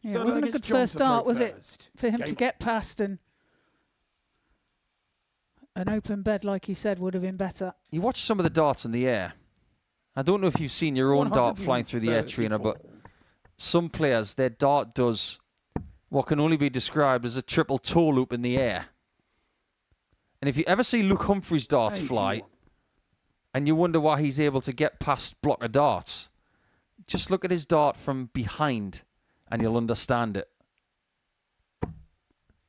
Yeah, it wasn't a good first start, was it? For him to get past and an open bed, like you said, would have been better. You watch some of the darts in the air. I don't know if you've seen your own dart flying through the air, Trina, but some players, their dart does what can only be described as a triple toe loop in the air. And if you ever see Luke Humphrey's darts fly, and you wonder why he's able to get past block of darts, just look at his dart from behind, and you'll understand it.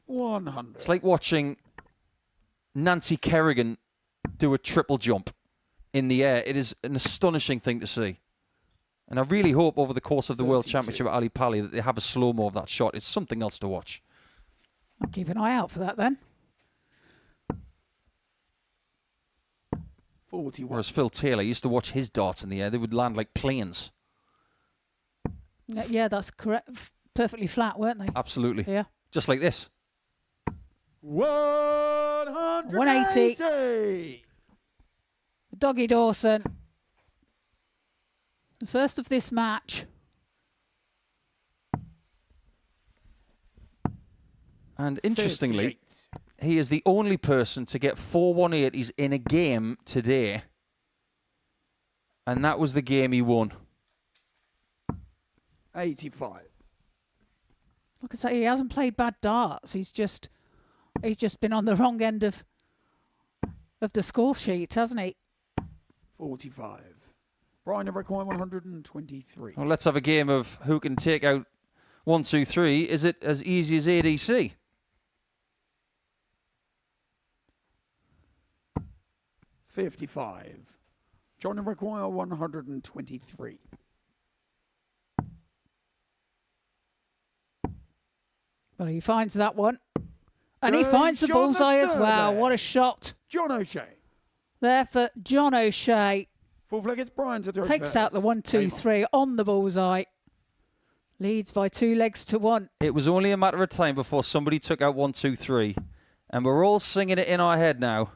100. It's like watching Nancy Kerrigan do a triple jump in the air. It is an astonishing thing to see. And I really hope over the course of the World Championship at Ali Pali that they have a slow-mo of that shot. It's something else to watch. I'll keep an eye out for that then. 41. Whereas Phil Taylor used to watch his darts in the air. They would land like planes. Yeah, that's correct. Perfectly flat, weren't they? Absolutely. Yeah. Just like this. 180. Doggy Dawson. The first of this match. And interestingly, he is the only person to get 4 180s in a game today. And that was the game he won. 85. Like I say, he hasn't played bad darts. He's just been on the wrong end of the score sheet, hasn't he? 45. Brian of require 123. Well, let's have a game of who can take out 1, 2, 3. Is it as easy as ADC? $55. John of require 123. Well, he finds that one. And he finds the bullseye as well. What a shot. John O'Shea. There for John O'Shea. Full flag, it's Brian to throw Takes first. out the 1, 2, 3 on the bullseye. Leads by 2 legs to 1. It was only a matter of time before somebody took out 1, 2, 3. And we're all singing it in our head now.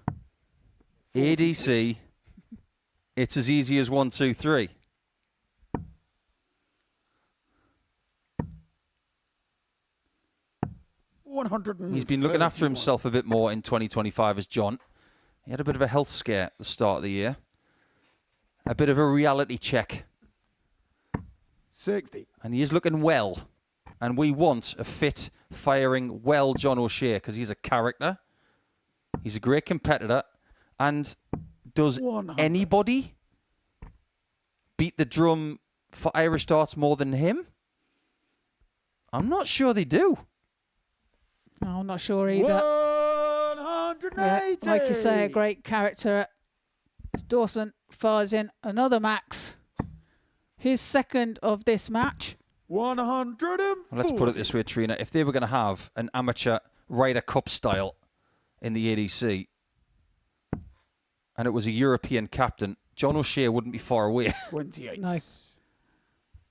42. ADC. It's as easy as 1, 2, 3. He's been looking after himself a bit more in 2025 as John. He had a bit of a health scare at the start of the year. A bit of a reality check. 60. And he is looking well. And we want a fit, firing, well John O'Shea because he's a character. He's a great competitor. And does 100. anybody beat the drum for Irish darts more than him? I'm not sure they do. No, I'm not sure either. 180. Yeah, like you say, a great character. As Dawson fires in another max. His second of this match. 140. Well, let's put it this way, Trina. If they were going to have an amateur Ryder Cup style in the ADC, and it was a European captain, John O'Shea wouldn't be far away. 28. No.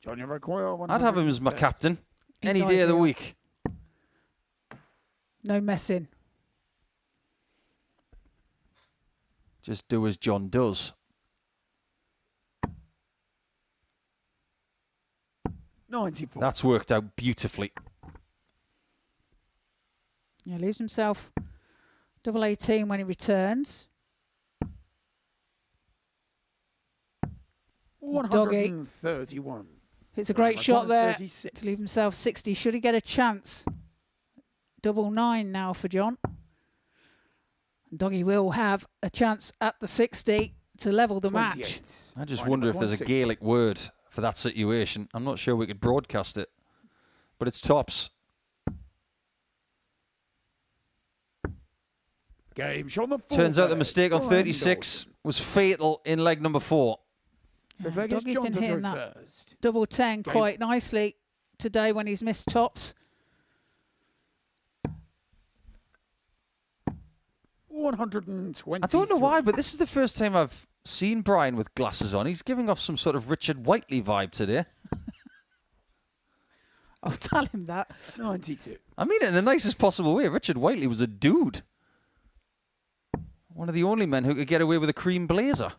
Johnny Recoil. I'd have him as my captain any day of the week. No messing. Just do as John does. 94. That's worked out beautifully. Yeah, leaves himself double 18 when he returns. 131. It's a great shot there to leave himself 60. Should he get a chance? Double 9 now for John. Doggy will have a chance at the 60 to level the match. I just wonder if there's a Gaelic word for that situation. I'm not sure we could broadcast it, but it's tops. Game shot on the Turns out the mistake on 36 was fatal in leg number 4. Yeah, Doggy's been hitting that double 10 quite nicely today when he's missed tops. 120. I don't know why, but this is the first time I've seen Brian with glasses on. He's giving off some sort of Richard Whiteley vibe today. I'll tell him that. 92. I mean it in the nicest possible way. Richard Whiteley was a dude. One of the only men who could get away with a cream blazer.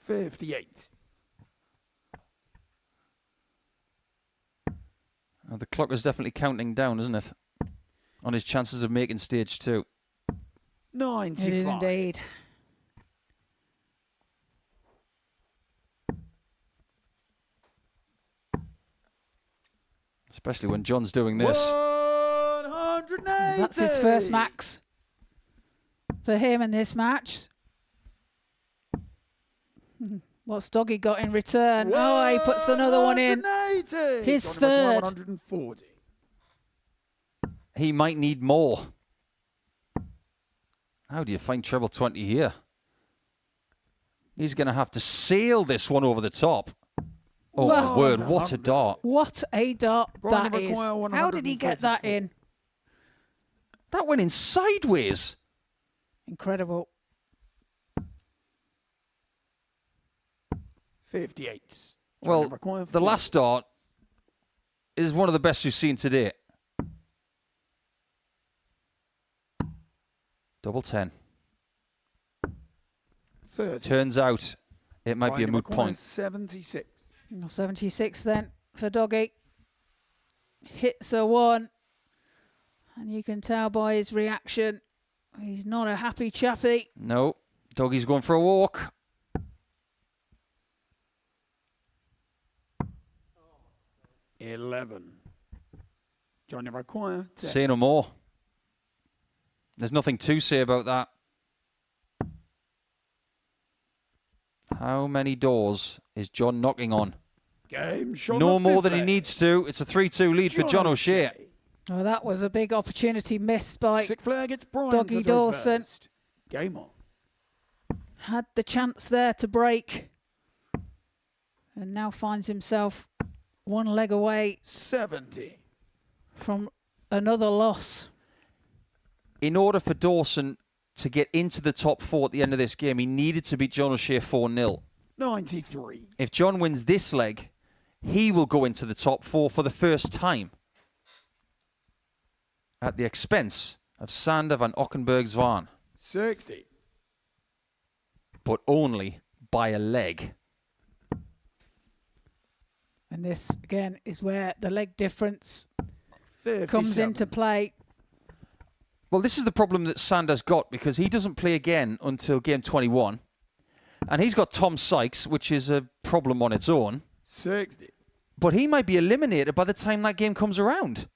58. Oh, the clock is definitely counting down, isn't it? on his chances of making stage 2. 95. It is indeed. Especially when John's doing this. 180. That's his first max for him in this match. What's Doggy got in return? Oh, he puts another one in. 180. His Johnny third. 140. He might need more. How do you find treble 20 here? He's going to have to sail this one over the top. Oh, Wow. my word, what a dart. What a dart Brian that is. McGuire, How did he get that in? That went in sideways. Incredible. 58. Well, McGuire, the 40. last dart is one of the best we've seen today. Double 10. 30. Turns out it might be a Brian moot McGuire, point. 76. 76 then for Doggy. Hits a 1. And you can tell by his reaction, he's not a happy chappy. No, Doggy's going for a walk. $11. Johnny McGuire, 10. Say no more. There's nothing to say about that. How many doors is John knocking on? Game shot No on more fifth than he leg. needs to. It's a 3-2 lead for John O'Shea. Oh, that was a big opportunity missed by Sixth flag, it's Brian Doggy to throw Dawson. first. Game on. Had the chance there to break. And now finds himself one leg away 70. from another loss. In order for Dawson to get into the top 4 at the end of this game, he needed to beat John O'Shea 4-0. 93. If John wins this leg, he will go into the top 4 for the first time at the expense of Sander van Ockenburg Zwan, 60. but only by a leg. And this, again, is where the leg difference 57. comes into play. Well, this is the problem that Sander's got, because he doesn't play again until game 21. And he's got Tom Sykes, which is a problem on its own. 60. But he might be eliminated by the time that game comes around.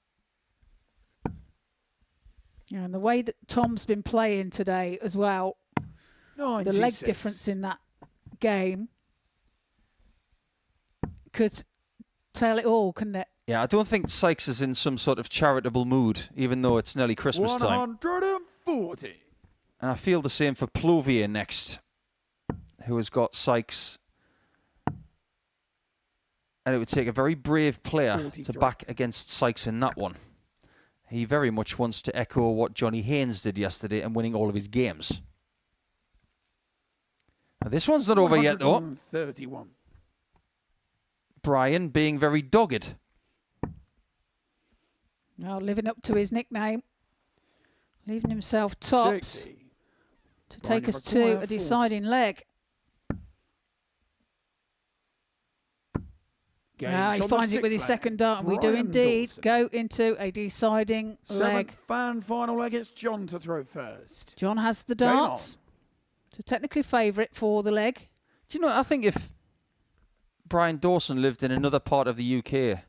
Yeah, and the way that Tom's been playing today as well, 96. the leg difference in that game could tell it all, couldn't it? Yeah, I don't think Sykes is in some sort of charitable mood, even though it's nearly Christmas time. 140. And I feel the same for Plovia next, who has got Sykes. And it would take a very brave player 43. to back against Sykes in that one. He very much wants to echo what Johnny Haynes did yesterday and winning all of his games. Now, this one's not over yet, though. 131. Brian being very dogged. Now living up to his nickname, leaving himself tops 60. to take Brian us to McGuire, a 40. deciding leg. Game Now he shot on finds it with his sixth leg. second dart, and we do Brian indeed Dawson. go into a deciding leg. Seventh and final leg, it's John to throw first. John has the Game on. darts to technically favourite for the leg. Do you know, I think if Brian Dawson lived in another part of the UK,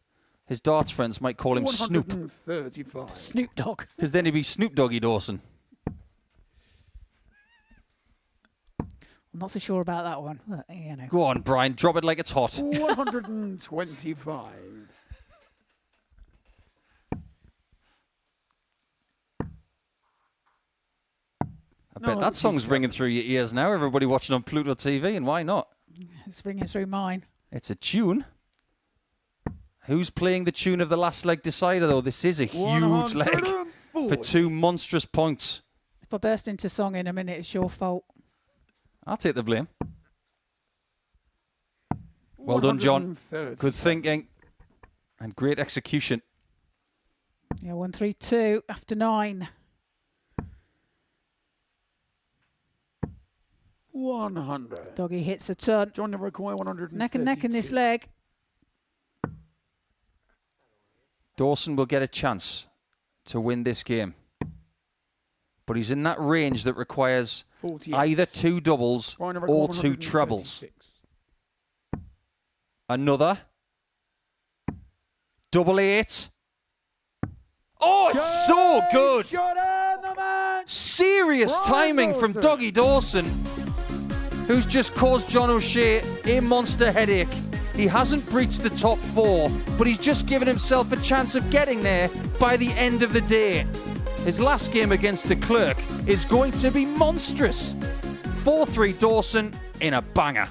his darts friends might call him Snoop, 135. Snoop Dogg. because then he'd be Snoop Doggy Dawson. I'm not so sure about that one, but you know. Go on, Brian, drop it like it's hot. 125. I bet that song's ringing through your ears now. Everybody watching on Pluto TV, and why not? It's ringing through mine. It's a tune. Who's playing the tune of the last leg decider, though? This is a huge leg for 2 monstrous points. If I burst into song in a minute, it's your fault. I'll take the blame. Well done, John. 137. Good thinking and great execution. Yeah, 132 after 9. 100. Doggy hits a ton. John never require 100. Neck and neck in this leg. Dawson will get a chance to win this game. But he's in that range that requires 48. either 2 doubles or 2 trebles. Another. Double 8. Oh, it's so good! Serious timing from Doggy Dawson, who's just caused John O'Shea a monster headache. He hasn't breached the top 4, but he's just given himself a chance of getting there by the end of the day. His last game against Declerk is going to be monstrous. 4-3 Dawson in a banger.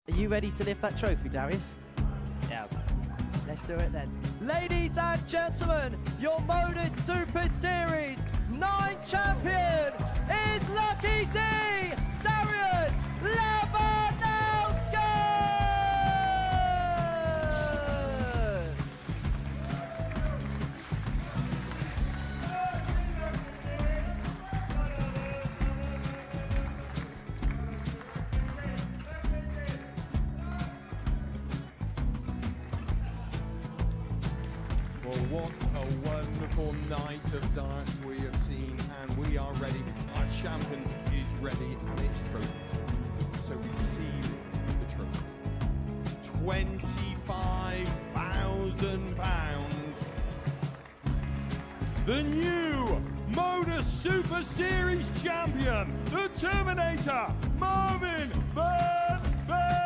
Are you ready to lift that trophy, Darius? Yes. Let's do it then. Ladies and gentlemen, your Modus Super Series 9 champion is Lucky D, Darius Labanowski! Well, what a wonderful night of darts we have seen, and we are ready. Our champion is ready, and it's trophy. So we seal the trophy. £25,000. The new Modus Super Series champion, the Terminator, Marvin Van Velzen.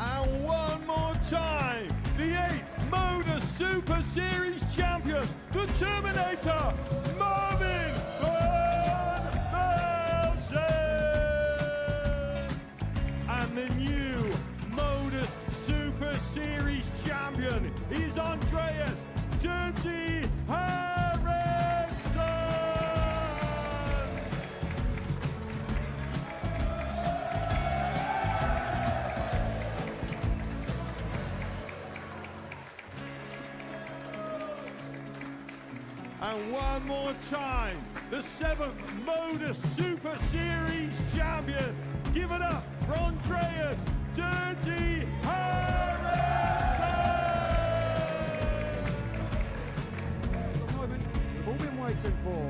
And one more time, the 8th Modus Super Series champion, the Terminator, Marvin Van Velzen. And the new Modus Super Series champion is Andreas Dirty Harrison. And one more time, the 7th Modus Super Series champion. Give it up for Andreas Dirty Harrison! The moment we've all been waiting for.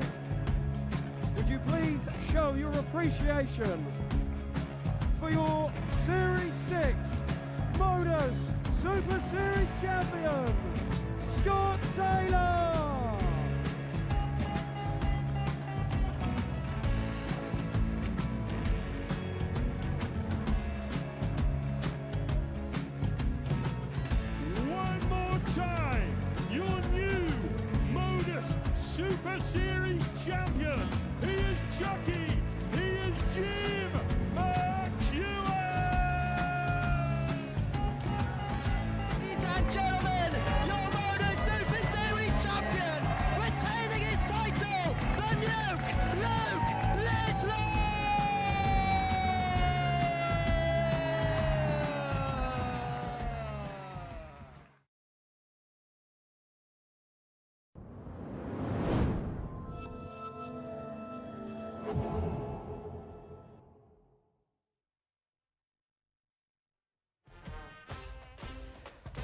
Would you please show your appreciation for your Series 6 Modus Super Series champion, Scott Taylor! One more time, your new Modus Super Series champion. He is Chucky. He is Jim McEwen. Ladies and gentlemen, your Modus Super Series champion, retaining his title, the Nuke, Luke Littler!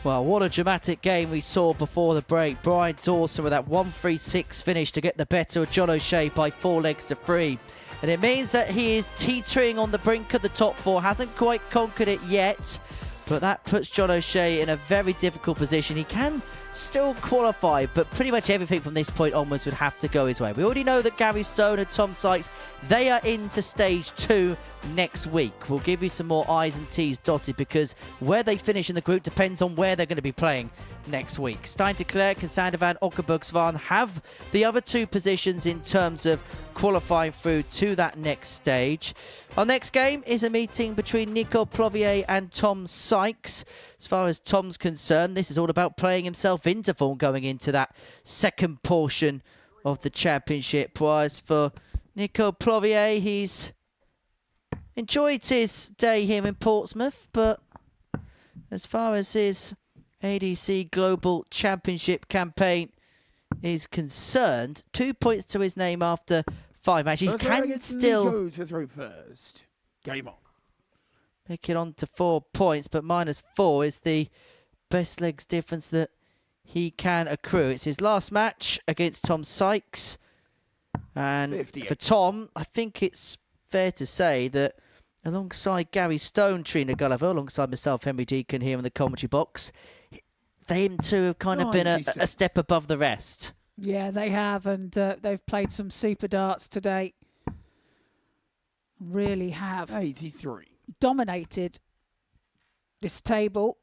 Well, what a dramatic game we saw before the break. Brian Dawson with that 1-3-6 finish to get the better of John O'Shea by 4 legs to 3. And it means that he is teetering on the brink of the top 4. Hasn't quite conquered it yet. But that puts John O'Shea in a very difficult position. He can still qualify, but pretty much everything from this point onwards would have to go his way. We already know that Gary Stone and Tom Sykes, they are into stage 2 next week. We'll give you some more I's and T's dotted, because where they finish in the group depends on where they're going to be playing next week. Stein Declerk and Sander van Ockenburg have the other 2 positions in terms of qualifying through to that next stage. Our next game is a meeting between Nico Plovia and Tom Sykes. As far as Tom's concerned, this is all about playing himself into form going into that second portion of the championship. Whereas for Nico Plovia, he's enjoyed his day here in Portsmouth, but as far as his ADC Global Championship campaign is concerned, 2 points to his name after 5 matches. He can still Nico to throw first. Game on. make it on to 4 points, but -4 is the best legs difference that he can accrue. It's his last match against Tom Sykes. And 58. for Tom, I think it's fair to say that alongside Gary Stone, Trina Gulliver, alongside myself, Henry Deacon here in the commentary box, they two have kind of been a step above the rest. Yeah, they have, and they've played some super darts today. Really have 83. dominated this table.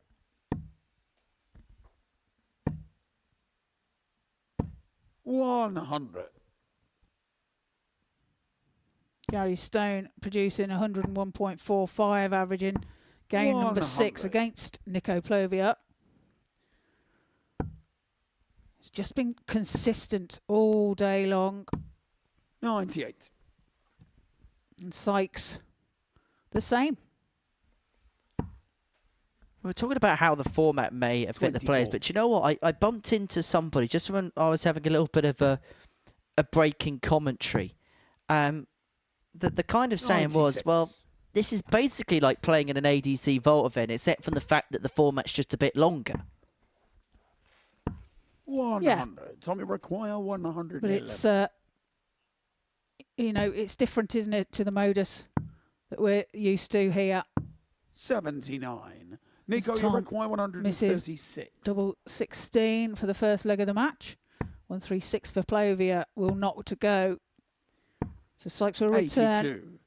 $100. Gary Stone producing 101.45, averaging game number 6 against Nico Plovia. It's just been consistent all day long. 98. And Sykes, the same. We're talking about how the format may affect the players, but you know what? I bumped into somebody just when I was having a little bit of a break in commentary. The kind of saying 96. was, well, this is basically like playing in an ADC Vault event, except from the fact that the format's just a bit longer. 100. Yeah. Tommy require 100. But it's, you know, it's different, isn't it, to the Modus that we're used to here. 79. Nico, you Tom require 136. Double 16 for the first leg of the match. 136 for Plovia will not to go. So Sykes will return 82.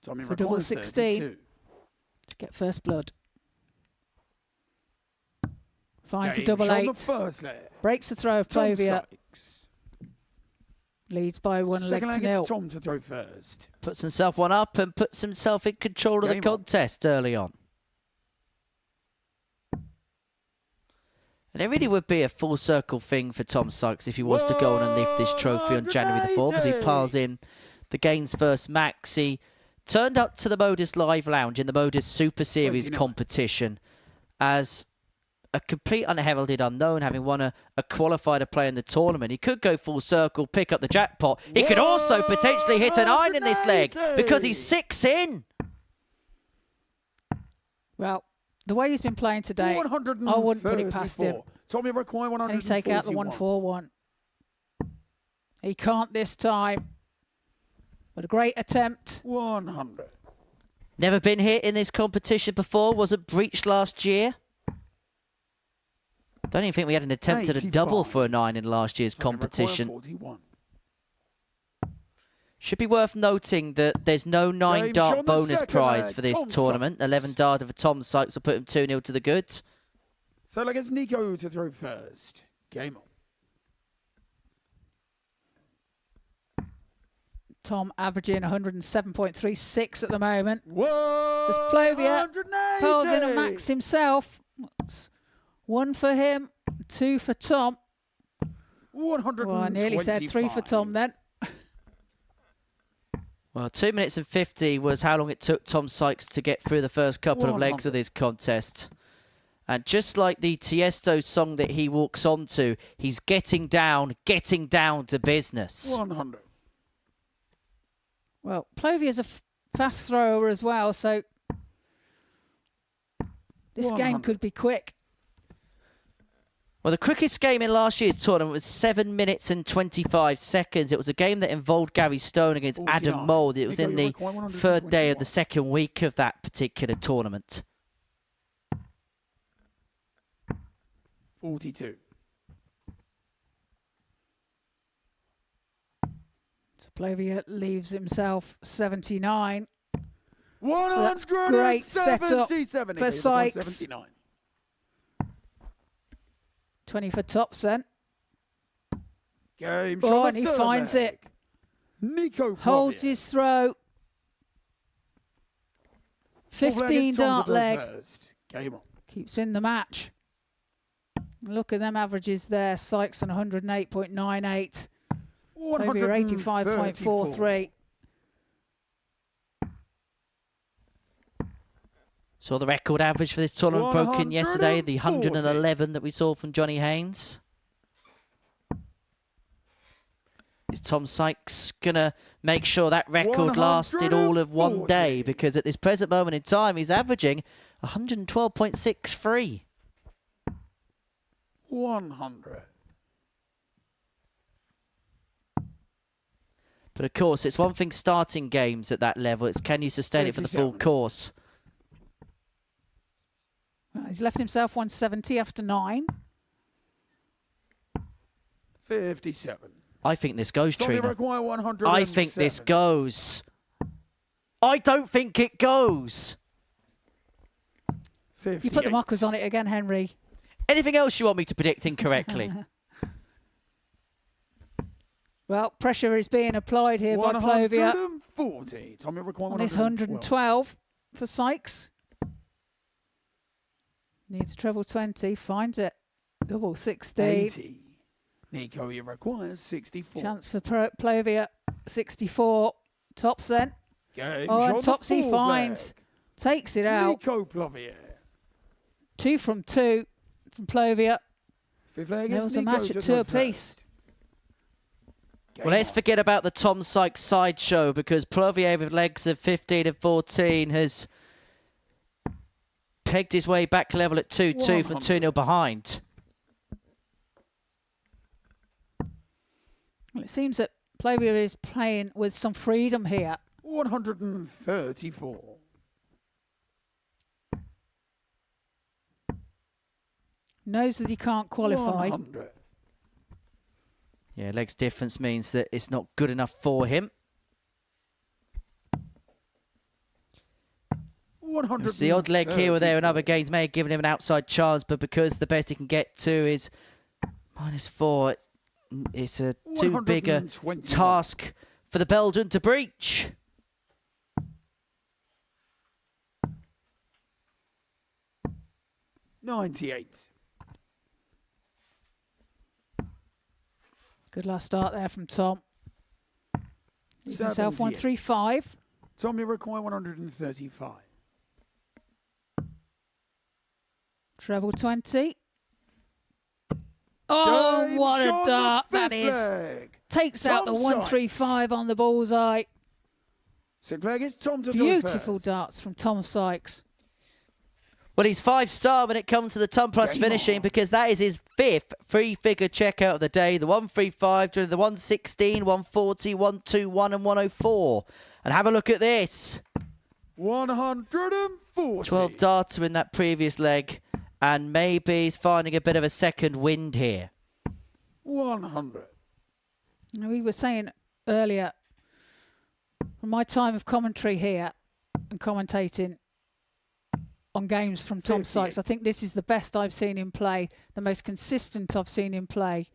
Tommy for double require 16 32. to get first blood. Finds a Game double shot 8. the first leg. Breaks the throw of Tom Plovia. Sykes. Leads by 1 leg Second to leg, nil. it's Tom to throw first. Puts himself one up and puts himself in control of the Game on. contest early on. And it really would be a full circle thing for Tom Sykes if he was to go on and lift this trophy on January the 4th, as he piles in the game's first max. He turned up to the Modus Live Lounge in the Modus Super Series 29. competition as a complete unheralded unknown, having won a qualifier play in the tournament. He could go full circle, pick up the jackpot. He could also potentially hit a 9 in this leg because he's 6 in. Well, the way he's been playing today, I wouldn't put it past him. Tommy require 141. Can he take out the 141? He can't this time. But a great attempt. 100. Never been hit in this competition before. Wasn't breached last year. Don't even think we had an attempt at a double for a 9 in last year's competition. 41. Should be worth noting that there's no 9 Game dart shot the bonus second prize leg, for this Tom tournament. Sykes. 11 darter for Tom Sykes will put him 2-0 to the goods. So like it's Nico to throw first. Game on. Tom averaging 107.36 at the moment. Whoa! There's Plovia. 180. Pulls in a max himself. That's 1 for him, 2 for Tom. 125. Well, I nearly said 3 for Tom then. Well, 2 minutes and 50 was how long it took Tom Sykes to get through the first couple of legs of this contest. And just like the Tiesto song that he walks onto, he's getting down to business. 100. Well, Plovia's a fast thrower as well, so this game 100. could be quick. Well, the quickest game in last year's tournament was 7 minutes and 25 seconds. It was a game that involved Gary Stone against 49. Adam Mould. It was Nico, in you the require 121. third day of the second week of that particular tournament. 42. So Plovia leaves himself 79. 177. that's great setup for Nico, you Sykes. 179. 20 for Topson. Game Oh, shot and the he third finds leg. it. Nico Holds Plovia. his throw. Full flag 15 is Tom to dart throw leg. first. Game on. Keeps in the match. Look at them averages there. Sykes on 108.98. Plovia 85.43. Saw the record average for this tournament broken yesterday, the 111 that we saw from Johnny Haynes. Is Tom Sykes going to make sure that record lasted all of one day? Because at this present moment in time, he's averaging 112.63. 100. But of course, it's one thing starting games at that level. It's can you sustain it for the full course? Well, he's left himself 170 after 9. 57. I think this goes, Trina. Require 107. I think this goes. I don't think it goes. 58. You put the markers on it again, Henry. Anything else you want me to predict incorrectly? Well, pressure is being applied here by Plovia. 140. Tommy require On this 112 for Sykes. Needs a treble 20, finds it. Double 16. 80. Nico, you require 64. Chance for Plovia, 64. Tops then. Game And Topsy finds. Takes it out. Nico Plovia. 2 from 2 from Plovia. There was a match at 2 apiece. Well, let's forget about the Tom Sykes sideshow because Plovia with legs of 15 and 14 has pegged his way back level at 2-2 from 2-0 behind. Well, it seems that Plovia is playing with some freedom here. 134. Knows that he can't qualify. 100. Yeah, legs difference means that it's not good enough for him. It's the odd leg here or there in other games may have given him an outside chance, but because the best he can get to is -4, it's a too big a task for the Belgian to breach. $98. Good last start there from Tom. He's himself 135. Tommy require 135. Treble 20. Oh, Game what a shot, dart the that fifth is. leg. Takes out the Tom 135 on the bullseye. Sixth leg is Tom to do it Beautiful first. darts from Tom Sykes. Well, he's 5-star when it comes to the Ton Plus finishing because that is his 5th three-figure checkout of the day. The 135 during the 116, 140, 121 and 104. And have a look at this. 140. 12 darter in that previous leg. And maybe he's finding a bit of a second wind here. 100. Now, we were saying earlier, from my time of commentary here and commentating on games from Tom Sykes, I think this is the best I've seen him play, the most consistent I've seen him play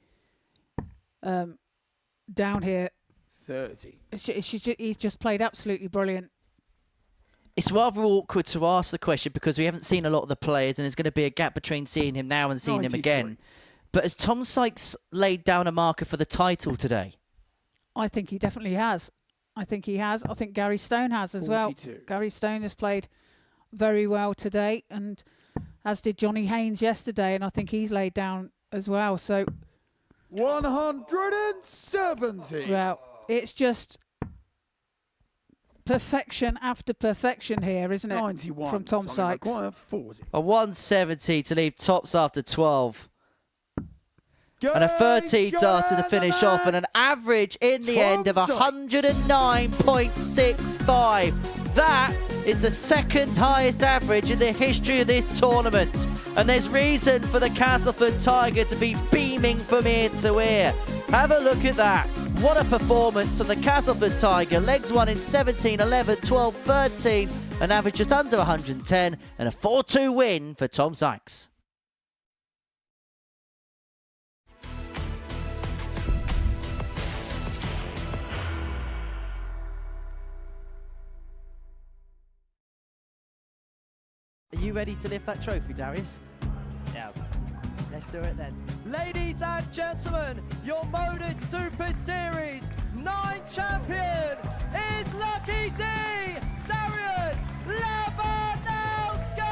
down here. 30. He's just played absolutely brilliant. It's rather awkward to ask the question because we haven't seen a lot of the players and there's going to be a gap between seeing him now and seeing 93. him again. But has Tom Sykes laid down a marker for the title today? I think he definitely has. I think he has. I think Gary Stone has as 42. well. Gary Stone has played very well today, and as did Johnny Haynes yesterday, and I think he's laid down as well. So 170. Well, it's just perfection after perfection here, isn't it? 91 from Tom Sykes. 40. A 170 to leave tops after 12. And a 13 dart to finish off, and an average in the end of 109.65. That is the second highest average in the history of this tournament. And there's reason for the Castleford Tiger to be beaming from ear to ear. Have a look at that. What a performance from the Castleford Tiger. Legs won in 17, 11, 12, 13. An average just under 110 and a 4-2 win for Tom Sykes. Are you ready to lift that trophy, Darius? Yeah. Let's do it then. Ladies and gentlemen, your Modus Super Series 9 champion is Lucky D, Darius Labanowski!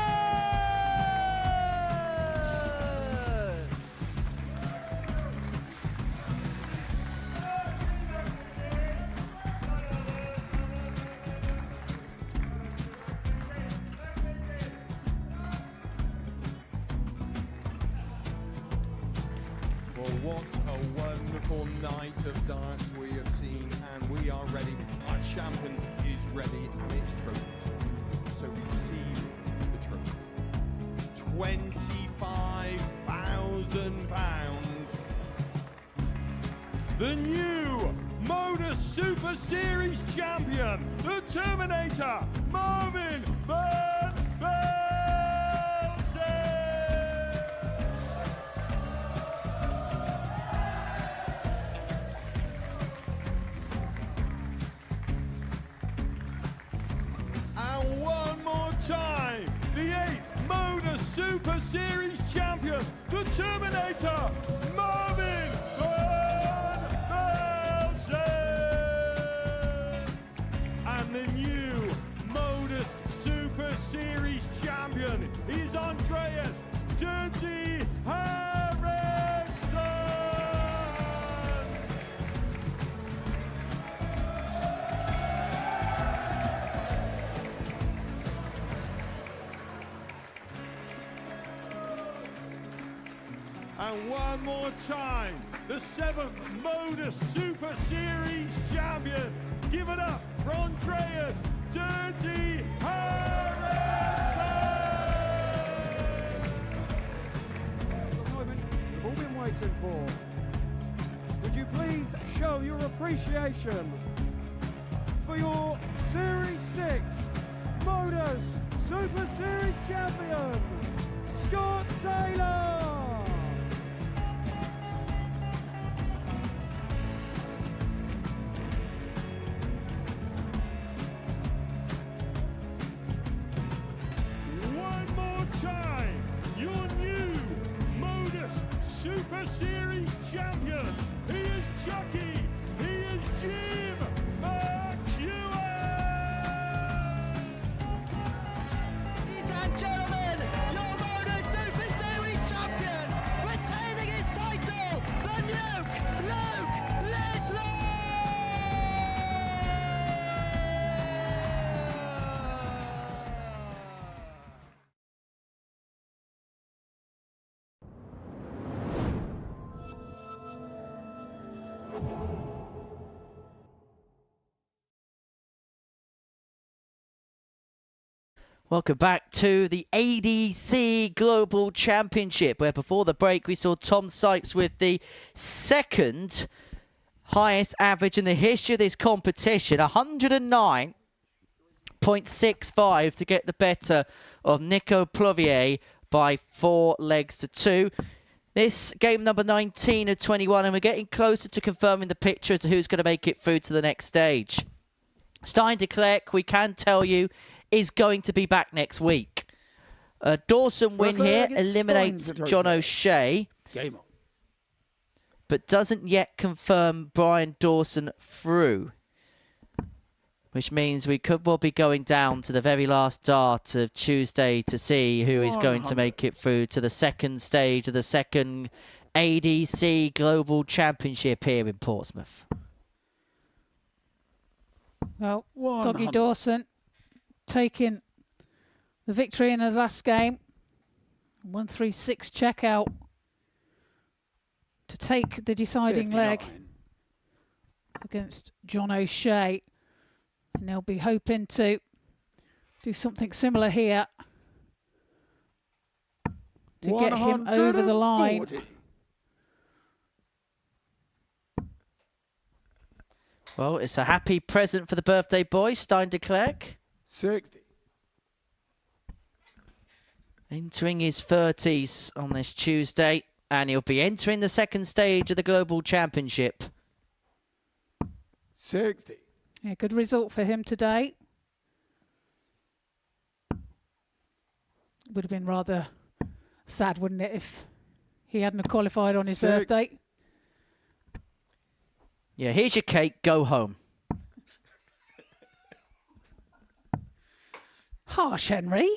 What a wonderful night of darts we have seen, and we are ready. Our champion is ready, and it's trophy. So receive the trophy. £25,000. The new Modus Super Series champion, the Terminator, Marvin Van And one more time, the 8th Modus Super Series champion, the Terminator, Marvin Van Velzen. And the new Modus Super Series champion is Andreas Dirty Harrison. And one more time, the 7th Modus Super Series champion. Give it up for Andreas Dirty Harrison! The moment we've all been waiting for. Would you please show your appreciation for your Series 6 Modus Super Series champion, Scott Taylor! Time, your new Modus Super Series champion. He is Chucky. He is Jim McEwen. Ladies and gentlemen, your Modus Super Series champion, retaining his title, the Nuke, Luke Littler! Welcome back to the ADC Global Championship, where before the break we saw Tom Sykes with the second highest average in the history of this competition, 109.65 to get the better of Nico Plovia by 4 legs to 2. This game number 19 of 21, and we're getting closer to confirming the picture as to who's going to make it through to the next stage. Declerk, we can tell you, is going to be back next week. Dawson win here eliminates John O'Shea, but doesn't yet confirm Brian Dawson through, which means we could well be going down to the very last dart of Tuesday to see who is going to make it through to the second stage of the second ADC Global Championship here in Portsmouth. Well, Doggy Dawson taking the victory in his last game. 136 checkout to take the deciding 59. leg against John O'Shea. And they'll be hoping to do something similar here to get him over the line. Well, it's a happy present for the birthday boy, Declerk. 60. Entering his 30s on this Tuesday, and he'll be entering the second stage of the Global Championship. 60. Yeah, good result for him today. Would have been rather sad, wouldn't it, if he hadn't qualified on his birthday? Yeah, here's your cake, go home. Harsh, Henry.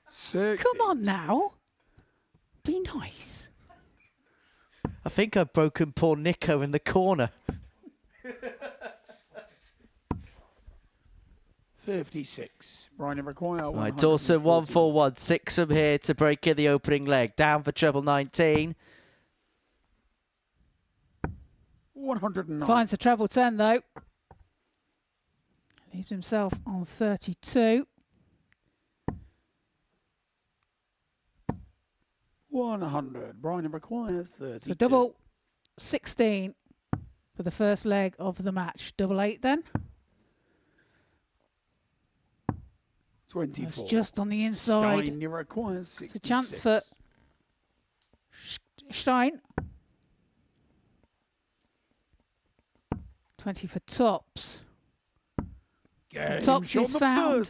60. Come on now. Be nice. I think I've broken poor Nico in the corner. 56. Brian require Right, Dawson 141, 6 from here to break in the opening leg. Down for treble 19. 109. Finds a treble 10 though. Leaves himself on 32. 100. Brian requires 32. So double 16 for the first leg of the match. Double 8 then. 24. That's just on the inside. Stein requires 66. It's a chance for Stein. 20 for Tops. Tops is found.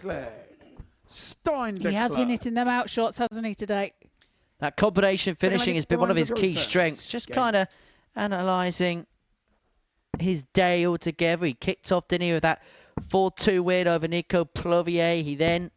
Stein He has been hitting them out shots, hasn't he, today? That combination finishing has been one of his key first. strengths. Just kind of analysing his day altogether. He kicked off, didn't he, with that 4-2 win over Nico Plovia. He then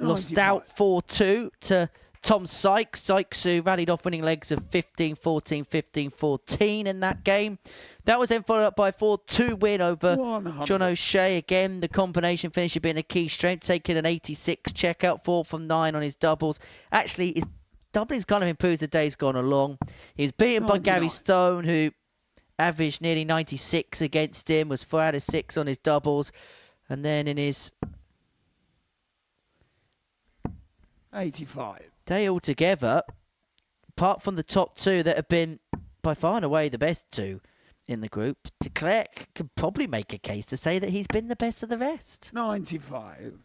lost out 4-2 to Tom Sykes. Sykes, who rallied off winning legs of 15-14, 15-14 in that game. That was then followed up by a 4-2 win over 100. John O'Shea. Again, the combination finisher being a key strength, taking an 86 checkout, 4 from 9 on his doubles. Actually, his doubling's kind of improved as the day's gone along. He was beaten by Gary Stone, who averaged nearly 96 against him, was 4 out of 6 on his doubles. And then in his 85. day altogether, apart from the top 2 that have been by far and away the best 2 in the group, Declerk could probably make a case to say that he's been the best of the rest. 95.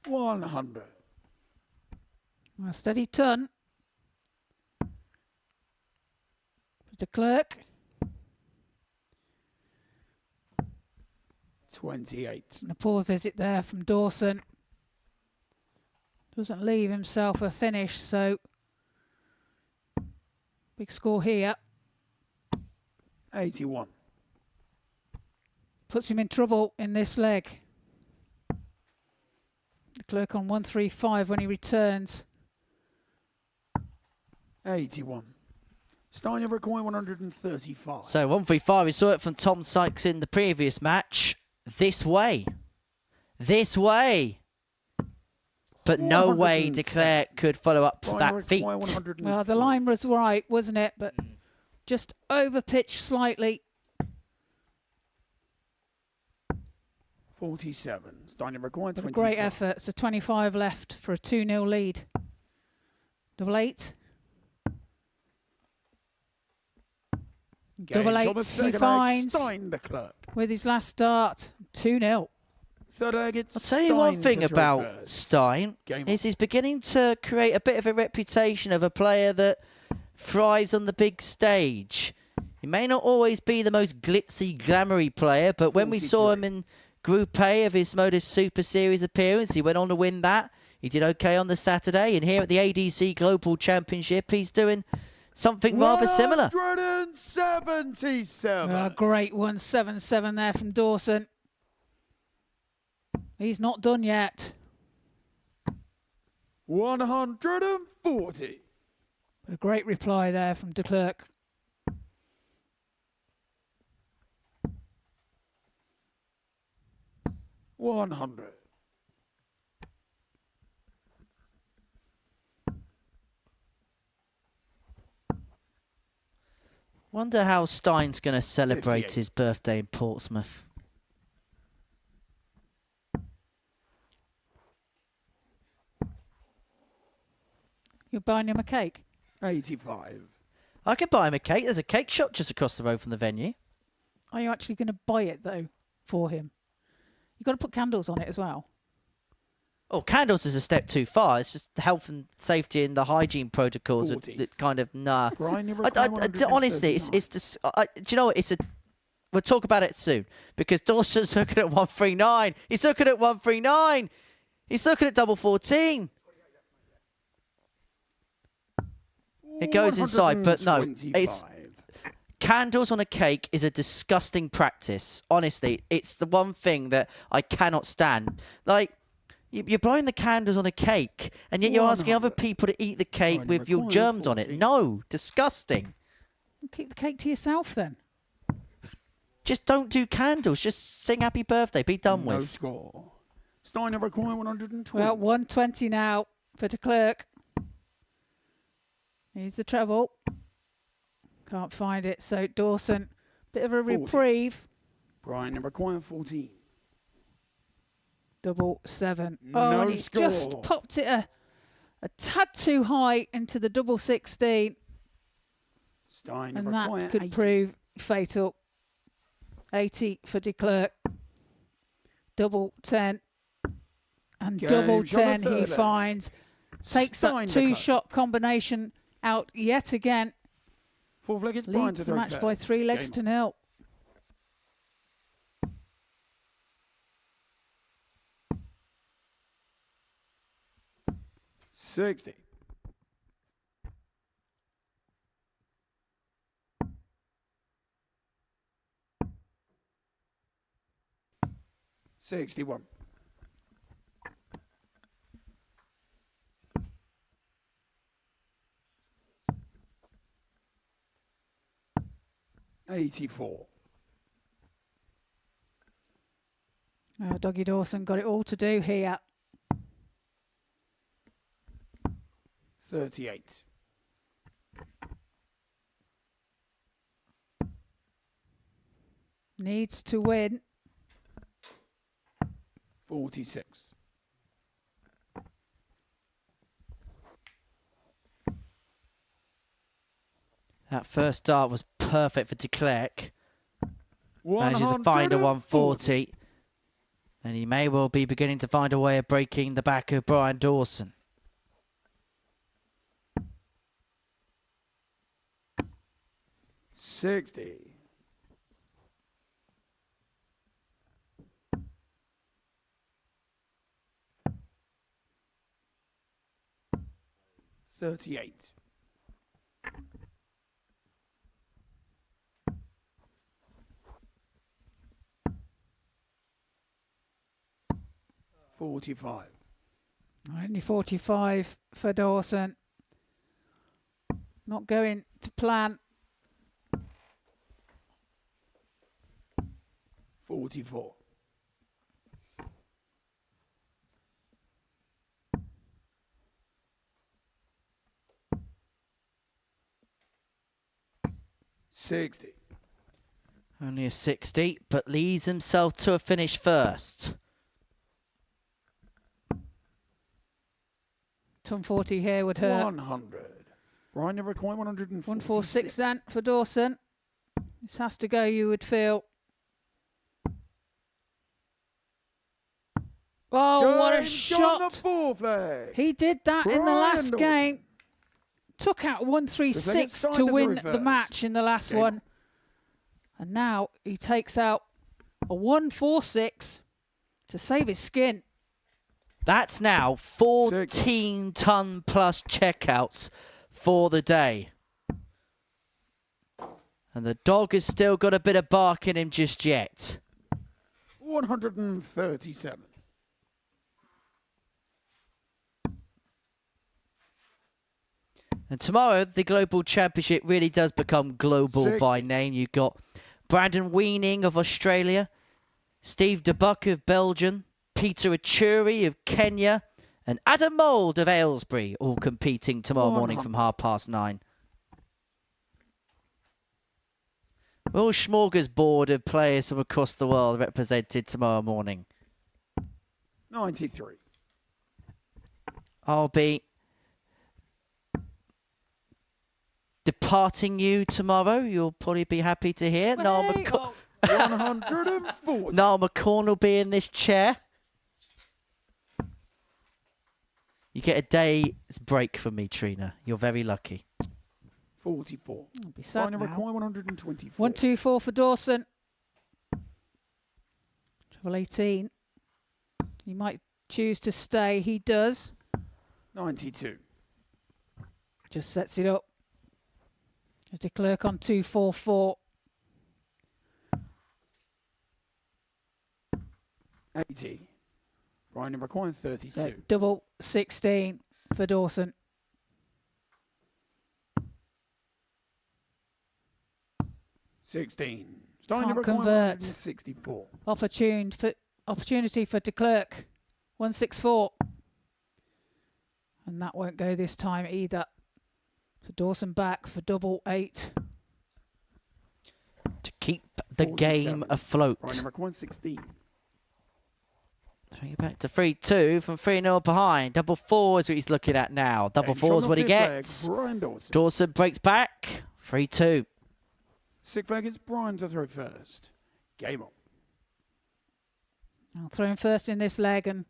100. A steady turn. Declerk. 28. And a poor visit there from Dawson. Doesn't leave himself a finish, so big score here. 81. Puts him in trouble in this leg. Declerk on 135 when he returns. 81. Steiner require 135. So 135, we saw it from Tom Sykes in the previous match. This way. This way. But no way Declerk could follow up that feat. Well, the line was right, wasn't it? But just over-pitched slightly. 47. Steiner require 25. Great effort. So 25 left for a 2-0 lead. Double 8. Double 8 he finds with his last start. 2-0. I'll tell you one thing about Stein is he's beginning to create a bit of a reputation of a player that thrives on the big stage. He may not always be the most glitzy, glamoury player, but when we saw him in Group A of his Modus Super Series appearance, he went on to win that. He did okay on the Saturday, and here at the ADC Global Championship, he's doing something rather similar. 177. A great 177 there from Dawson. He's not done yet. 140. But a great reply there from Declerk. $100. Wonder how Stein's going to celebrate 58. his birthday in Portsmouth. You're buying him a cake? 85. I could buy him a cake. There's a cake shop just across the road from the venue. Are you actually going to buy it, though, for him? You've got to put candles on it as well. Oh, candles is a step too far. It's just the health and safety and the hygiene protocols that kind of, nah. Honestly, it's just, do you know what? We'll talk about it soon, because Dawson's looking at 139. He's looking at 139. He's looking at double 14. It goes inside, but no, it's candles on a cake is a disgusting practice. Honestly, it's the one thing that I cannot stand. Like, you're blowing the candles on a cake, and yet you're asking other people to eat the cake with your germs on it. No, disgusting. Keep the cake to yourself then. Just don't do candles. Just sing happy birthday. Be done with. No score. Steiner require 120. Well, 120 now for Declerk. Needs the treble. Can't find it. So Dawson, bit of a 40. reprieve. Brian require 14. Double 7. No Oh, and he score. just popped it a tad too high into the double 16. Steiner And require that could 80. prove fatal. 80 for Declerk. Double 10. And Game double shot 10 of he 30. finds. Takes Steiner that cut. two-shot combination out yet again. Fourth leg, it's Brian Leads to the throw match by first. 3 legs Game to 0. on. 60. $61. $84. Doggy Dawson got it all to do here. 38. Needs to win. 46. That first start was perfect for Declerk. Manages to find a 140. And he may well be beginning to find a way of breaking the back of Brian Dawson. $60. $38. $45. Only 45 for Dawson. Not going to plan. 44. $60. Only a 60, but leads himself to a finish first. Ton 40 here would hurt. 100. Brian never quite 146. 146 then for Dawson. This has to go, you would feel. Oh, what a Game shot! on the fourth leg. He did that in the Brian last Dawson. game. Took out 136 signed to of the win the reverse. match in the last Game one. And now he takes out a 146 to save his skin. That's now 14 ton plus checkouts for the day. And the dog has still got a bit of bark in him just yet. 137. And tomorrow, the Global Championship really does become global 60. by name. You've got Brandon Weening of Australia, Steve DeBuck of Belgium, Peter Achuri of Kenya, and Adam Mould of Aylesbury, all competing tomorrow morning from 9:30. All smorgasbord of players from across the world represented tomorrow morning. 93. I'll be departing you tomorrow. You'll probably be happy to hear. Noel 140. Noel McCorn will be in this chair. You get a day's break from me, Trina. You're very lucky. 44. I'll be sad Brian now. require 124. 124 for Dawson. Treble 18. He might choose to stay. He does. 92. Just sets it up. As Declerk on 244. 80. Brian require 32. So double 16 for Dawson. 16. Can't convert. 64. Opportunity for Declerk. 164. And that won't go this time either. So Dawson back for double 8. To keep the game afloat. Right, number 116. Bring it back to 3-2 from 3-0 behind. Double 4 is what he's looking at now. Double 4 is what he gets. Dawson breaks back. 3-2. Sixth flag is Brian to throw first. Game on. I'll throw him first in this leg, and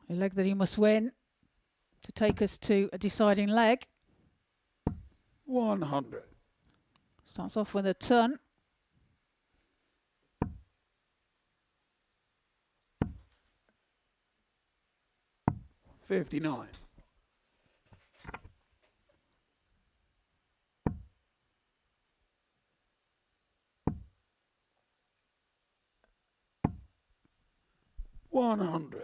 a leg that he must win to take us to a deciding leg. 100. Starts off with a ton. $59. $100.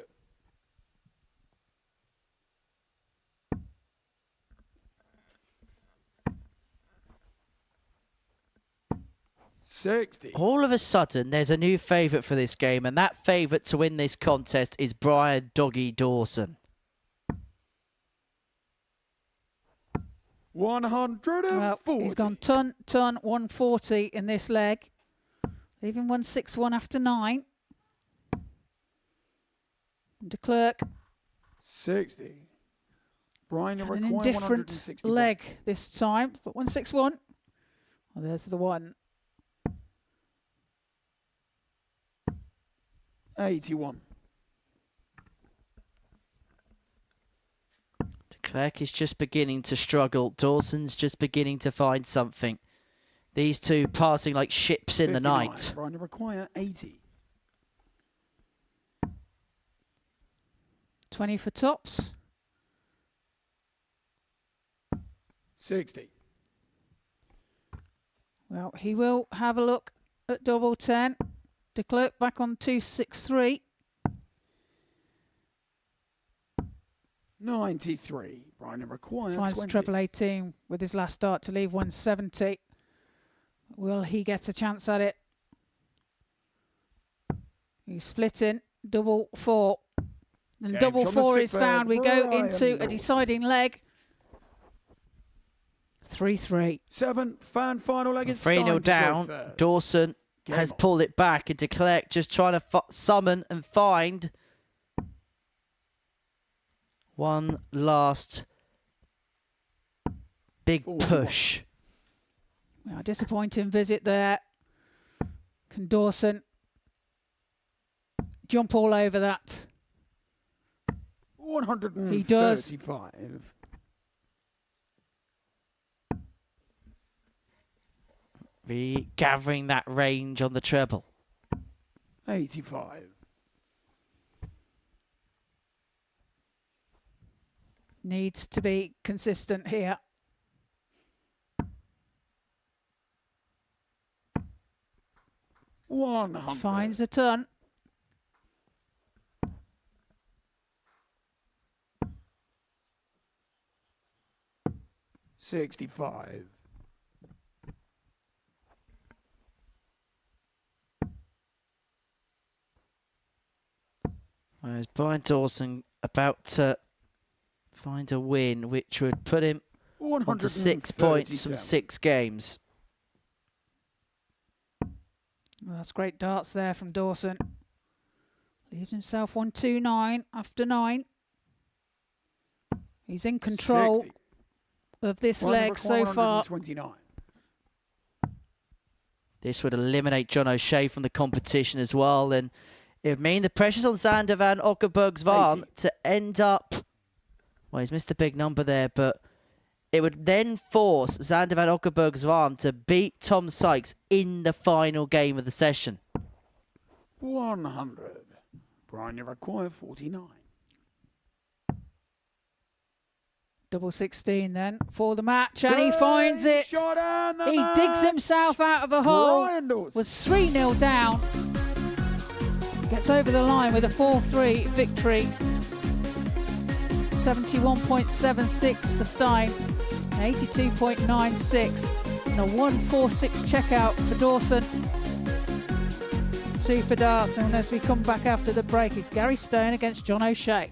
$60. All of a sudden, there's a new favourite for this game, and that favourite to win this contest is Brian Doggy Dawson. 140. Well, he's gone ton, 140 in this leg. Leaving 161 after 9. Declerk. 60. Brian, you're An requiring indifferent 161. leg this time, but 161. Well, there's the one. 81. Declerk is just beginning to struggle. Dawson's just beginning to find something. These two passing like ships in the 59. night. Brian, you require 80. 20 for tops. 60. Well, he will have a look at double 10. Declerk back on 263. 93. Brian, you require Finds 20. treble 18 with his last start to leave 170. Will he get a chance at it? He's splitting. Double 4. And Game's double on the 4 is sixth found. We bag. go Brian into a Dawson. deciding leg. 3-3. 7. Fan final leg. 3-0 down. Dawson has pulled it back, and Declerk just trying to summon and find one last big push. Well, a disappointing visit there. Can Dawson jump all over that? 135. He does. Regathering that range on the treble. 85. Needs to be consistent here. Finds a ton. $65. Whereas Brian Dawson about to find a win, which would put him onto 6 points from 6 games. Well, that's great darts there from Dawson. Leaves himself 129 after 9. He's in control 60. of this Brian, leg you so require far. 129. This would eliminate John O'Shea from the competition as well, and it would mean the pressure's on Xander van Ockenburg's arm to end up... Well, he's missed a big number there, but it would then force Xander van Ockenburg's arm to beat Tom Sykes in the final game of the session. 100. Brian, you require 49. Double 16 then for the match, and he finds it. He digs himself out of a hole. Was 3-0 down. Gets over the line with a 4-3 victory. 71.76 for Stein, 82.96, and a 146 checkout for Dawson. Super Darts. And as we come back after the break, it's Gary Stone against John O'Shea.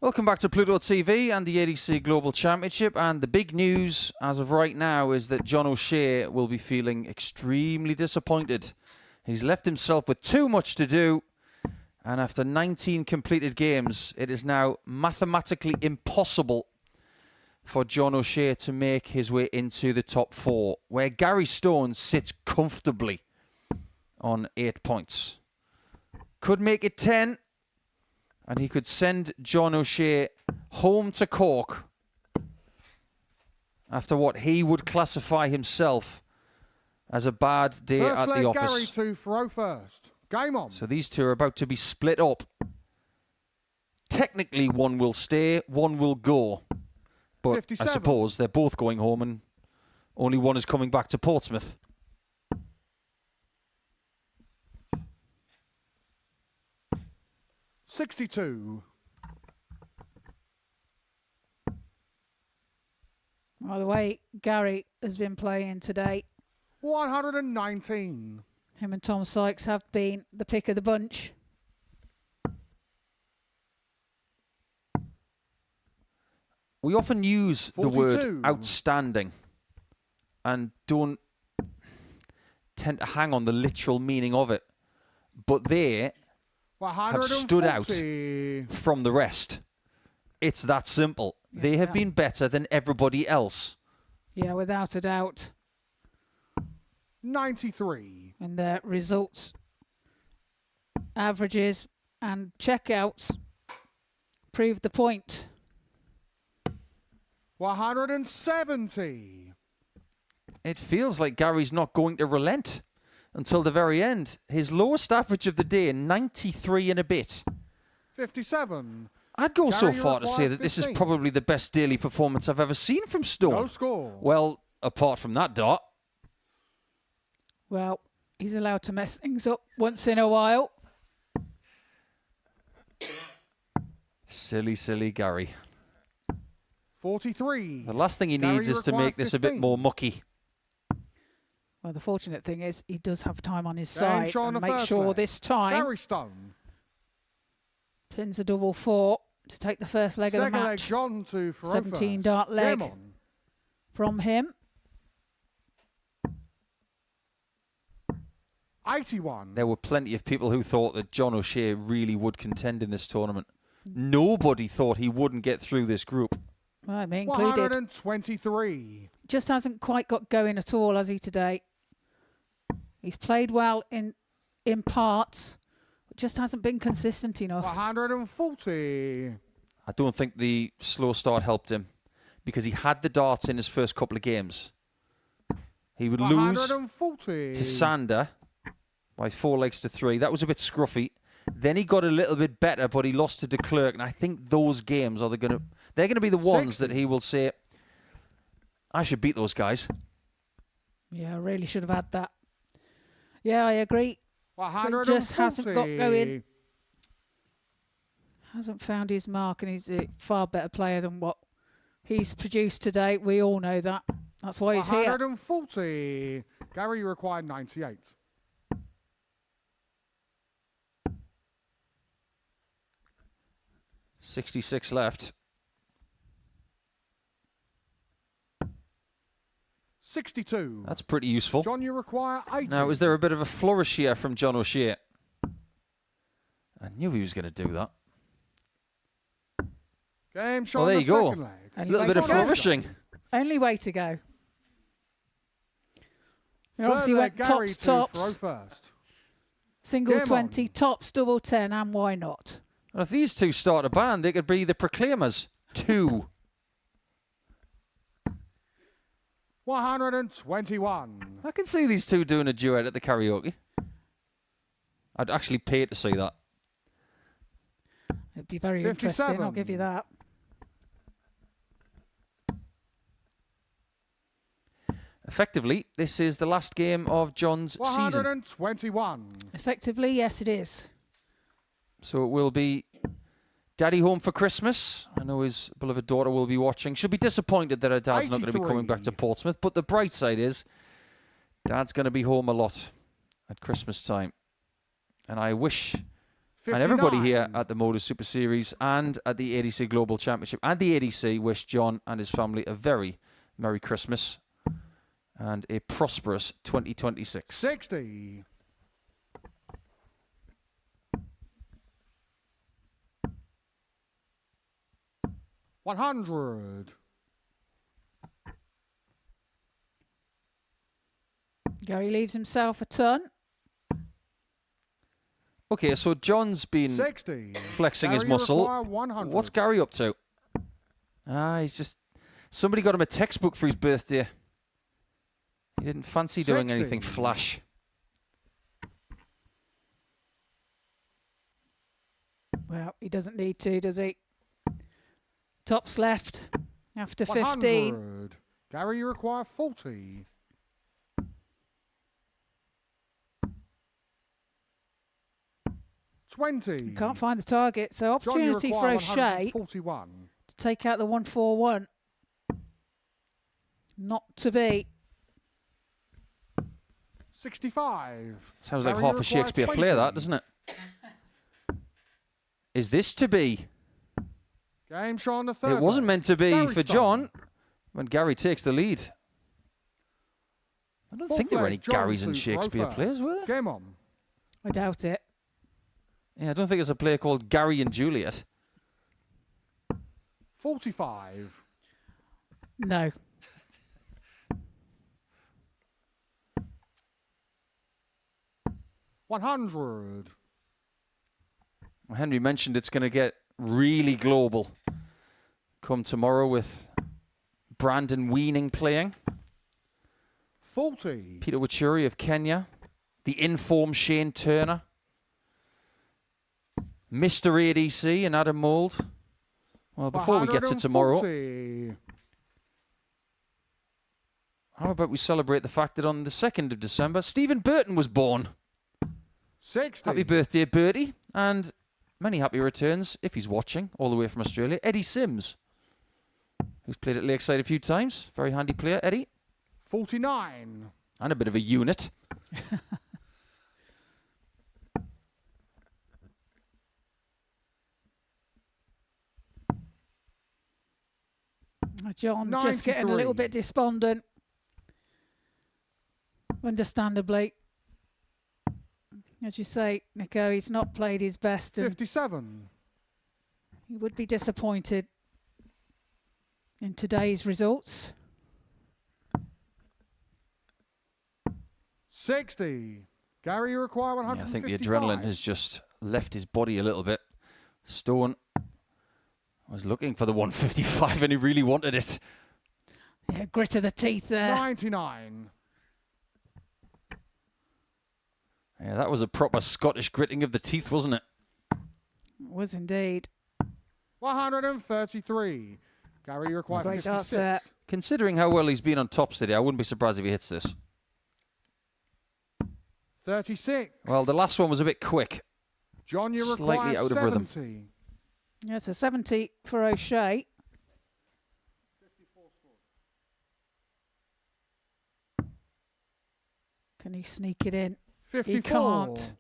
Welcome back to Pluto TV and the ADC Global Championship. And the big news as of right now is that John O'Shea will be feeling extremely disappointed. He's left himself with too much to do. And after 19 completed games, it is now mathematically impossible for John O'Shea to make his way into the top 4, where Gary Stone sits comfortably on 8 points. Could make it 10. And he could send John O'Shea home to Cork after what he would classify himself as a bad day at the office. Gary to throw first. Game on. So these two are about to be split up. Technically, one will stay, one will go. But 57. I suppose they're both going home and only one is coming back to Portsmouth. $62. By the way, Gary has been playing today. 119. Him and Tom Sykes have been the pick of the bunch. We often use 42. the word outstanding and don't tend to hang on the literal meaning of it. But there, 140. have stood out from the rest. It's that simple. They have been better than everybody else. Yeah, without a doubt. 93. And their results, averages and checkouts prove the point. 170. It feels like Gary's not going to relent until the very end. His lowest average of the day, 93 and a bit. 57. I'd go so Gary, far to say that this is 15. probably the best daily performance I've ever seen from Stone. No score. Well, apart from that, Dart. Well, he's allowed to mess things up once in a while. Silly, silly Gary. 43. The last thing he Gary, needs you is to require make this a bit 15. more mucky. Well, the fortunate thing is he does have time on his Game side. show on And the make first sure leg. this time Gary Stone. pins a double 4 to take the first leg of the Second leg, match. John to Faro 17 first. dart leg Game on. from him. 81. There were plenty of people who thought that John O'Shea really would contend in this tournament. Nobody thought he wouldn't get through this group. Well, me included. 123. Just hasn't quite got going at all, has he, today? He's played well in parts, but just hasn't been consistent enough. 140. I don't think the slow start helped him because he had the darts in his first couple of games. He would lose 140. to Sander by 4 legs to 3. That was a bit scruffy. Then he got a little bit better, but he lost to Declerk, and I think those games are they're going to be the ones 60. that he will say, I should beat those guys. Yeah, I really should have had that. Yeah, I agree. But he 140. just hasn't got going. Hasn't found his mark, and he's a far better player than what he's produced today. We all know that. That's why he's here. 140. Gary, you require 98. $66 left. 62. That's pretty useful. John, you require 80. Now, is there a bit of a flourish here from John O'Shea? I knew he was going to do that. Game shot Well, there on you the go. second leg. A little bit of flourishing. Only way to go. He Third obviously leg, went Gary tops, to tops, throw first. single Game 20, on. tops, double 10, and why not? Well, if these two start a band, they could be the Proclaimers 2. 121. I can see these two doing a duet at the karaoke. I'd actually pay to see that. It'd be very interesting, I'll 57. give you that. Effectively, this is the last game of John's season. 121. Effectively, yes, it is. So it will be Daddy home for Christmas. I know his beloved daughter will be watching. She'll be disappointed that her dad's not going to be coming back to 83. Portsmouth. But the bright side is Dad's going to be home a lot at Christmas time. And I wish, and everybody here 59. at the Modus Super Series and at the ADC Global Championship and the ADC wish John and his family a very Merry Christmas and a prosperous 2026. 60. $100. Gary leaves himself a ton. Okay, so John's been 60. flexing his Gary, you muscle. require 100. What's Gary up to? He's just... Somebody got him a textbook for his birthday. He didn't fancy doing 60. anything flash. Well, he doesn't need to, does he? Tops left after 15. 100. Gary, you require 40. $20. Can't find the target, so John, you opportunity for require O'Shea 141. to take out the 141. Not to be. 65. Sounds like Gary, half you a Shakespeare require play, 20. that, doesn't it? Is this to be? Game show on the third. It wasn't leg. meant to be Gary for Stone. John when Gary takes the lead. I don't Fourth think there were leg, any John Garys and to Shakespeare throw players, first. were there? Game on. I doubt it. Yeah, I don't think there's a player called Gary and Juliet. 45. No. $100. Well, Henry mentioned it's going to get really global come tomorrow with Brandon Weaning playing. 40. Peter Wachuri of Kenya. The informed Shane Turner. Mr. ADC and Adam Mould. Well, before we get to tomorrow, 140. how about we celebrate the fact that on the 2nd of December, Stephen Burton was born. 60. Happy birthday, Bertie. And many happy returns, if he's watching, all the way from Australia. Eddie Sims, who's played at Lakeside a few times. Very handy player, Eddie. 49. And a bit of a unit. John just getting a little bit despondent. Understandably. As you say, Nico, he's not played his best. 57. He would be disappointed in today's results. 60. Gary, you require 155. Yeah, I think the adrenaline has just left his body a little bit. Stone was looking for the 155 and he really wanted it. Yeah, grit of the teeth there. 99. Yeah, that was a proper Scottish gritting of the teeth, wasn't it? It was indeed. 133. Gary, you require Great 56. darts there. Considering how well he's been on tops today, I wouldn't be surprised if he hits this. 36. Well, the last one was a bit quick. John, you Slightly require out of 70. rhythm. Yeah, it's a 70 for O'Shea. Can he sneak it in? 54. He can't.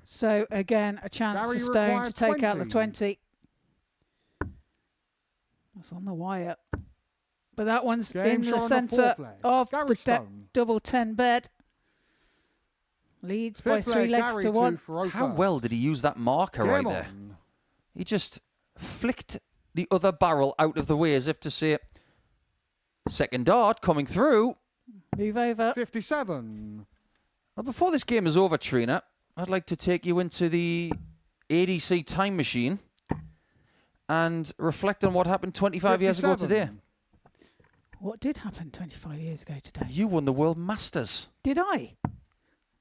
So again, a chance Gary, for you Stone require to take out the 20. 20. That's on the wire. But that one's Game in the shot on the centre fourth leg. of Gary the Stone. double 10 bed. Leads by Fifth 3 leg, legs Gary, to 2 1. for How Oakhurst. well did he use that marker right Game there? on. He just flicked the other barrel out of the way as if to say, second dart coming through. Move over. 57. Well, before this game is over, Trina, I'd like to take you into the ADC time machine and reflect on what happened 25 years ago today. What did happen 25 years ago today? You won the World Masters. Did I?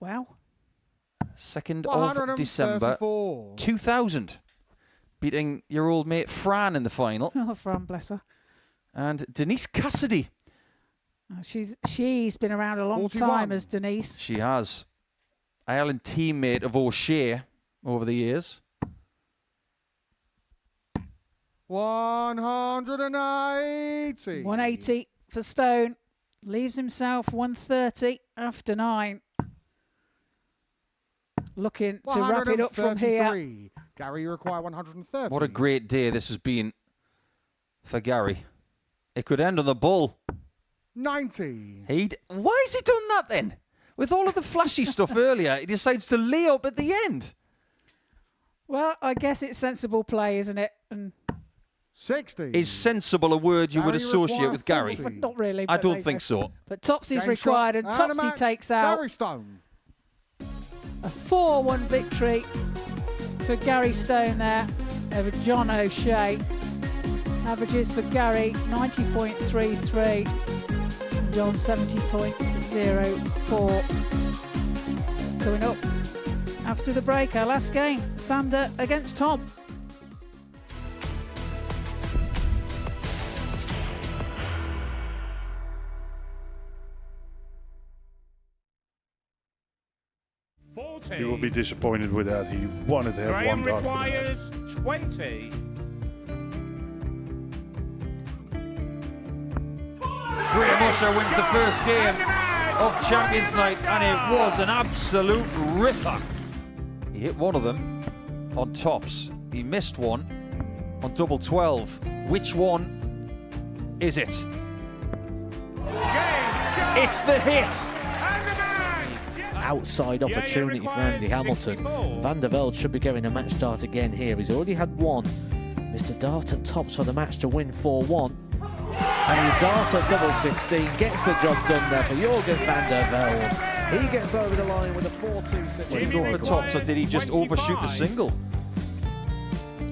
Wow. 2nd of December 2000. Beating your old mate Fran in the final. Oh, Fran, bless her. And Denise Cassidy. Oh, she's been around a long 41. time as Denise. She has. Ireland teammate of O'Shea over the years. 180. 180 for Stone. Leaves himself 130 after 9. Looking to wrap it up from here. 133. Gary, you require 130. What a great day this has been for Gary. It could end on the bull. 90. Why has he done that then? With all of the flashy stuff earlier, he decides to lay up at the end. Well, I guess it's sensible play, isn't it? And 60. Is sensible a word you would Gary associate require with Gary? 40. not really. I but don't there you think go. so. But Topsy's Game required, shot and a Topsy match. takes out Gary Stone. a 4-1 victory for Gary Stone there over John O'Shea. Averages for Gary 90.33 and John 70.04. Coming up after the break, our last game, Sander against Tom. He will be disappointed with that. He wanted to have Graham one dart for the requires 20. Graham Usher wins the first game of Champions Night, and it was an absolute ripper. He hit one of them on tops. He missed one on double 12. Which one is it? It's the hit. outside opportunity for Andy Hamilton. Van der Velde should be getting a match start again here. He's already had one. Mr. Darter tops for the match to win 4-1. And the Darter double 16 gets the job done there for Jurgen van der Velde. He gets over the line with a 4-2. Did he go over the tops, or did he just overshoot the single?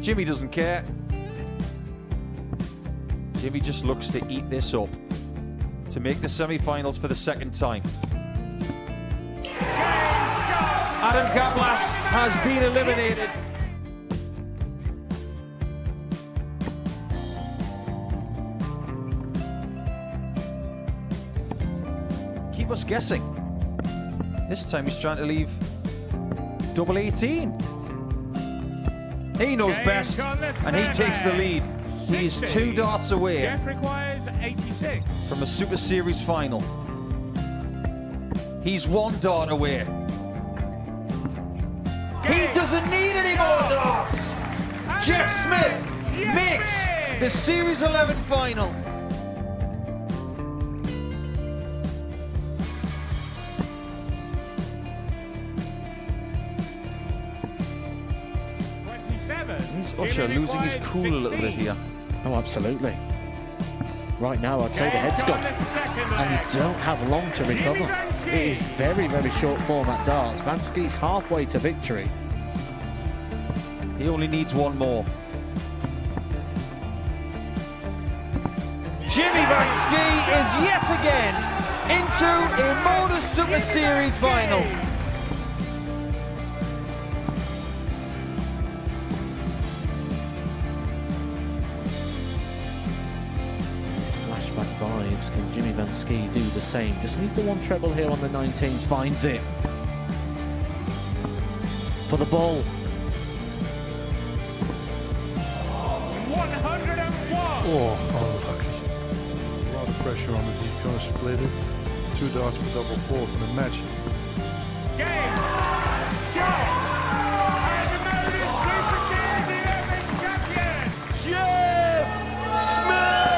Jimmy doesn't care. Jimmy just looks to eat this up to make the semi-finals for the second time. Adam Kablas has been eliminated. Keep us guessing. This time he's trying to leave double 18. He knows best, and he takes the lead. He's 2 darts away from a Super Series final. He's 1 dart away. He doesn't need any more darts. Jeff Smith makes the Series 11 final. Is Usher losing his cool a little bit here? Oh, absolutely. Right now, I'd say the head's gone. And you don't have long to recover. It is very, very short form at darts. Vansky's halfway to victory. He only needs 1 more. Jimmy Vansky is yet again into a Modus Super Series final. Flashback vibes. Can Jimmy Vansky do the same? Just needs the 1 treble here on the 19s. Finds it. For the ball. 101! Oh, unlucky. A lot of pressure on it. He's going to split it. 2 darts for double 4 for the match. Game! Shot! And the Modus Super Series 11 champion, Jeff Smith!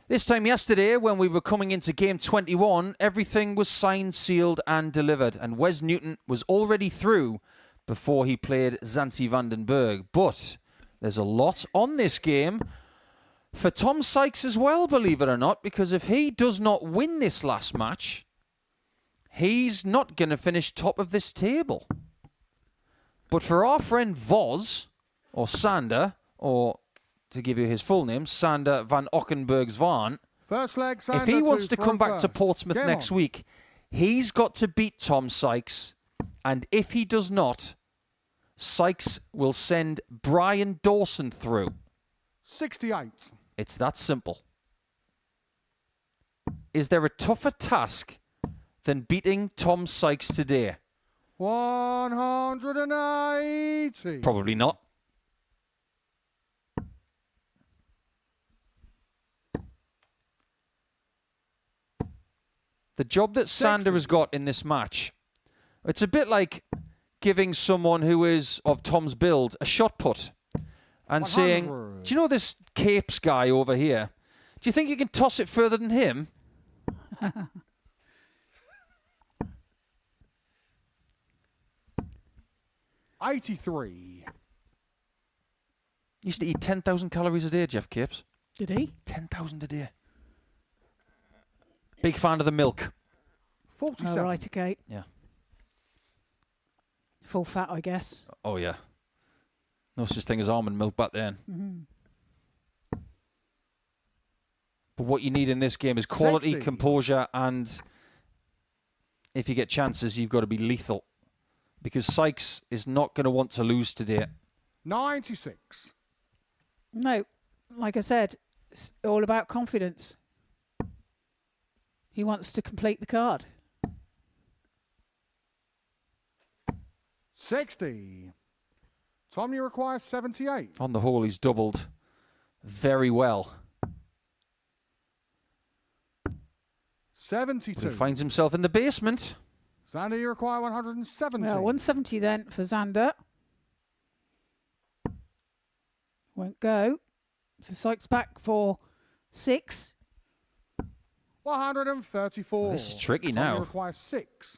This time yesterday, when we were coming into game 21, everything was signed, sealed and delivered, and Wes Newton was already through before he played Zanti van den Berg. But there's a lot on this game for Tom Sykes as well, believe it or not, because if he does not win this last match, he's not going to finish top of this table. But for our friend Vos, or Sander, or to give you his full name, Sander van Ockenburg Zwaan, First leg, Sander if he wants to come back first. to Portsmouth Game next on. week, he's got to beat Tom Sykes. And if he does not, Sykes will send Brian Dawson through. 68. It's that simple. Is there a tougher task than beating Tom Sykes today? 180. Probably not. The job that Sander has got in this match, it's a bit like giving someone who is of Tom's build a shot put and saying, do you know this Capes guy over here? Do you think you can toss it further than him? 83. He used to eat 10,000 calories a day, Jeff Capes. Did he? 10,000 a day. Big fan of the milk. 47. Oh, right, okay. Yeah. Full fat, I guess. Oh, yeah. No such thing as almond milk back then. Mm-hmm. But what you need in this game is quality, 60. composure, and if you get chances, you've got to be lethal. Because Sykes is not going to want to lose today. 96. No, like I said, it's all about confidence. He wants to complete the card. 60. Tom, you require 78. On the whole, he's doubled very well. 72. He finds himself in the basement. Xander, you require 170. Well, 170 then for Xander. Won't go. So Sykes back for 6. 134. This is tricky Tom, now. You require 6.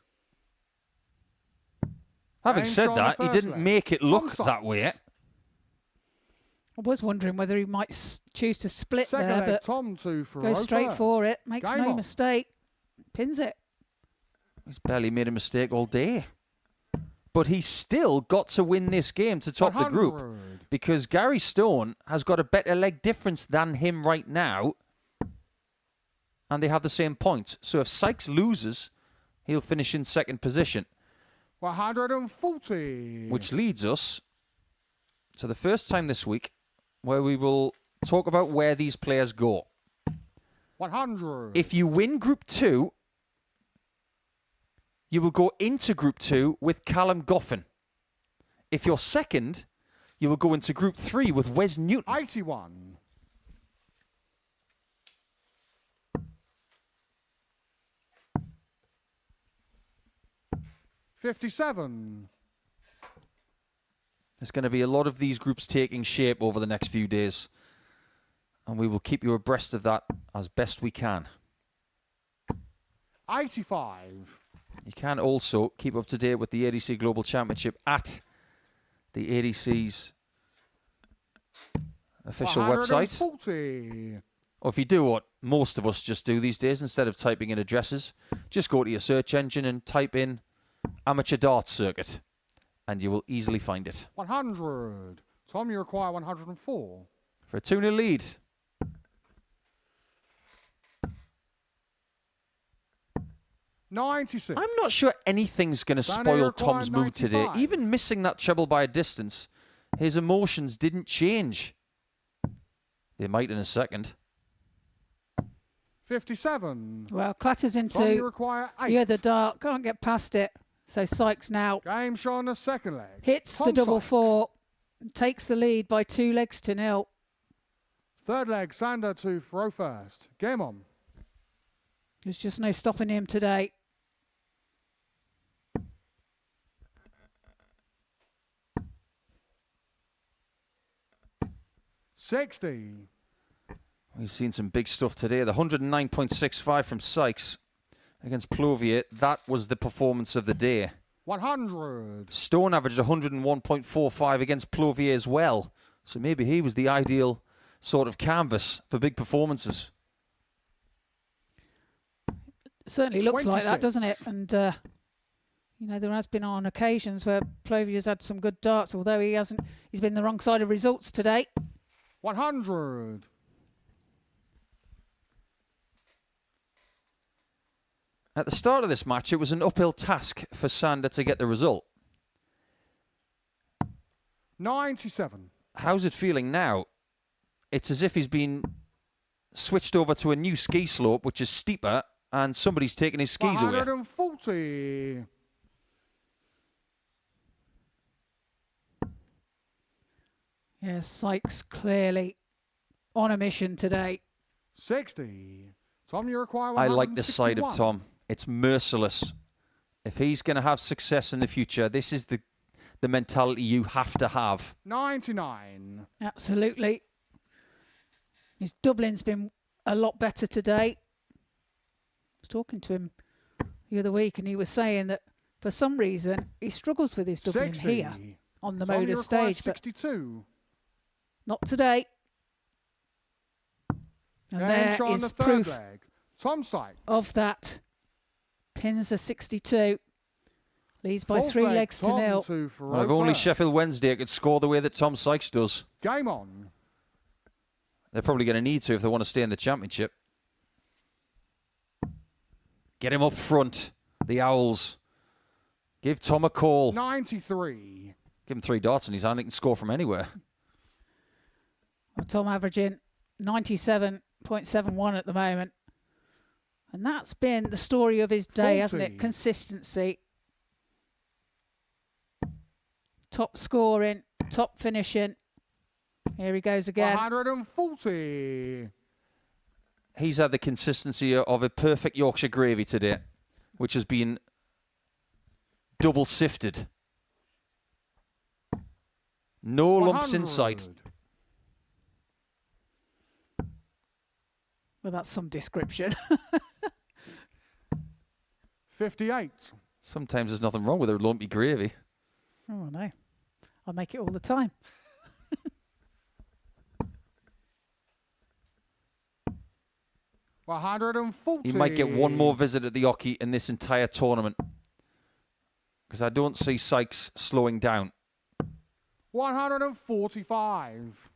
Having James said on the that, he first didn't leg. make it Tom look Sykes. that way. I was wondering whether he might choose to split Second there, leg, but Tom to for goes straight first. for it. Makes Game no on. mistake. Pins it. He's barely made a mistake all day. But he's still got to win this game to top the group. 100. Because Gary Stone has got a better leg difference than him right now. And they have the same points. So if Sykes loses, he'll finish in second position. 140. Which leads us to the first time this week where we will talk about where these players go. 100. If you win Group 2, you will go into Group 2 with Callum Goffin. If you're second, you will go into Group 3 with Wes Newton. 81. $57. There's going to be a lot of these groups taking shape over the next few days. And we will keep you abreast of that as best we can. 85. You can also keep up to date with the ADC Global Championship at the ADC's official website. 140. Or if you do what most of us just do these days, instead of typing in addresses, just go to your search engine and type in Amateur Darts Circuit, and you will easily find it. 100. Tom, you require 104. For a 2-0 lead. $96. I'm not sure anything's going to Sandy spoil required Tom's mood today. 95. Even missing that treble by a distance, his emotions didn't change. They might in a second. 57. Well, clatters Tom, you into require 8. the other dart. Can't get past it. So Sykes now Game shot on the second leg. hits Tom the double Sykes. 4. Takes the lead by 2 legs to 0. Third leg, Sander to throw first. Game on. There's just no stopping him today. $60. We've seen some big stuff today. The 109.65 from Sykes against Plovia. That was the performance of the day. 100. Stone averaged 101.45 against Plovia as well. So maybe he was the ideal sort of canvas for big performances. Certainly looks like that, 26. doesn't it? And, you know, there has been on occasions where Plovia's had some good darts, although he's been the wrong side of results today. 100. At the start of this match, it was an uphill task for Sander to get the result. 97. How's it feeling now? It's as if he's been switched over to a new ski slope, which is steeper, and somebody's taken his skis away. 140. Yes, Sykes clearly on a mission today. 60. Tom, you require I like this side of 161. Tom. It's merciless. If he's going to have success in the future, this is the mentality you have to have. 99. Absolutely. His doubling's been a lot better today. I was talking to him the other week and he was saying that for some reason he struggles with his doubling 60. here on the Tom, you Modus require stage, but 62. not today. And Game there shot on the is third proof leg. Tom Sykes. of that. Pins a 62. Leads by Fourth 3 leg, legs to Tom 0. to throw Well, if only first. Sheffield Wednesday could score the way that Tom Sykes does. Game on. They're probably going to need to if they want to stay in the championship. Get him up front, the Owls. Give Tom a call. 93. Give him 3 darts in his hand. He can score from anywhere. Well, Tom averaging 97.71 at the moment. And that's been the story of his day, hasn't 40. it? Consistency. Top scoring, top finishing. Here he goes again. 140. he's had the consistency of a perfect Yorkshire gravy today, which has been double sifted. No lumps in sight. Well, that's some description. 58. Sometimes there's nothing wrong with a lumpy gravy. Oh, no. I make it all the time. $140. He might get one more visit at the Ocky in this entire tournament, because I don't see Sykes slowing down. 145.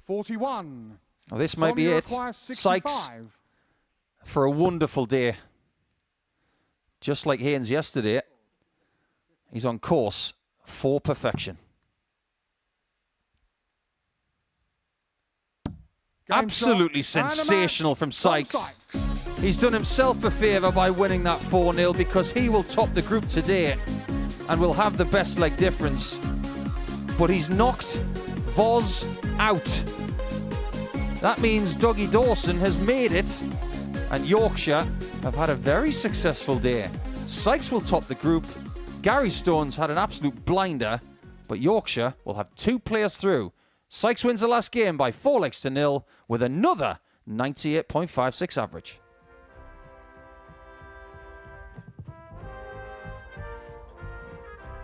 41. Oh, this might be it. Sykes for a wonderful day. Just like Haynes yesterday, he's on course for perfection. Absolutely sensational from Sykes. He's done himself a favour by winning that 4-0, because he will top the group today and will have the best leg difference. But he's knocked Voz out. That means Dougie Dawson has made it, and Yorkshire have had a very successful day. Sykes will top the group. Gary Stone's had an absolute blinder, but Yorkshire will have 2 players through. Sykes wins the last game by 4-0 with another 98.56 average.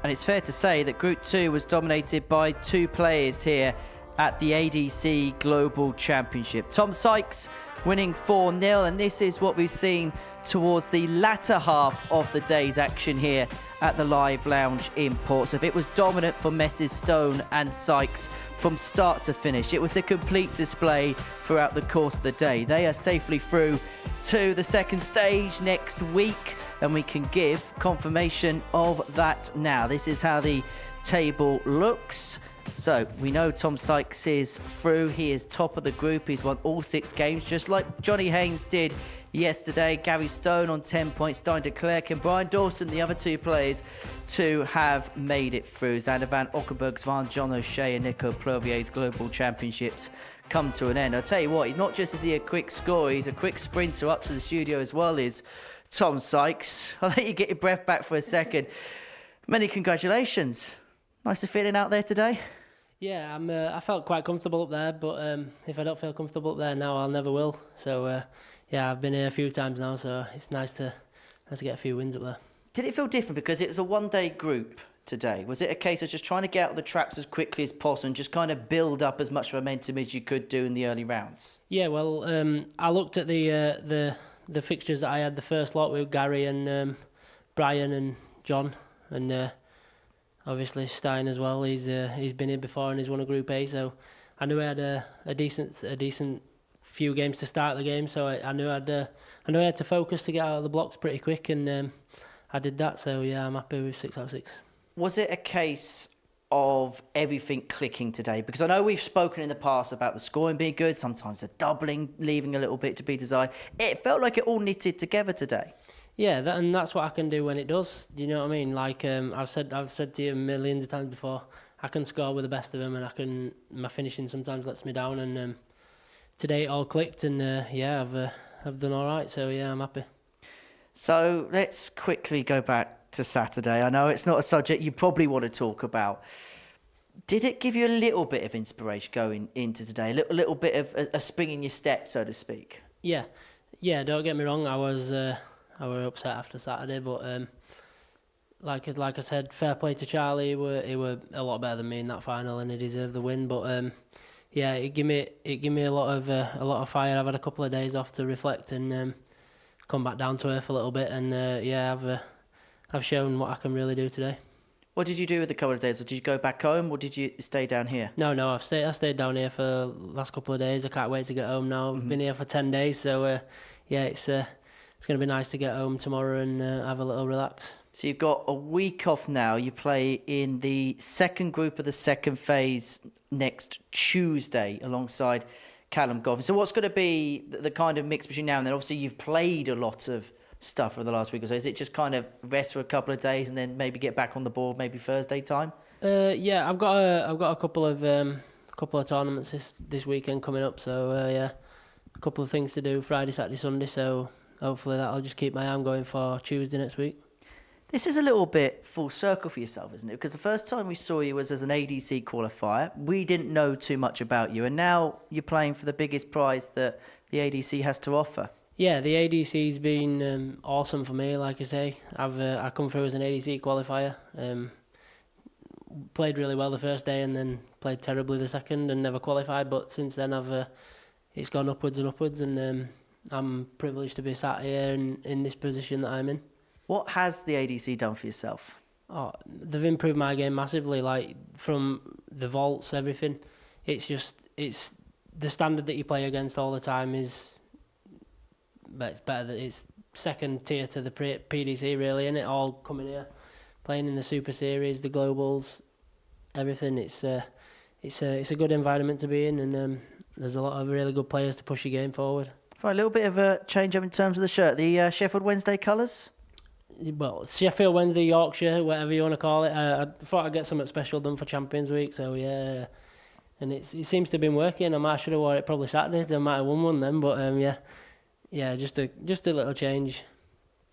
And it's fair to say that Group 2 was dominated by 2 players here at the ADC Global Championship. Tom Sykes winning 4-0, and this is what we've seen towards the latter half of the day's action here at the Live Lounge in Portsmouth. It was dominant for Messrs Stone and Sykes from start to finish. It was the complete display throughout the course of the day. They are safely through to the second stage next week, and we can give confirmation of that now. This is how the table looks. So we know Tom Sykes is through. He is top of the group. He's won all 6 games, just like Johnny Haynes did yesterday. Gary Stone on 10 points, Declerk and Brian Dawson, the other 2 players to have made it through. Xander van Ockenburg, Svan, John O'Shea and Nico Plovier's Global Championships come to an end. I'll tell you what, not just is he a quick scorer, he's a quick sprinter up to the studio as well, is Tom Sykes. I'll let you get your breath back for a second. Many congratulations. Nice to feeling out there today. Yeah, I felt quite comfortable up there, but if I don't feel comfortable up there now, I'll never will. So yeah, I've been here a few times now, so it's nice to get a few wins up there. Did it feel different because it was a one-day group today? Was it a case of just trying to get out the tracks as quickly as possible and just kind of build up as much momentum as you could do in the early rounds? Yeah, well, I looked at the fixtures that I had the first lot with Gary and Brian and John, and obviously Stein as well. He's been here before and he's won a Group A, so I knew I had a decent few games to start the game. So I knew I had to focus to get out of the blocks pretty quick, and I did that. So yeah, I'm happy with 6 out of 6. Was it a case of everything clicking today? Because I know we've spoken in the past about the scoring being good, sometimes the doubling leaving a little bit to be desired. It felt like it all knitted together today. Yeah, and that's what I can do when it does. Do you know what I mean? Like I've said to you millions of times before, I can score with the best of them, and my finishing sometimes lets me down. And today it all clicked, and yeah, I've done all right. So yeah, I'm happy. So let's quickly go back to Saturday. I know it's not a subject you probably want to talk about. Did it give you a little bit of inspiration going into today? A little bit of a spring in your step, so to speak? Yeah. Don't get me wrong. I was upset after Saturday, but like I said, fair play to Charlie. He were a lot better than me in that final, and he deserved the win. But yeah, it gave me a lot of fire. I've had a couple of days off to reflect and come back down to earth a little bit, and yeah, I've shown what I can really do today. What did you do with the couple of days? Did you go back home, or did you stay down here? No, I stayed down here for the last couple of days. I can't wait to get home now. I've been here for 10 days, so yeah, it's going to be nice to get home tomorrow and have a little relax. So you've got a week off now. You play in the second group of the second phase next Tuesday alongside Callum Goffin. So what's going to be the kind of mix between now and then? Obviously, you've played a lot of stuff for the last week or so? Is it just kind of rest for a couple of days and then maybe get back on the board maybe Thursday time? Yeah, I've got a couple of tournaments this weekend coming up. So yeah, a couple of things to do Friday, Saturday, Sunday. So hopefully that'll just keep my arm going for Tuesday next week. This is a little bit full circle for yourself, isn't it? Because the first time we saw you was as an ADC qualifier. We didn't know too much about you, and now you're playing for the biggest prize that the ADC has to offer. Yeah, the ADC's been awesome for me. Like I say, I come through as an ADC qualifier. Played really well the first day, and then played terribly the second, and never qualified. But since then, it's gone upwards and upwards, and I'm privileged to be sat here in this position that I'm in. What has the ADC done for yourself? Oh, they've improved my game massively. Like from the vaults, everything. It's the standard that you play against all the time is. But it's better that it's second tier to the PDC really, and it all coming here, playing in the Super Series, the Globals, everything. It's a good environment to be in, and there's a lot of really good players to push your game forward. Right, a little bit of a change up in terms of the shirt. The Sheffield Wednesday colours. Well, Sheffield Wednesday, Yorkshire, whatever you want to call it. I thought I'd get something special done for Champions Week, so yeah. And it seems to have been working. I should have worn it probably Saturday. I might have won one then, but yeah, just a little change.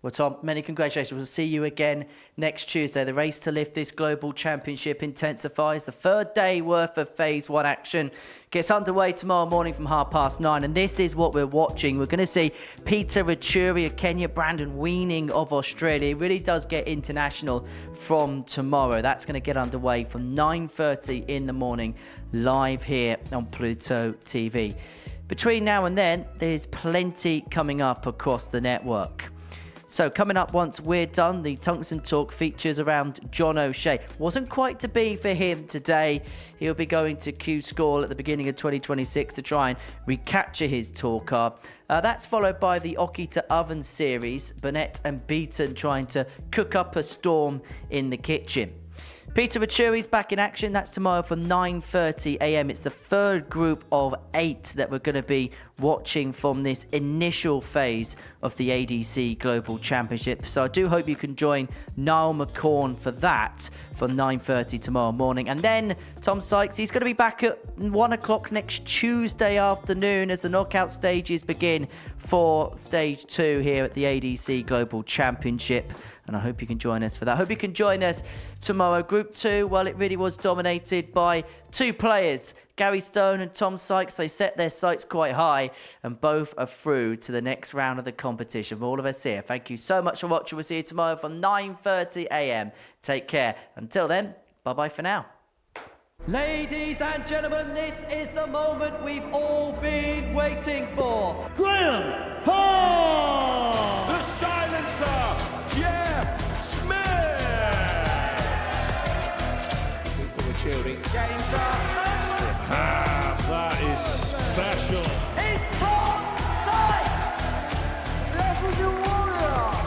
Well, Tom, many congratulations. We'll see you again next Tuesday. The race to lift this global championship intensifies. The third day worth of Phase 1 action gets underway tomorrow morning from 9:30. And this is what we're watching. We're going to see Peter Rachuri of Kenya, Brandon Weaning of Australia. It really does get international from tomorrow. That's going to get underway from 9:30 in the morning, live here on Pluto TV. Between now and then, there's plenty coming up across the network. So coming up once we're done, the Tungsten Talk features around John O'Shea. Wasn't quite to be for him today. He'll be going to Q School at the beginning of 2026 to try and recapture his tour card. That's followed by the Oki to Oven series, Burnett and Beaton trying to cook up a storm in the kitchen. Peter Rachuri's back in action. That's tomorrow from 9:30 a.m. It's the third group of 8 that we're going to be watching from this initial phase of the ADC Global Championship. So I do hope you can join Niall McCorn for that for 9:30 tomorrow morning. And then Tom Sykes, he's going to be back at 1 o'clock next Tuesday afternoon as the knockout stages begin for Stage 2 here at the ADC Global Championship. And I hope you can join us for that. I hope you can join us tomorrow. Group 2, well, it really was dominated by 2 players, Gary Stone and Tom Sykes. They set their sights quite high, and both are through to the next round of the competition. For all of us here, thank you so much for watching. We'll see you tomorrow from 9:30 a.m. Take care. Until then, bye-bye for now. Ladies and gentlemen, this is the moment we've all been waiting for. Graham Hall! The silencer! James up. That is special. It's Tom Sykes. Level warrior.